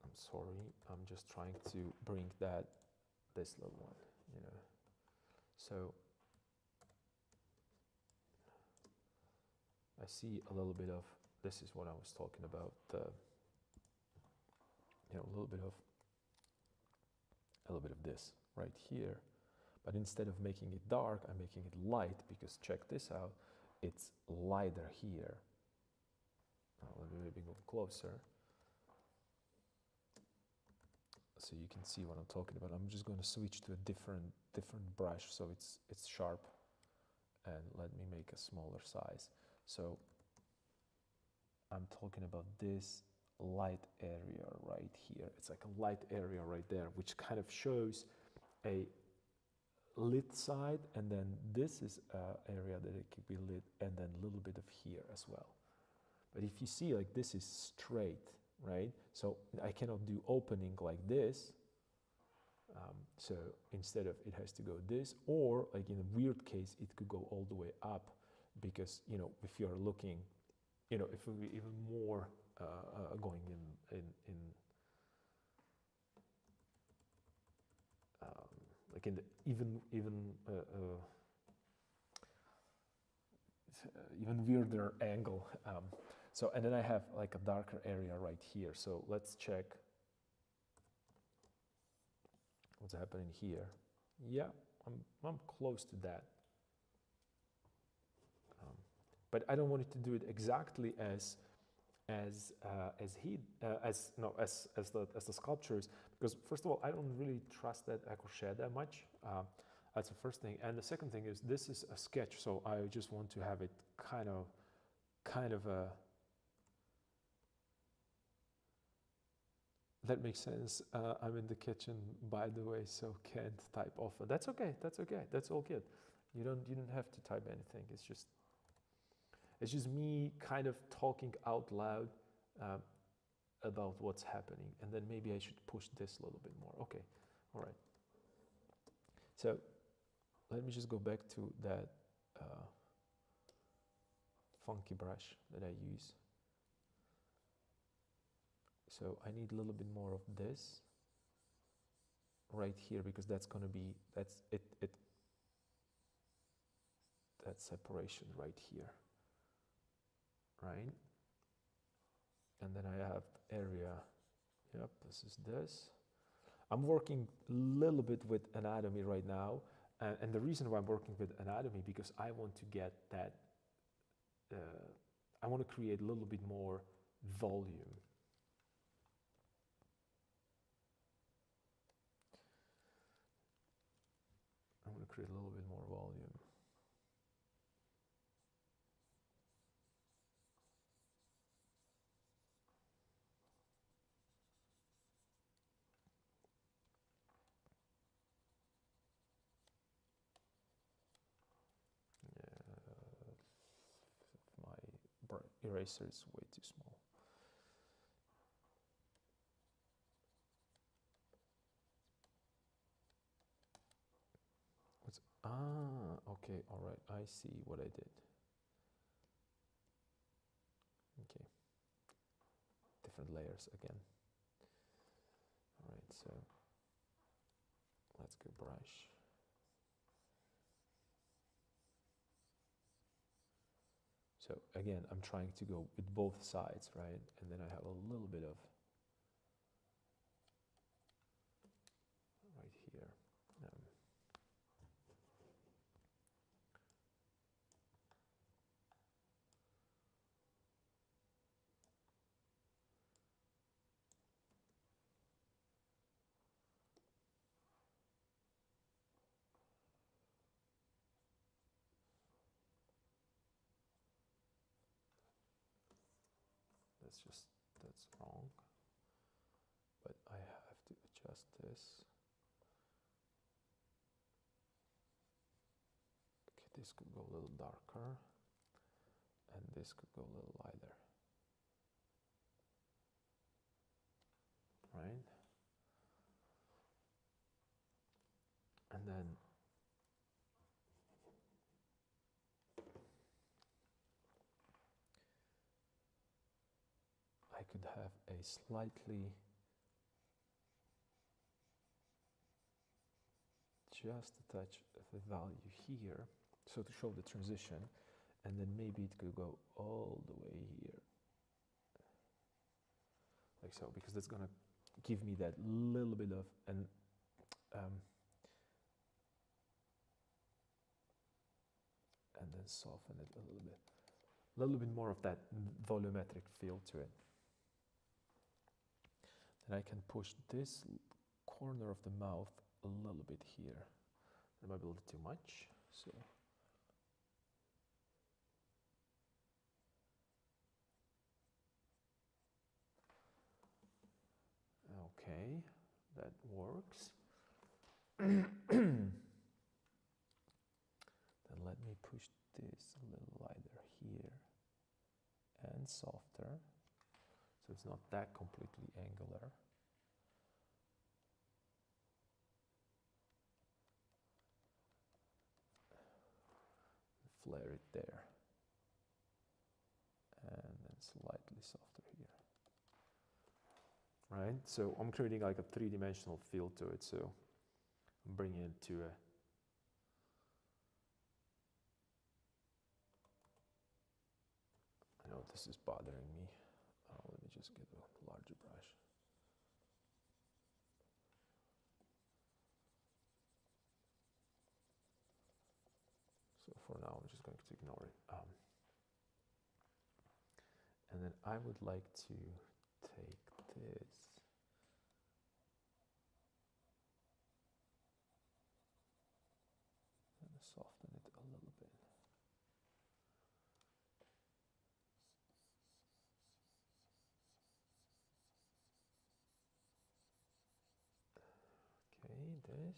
I'm sorry, I'm just trying to bring this little one, you know. So I see a little bit of, this is what I was talking about, you know, a little bit of this right here, but instead of making it dark, I'm making it light, because check this out, it's lighter here. Now let me maybe go closer so you can see what I'm talking about. I'm just going to switch to a different brush so it's sharp, and let me make a smaller size. So I'm talking about this light area right here. It's like a light area right there, which kind of shows a lit side, and then this is an area that it could be lit, and then a little bit of here as well. But if you see, like, this is straight, right? So I cannot do opening like this. So instead of, it has to go this, or like in a weird case, it could go all the way up, because, you know, if you're looking, you know, if it would be even more going in like in the even even weirder angle. So, and then I have like a darker area right here. So let's check what's happening here. Yeah, I'm close to that. But I don't want it to do it exactly as the sculptures, because first of all, I don't really trust that accroché that much. That's the first thing, and the second thing is this is a sketch, so I just want to have it kind of a. That makes sense. I'm in the kitchen, by the way, so can't type often. That's okay. That's okay. That's all good. You don't have to type anything. It's just me kind of talking out loud about what's happening, and then maybe I should push this a little bit more. Okay, all right. So let me just go back to that funky brush that I use. So I need a little bit more of this right here, because that's going to be, that's it, that separation right here, right? And then I have area, yep, this is this. I'm working a little bit with anatomy right now, and the reason why I'm working with anatomy, because I want to get that, I want to create a little bit more volume. I want to create a little bit more volume. My eraser is way too small. Okay, all right, I see what I did. Okay, different layers again. All right, so let's go brush. So again, I'm trying to go with both sides, right? And then I have a little bit of right here. That's wrong. But I have to adjust this. Okay, this could go a little darker, and this could go a little lighter. Right? And then I could have a slightly, just a touch of the value here, so to show the transition, and then maybe it could go all the way here, like so, because that's gonna give me that little bit of an and then soften it a little bit more of that volumetric feel to it. Then I can push this corner of the mouth a little bit here. That might be a little too much, so. Okay, that works. Then let me push this a little lighter here and softer, so it's not that completely angular. Flare it there, and then slightly softer here. Right, so I'm creating like a three-dimensional feel to it, so I'm bringing it to a I know this is bothering me. Let me just get a larger brush. So for now, I'm just going to ignore it. And then I would like to take this and soften it a little bit. Okay, this.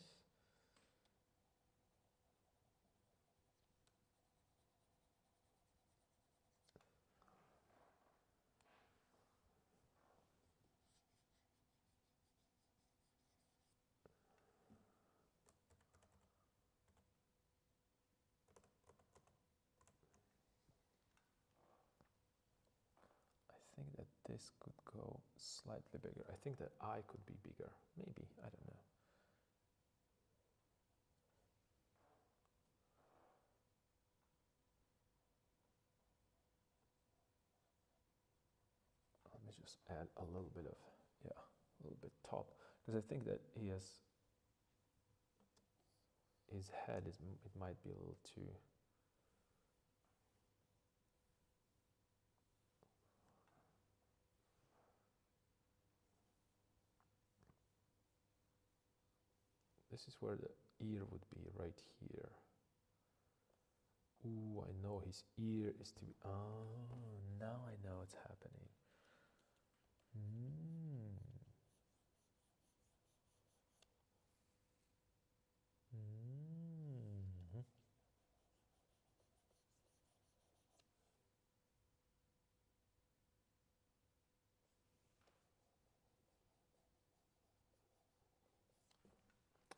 I think that this could go slightly bigger. I think that eye could be bigger. Maybe, I don't know. Let me just add a little bit of, yeah, a little bit top. Because I think that he has, his head is, it might be a little too, this is where the ear would be, right here. Ooh, I know his ear is to be, oh, now I know what's happening.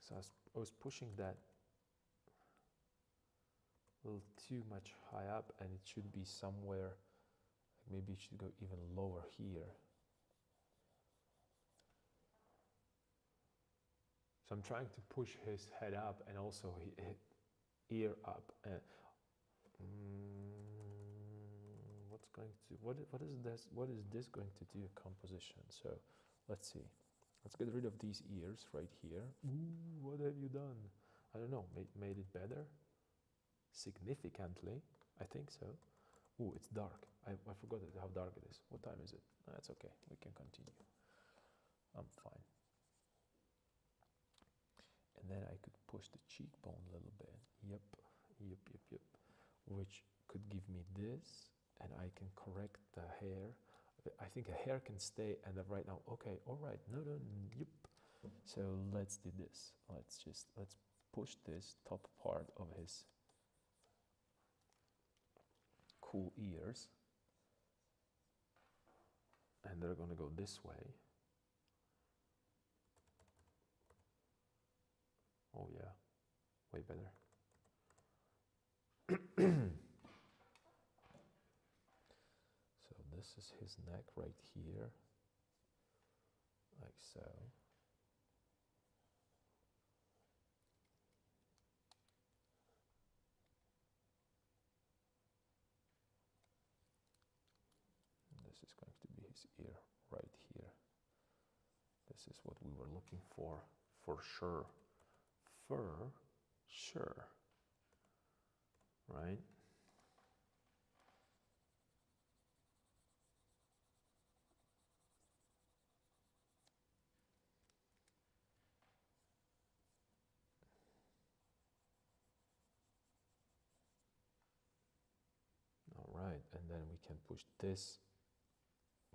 So I was pushing that a little too much high up, and it should be somewhere, like maybe it should go even lower here. So I'm trying to push his head up and also his ear up. What's going to, what is this going to do composition? So let's see. Let's get rid of these ears right here. Ooh, what have you done? I don't know, made it better? Significantly, I think so. Ooh, it's dark. I forgot how dark it is. What time is it? That's okay, we can continue. I'm fine. And then I could push the cheekbone a little bit. Yep. Which could give me this, and I can correct the hair. I think a hair can stay, and then right now, okay, all right, no, yep. So let's do this. Let's push this top part of his cool ears, and they're gonna go this way. Oh yeah, way better. So this is his neck right here, like so. And this is going to be his ear right here. This is what we were looking for sure. For sure, right? All right, and then we can push this,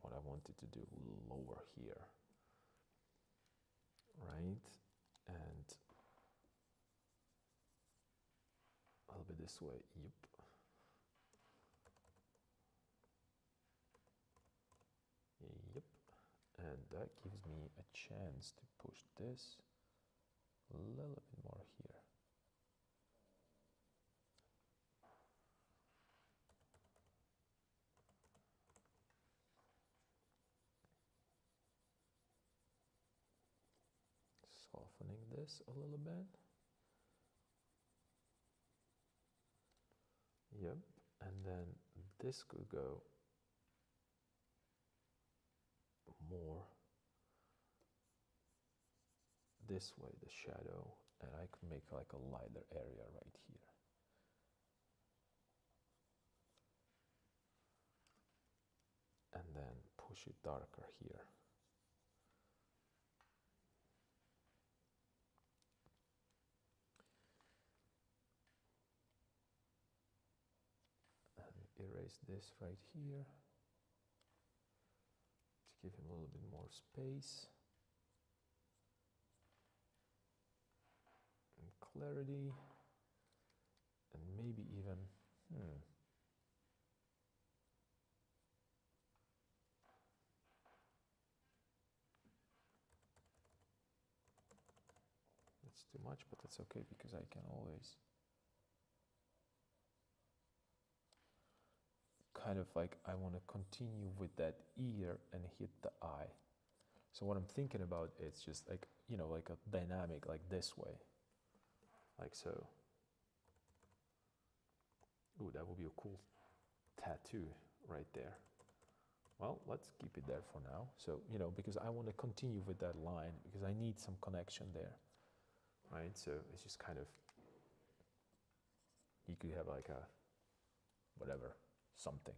what I wanted to do, a little lower here, right? And a little bit this way, yep. Yep, and that gives me a chance to push this a little bit more here. Softening this a little bit. Yep, and then this could go more this way, the shadow, and I could make like a lighter area right here. And then push it darker here. And erase this right here to give him a little bit more space and clarity, and maybe even that's too much, but that's okay because I can always kind of like, I want to continue with that ear and hit the eye. So what I'm thinking about, it's just like, you know, like a dynamic, like this way, like so. Ooh, that would be a cool tattoo right there. Well, let's keep it there for now. So, you know, because I want to continue with that line because I need some connection there, right? So it's just kind of, you could have like a, whatever, something.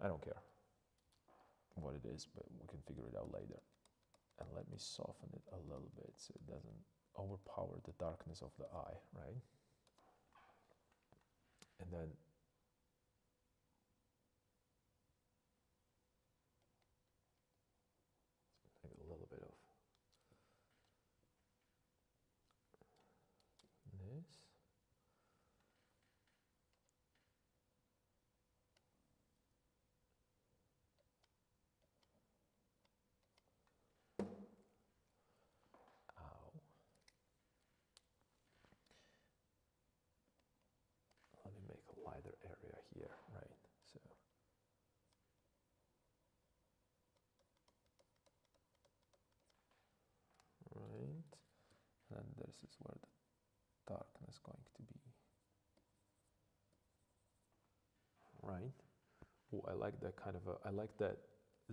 I don't care what it is, but we can figure it out later. And let me soften it a little bit so it doesn't overpower the darkness of the eye, right? And then maybe a little bit of this. Ow. Let me make a lighter area here, right? So right, and this is where the darkness is going to be, right? Oh, I like that kind of I like that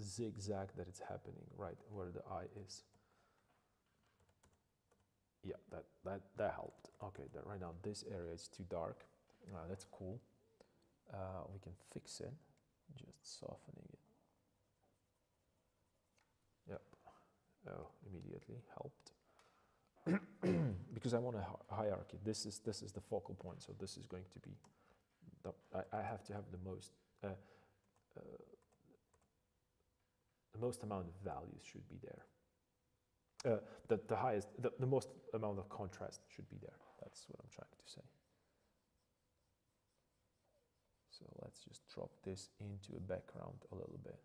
zigzag that it's happening right where the eye is. Yeah, that helped. Okay, that right now this area is too dark. That's cool. We can fix it, just softening it. Yep. Oh, immediately helped. Because I want a hierarchy. This is the focal point. So this is going to be. I have to have the most amount of values should be there. The highest, the most amount of contrast should be there. That's what I'm trying to say. So let's just drop this into a background a little bit.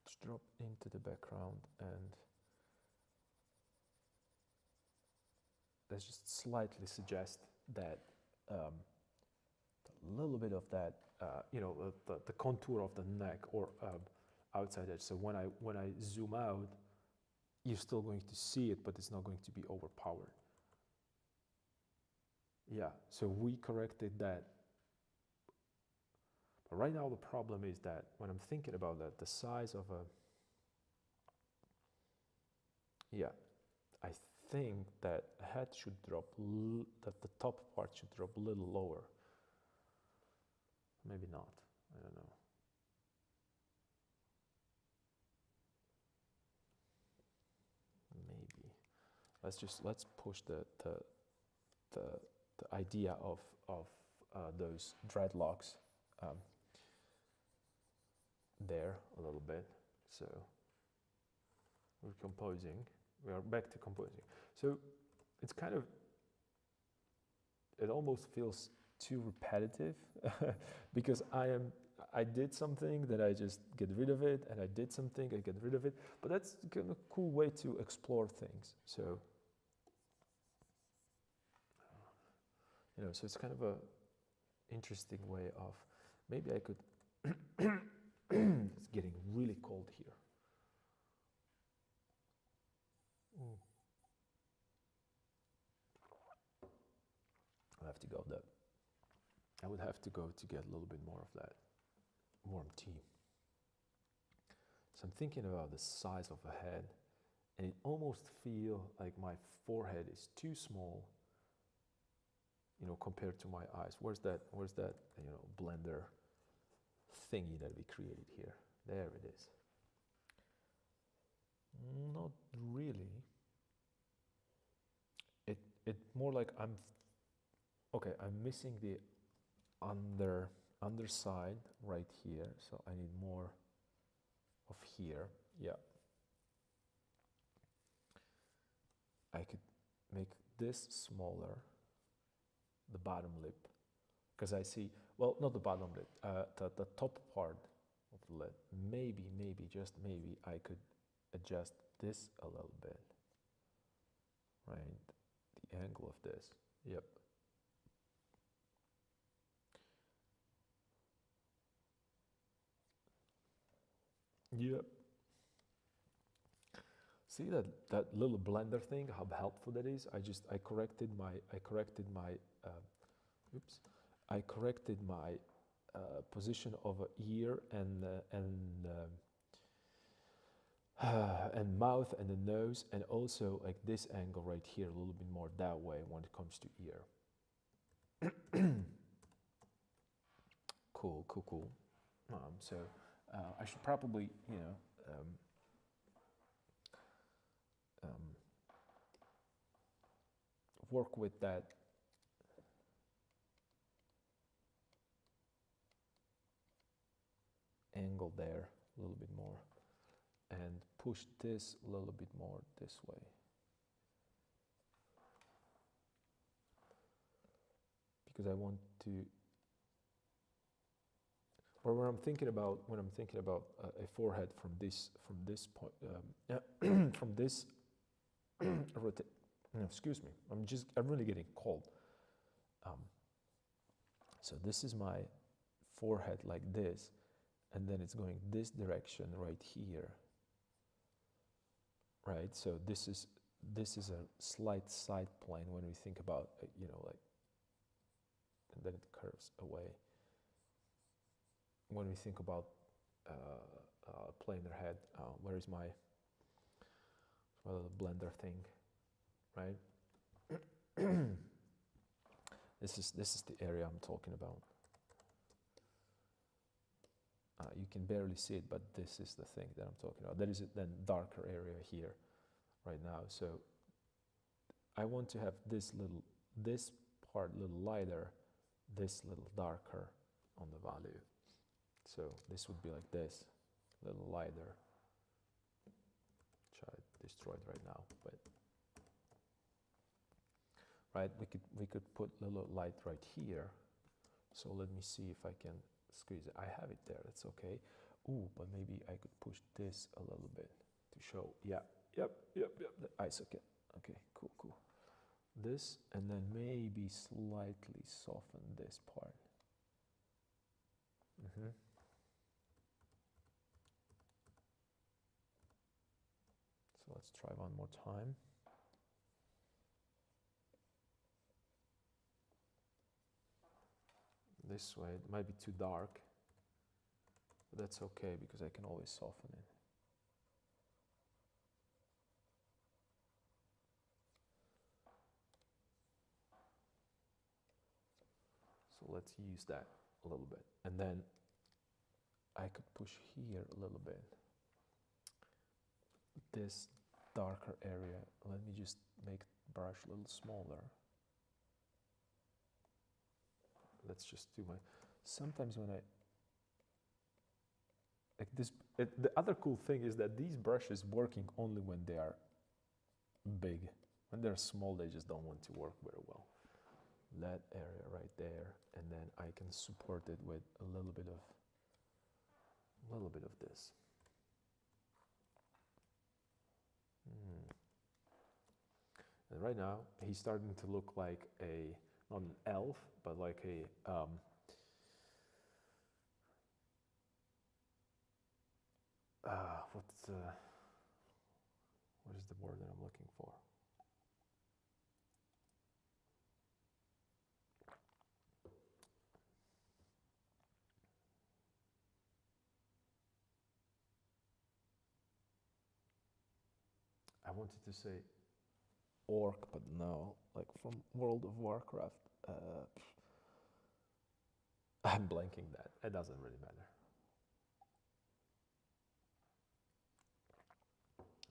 Let's drop into the background and let's just slightly suggest that a little bit of that, you know, the contour of the neck or outside edge. So when I zoom out, you're still going to see it, but it's not going to be overpowered. Yeah, so we corrected that. But right now the problem is that when I'm thinking about that, the size of a, yeah, I think that head should drop, that the top part should drop a little lower. Maybe not, I don't know. Maybe. Let's push the idea of those dreadlocks there a little bit. So we're composing. We are back to composing. So it's kind of, it almost feels too repetitive because I did something that I just get rid of it, and I did something, I get rid of it. But that's kind of a cool way to explore things. So, you know, so it's kind of a interesting way of, maybe I could, it's getting really cold here. have to go there. I would have to go to get a little bit more of that warm tea. So I'm thinking about the size of a head, and it almost feels like my forehead is too small, you know, compared to my eyes. Where's that, you know, blender thingy that we created here? There it is. Not really. It more like I'm missing the underside right here, so I need more of here. Yeah, I could make this smaller, the bottom lip, because I see, well, not the bottom lip, the top part of the lip. Maybe, just maybe, I could adjust this a little bit, right? The angle of this. Yep. Yep. See that little blender thing, how helpful that is? I corrected my position of a ear and mouth and the nose, and also like this angle right here a little bit more that way when it comes to ear. Cool. So I should probably, you know, work with that angle there a little bit more and push this a little bit more this way. Because I want to, or when I'm thinking about a forehead from this point, from this excuse me, I'm really getting cold. So this is my forehead like this, and then it's going this direction right here, right? So this is a slight side plane when we think about, you know, like, and then it curves away. When we think about planar head, where is my little blender thing, right? This is the area I'm talking about. You can barely see it, but this is the thing that I'm talking about. There is a then darker area here right now. So I want to have this part a little lighter, this little darker on the value. So this would be like this, a little lighter, which I destroyed right now, but right, we could put a little light right here. So let me see if I can squeeze it. I have it there, that's okay. Ooh, but maybe I could push this a little bit to show, yep, the eye socket. Okay, cool. This, and then maybe slightly soften this part. So let's try one more time. This way, it might be too dark, but that's okay because I can always soften it. So let's use that a little bit. And then I could push here a little bit. This darker area, let me just make the brush a little smaller. Let's just do sometimes when like this, the other cool thing is that these brushes working only when they are big. When they're small, they just don't want to work very well. That area right there, and then I can support it with a little bit of this. And right now, he's starting to look like not an elf, but like what is the word that I'm looking for? wanted to say orc, but no, like from World of Warcraft. I'm blanking that. It doesn't really matter.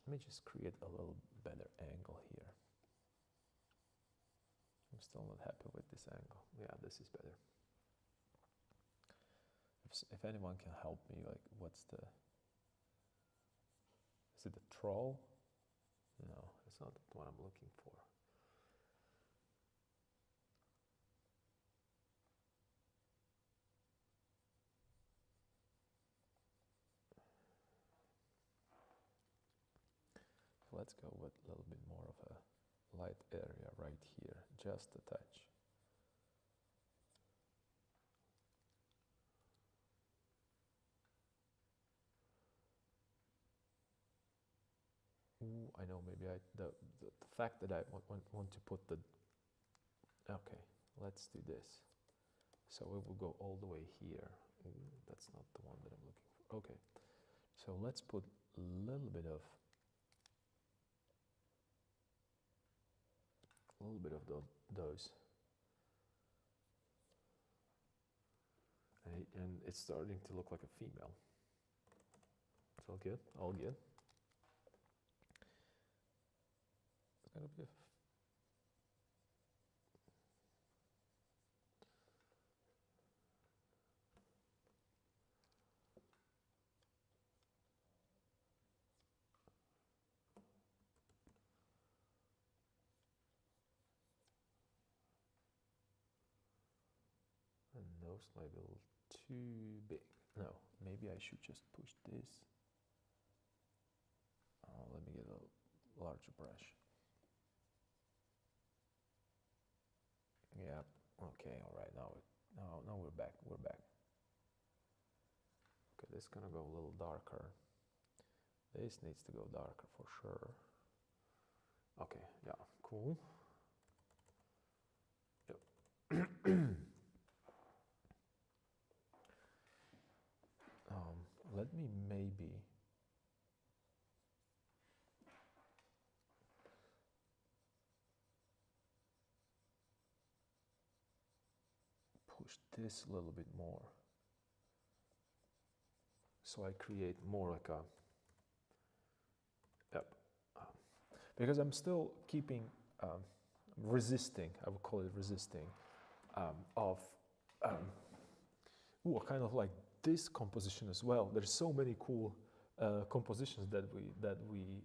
Let me just create a little better angle here. I'm still not happy with this angle. Yeah, this is better. If anyone can help me, like, what's the... Is it the troll? No, it's not what I'm looking for. Let's go with a little bit more of a light area right here, just a touch. Ooh, I know, maybe the fact that I want to put the... Okay, let's do this. So it will go all the way here. Ooh, that's not the one that I'm looking for. Okay, so let's put a little bit of those. And it's starting to look like a female. It's all good, all good. It's gonna be a... And those might be a little too big. No, maybe I should just push this. Oh, let me get a larger brush. Yeah, okay, all right, now we're back. Okay, this is gonna go a little darker. This needs to go darker for sure. Okay, yeah, cool. Yep. Let me maybe push this a little bit more, so I create more like a... Yep. Because I'm still keeping resisting, I would call it resisting, of kind of like this composition as well. There's so many cool compositions that we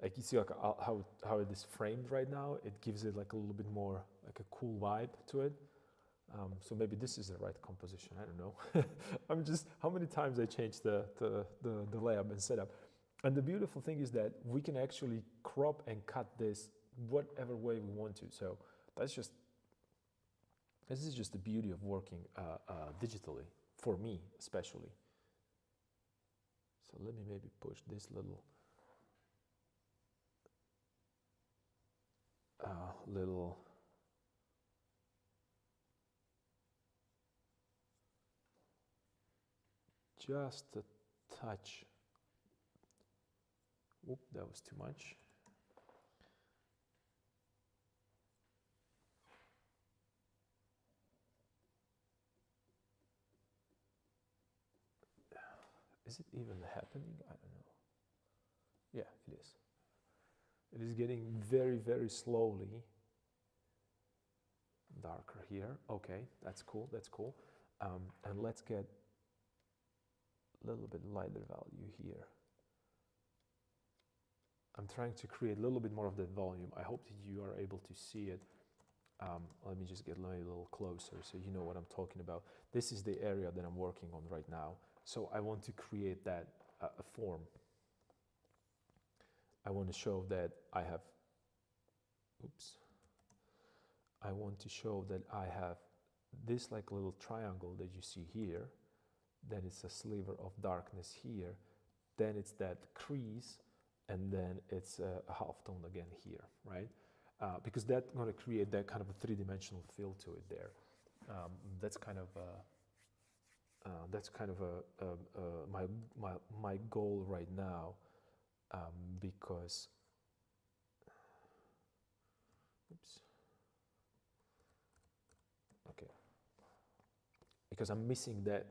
like, you see like how it is framed right now. It gives it like a little bit more like a cool vibe to it. So maybe this is the right composition. I don't know. I'm just, how many times I changed the layout and setup. And the beautiful thing is that we can actually crop and cut this whatever way we want to. So this is just the beauty of working digitally, for me especially. So let me maybe push this little just a touch. Whoop, that was too much. Is it even happening? I don't know. Yeah, it is. It is getting very, very slowly darker here. Okay, that's cool, that's cool. And let's get a little bit lighter value here. I'm trying to create a little bit more of that volume. I hope that you are able to see it. Let me just get a little closer so you know what I'm talking about. This is the area that I'm working on right now. So I want to create that a form. I want to show that I have, I want to show that I have this like little triangle that you see here. Then it's a sliver of darkness here. Then it's that crease, and then it's a half tone again here, right? Because that's going to create that kind of a three-dimensional feel to it there. That's kind of my goal right now. because, oops, okay, because I'm missing that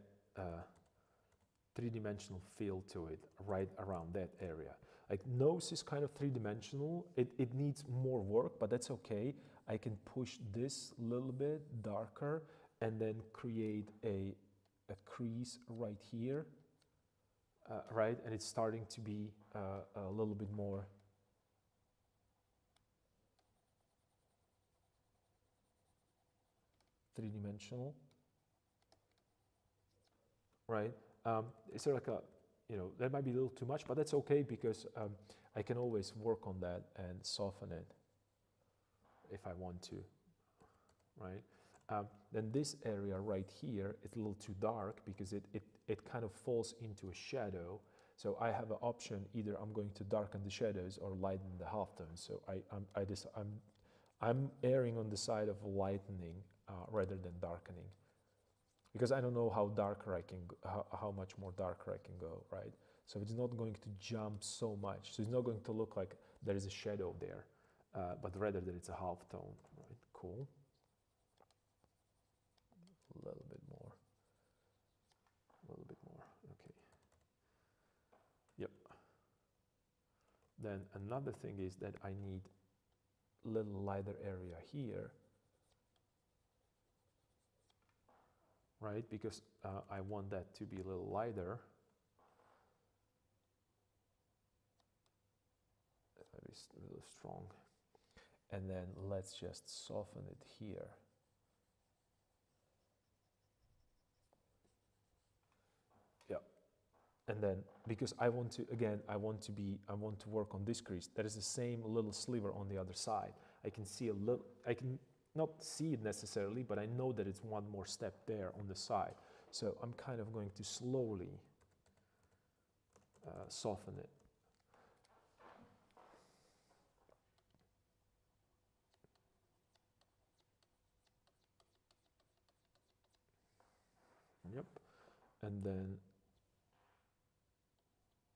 three-dimensional feel to it right around that area. Like nose is kind of three-dimensional. It needs more work, but that's okay. I can push this a little bit darker and then create a crease right here, right? And it's starting to be a little bit more three-dimensional, right? Is there like a, that might be a little too much, but that's okay because I can always work on that and soften it if I want to, right? Then this area right here is a little too dark because it kind of falls into a shadow. So I have an option, either I'm going to darken the shadows or lighten the halftones. So I'm erring on the side of lightening rather than darkening, because I don't know how darker I can, how much more darker I can go, right? So it's not going to jump so much. So it's not going to look like there is a shadow there, but rather that it's a halftone, right? Cool. A little bit more. A little bit more. Okay. Yep. Then another thing is that I need a little lighter area here, right? Because I want that to be a little lighter. Maybe a little strong. And then let's just soften it here. Yeah. And then, because I want to, again, I want to work on this crease. There is the same little sliver on the other side. I can see a little, I can not see it necessarily, but I know that it's one more step there on the side. So I'm kind of going to slowly soften it. Yep. And then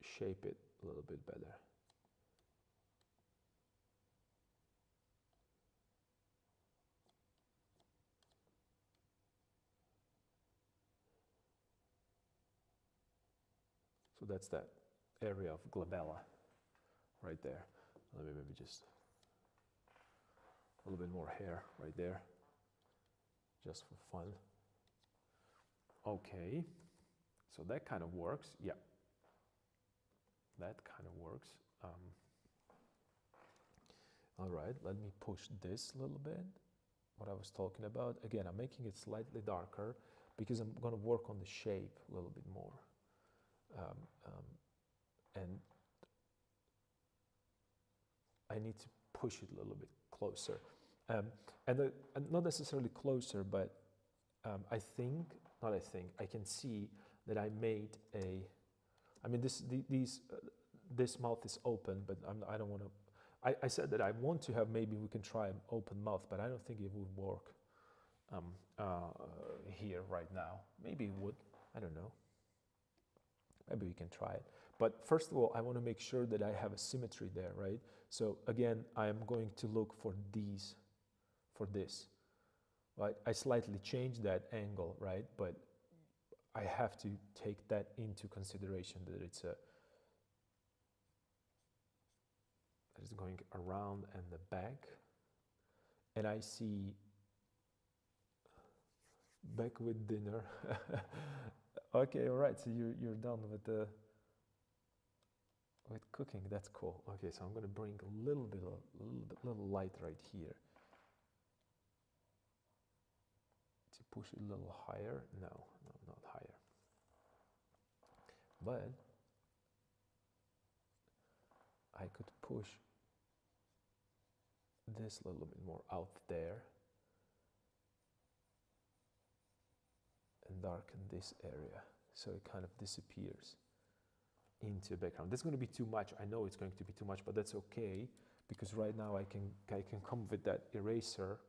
shape it a little bit better. So that's that area of glabella right there. Let me maybe just a little bit more hair right there, just for fun. Okay, so that kind of works. Yeah, that kind of works. All right, let me push this a little bit. What I was talking about. Again, I'm making it slightly darker because I'm going to work on the shape a little bit more. And I need to push it a little bit closer. And not necessarily closer, but I can see that I made a, I mean, this mouth is open, but I don't want to, I said that I want to have, maybe we can try an open mouth, but I don't think it would work here right now. Maybe it would, I don't know. Maybe we can try it. But first of all, I want to make sure that I have a symmetry there, right? So again, I am going to look for these, for this. Right? I slightly changed that angle, right? But I have to take that into consideration, that it's going around and the back. And I see back with dinner. Okay, all right. So you're done with cooking. That's cool. Okay, so I'm going to bring a little light right here to push it a little higher. No, not higher. But I could push this a little bit more out there and darken this area so it kind of disappears into the background. That's going to be too much. I know it's going to be too much, but that's okay, because right now I can come with that eraser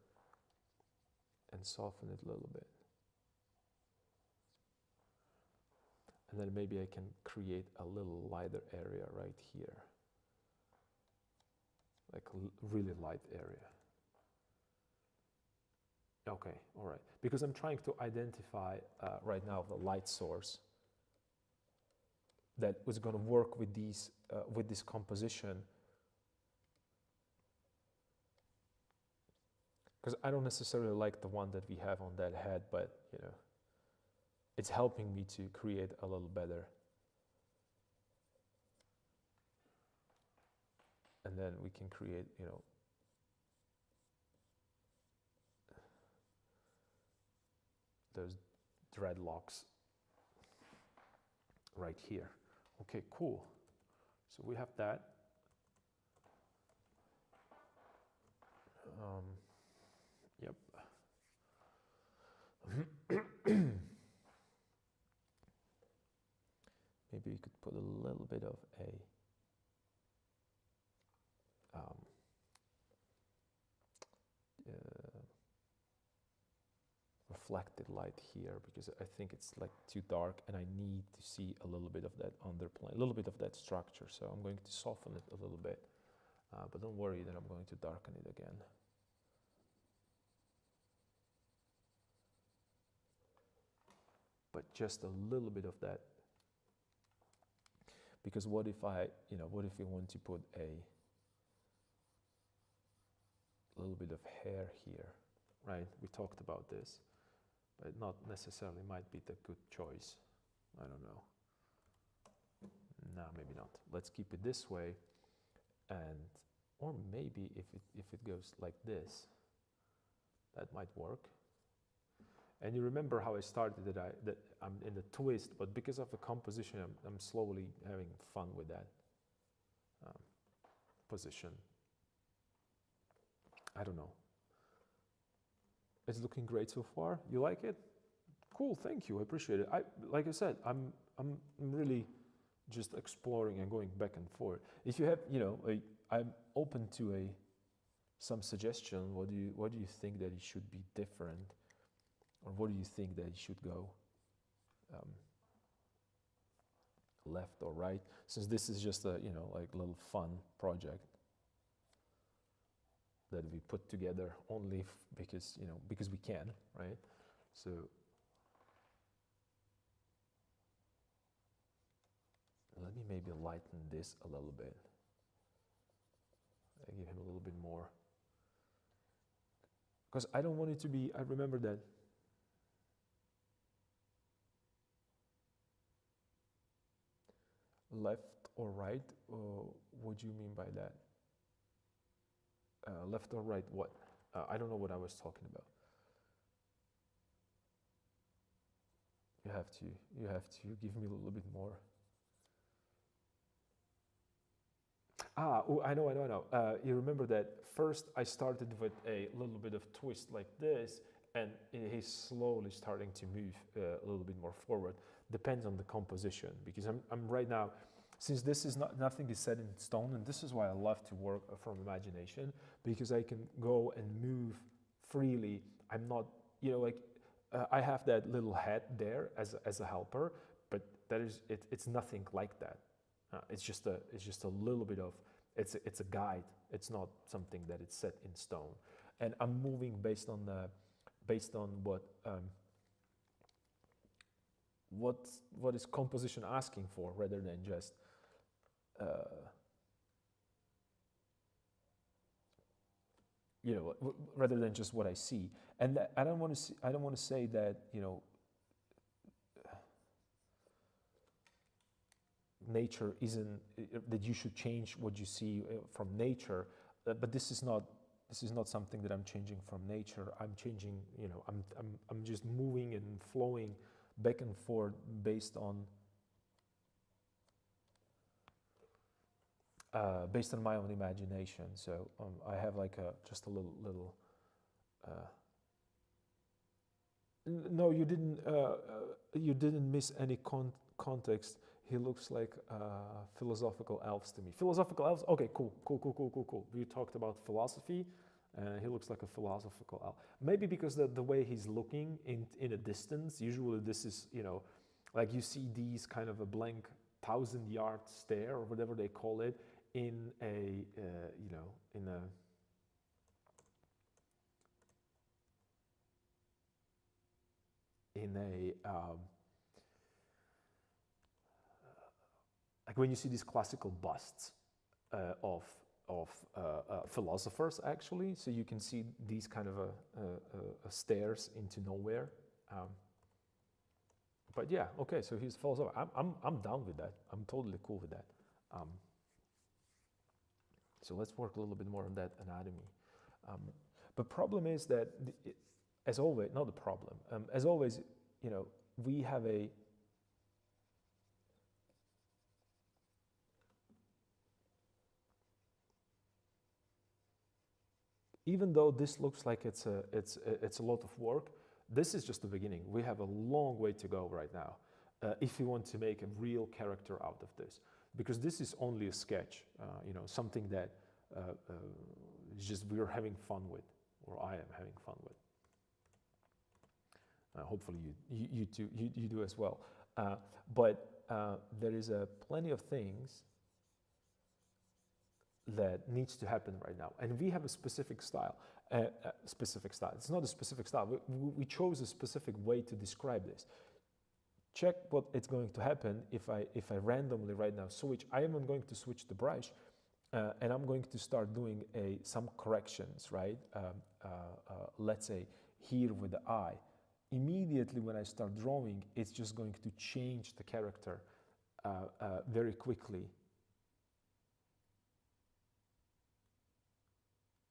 and soften it a little bit. And then maybe I can create a little lighter area right here. like really light area. Okay, all right. Because I'm trying to identify right now the light source that was going to work with these with this composition. Because I don't necessarily like the one that we have on that head, but you know, it's helping me to create a little better. And then we can create, you know, those dreadlocks right here. Okay, cool. So we have that. Yep. Maybe we could put a little bit of a reflected light here, because I think it's like too dark and I need to see a little bit of that underplane, a little bit of that structure. So I'm going to soften it a little bit, but don't worry that I'm going to darken it again. But just a little bit of that, because what if I, you know, what if we want to put a little bit of hair here, right? We talked about this, but not necessarily might be the good choice. I don't know. No, maybe not. Let's keep it this way, and or maybe if it goes like this, that might work. And you remember how I started that I'm in the twist, but because of the composition, I'm slowly having fun with that position. I don't know. It's looking great so far. You like it? Cool, thank you. I appreciate it. Like I said, I'm really just exploring and going back and forth. If you have, you know, I'm open to some suggestion. What do you think that it should be different? Or what do you think that it should go left or right? Since this is just a, you know, like little fun project that we put together only because, you know, because we can, right? So let me maybe lighten this a little bit. I give him a little bit more. Because I don't want it to be, I remember that left or right, what do you mean by that? Left or right what? I don't know what I was talking about. You have to give me a little bit more. Oh, I know. You remember that first I started with a little bit of twist like this, and he's slowly starting to move a little bit more forward. Depends on the composition, because I'm right now, since this is nothing is set in stone, and this is why I love to work from imagination, because I can go and move freely. I'm not, you know, like I have that little head there as a helper, but that is it's nothing like that. It's just a little bit of it's a guide. It's not something that it's set in stone, and I'm moving based on what is composition asking for, rather than just you know, rather than just what I see. And I don't want to say that, you know, nature isn't, that you should change what you see from nature, but this is not something that I'm changing from nature. I'm changing, you know, I'm just moving and flowing back and forth based on my own imagination. So I have like just a little no, you didn't miss any context. He looks like philosophical elves to me. Philosophical elves? Okay, cool. We talked about philosophy. He looks like a philosophical elf. Maybe because the way he's looking in a distance, usually this is, you know, like you see these kind of a blank 1,000-yard stare or whatever they call it in a like when you see these classical busts of philosophers, actually, so you can see these kind of stairs into nowhere. But yeah, okay, so he's philosopher. I'm down with that. I'm totally cool with that. So let's work a little bit more on that anatomy. But problem is that, as always, not the problem. As always, we have a even though this looks like it's a lot of work, this is just the beginning. We have a long way to go right now if you want to make a real character out of this, because this is only a sketch, something that just we're having fun with, or I am having fun with. Hopefully you do as well. But there is plenty of things that needs to happen right now, and we have a specific style. It's not a specific style. We chose a specific way to describe this. Check what it's going to happen if I randomly right now switch. I am going to switch the brush, and I'm going to start doing some corrections, right? Let's say here with the eye. Immediately when I start drawing, it's just going to change the character very quickly.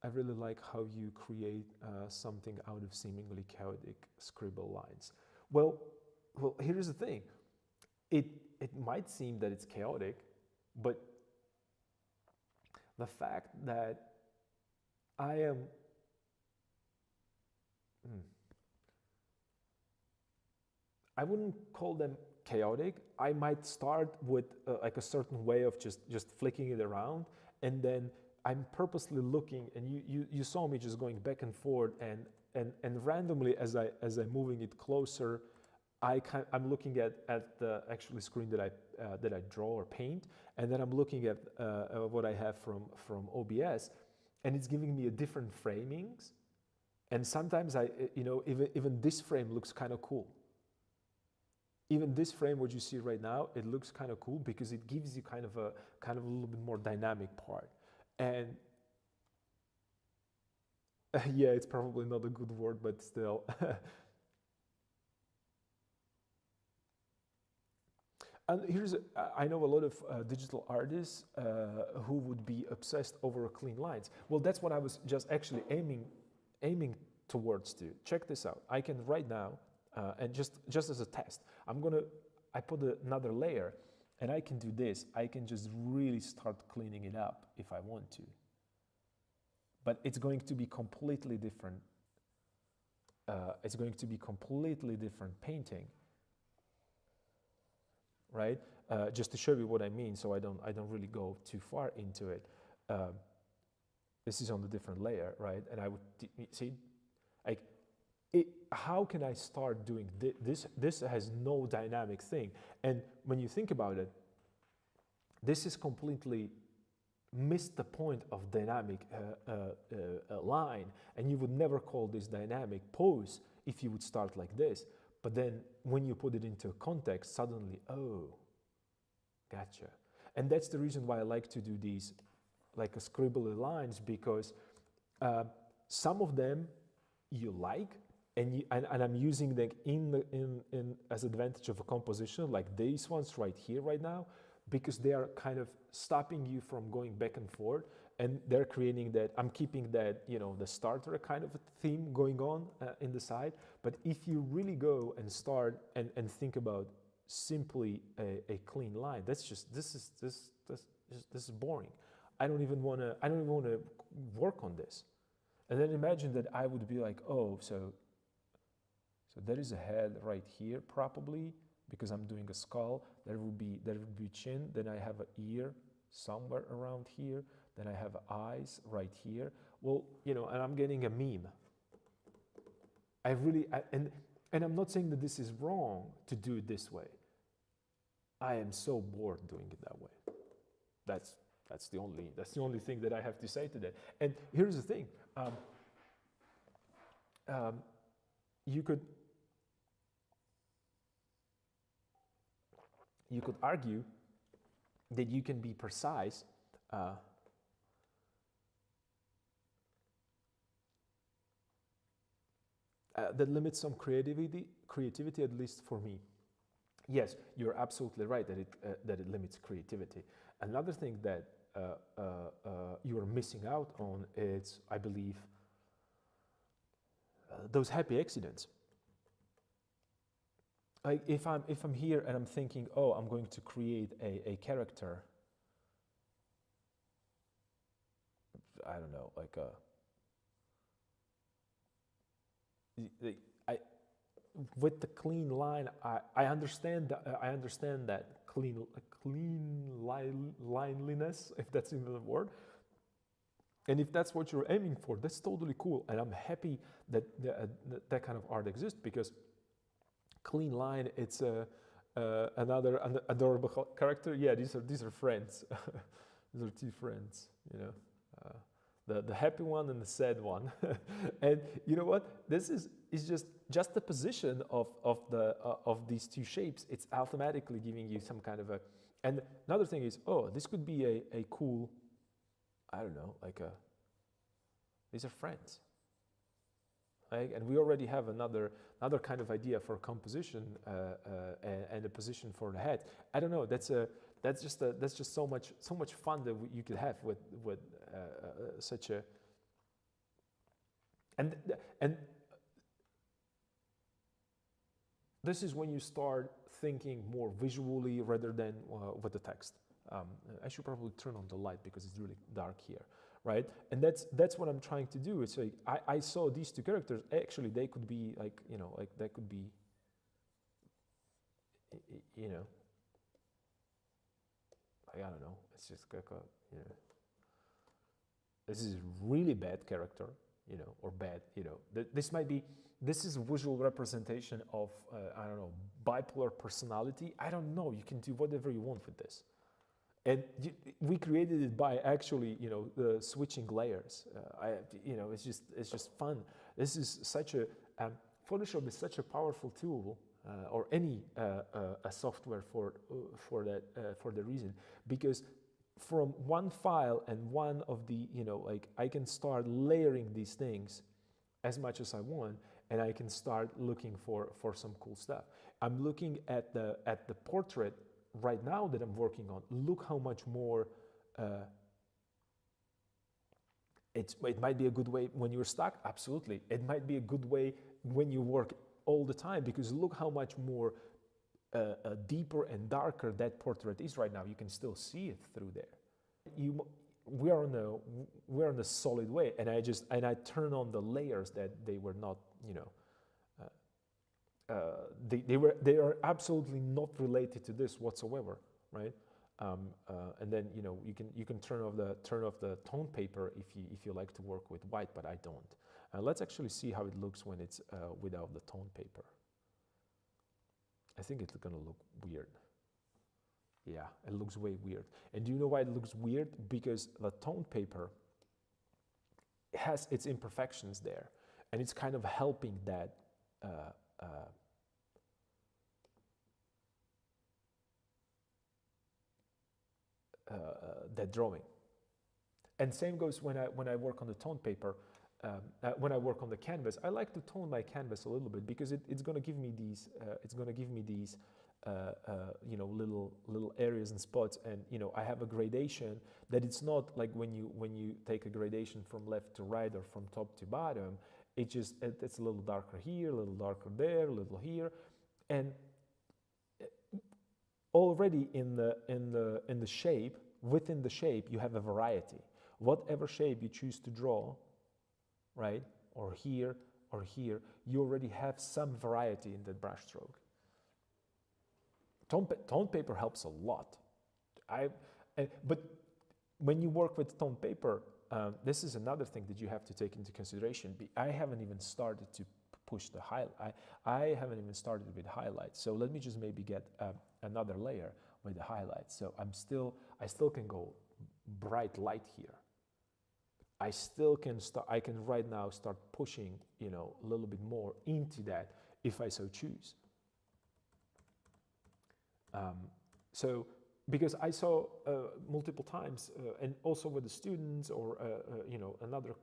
I really like how you create something out of seemingly chaotic scribble lines. Well, here's the thing. It might seem that it's chaotic, but the fact that I am I wouldn't call them chaotic. I might start with like a certain way of just flicking it around, and then I'm purposely looking, and you saw me just going back and forth, and randomly as I'm moving it closer, I'm looking at the actual screen that I draw or paint, and then I'm looking at what I have from OBS, and it's giving me a different framings, and sometimes even this frame looks kind of cool. Even this frame, what you see right now, it looks kind of cool because it gives you kind of a little bit more dynamic part. And yeah, it's probably not a good word, but still. And I know a lot of digital artists who would be obsessed over clean lines. Well, that's what I was just actually aiming towards to. Check this out. I can right now, and just as a test, I put another layer, and I can do this. I can just really start cleaning it up if I want to. But it's going to be completely different. It's going to be completely different painting, right? Just to show you what I mean, so I don't really go too far into it. This is on the different layer, right? And I would see, like, how can I start doing this? This has no dynamic thing. And when you think about it, this is completely missed the point of dynamic line. And you would never call this dynamic pose if you would start like this. But then when you put it into context, suddenly, oh, gotcha. And that's the reason why I like to do these like a scribbly lines, because some of them you like, and I'm using them in as advantage of a composition, like these ones right here right now, because they are kind of stopping you from going back and forth, and they're creating that. I'm keeping that, the starter kind of a theme going on in the side. But if you really go and start and think about simply a clean line, this is boring. I don't even want to work on this. And then imagine that I would be like, oh, so there is a head right here probably, because I'm doing a skull. There would be chin. Then I have an ear somewhere around here. Then I have eyes right here. Well, and I'm getting a meme. And I'm not saying that this is wrong to do it this way. I am so bored doing it that way. That's the only thing that I have to say to that. And here's the thing: you could argue that you can be precise. That limits some creativity, at least for me. Yes, you're absolutely right that it limits creativity. Another thing that you are missing out on is, I believe, those happy accidents. Like if I'm here and I'm thinking, oh, I'm going to create a character, I don't know, like with the clean line, I understand that lineliness, if that's even a word. And if that's what you're aiming for, that's totally cool. And I'm happy that that kind of art exists, because clean line, it's another adorable character. Yeah, these are friends. These are two friends, you know. The happy one and the sad one. And you know what? This is just the position of these two shapes. It's automatically giving you some kind of a. And another thing is, oh, this could be a cool, I don't know, like these are friends. Right? And we already have another kind of idea for composition and a position for the head. I don't know. That's just so much fun that you could have with such a. And this is when you start thinking more visually rather than with the text. I should probably turn on the light because it's really dark here, right? And that's what I'm trying to do. It's like I saw these two characters. Actually, they could be like, you know, like that could be, you know, like, I don't know. It's just like a, you know, this is a really bad character, you know, or bad, you know. This is a visual representation of, I don't know, bipolar personality. I don't know. You can do whatever you want with this. And we created it by actually, you know, switching layers. You know, it's just fun. This is such a Photoshop is such a powerful tool, or any a software for the reason, because from one file and one of the, you know, like I can start layering these things as much as I want, and I can start looking for some cool stuff. I'm looking at the portrait right now that I'm working on. Look how much more it might be a good way when you're stuck. Absolutely, it might be a good way when you work all the time, because look how much more deeper and darker that portrait is right now. You can still see it through there. We are on a solid way, and I turn on the layers that they were not, you know. They are absolutely not related to this whatsoever, right? And then, you know, you can turn off the tone paper if you like to work with white, but I don't. Let's actually see how it looks when it's without the tone paper. I think it's gonna look weird. Yeah, it looks way weird. And do you know why it looks weird? Because the tone paper has its imperfections there, and it's kind of helping that. That drawing. And same goes when I work on the tone paper. When I work on the canvas, I like to tone my canvas a little bit, because it's going to give me these. You know, little areas and spots, and you know, I have a gradation that it's not like when you take a gradation from left to right or from top to bottom. It's a little darker here, a little darker there, a little here, and already in the shape, within the shape, you have a variety. Whatever shape you choose to draw, right, or here, you already have some variety in the brush stroke. Tone paper helps a lot. But when you work with tone paper, this is another thing that you have to take into consideration. I haven't even started to push the highlight. I haven't even started with highlights. So let me just maybe get another layer with the highlights. So I still can go bright light here. I still can start, I can right now start pushing, you know, a little bit more into that if I so choose. So, because I saw multiple times, and also with the students or, you know, another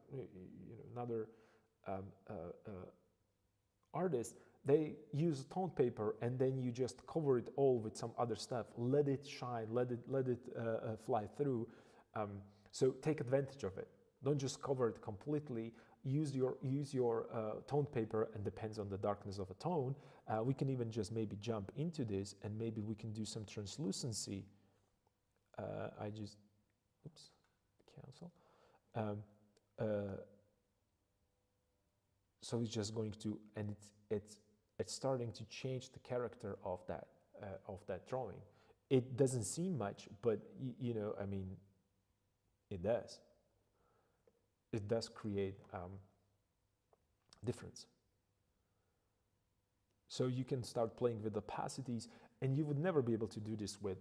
artist, they use tone paper and then you just cover it all with some other stuff, let it shine, let it fly through. So take advantage of it. Don't just cover it completely. Use your tone paper, and depends on the darkness of a tone. We can even just maybe jump into this, and maybe we can do some translucency. I just, oops, cancel. So it's just going to, and it's starting to change the character of that drawing. It doesn't seem much, but you know, I mean, it does. It does create difference. So you can start playing with opacities, and you would never be able to do this with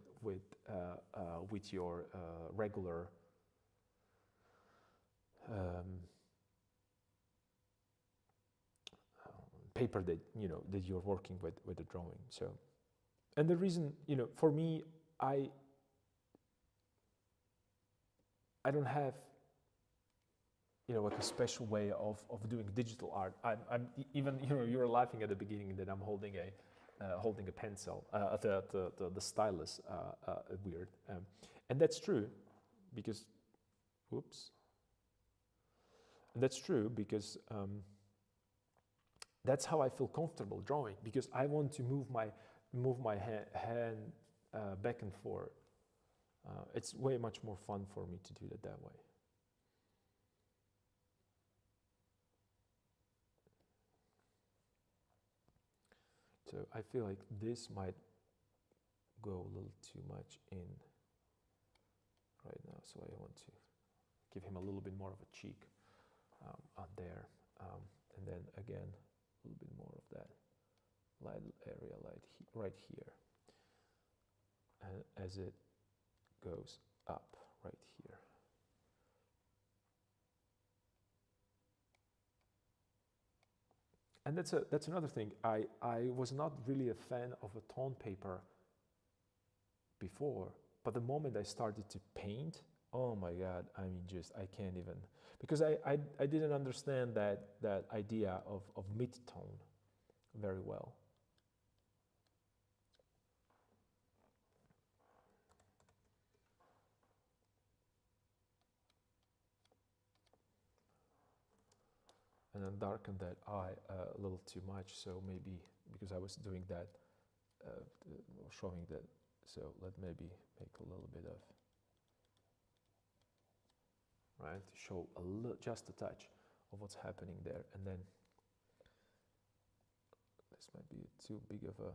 your regular paper that that you're working with the drawing. So, and the reason, you know, for me, I don't have, you know, like a special way of doing digital art. I'm even, you know, you were laughing at the beginning that I'm holding a pencil, the stylus, weird, and that's true, because, whoops, and that's true because that's how I feel comfortable drawing, because I want to move my hand back and forth. It's way much more fun for me to do it that way. So I feel like this might go a little too much in right now, so I want to give him a little bit more of a cheek on there, and then again a little bit more of that light area, right here, and as it goes up right here. And that's another thing. I was not really a fan of a tone paper before, but the moment I started to paint, oh my God, I mean, just, I can't even, because I didn't understand that idea of mid-tone very well. And then darken that eye a little too much, so maybe, because I was doing that, showing that, so let maybe make a little bit of, right, to show just a touch of what's happening there, and then this might be too big of a,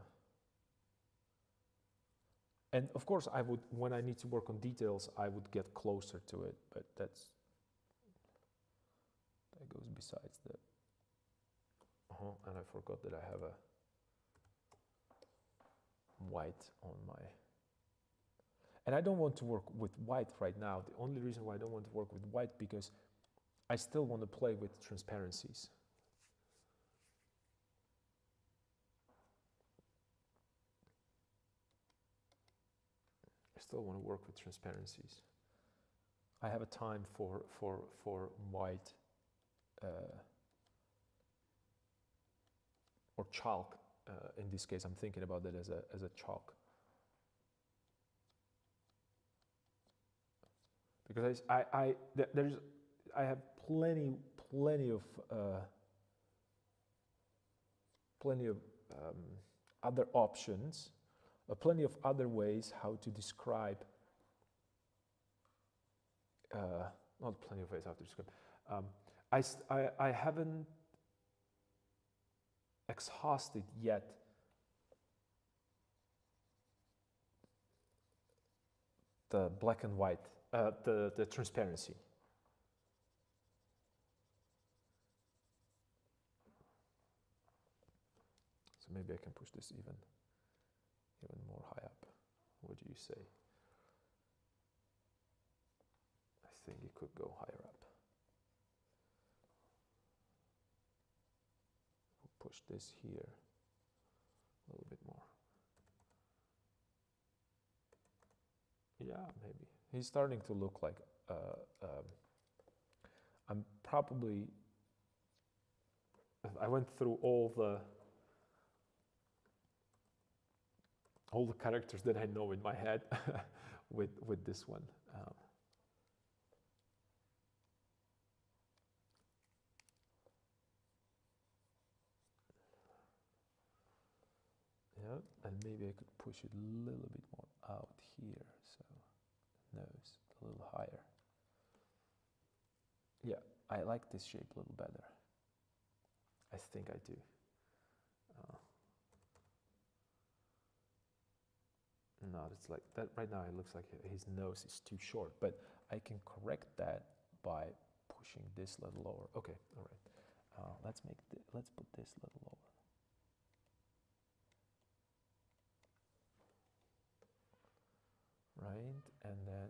and of course I would, when I need to work on details, I would get closer to it, but that goes besides the, and I forgot that I have a white on my, and I don't want to work with white right now. The only reason why I don't want to work with white, because I still want to play with transparencies. I still want to work with transparencies. I have a time for white or chalk. In this case, I'm thinking about that as a chalk, because I have plenty of other options, plenty of other ways how to describe. Not plenty of ways how to describe. I haven't exhausted yet the black and white, the transparency. So maybe I can push this even more high up. What do you say? think it could go higher up. We'll push this here a little bit more. Yeah, maybe. He's starting to look like I'm probably, I went through all the characters that I know in my head with this one. Yeah, and maybe I could push it a little bit more out here, so nose a little higher. Yeah, I like this shape a little better. I think I do. No, it's like that right now. It looks like his nose is too short, but I can correct that by pushing this a little lower. Okay, all right. Let's put this a little lower. Right, and then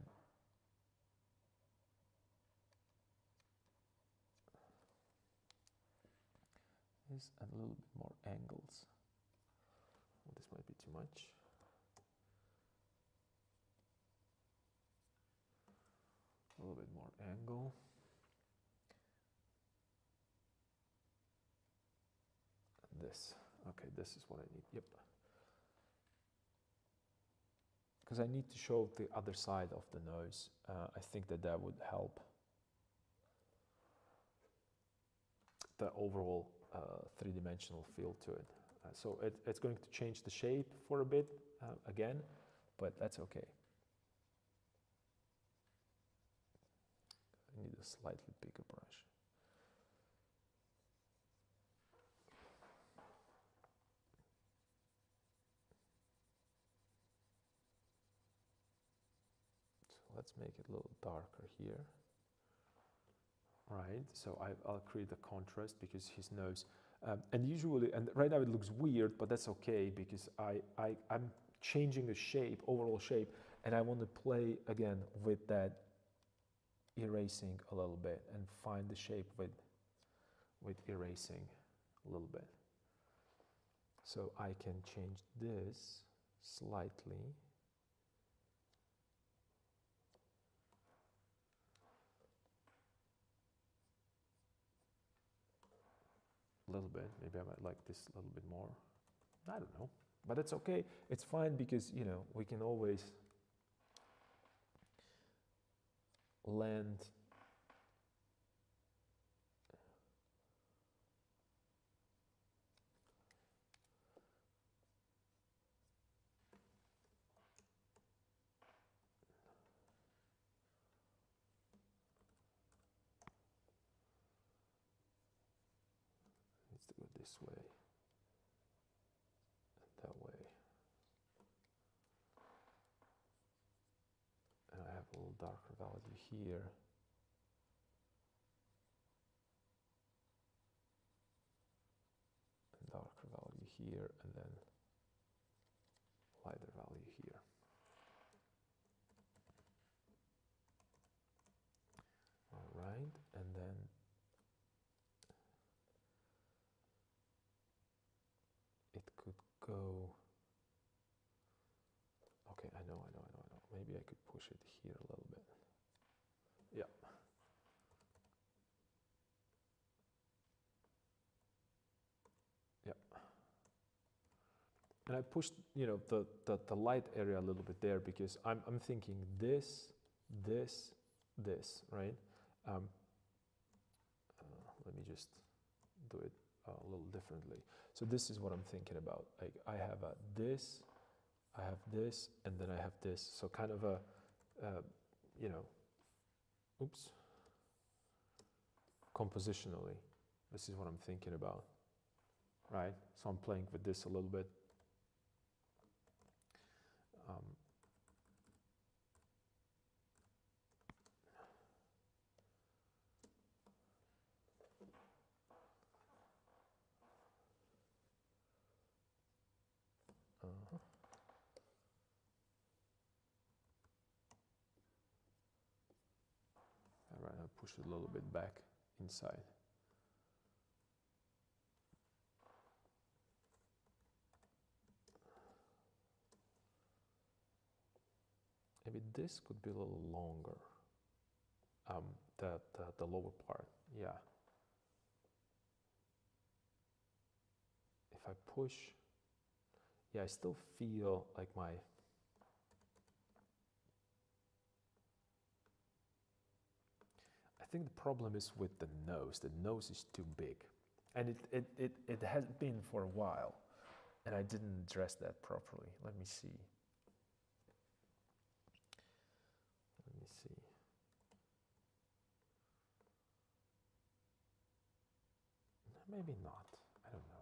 this and a little bit more angles. Oh, this might be too much. A little bit more angle. And this. Okay, this is what I need. Yep. Because I need to show the other side of the nose. I think that would help the overall three-dimensional feel to it. So it's going to change the shape for a bit again, but that's okay. I need a slightly bigger brush. So let's make it a little darker here. Right, so I'll create a contrast because his nose, and usually, and right now it looks weird, but that's okay because I'm changing the shape, overall shape, and I want to play again with that erasing a little bit and find the shape with erasing a little bit. So I can change this slightly. A little bit, maybe I might like this a little bit more. I don't know, but it's okay. It's fine because, you know, we can always land needs to go this way and that way. And I have a little darker value here. And darker value here, and then lighter value here. All right, and then it could go. Okay, I know. Maybe I could push it here a little bit. Yeah. Yeah. And I pushed, you know, the light area a little bit there because I'm thinking this, right? Let me just do it a little differently. So this is what I'm thinking about. Like I have this, I have this, and then I have this. So kind of a, you know, oops, compositionally, this is what I'm thinking about, right? So I'm playing with this a little bit. push it a little bit back inside. Maybe this could be a little longer. The lower part, yeah. If I push, yeah, I still feel like my I think the problem is with the nose. The nose is too big. And it has been for a while. And I didn't address that properly. Let me see. Let me see. Maybe not. I don't know.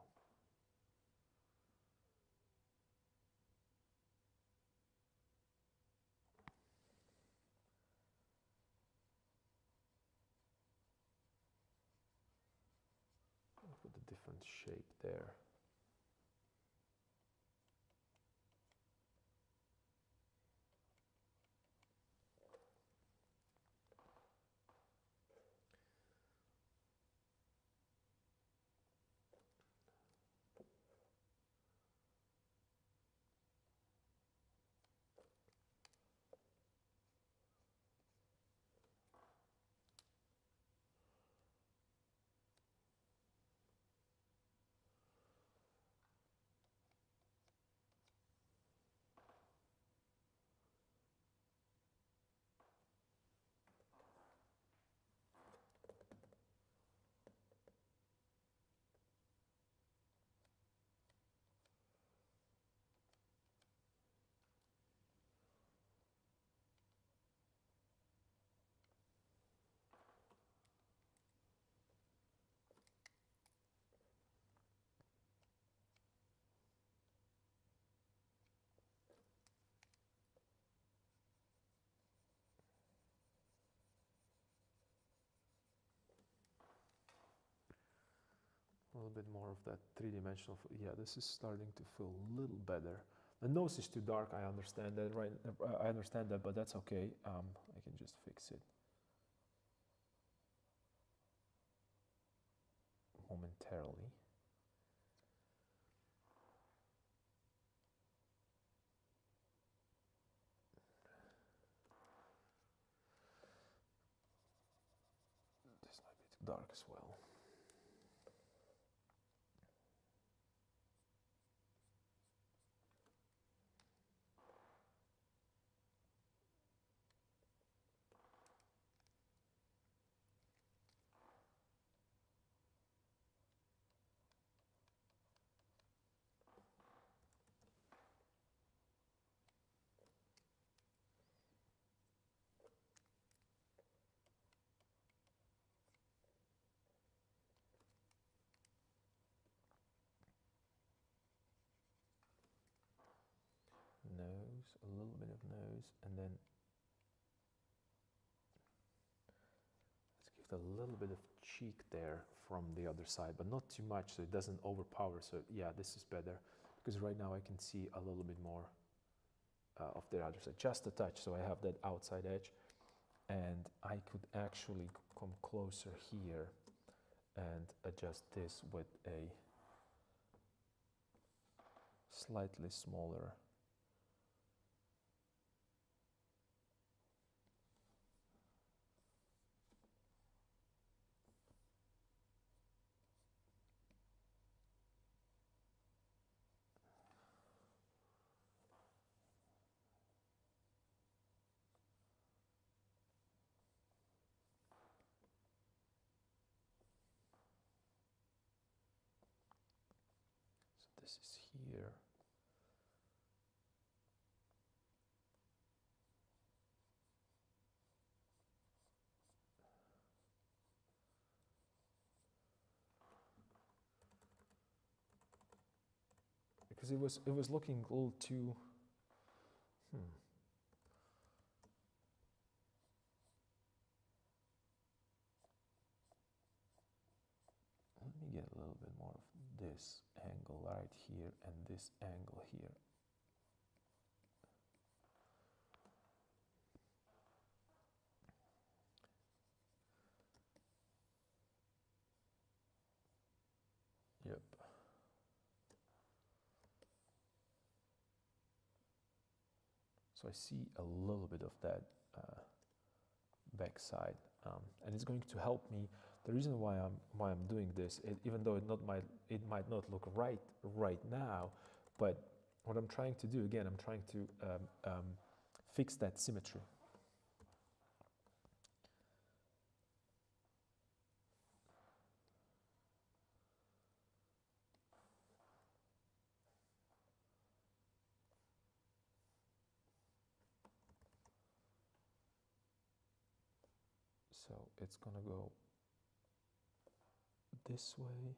I'll put a different shape there. A little bit more of that three-dimensional. Yeah, this is starting to feel a little better. The nose is too dark. I understand that, right? I understand that, but that's okay. I can just fix it momentarily. This might be too dark as well. Nose, a little bit of nose, and then let's give it a little bit of cheek there from the other side, but not too much so it doesn't overpower. So yeah, this is better because right now I can see a little bit more of the other side, just a touch. So I have that outside edge, and I could actually come closer here and adjust this with a slightly smaller this is here. Because it was looking a little too Let me get a little bit more of this angle right here and this angle here. Yep. So I see a little bit of that backside, and it's going to help me. The reason why I'm doing this, even though it might not look right now, but what I'm trying to do, again, I'm trying to fix that symmetry. So it's gonna go this way.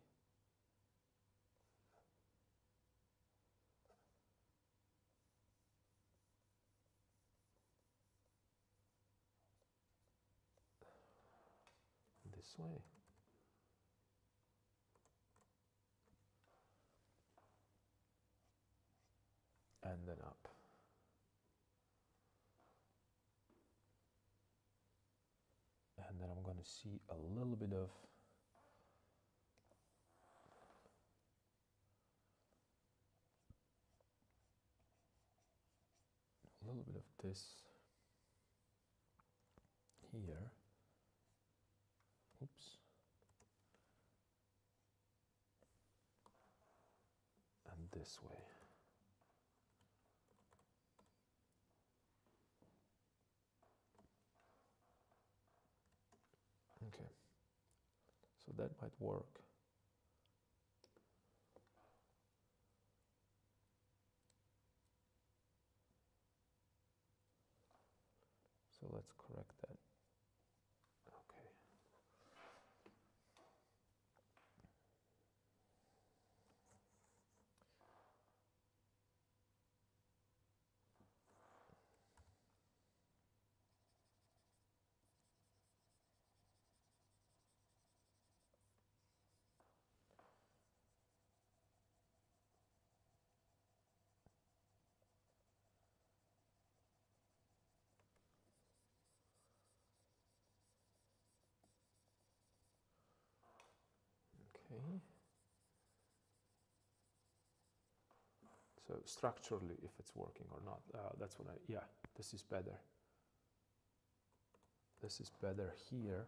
This way. And then up. And then I'm going to see a little bit of this here. Oops. And this way. Okay. So that might work. So let's correct that. Okay. Okay. So structurally, if it's working or not, that's what yeah, this is better. This is better here.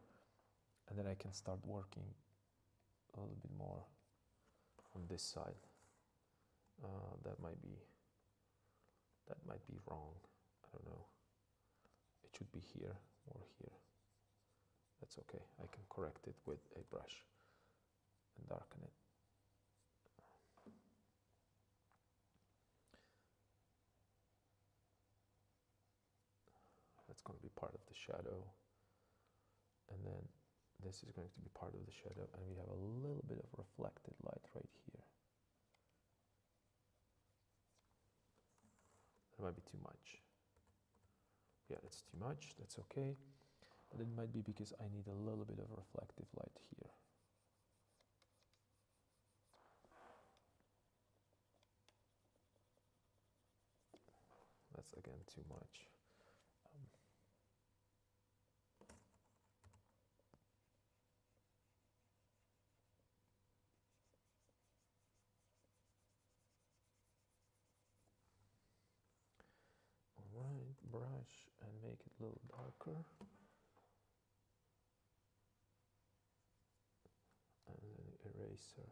And then I can start working a little bit more on this side. That might be wrong. I don't know. It should be here or here. That's okay. I can correct it with a brush and darken it. That's going to be part of the shadow. And then this is going to be part of the shadow. And we have a little bit of reflected light right here. That might be too much. Yeah, that's too much. That's okay. But it might be because I need a little bit of reflective light here. That's again too much. Alright, brush and make it a little darker. And then eraser.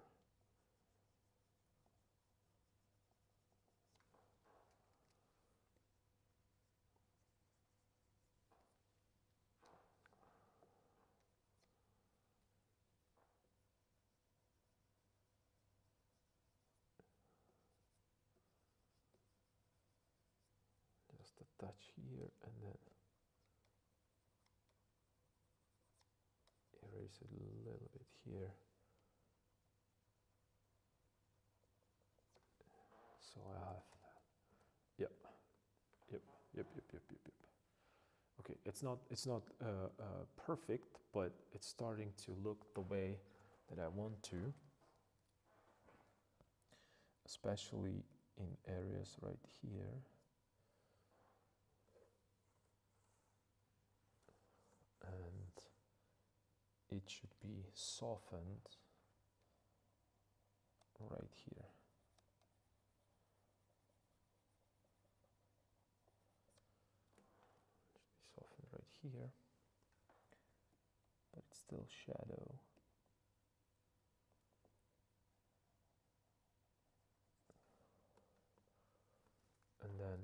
Just a touch here and then erase it a little bit here. So I have, yep. Okay, it's not perfect, but it's starting to look the way that I want to, especially in areas right here. And it should be softened here. Soften right here, but it's still shadow. And then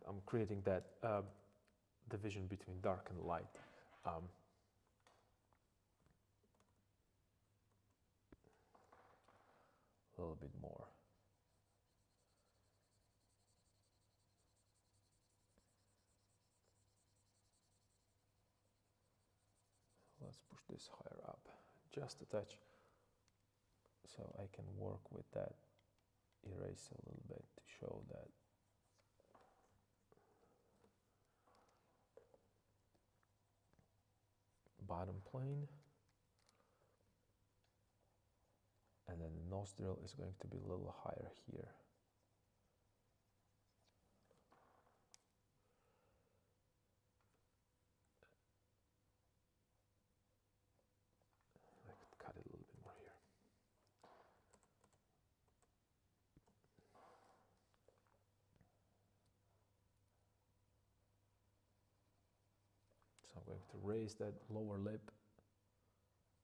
I'm creating that division between dark and light. A little bit more. Let's push this higher up, just a touch, so I can work with that erase a little bit to show that. Bottom plane, and then the nostril is going to be a little higher here. I could cut it a little bit more here. So I'm going to raise that lower lip,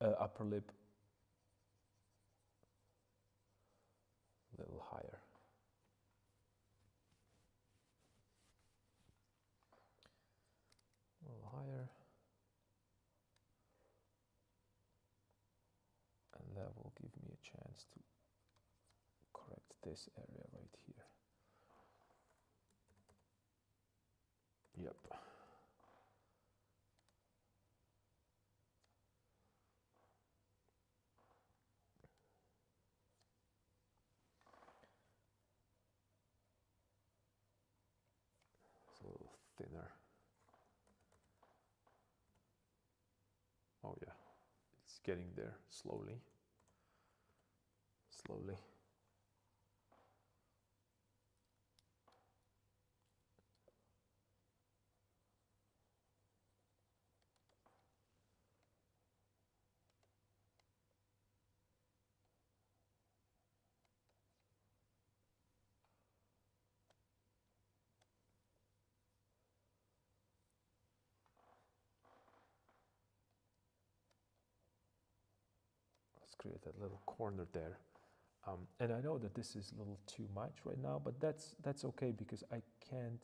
upper lip a little higher. A little higher. And that will give me a chance to correct this area right here. Yep. It's a little thinner. Oh yeah, it's getting there slowly. Slowly. Let's create that little corner there. And I know that this is a little too much right now, but that's okay because I can't,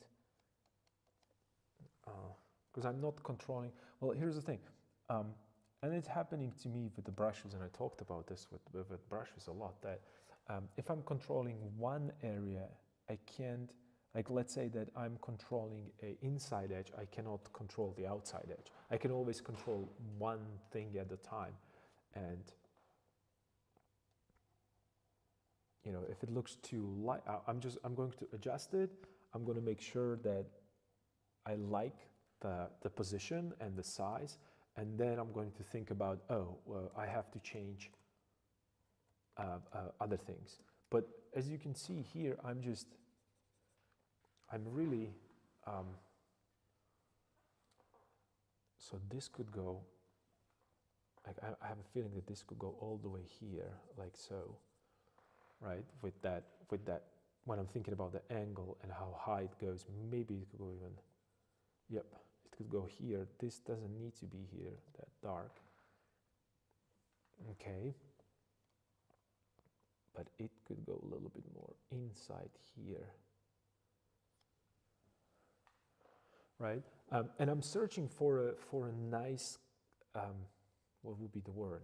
because I'm not controlling. Well, here's the thing, and it's happening to me with the brushes, and I talked about this with brushes a lot, that if I'm controlling one area, I can't, like let's say that I'm controlling an inside edge, I cannot control the outside edge. I can always control one thing at a time. And you know, if it looks too light, I'm going to adjust it. I'm going to make sure that I like the position and the size, and then I'm going to think about, oh, well, I have to change other things. But as you can see here, I'm really, so this could go, like I have a feeling that this could go all the way here, like so. Right, with that, when I'm thinking about the angle and how high it goes, maybe it could go even, yep, it could go here. This doesn't need to be here, that dark. Okay, but it could go a little bit more inside here. Right, and I'm searching for a nice, what would be the word?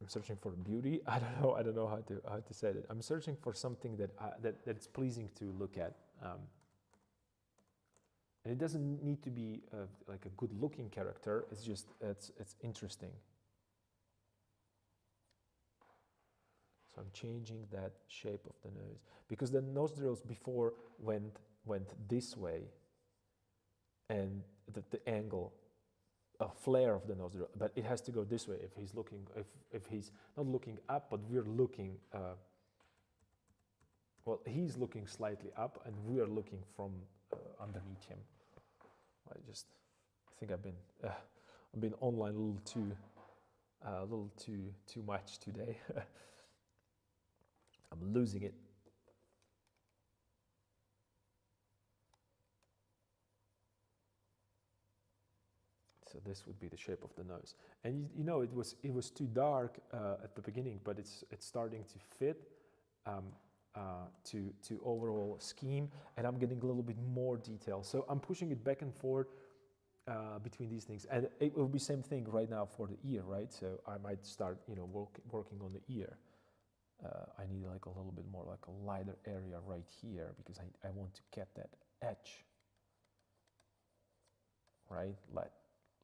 I'm searching for beauty. I don't know how to say it. I'm searching for something that that's pleasing to look at. And it doesn't need to be like a good-looking character. It's just it's interesting. So I'm changing that shape of the nose because the nostrils before went this way, and the angle, a flare of the nostril, but it has to go this way if he's looking, if he's not looking up, but we're looking. Well, he's looking slightly up, and we are looking from underneath him. I think I've been online a little too much today. I'm losing it. So this would be the shape of the nose, and you know it was too dark at the beginning, but it's starting to fit to overall scheme, and I'm getting a little bit more detail. So I'm pushing it back and forth between these things, and it will be same thing right now for the ear, right? So I might start, you know, working on the ear. I need like a little bit more like a lighter area right here because I want to get that edge, right?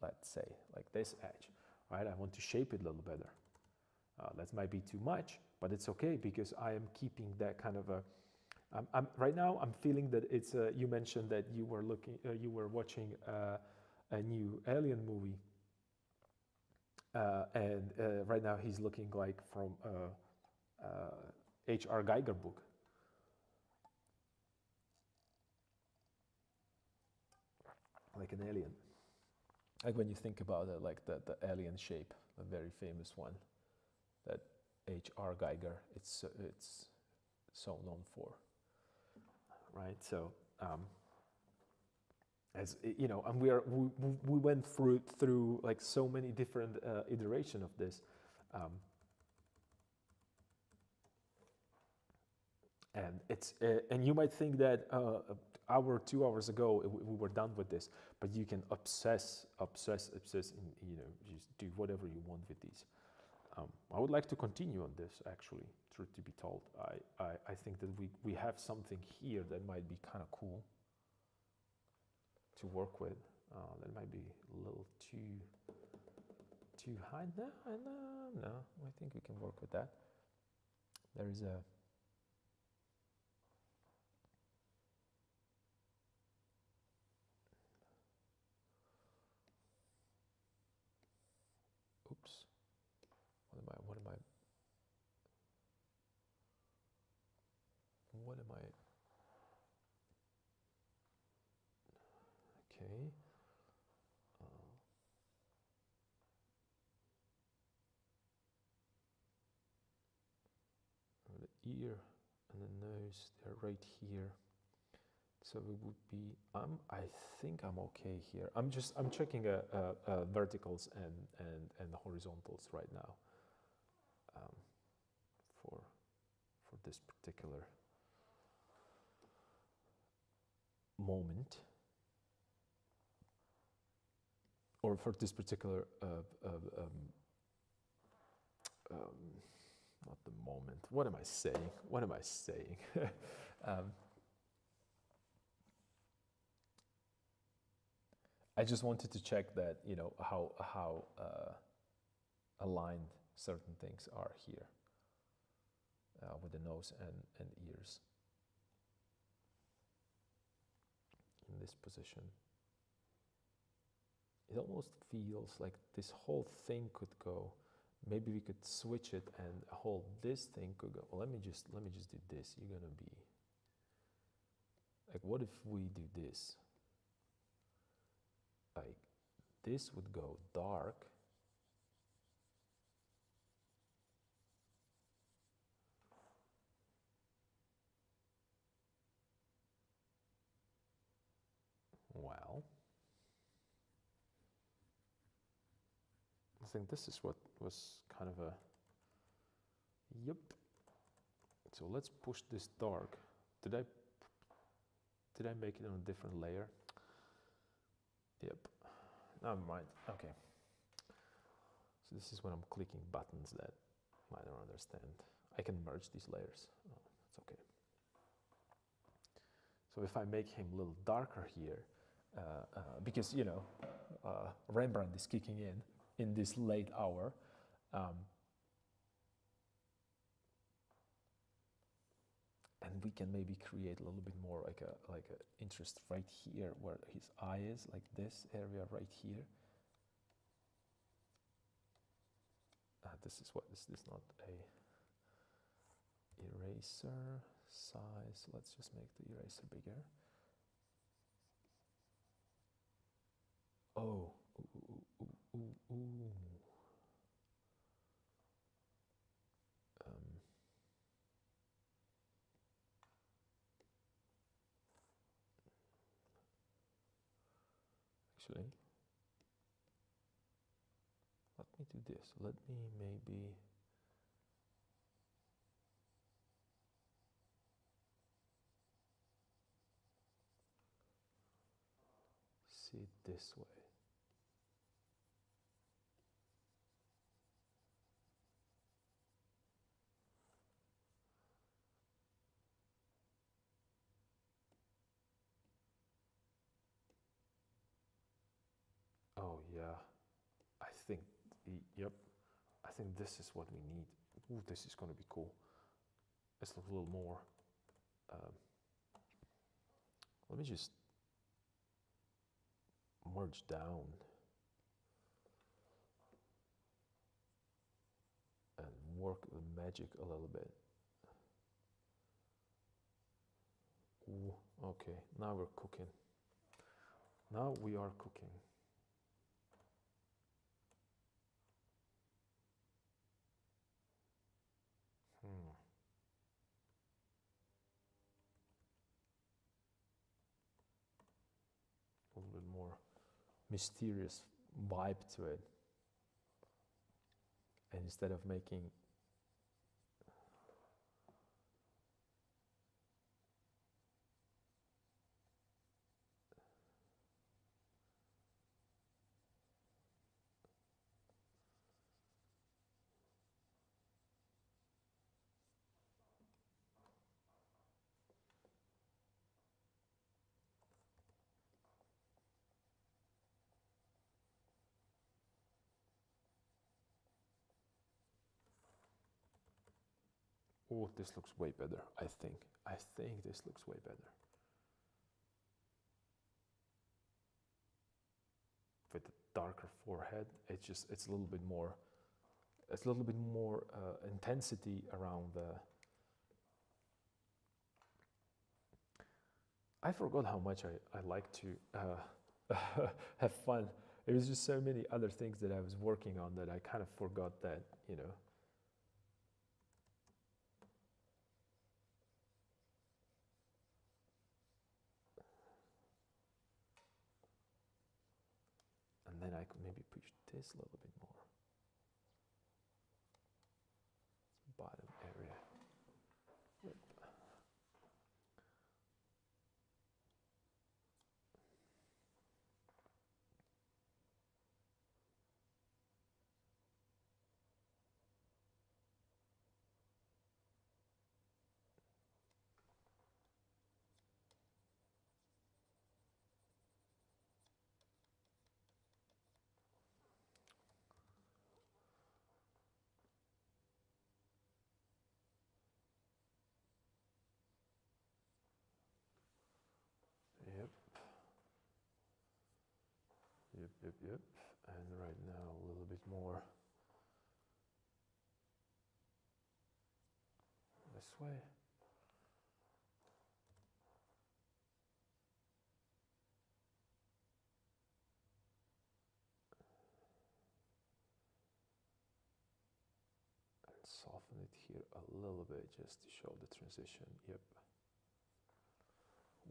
Let's say like this edge, right? I want to shape it a little better. That might be too much, but it's okay because I am keeping that kind of a. Right now I'm feeling that it's. You mentioned that you were watching a new Alien movie, and right now he's looking like from H.R. Geiger book. Like an alien. Like when you think about it, like the alien shape, a very famous one, that H.R. Geiger, it's so known for, right? So, as you know, and we went through like so many different iteration of this, and it's and you might think that hour, 2 hours ago we were done with this, but you can obsess, and you know, just do whatever you want with these. I would like to continue on this, actually, truth to be told. I think that we have something here that might be kind of cool to work with. That might be a little too high. No, I think we can work with that. There is a oops. What am I? Okay. The ear and the nose, they're right here. So it would be, I think I'm okay here. I'm checking verticals and horizontals right now for this particular moment, or for this particular not the moment. What am I saying? I just wanted to check that, you know, how aligned certain things are here with the nose and ears in this position. It almost feels like this whole thing could go. Maybe we could switch it and this thing could go. Well, let me just do this. You're gonna be like, what if we do this? Like this would go dark. Well, I think this is what was kind of a, yep. So let's push this dark. Did I make it on a different layer? Yep, never mind, okay. So this is when I'm clicking buttons that I don't understand. I can merge these layers, oh, that's okay. So if I make him a little darker here, because Rembrandt is kicking in this late hour. And we can maybe create a little bit more like a interest right here where his eye is, like this area right here. This is what is this not a eraser size? Let's just make the eraser bigger. Oh, ooh, ooh, ooh, ooh. Actually, let me do this. Let me maybe see it this way. Oh yeah, I think, yep, I think this is what we need. Ooh, this is going to be cool. It's a little more. Let me just merge down and work the magic a little bit. Ooh, okay, now we're cooking. Now we are cooking. A little bit more mysterious vibe to it. And instead of making oh, this looks way better, I think. I think this looks way better. With the darker forehead, it's a little bit more, it's a little bit more intensity around the. I forgot how much I like to have fun. There was just so many other things that I was working on that I kind of forgot that, And then I could maybe push this a little bit more. Bottom area. Yep. Yep. Yep, yep, yep. And right now a little bit more this way. And soften it here a little bit just to show the transition. Yep.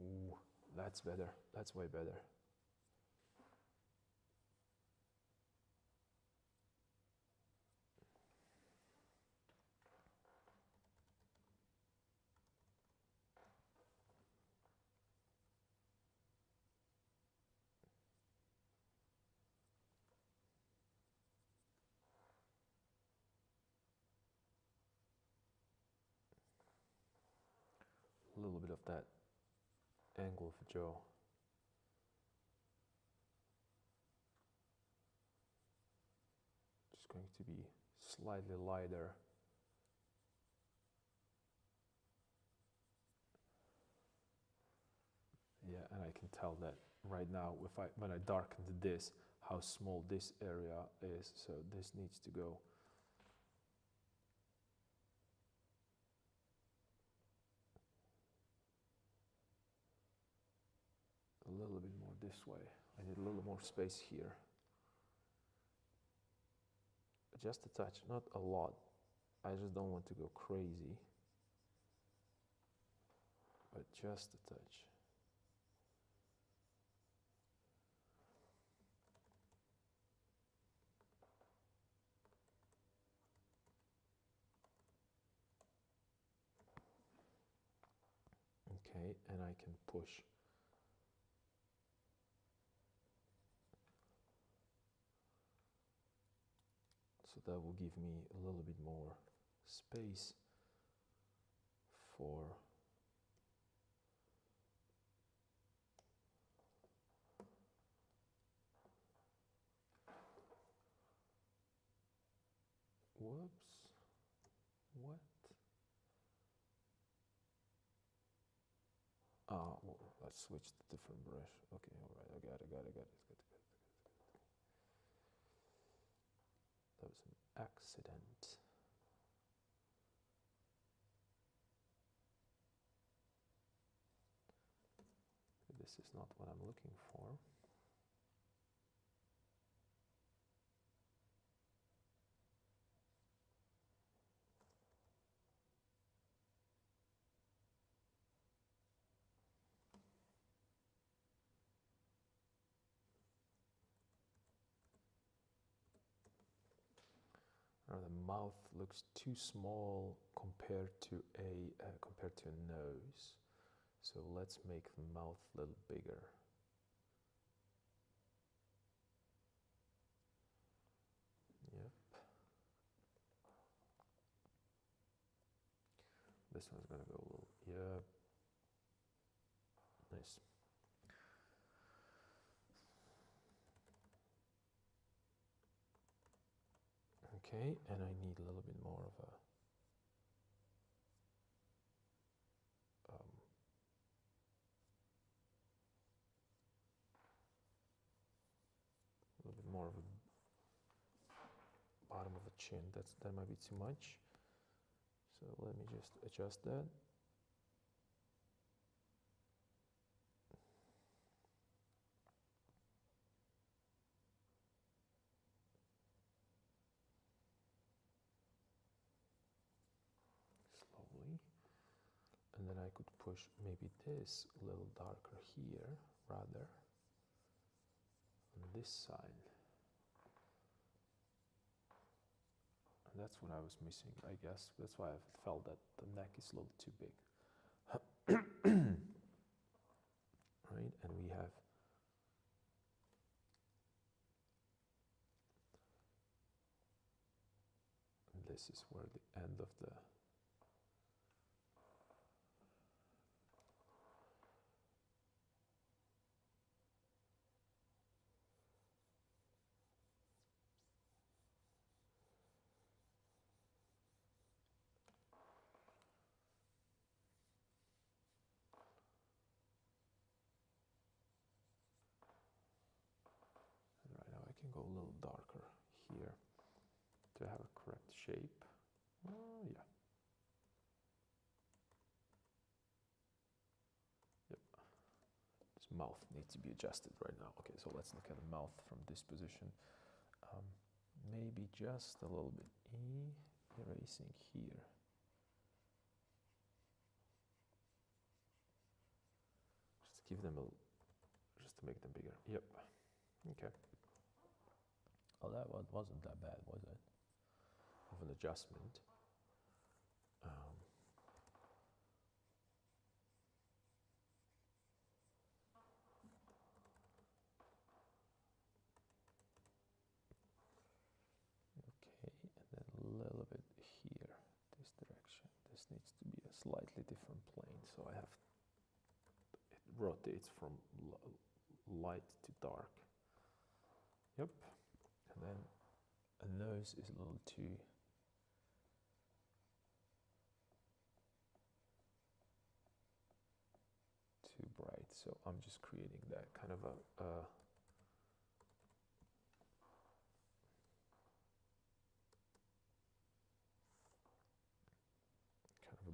Ooh, that's better. That's way better. A little bit of that angle of the jaw. going to be slightly lighter. Yeah, and I can tell that right now when I darkened this, how small this area is. So this needs to go a little bit more this way. I need a little more space here. Just a touch, not a lot. I just don't want to go crazy, but just a touch. Okay, and I can push. So that will give me a little bit more space for whoops, what? Well, let's switch to different brush. Okay, all right, I got it. Good. That was an accident. This is not what I'm looking for. The mouth looks too small compared to a nose. So let's make the mouth a little bigger. Yep. This one's gonna go a little, yeah. Nice. Okay, and I need a little bit more of a little bit more of a bottom of a chin. That might be too much. So let me just adjust that. Slowly. And then I could push maybe this a little darker here rather on this side. And that's what I was missing, I guess. That's why I felt that the neck is a little too big. Right, and we have this is where the end of the right now I can go a little darker here to have a correct shape. Yeah. Yep. This mouth needs to be adjusted right now. Okay, so let's look at the mouth from this position. Maybe just a little bit erasing here. Just give them just to make them bigger. Yep. Okay. Oh, that one wasn't that bad, was it? Of an adjustment. Okay, and then a little bit here, this direction. This needs to be a slightly different plane, so I have it rotates from light to dark. Yep, and then and nose is a little too bright, so I'm just creating that kind of a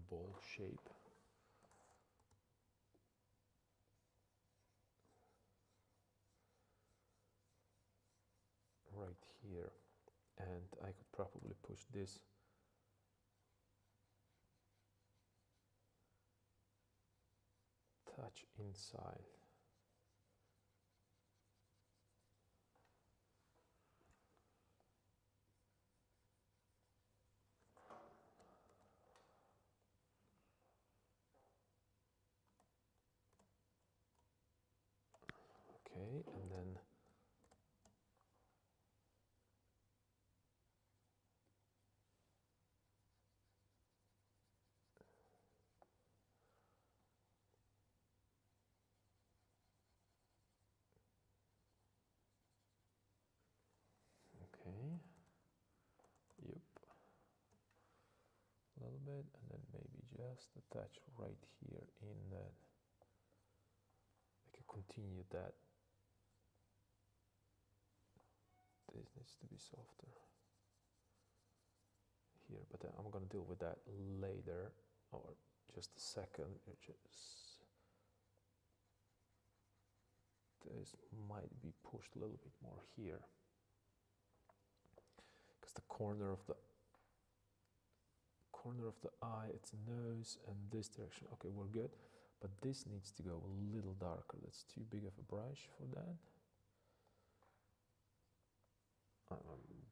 bowl shape. Right here, and I could probably push this touch inside. Okay, and then okay, yep, a little bit, and then maybe just a touch right here in that. I can continue that. This needs to be softer here, but I'm gonna deal with that later, or just a second. This might be pushed a little bit more here, because the corner of the eye, its nose, and this direction. Okay, we're good, but this needs to go a little darker. That's too big of a brush for that.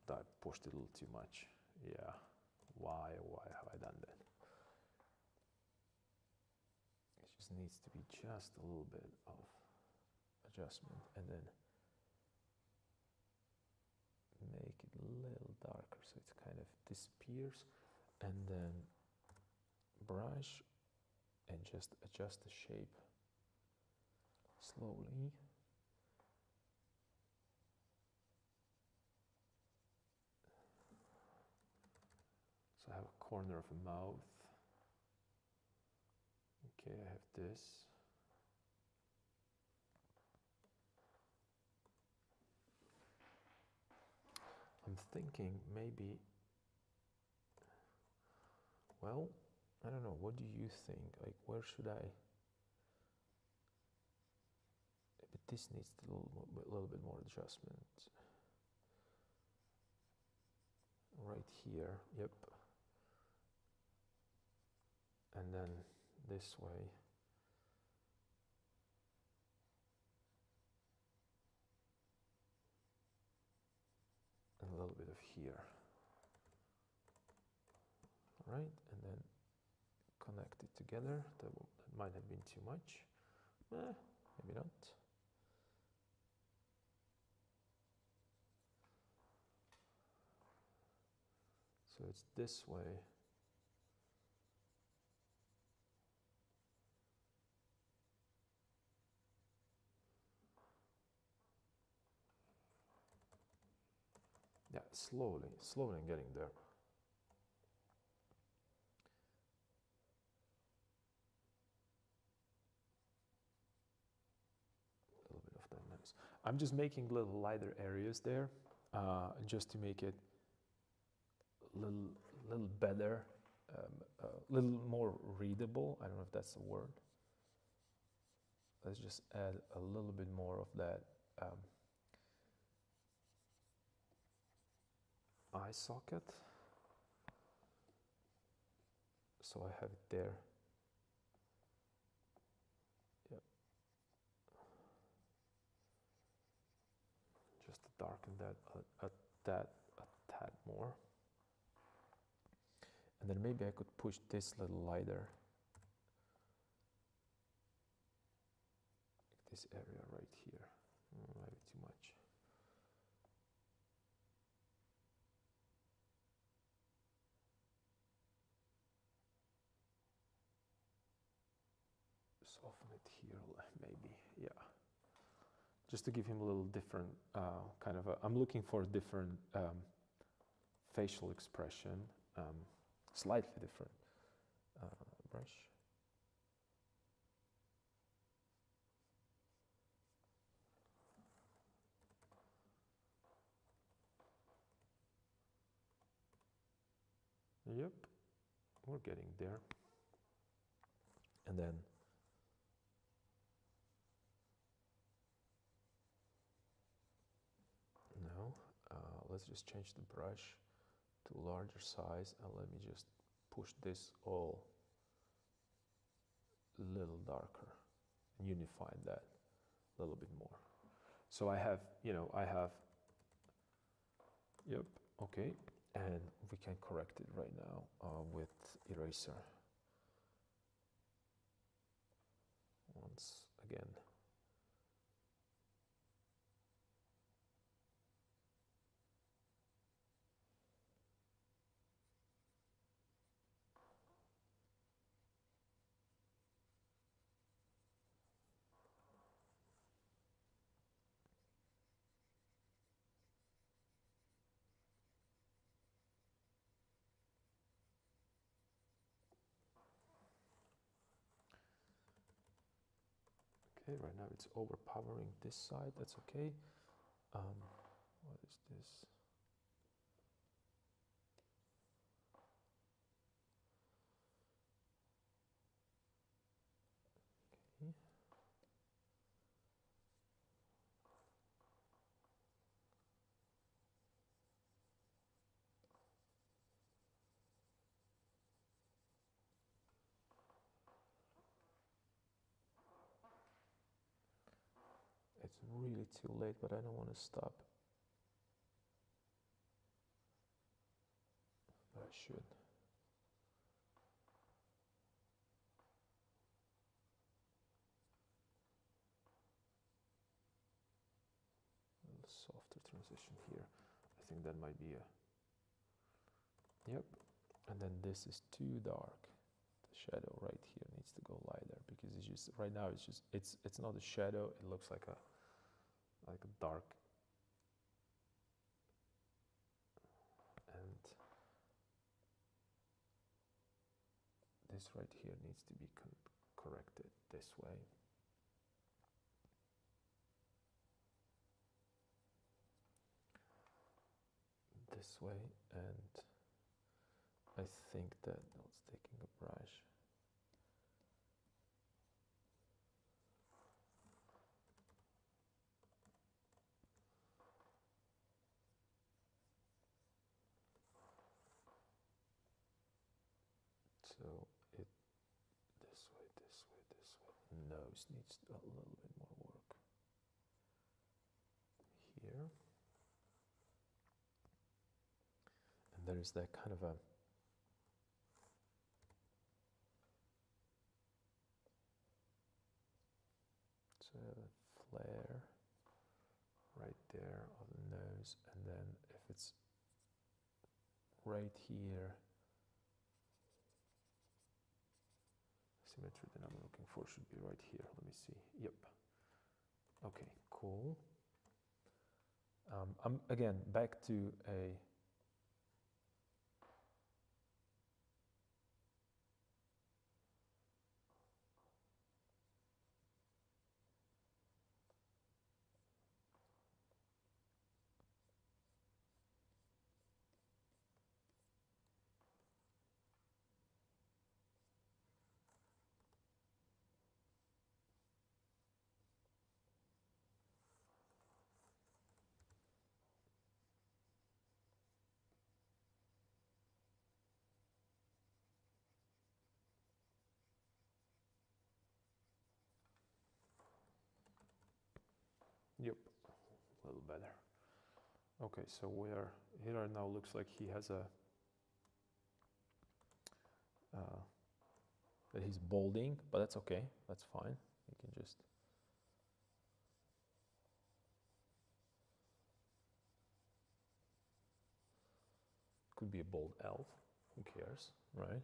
I pushed it a little too much. Yeah, why have I done that? It just needs to be just a little bit of adjustment, and then make it a little darker so it kind of disappears, and then brush and just adjust the shape slowly. So I have a corner of a mouth. Okay, I have this. I'm thinking maybe, well, I don't know, what do you think? Like, where should I? But this needs a little bit more adjustment. Right here, yep. And then this way. And a little bit of here. All right, and then connect it together. That might have been too much. Maybe not. So it's this way. Yeah, slowly I'm getting there. A little bit of that noise. I'm just making little lighter areas there, just to make it a little better, a little more readable. I don't know if that's a word. Let's just add a little bit more of that eye socket. So I have it there. Yep. Just to darken that a tad more. And then maybe I could push this little lighter. This area right here. Maybe too much. Soften it here, maybe, yeah. Just to give him a little different kind of I'm looking for a different facial expression, slightly different brush. Yep, we're getting there. And then now let's just change the brush to larger size, and let me just push this all a little darker and unify that a little bit more. So I have, yep, okay, and we can correct it right now with eraser. Once again. Okay, right now it's overpowering this side, that's okay. What is this? Okay. It's really too late, but I don't want to stop. But I should. A little softer transition here. I think that might be a... Yep. And then this is too dark. The shadow right here needs to go lighter, because it's just, right now it's just, it's not a shadow, it looks like a dark, and this right here needs to be corrected this way. This way, and I think that I was taking a brush. So it this way, this way, this way. Nose needs a little bit more work. Here. And there is that kind of a flare right there of the nose, and then if it's right here, symmetry that I'm looking for should be right here. Let me see. Yep. Okay, cool. I'm again back to a yep, a little better. Okay, so we're here now. Looks like he has a that he's balding, but that's okay. That's fine. You can just could be a bald elf. Who cares, right?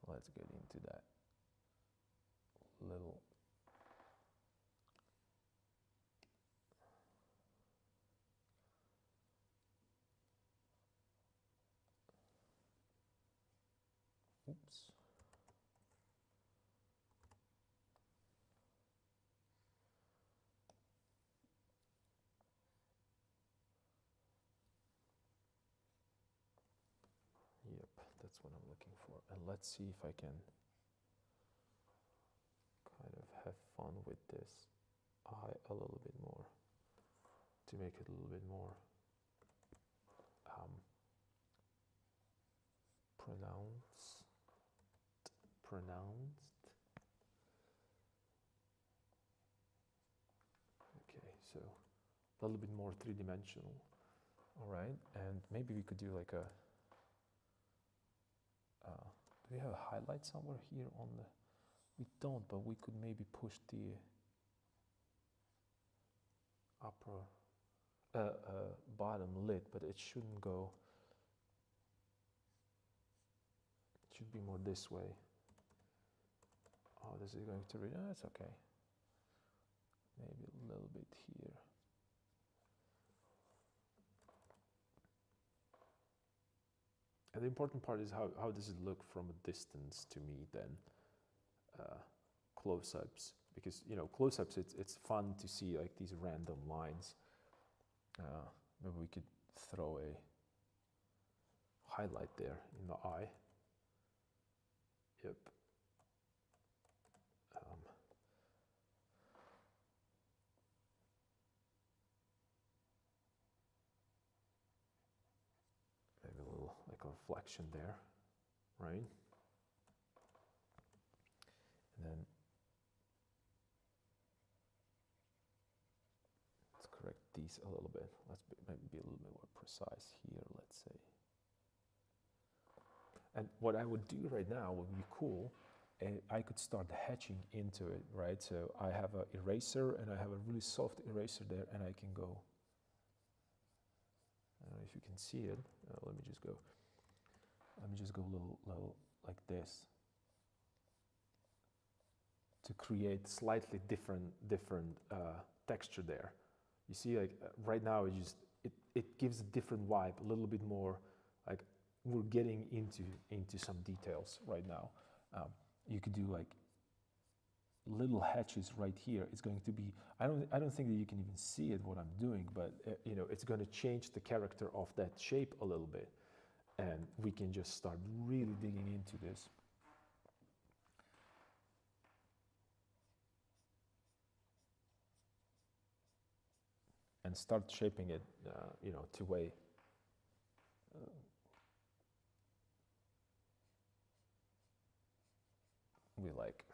Let's get into that. little. Oops. Yep, that's what I'm looking for. And let's see if I can kind of have fun with this eye a little bit more to make it a little bit more pronounced. Okay, so a little bit more three-dimensional. All right, and maybe we could do like a, do we have a highlight somewhere here on the, we don't, but we could maybe push the upper, bottom lid, but it shouldn't go, it should be more this way. Oh, this is going to read, oh, it's okay. Maybe a little bit here. And the important part is how does it look from a distance to me than close-ups, because you know close-ups it's fun to see like these random lines. Maybe we could throw a highlight there in the eye. Yep. Maybe a little like a reflection there, right? And then let's correct these a little bit. Let's maybe be a little bit more precise here, let's say. And what I would do right now would be cool, and I could start hatching into it, right? So I have an eraser, and I have a really soft eraser there, and I can go, I don't know if you can see it. Let me just go a little like this to create slightly different texture there. You see, like right now, it gives a different vibe, a little bit more like we're getting into some details right now. You could do like little hatches right here. It's going to be, I don't think that you can even see it what I'm doing, but you know, it's going to change the character of that shape a little bit, and we can just start really digging into this. And start shaping it, you know, to way we like.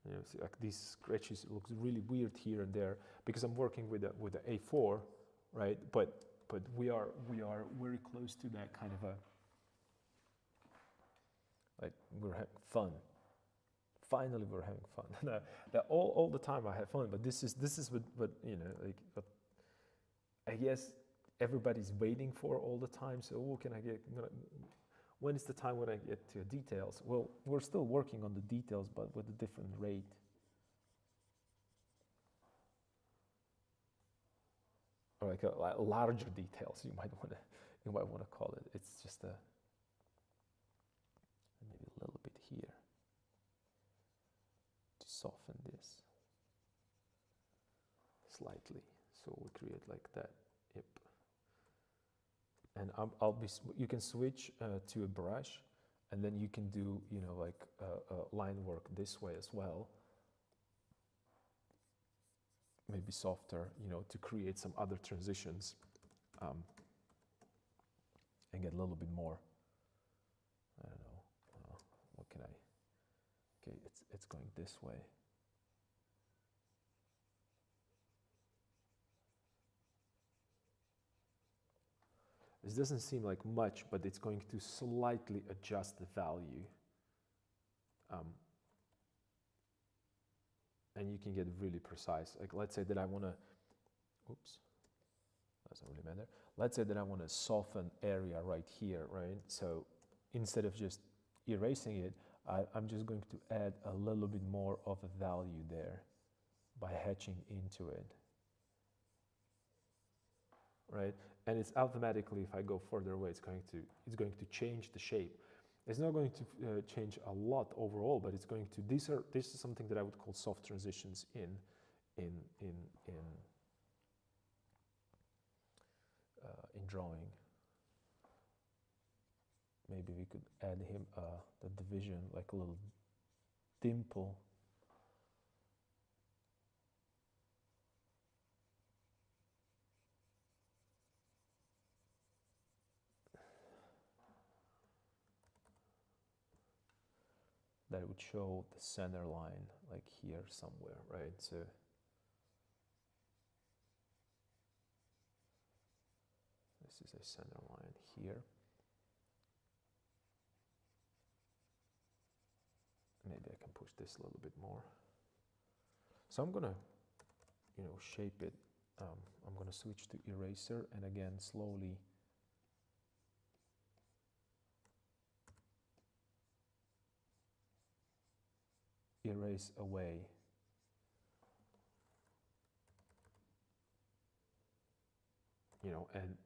You know, see, like these scratches looks really weird here and there because I'm working with the A4, right? But we are very close to that kind of a, like we're having fun. Finally, we're having fun. Now, all the time I have fun, but this is what you know, like what I guess everybody's waiting for all the time. So, oh, can I get? When is the time when I get to details? Well, we're still working on the details, but with a different rate. Or like a larger details, you might want to call it. It's just maybe a little bit here to soften this slightly, so we create like that. Yep. And you can switch to a brush, and then you can do, you know, like line work this way as well. Maybe softer, you know, to create some other transitions, and get a little bit more. I don't know. What can I? Okay, it's going this way. This doesn't seem like much, but it's going to slightly adjust the value. and you can get really precise. Like let's say that I want to, oops, doesn't really matter. Let's say that I want to soften area right here, right? So instead of just erasing it, I'm just going to add a little bit more of a value there by hatching into it, right? And it's automatically, if I go further away, it's going to change the shape. It's not going to change a lot overall, but it's going to. This is something that I would call soft transitions in drawing. Maybe we could add him the division, like a little dimple. That would show the center line, like here somewhere, right? So this is a center line here. Maybe I can push this a little bit more. So I'm gonna, shape it. I'm gonna switch to eraser, and again, slowly erase away. And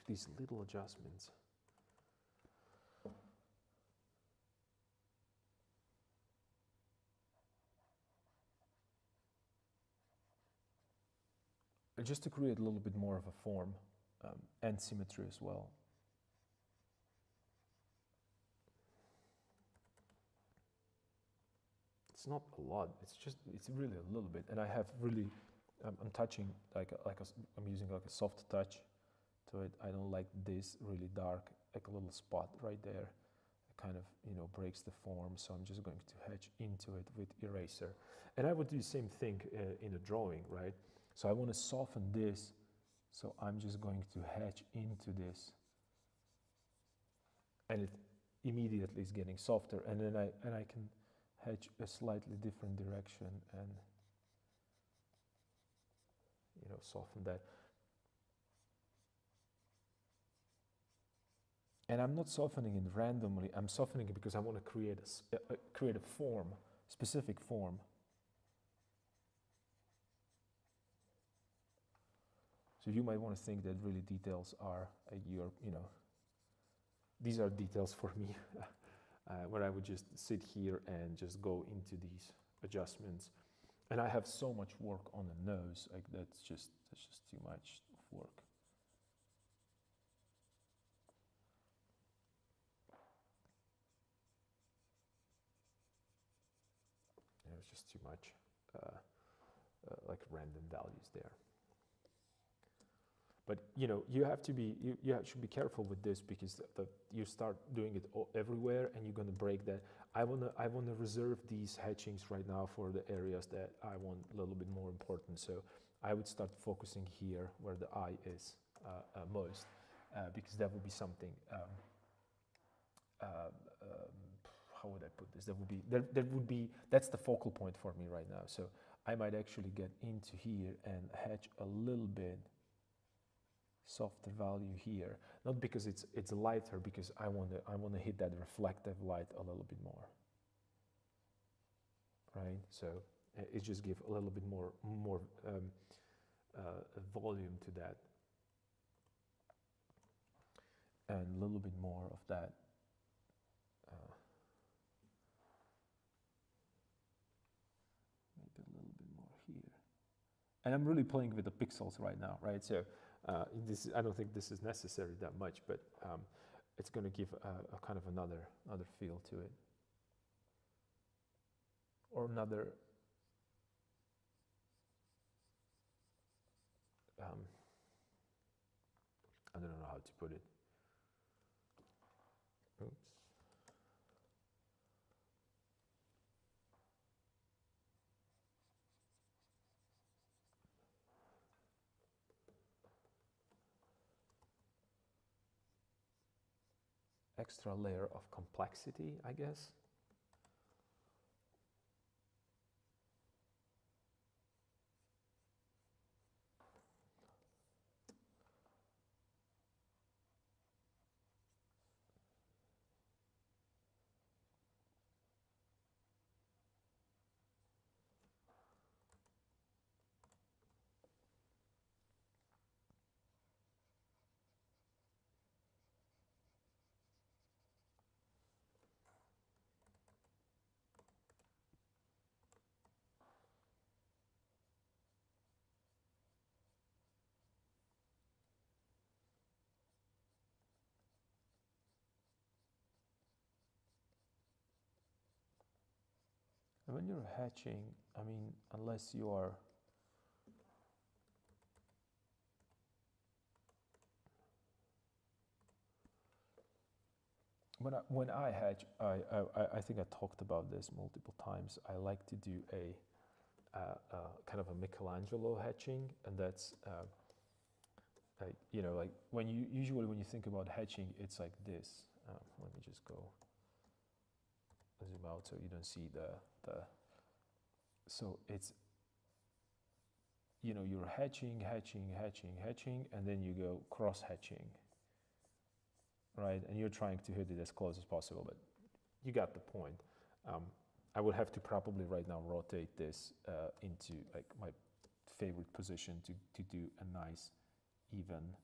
these little adjustments. And just to create a little bit more of a form and symmetry as well. It's not a lot. It's really a little bit. And I have really, I'm touching I'm using like a soft touch to it. I don't like this really dark, like a little spot right there. It kind of, breaks the form. So I'm just going to hatch into it with eraser. And I would do the same thing in a drawing, right? So I want to soften this. So I'm just going to hatch into this. And it immediately is getting softer. And then I can hatch a slightly different direction and soften that. And I'm not softening it randomly. I'm softening it because I want to create a form, specific form. So you might want to think that really details are these are details for me. Where I would just sit here and just go into these adjustments. And I have so much work on the nose, like that's just too much work. There's just too much like random values there. But you have to be you should be careful with this, because you start doing it everywhere and you're going to break that. I want to reserve these hatchings right now for the areas that I want a little bit more important. So I would start focusing here where the eye is most, because that would be something. How would I put this? That's the focal point for me right now. So I might actually get into here and hatch a little bit softer value here, not because it's lighter, because I want to hit that reflective light a little bit more, right? So it just gives a little bit more volume to that, and a little bit more of that maybe a little bit more here. And I'm really playing with the pixels right now, right? So I don't think this is necessary that much, but it's going to give a kind of another feel to it, or another I don't know how to put it. Oops. extra layer of complexity, I guess. And when you're hatching, I mean, unless you are when I hatch, I think I talked about this multiple times. I like to do a kind of a Michelangelo hatching, and that's you know, like when you usually when you think about hatching, it's like this. Let me just go zoom out so you don't see the. So it's, you know, you're hatching, and then you go cross hatching, right? And you're trying to hit it as close as possible, but you got the point. I would have to probably right now rotate this into like my favorite position to do a nice, even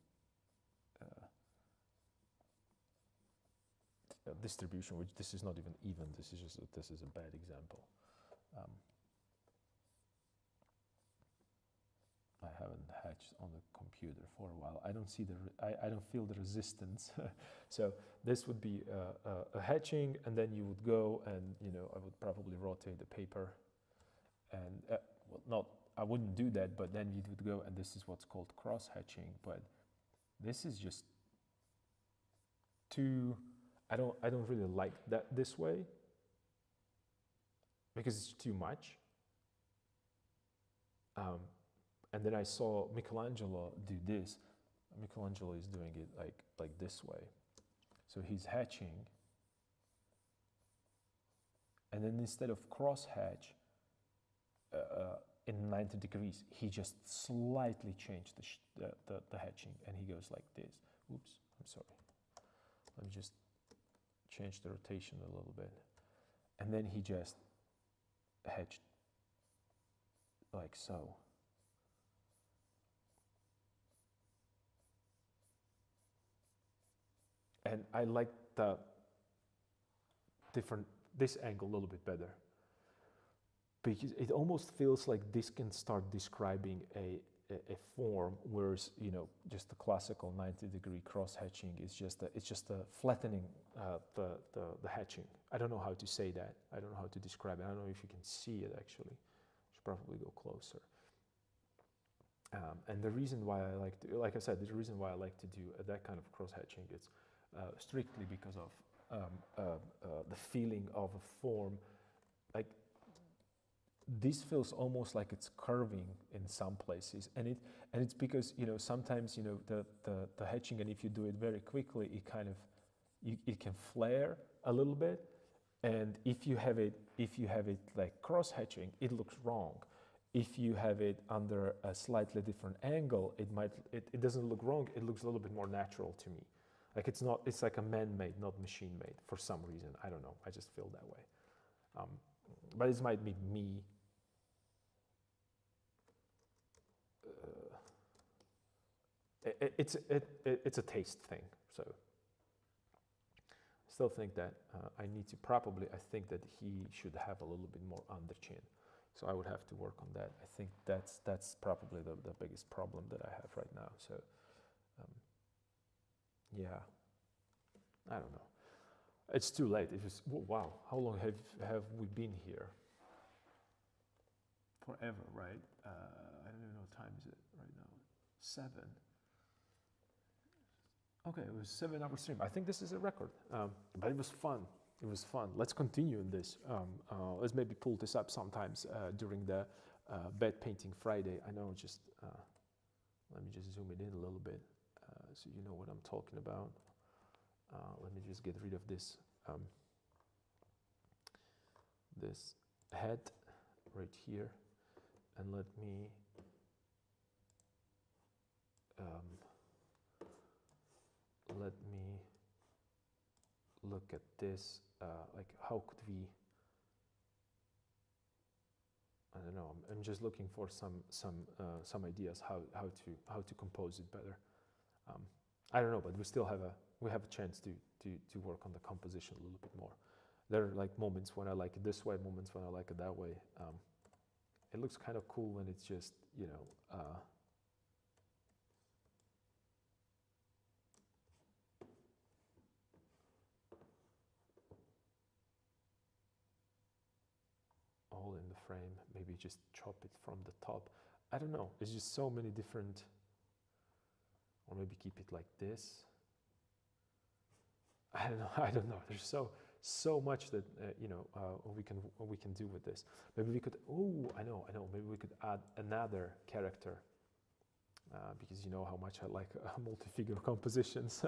distribution, which this is not even even. This is a bad example. I haven't hatched on the computer for a while. I don't see I don't feel the resistance. So this would be a hatching, and then you would go and, you know, I would probably rotate the paper, and well, I wouldn't do that, but then you would go, and this is what's called cross hatching. But this is just too. I don't really like that this way, because it's too much. And then I saw Michelangelo do this. Michelangelo is doing it like this way. So he's hatching, and then instead of cross hatch in 90 degrees, he just slightly changed the hatching, and he goes like this. Oops, I'm sorry. Let me just change the rotation a little bit. And then he just hatched like so. And I like this angle a little bit better, because it almost feels like this can start describing a form, whereas, you know, just the classical 90-degree cross hatching is just a flattening the hatching. I don't know how to say that. I don't know how to describe it. I don't know if you can see it actually. I should probably go closer. And the reason why I like to, like I said, the reason why I like to do that kind of cross hatching is strictly because of the feeling of a form. Like, this feels almost like it's curving in some places, and it's because, you know, sometimes, you know, the hatching, and if you do it very quickly, it kind of it can flare a little bit, and if you have it like cross hatching, it looks wrong. If you have it under a slightly different angle, it doesn't look wrong. It looks a little bit more natural to me. Like, it's like a man-made, not machine-made, for some reason. I don't know. I just feel that way. But it might be me. It's a taste thing. So I still think that I think that he should have a little bit more under chin. So I would have to work on that. I think that's probably the biggest problem that I have right now. So yeah, I don't know. It's too late. It was, wow, how long have we been here? Forever, right? I don't even know what time is it right now. 7. Okay, it was 7-hour stream. I think this is a record, but it was fun. It was fun. Let's continue in this. Let's maybe pull this up sometimes during the Bed Painting Friday. I know, just let me just zoom it in a little bit so you know what I'm talking about. Let me just get rid of this this head right here, and let me look at this. Like, how could we? I don't know. I'm just looking for some ideas how to compose it better. I don't know, but we have a chance to work on the composition a little bit more. There are like moments when I like it this way, moments when I like it that way. It looks kind of cool when it's just, you know, all in the frame. Maybe just chop it from the top. I don't know. It's just so many different, or maybe keep it like this. I don't know. I don't know. There's so much that you know, we can do with this. Maybe we could. Oh, I know. Maybe we could add another character, because you know how much I like multi-figure compositions.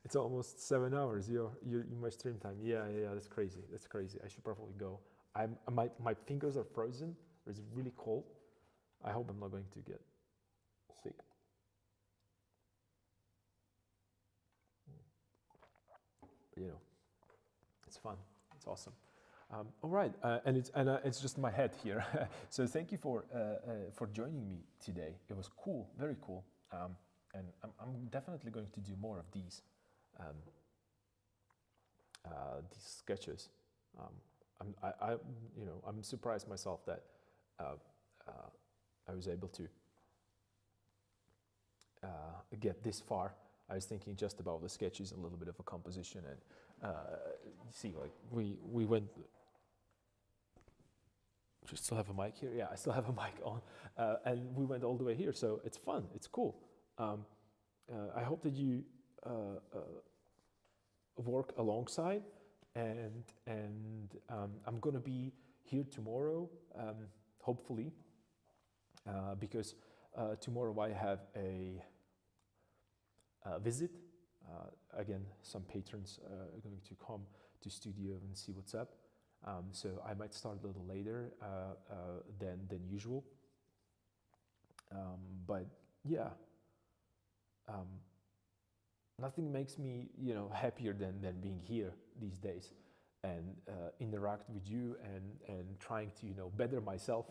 It's almost 7 hours. You're in my stream time. Yeah. That's crazy. That's crazy. I should probably go. My fingers are frozen. It's really cold. I hope I'm not going to get sick. You know, it's fun. It's awesome. All right, and it's just my head here. So thank you for joining me today. It was cool, very cool, and I'm definitely going to do more of these sketches. I'm surprised myself that I was able to get this far. I was thinking just about the sketches, a little bit of a composition, and you see, like we went. Do you still have a mic here? Yeah, I still have a mic on, and we went all the way here. So it's fun. It's cool. I hope that you work alongside, and I'm gonna be here tomorrow, hopefully, because tomorrow I have a visit. Again, some patrons are going to come to studio and see what's up. So I might start a little later than usual. But yeah, nothing makes me, you know, happier than being here these days and interact with you and trying to, you know, better myself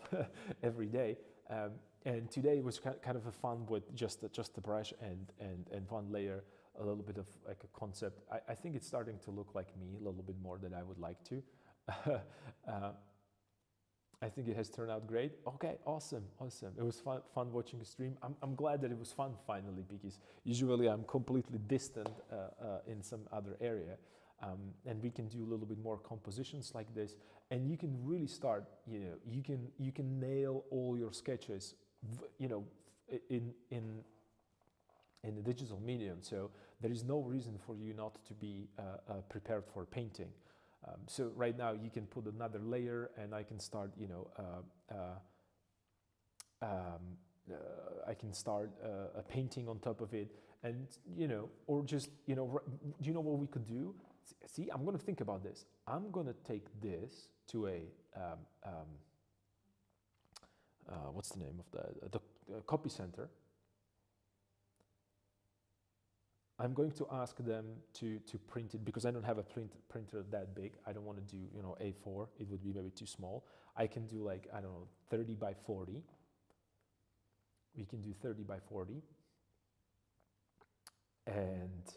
every day. And today was kind of a fun with just the brush and one layer, a little bit of like a concept. I think it's starting to look like me a little bit more than I would like to. I think it has turned out great. Okay, awesome. It was fun watching a stream. I'm glad that it was fun finally, because usually I'm completely distant in some other area. And we can do a little bit more compositions like this, and you can really start, you know, you can nail all your sketches, you know, in the digital medium. So there is no reason for you not to be prepared for painting. So right now you can put another layer, and I can start, you know, I can start a painting on top of it, and, you know, or just, you know, do you know what we could do? See, I'm going to think about this. I'm going to take this to a what's the name of the copy center. I'm going to ask them to print it, because I don't have a printer that big. I don't want to do, you know, A4. It would be maybe too small. I can do like, I don't know, 30 by 40. We can do 30 by 40. And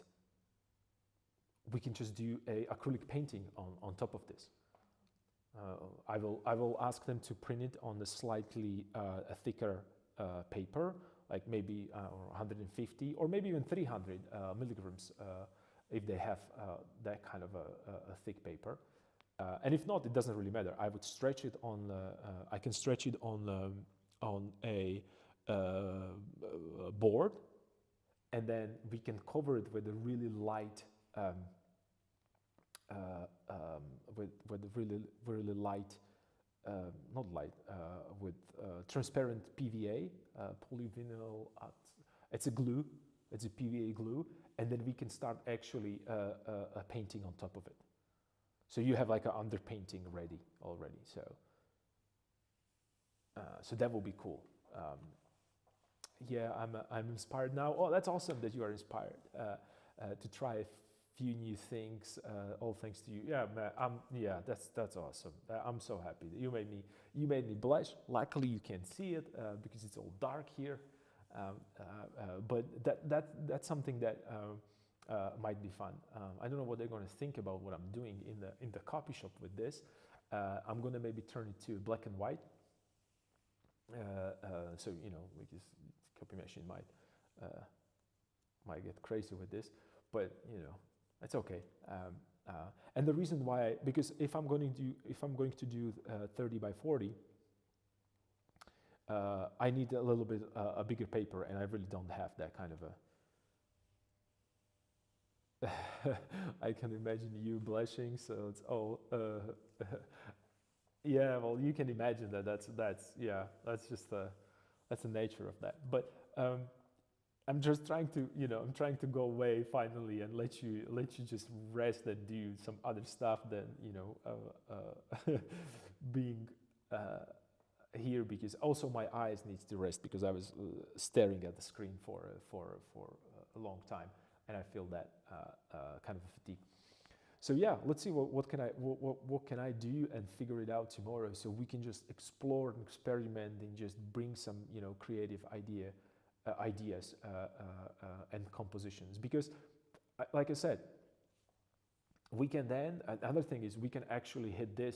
we can just do a acrylic painting on top of this. I will ask them to print it on a slightly a thicker paper, like maybe 150 or maybe even 300 milligrams if they have that kind of a thick paper. And if not, it doesn't really matter. I would stretch it on. I can stretch it on a board, and then we can cover it with a really light. With really light, not light, with transparent PVA, polyvinyl. It's a glue, It's a PVA glue, and then we can start actually painting on top of it. So you have like an underpainting ready already. So that will be cool. Yeah, I'm inspired now. Oh, that's awesome that you are inspired to try a few new things. All thanks to you. Yeah, man. Yeah, that's awesome. I'm so happy that you made me blush. Luckily, you can't see it because it's all dark here. But that's something that might be fun. I don't know what they're going to think about what I'm doing in the copy shop with this. I'm going to maybe turn it to black and white. So because copy machine might get crazy with this, but it's okay. And the reason why, because if I'm going to do 30 by 40, I need a little bit a bigger paper, and I really don't have that kind of a. I can imagine you blushing, so it's all. Yeah, well, you can imagine that. That's just that's the nature of that. But I'm just trying to, I'm trying to go away finally and let you just rest and do some other stuff than being here, because also my eyes needs to rest, because I was staring at the screen for a long time, and I feel that kind of a fatigue. So yeah, let's see what can I do and figure it out tomorrow, so we can just explore and experiment and just bring some creative ideas and compositions. Because like I said, we can then, another thing is we can actually hit this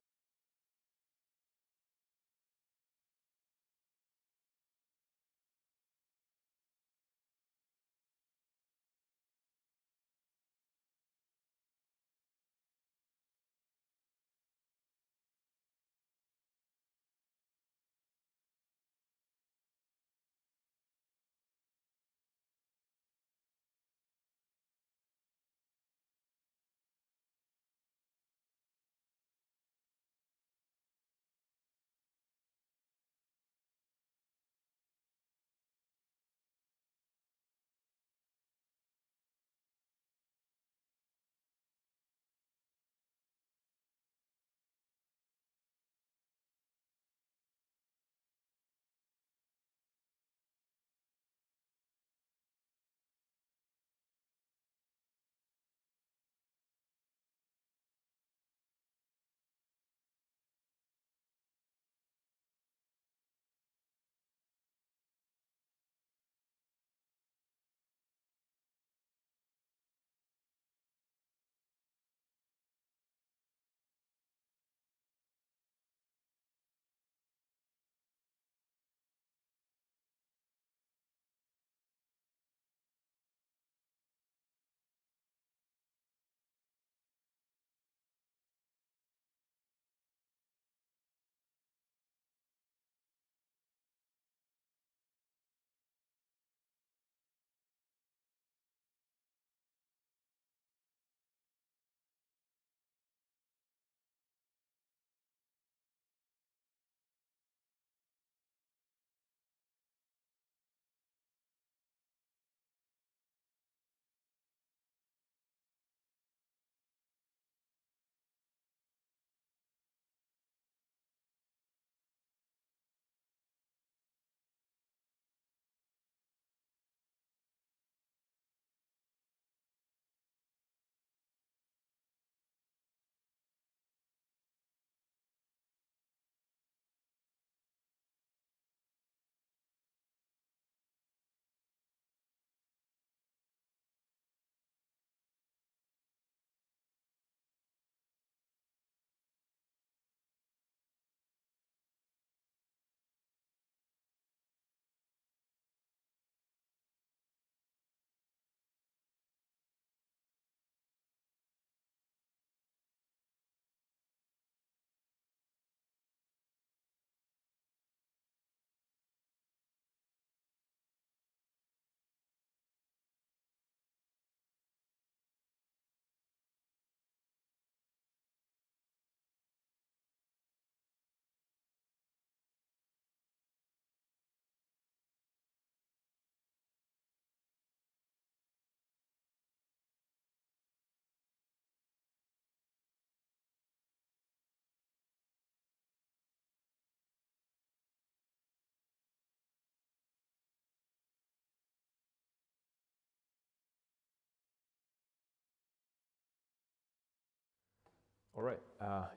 All right.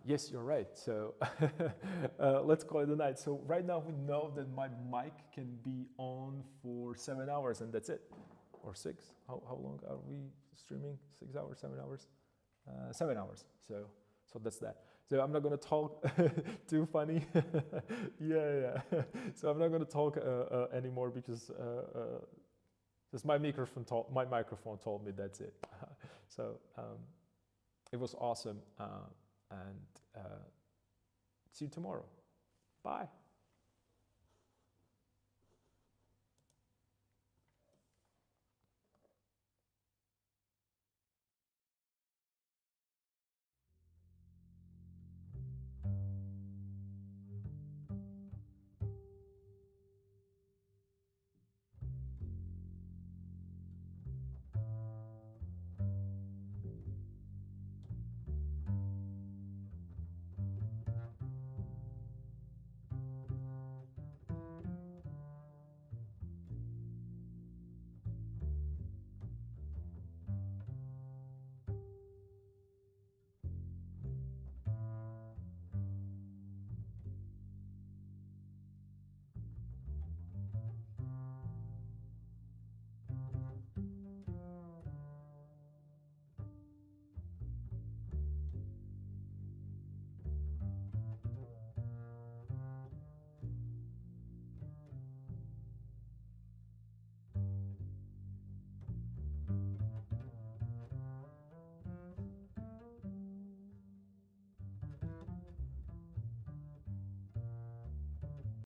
Yes, you're right. So let's call it a night. So right now we know that my mic can be on for 7 hours and that's it. Or 6. How long are we streaming? 6 hours, 7 hours? 7 hours. So that's that. So I'm not going to talk too funny. yeah. So I'm not going to talk anymore because just my microphone told me that's it. So it was awesome, and see you tomorrow. Bye.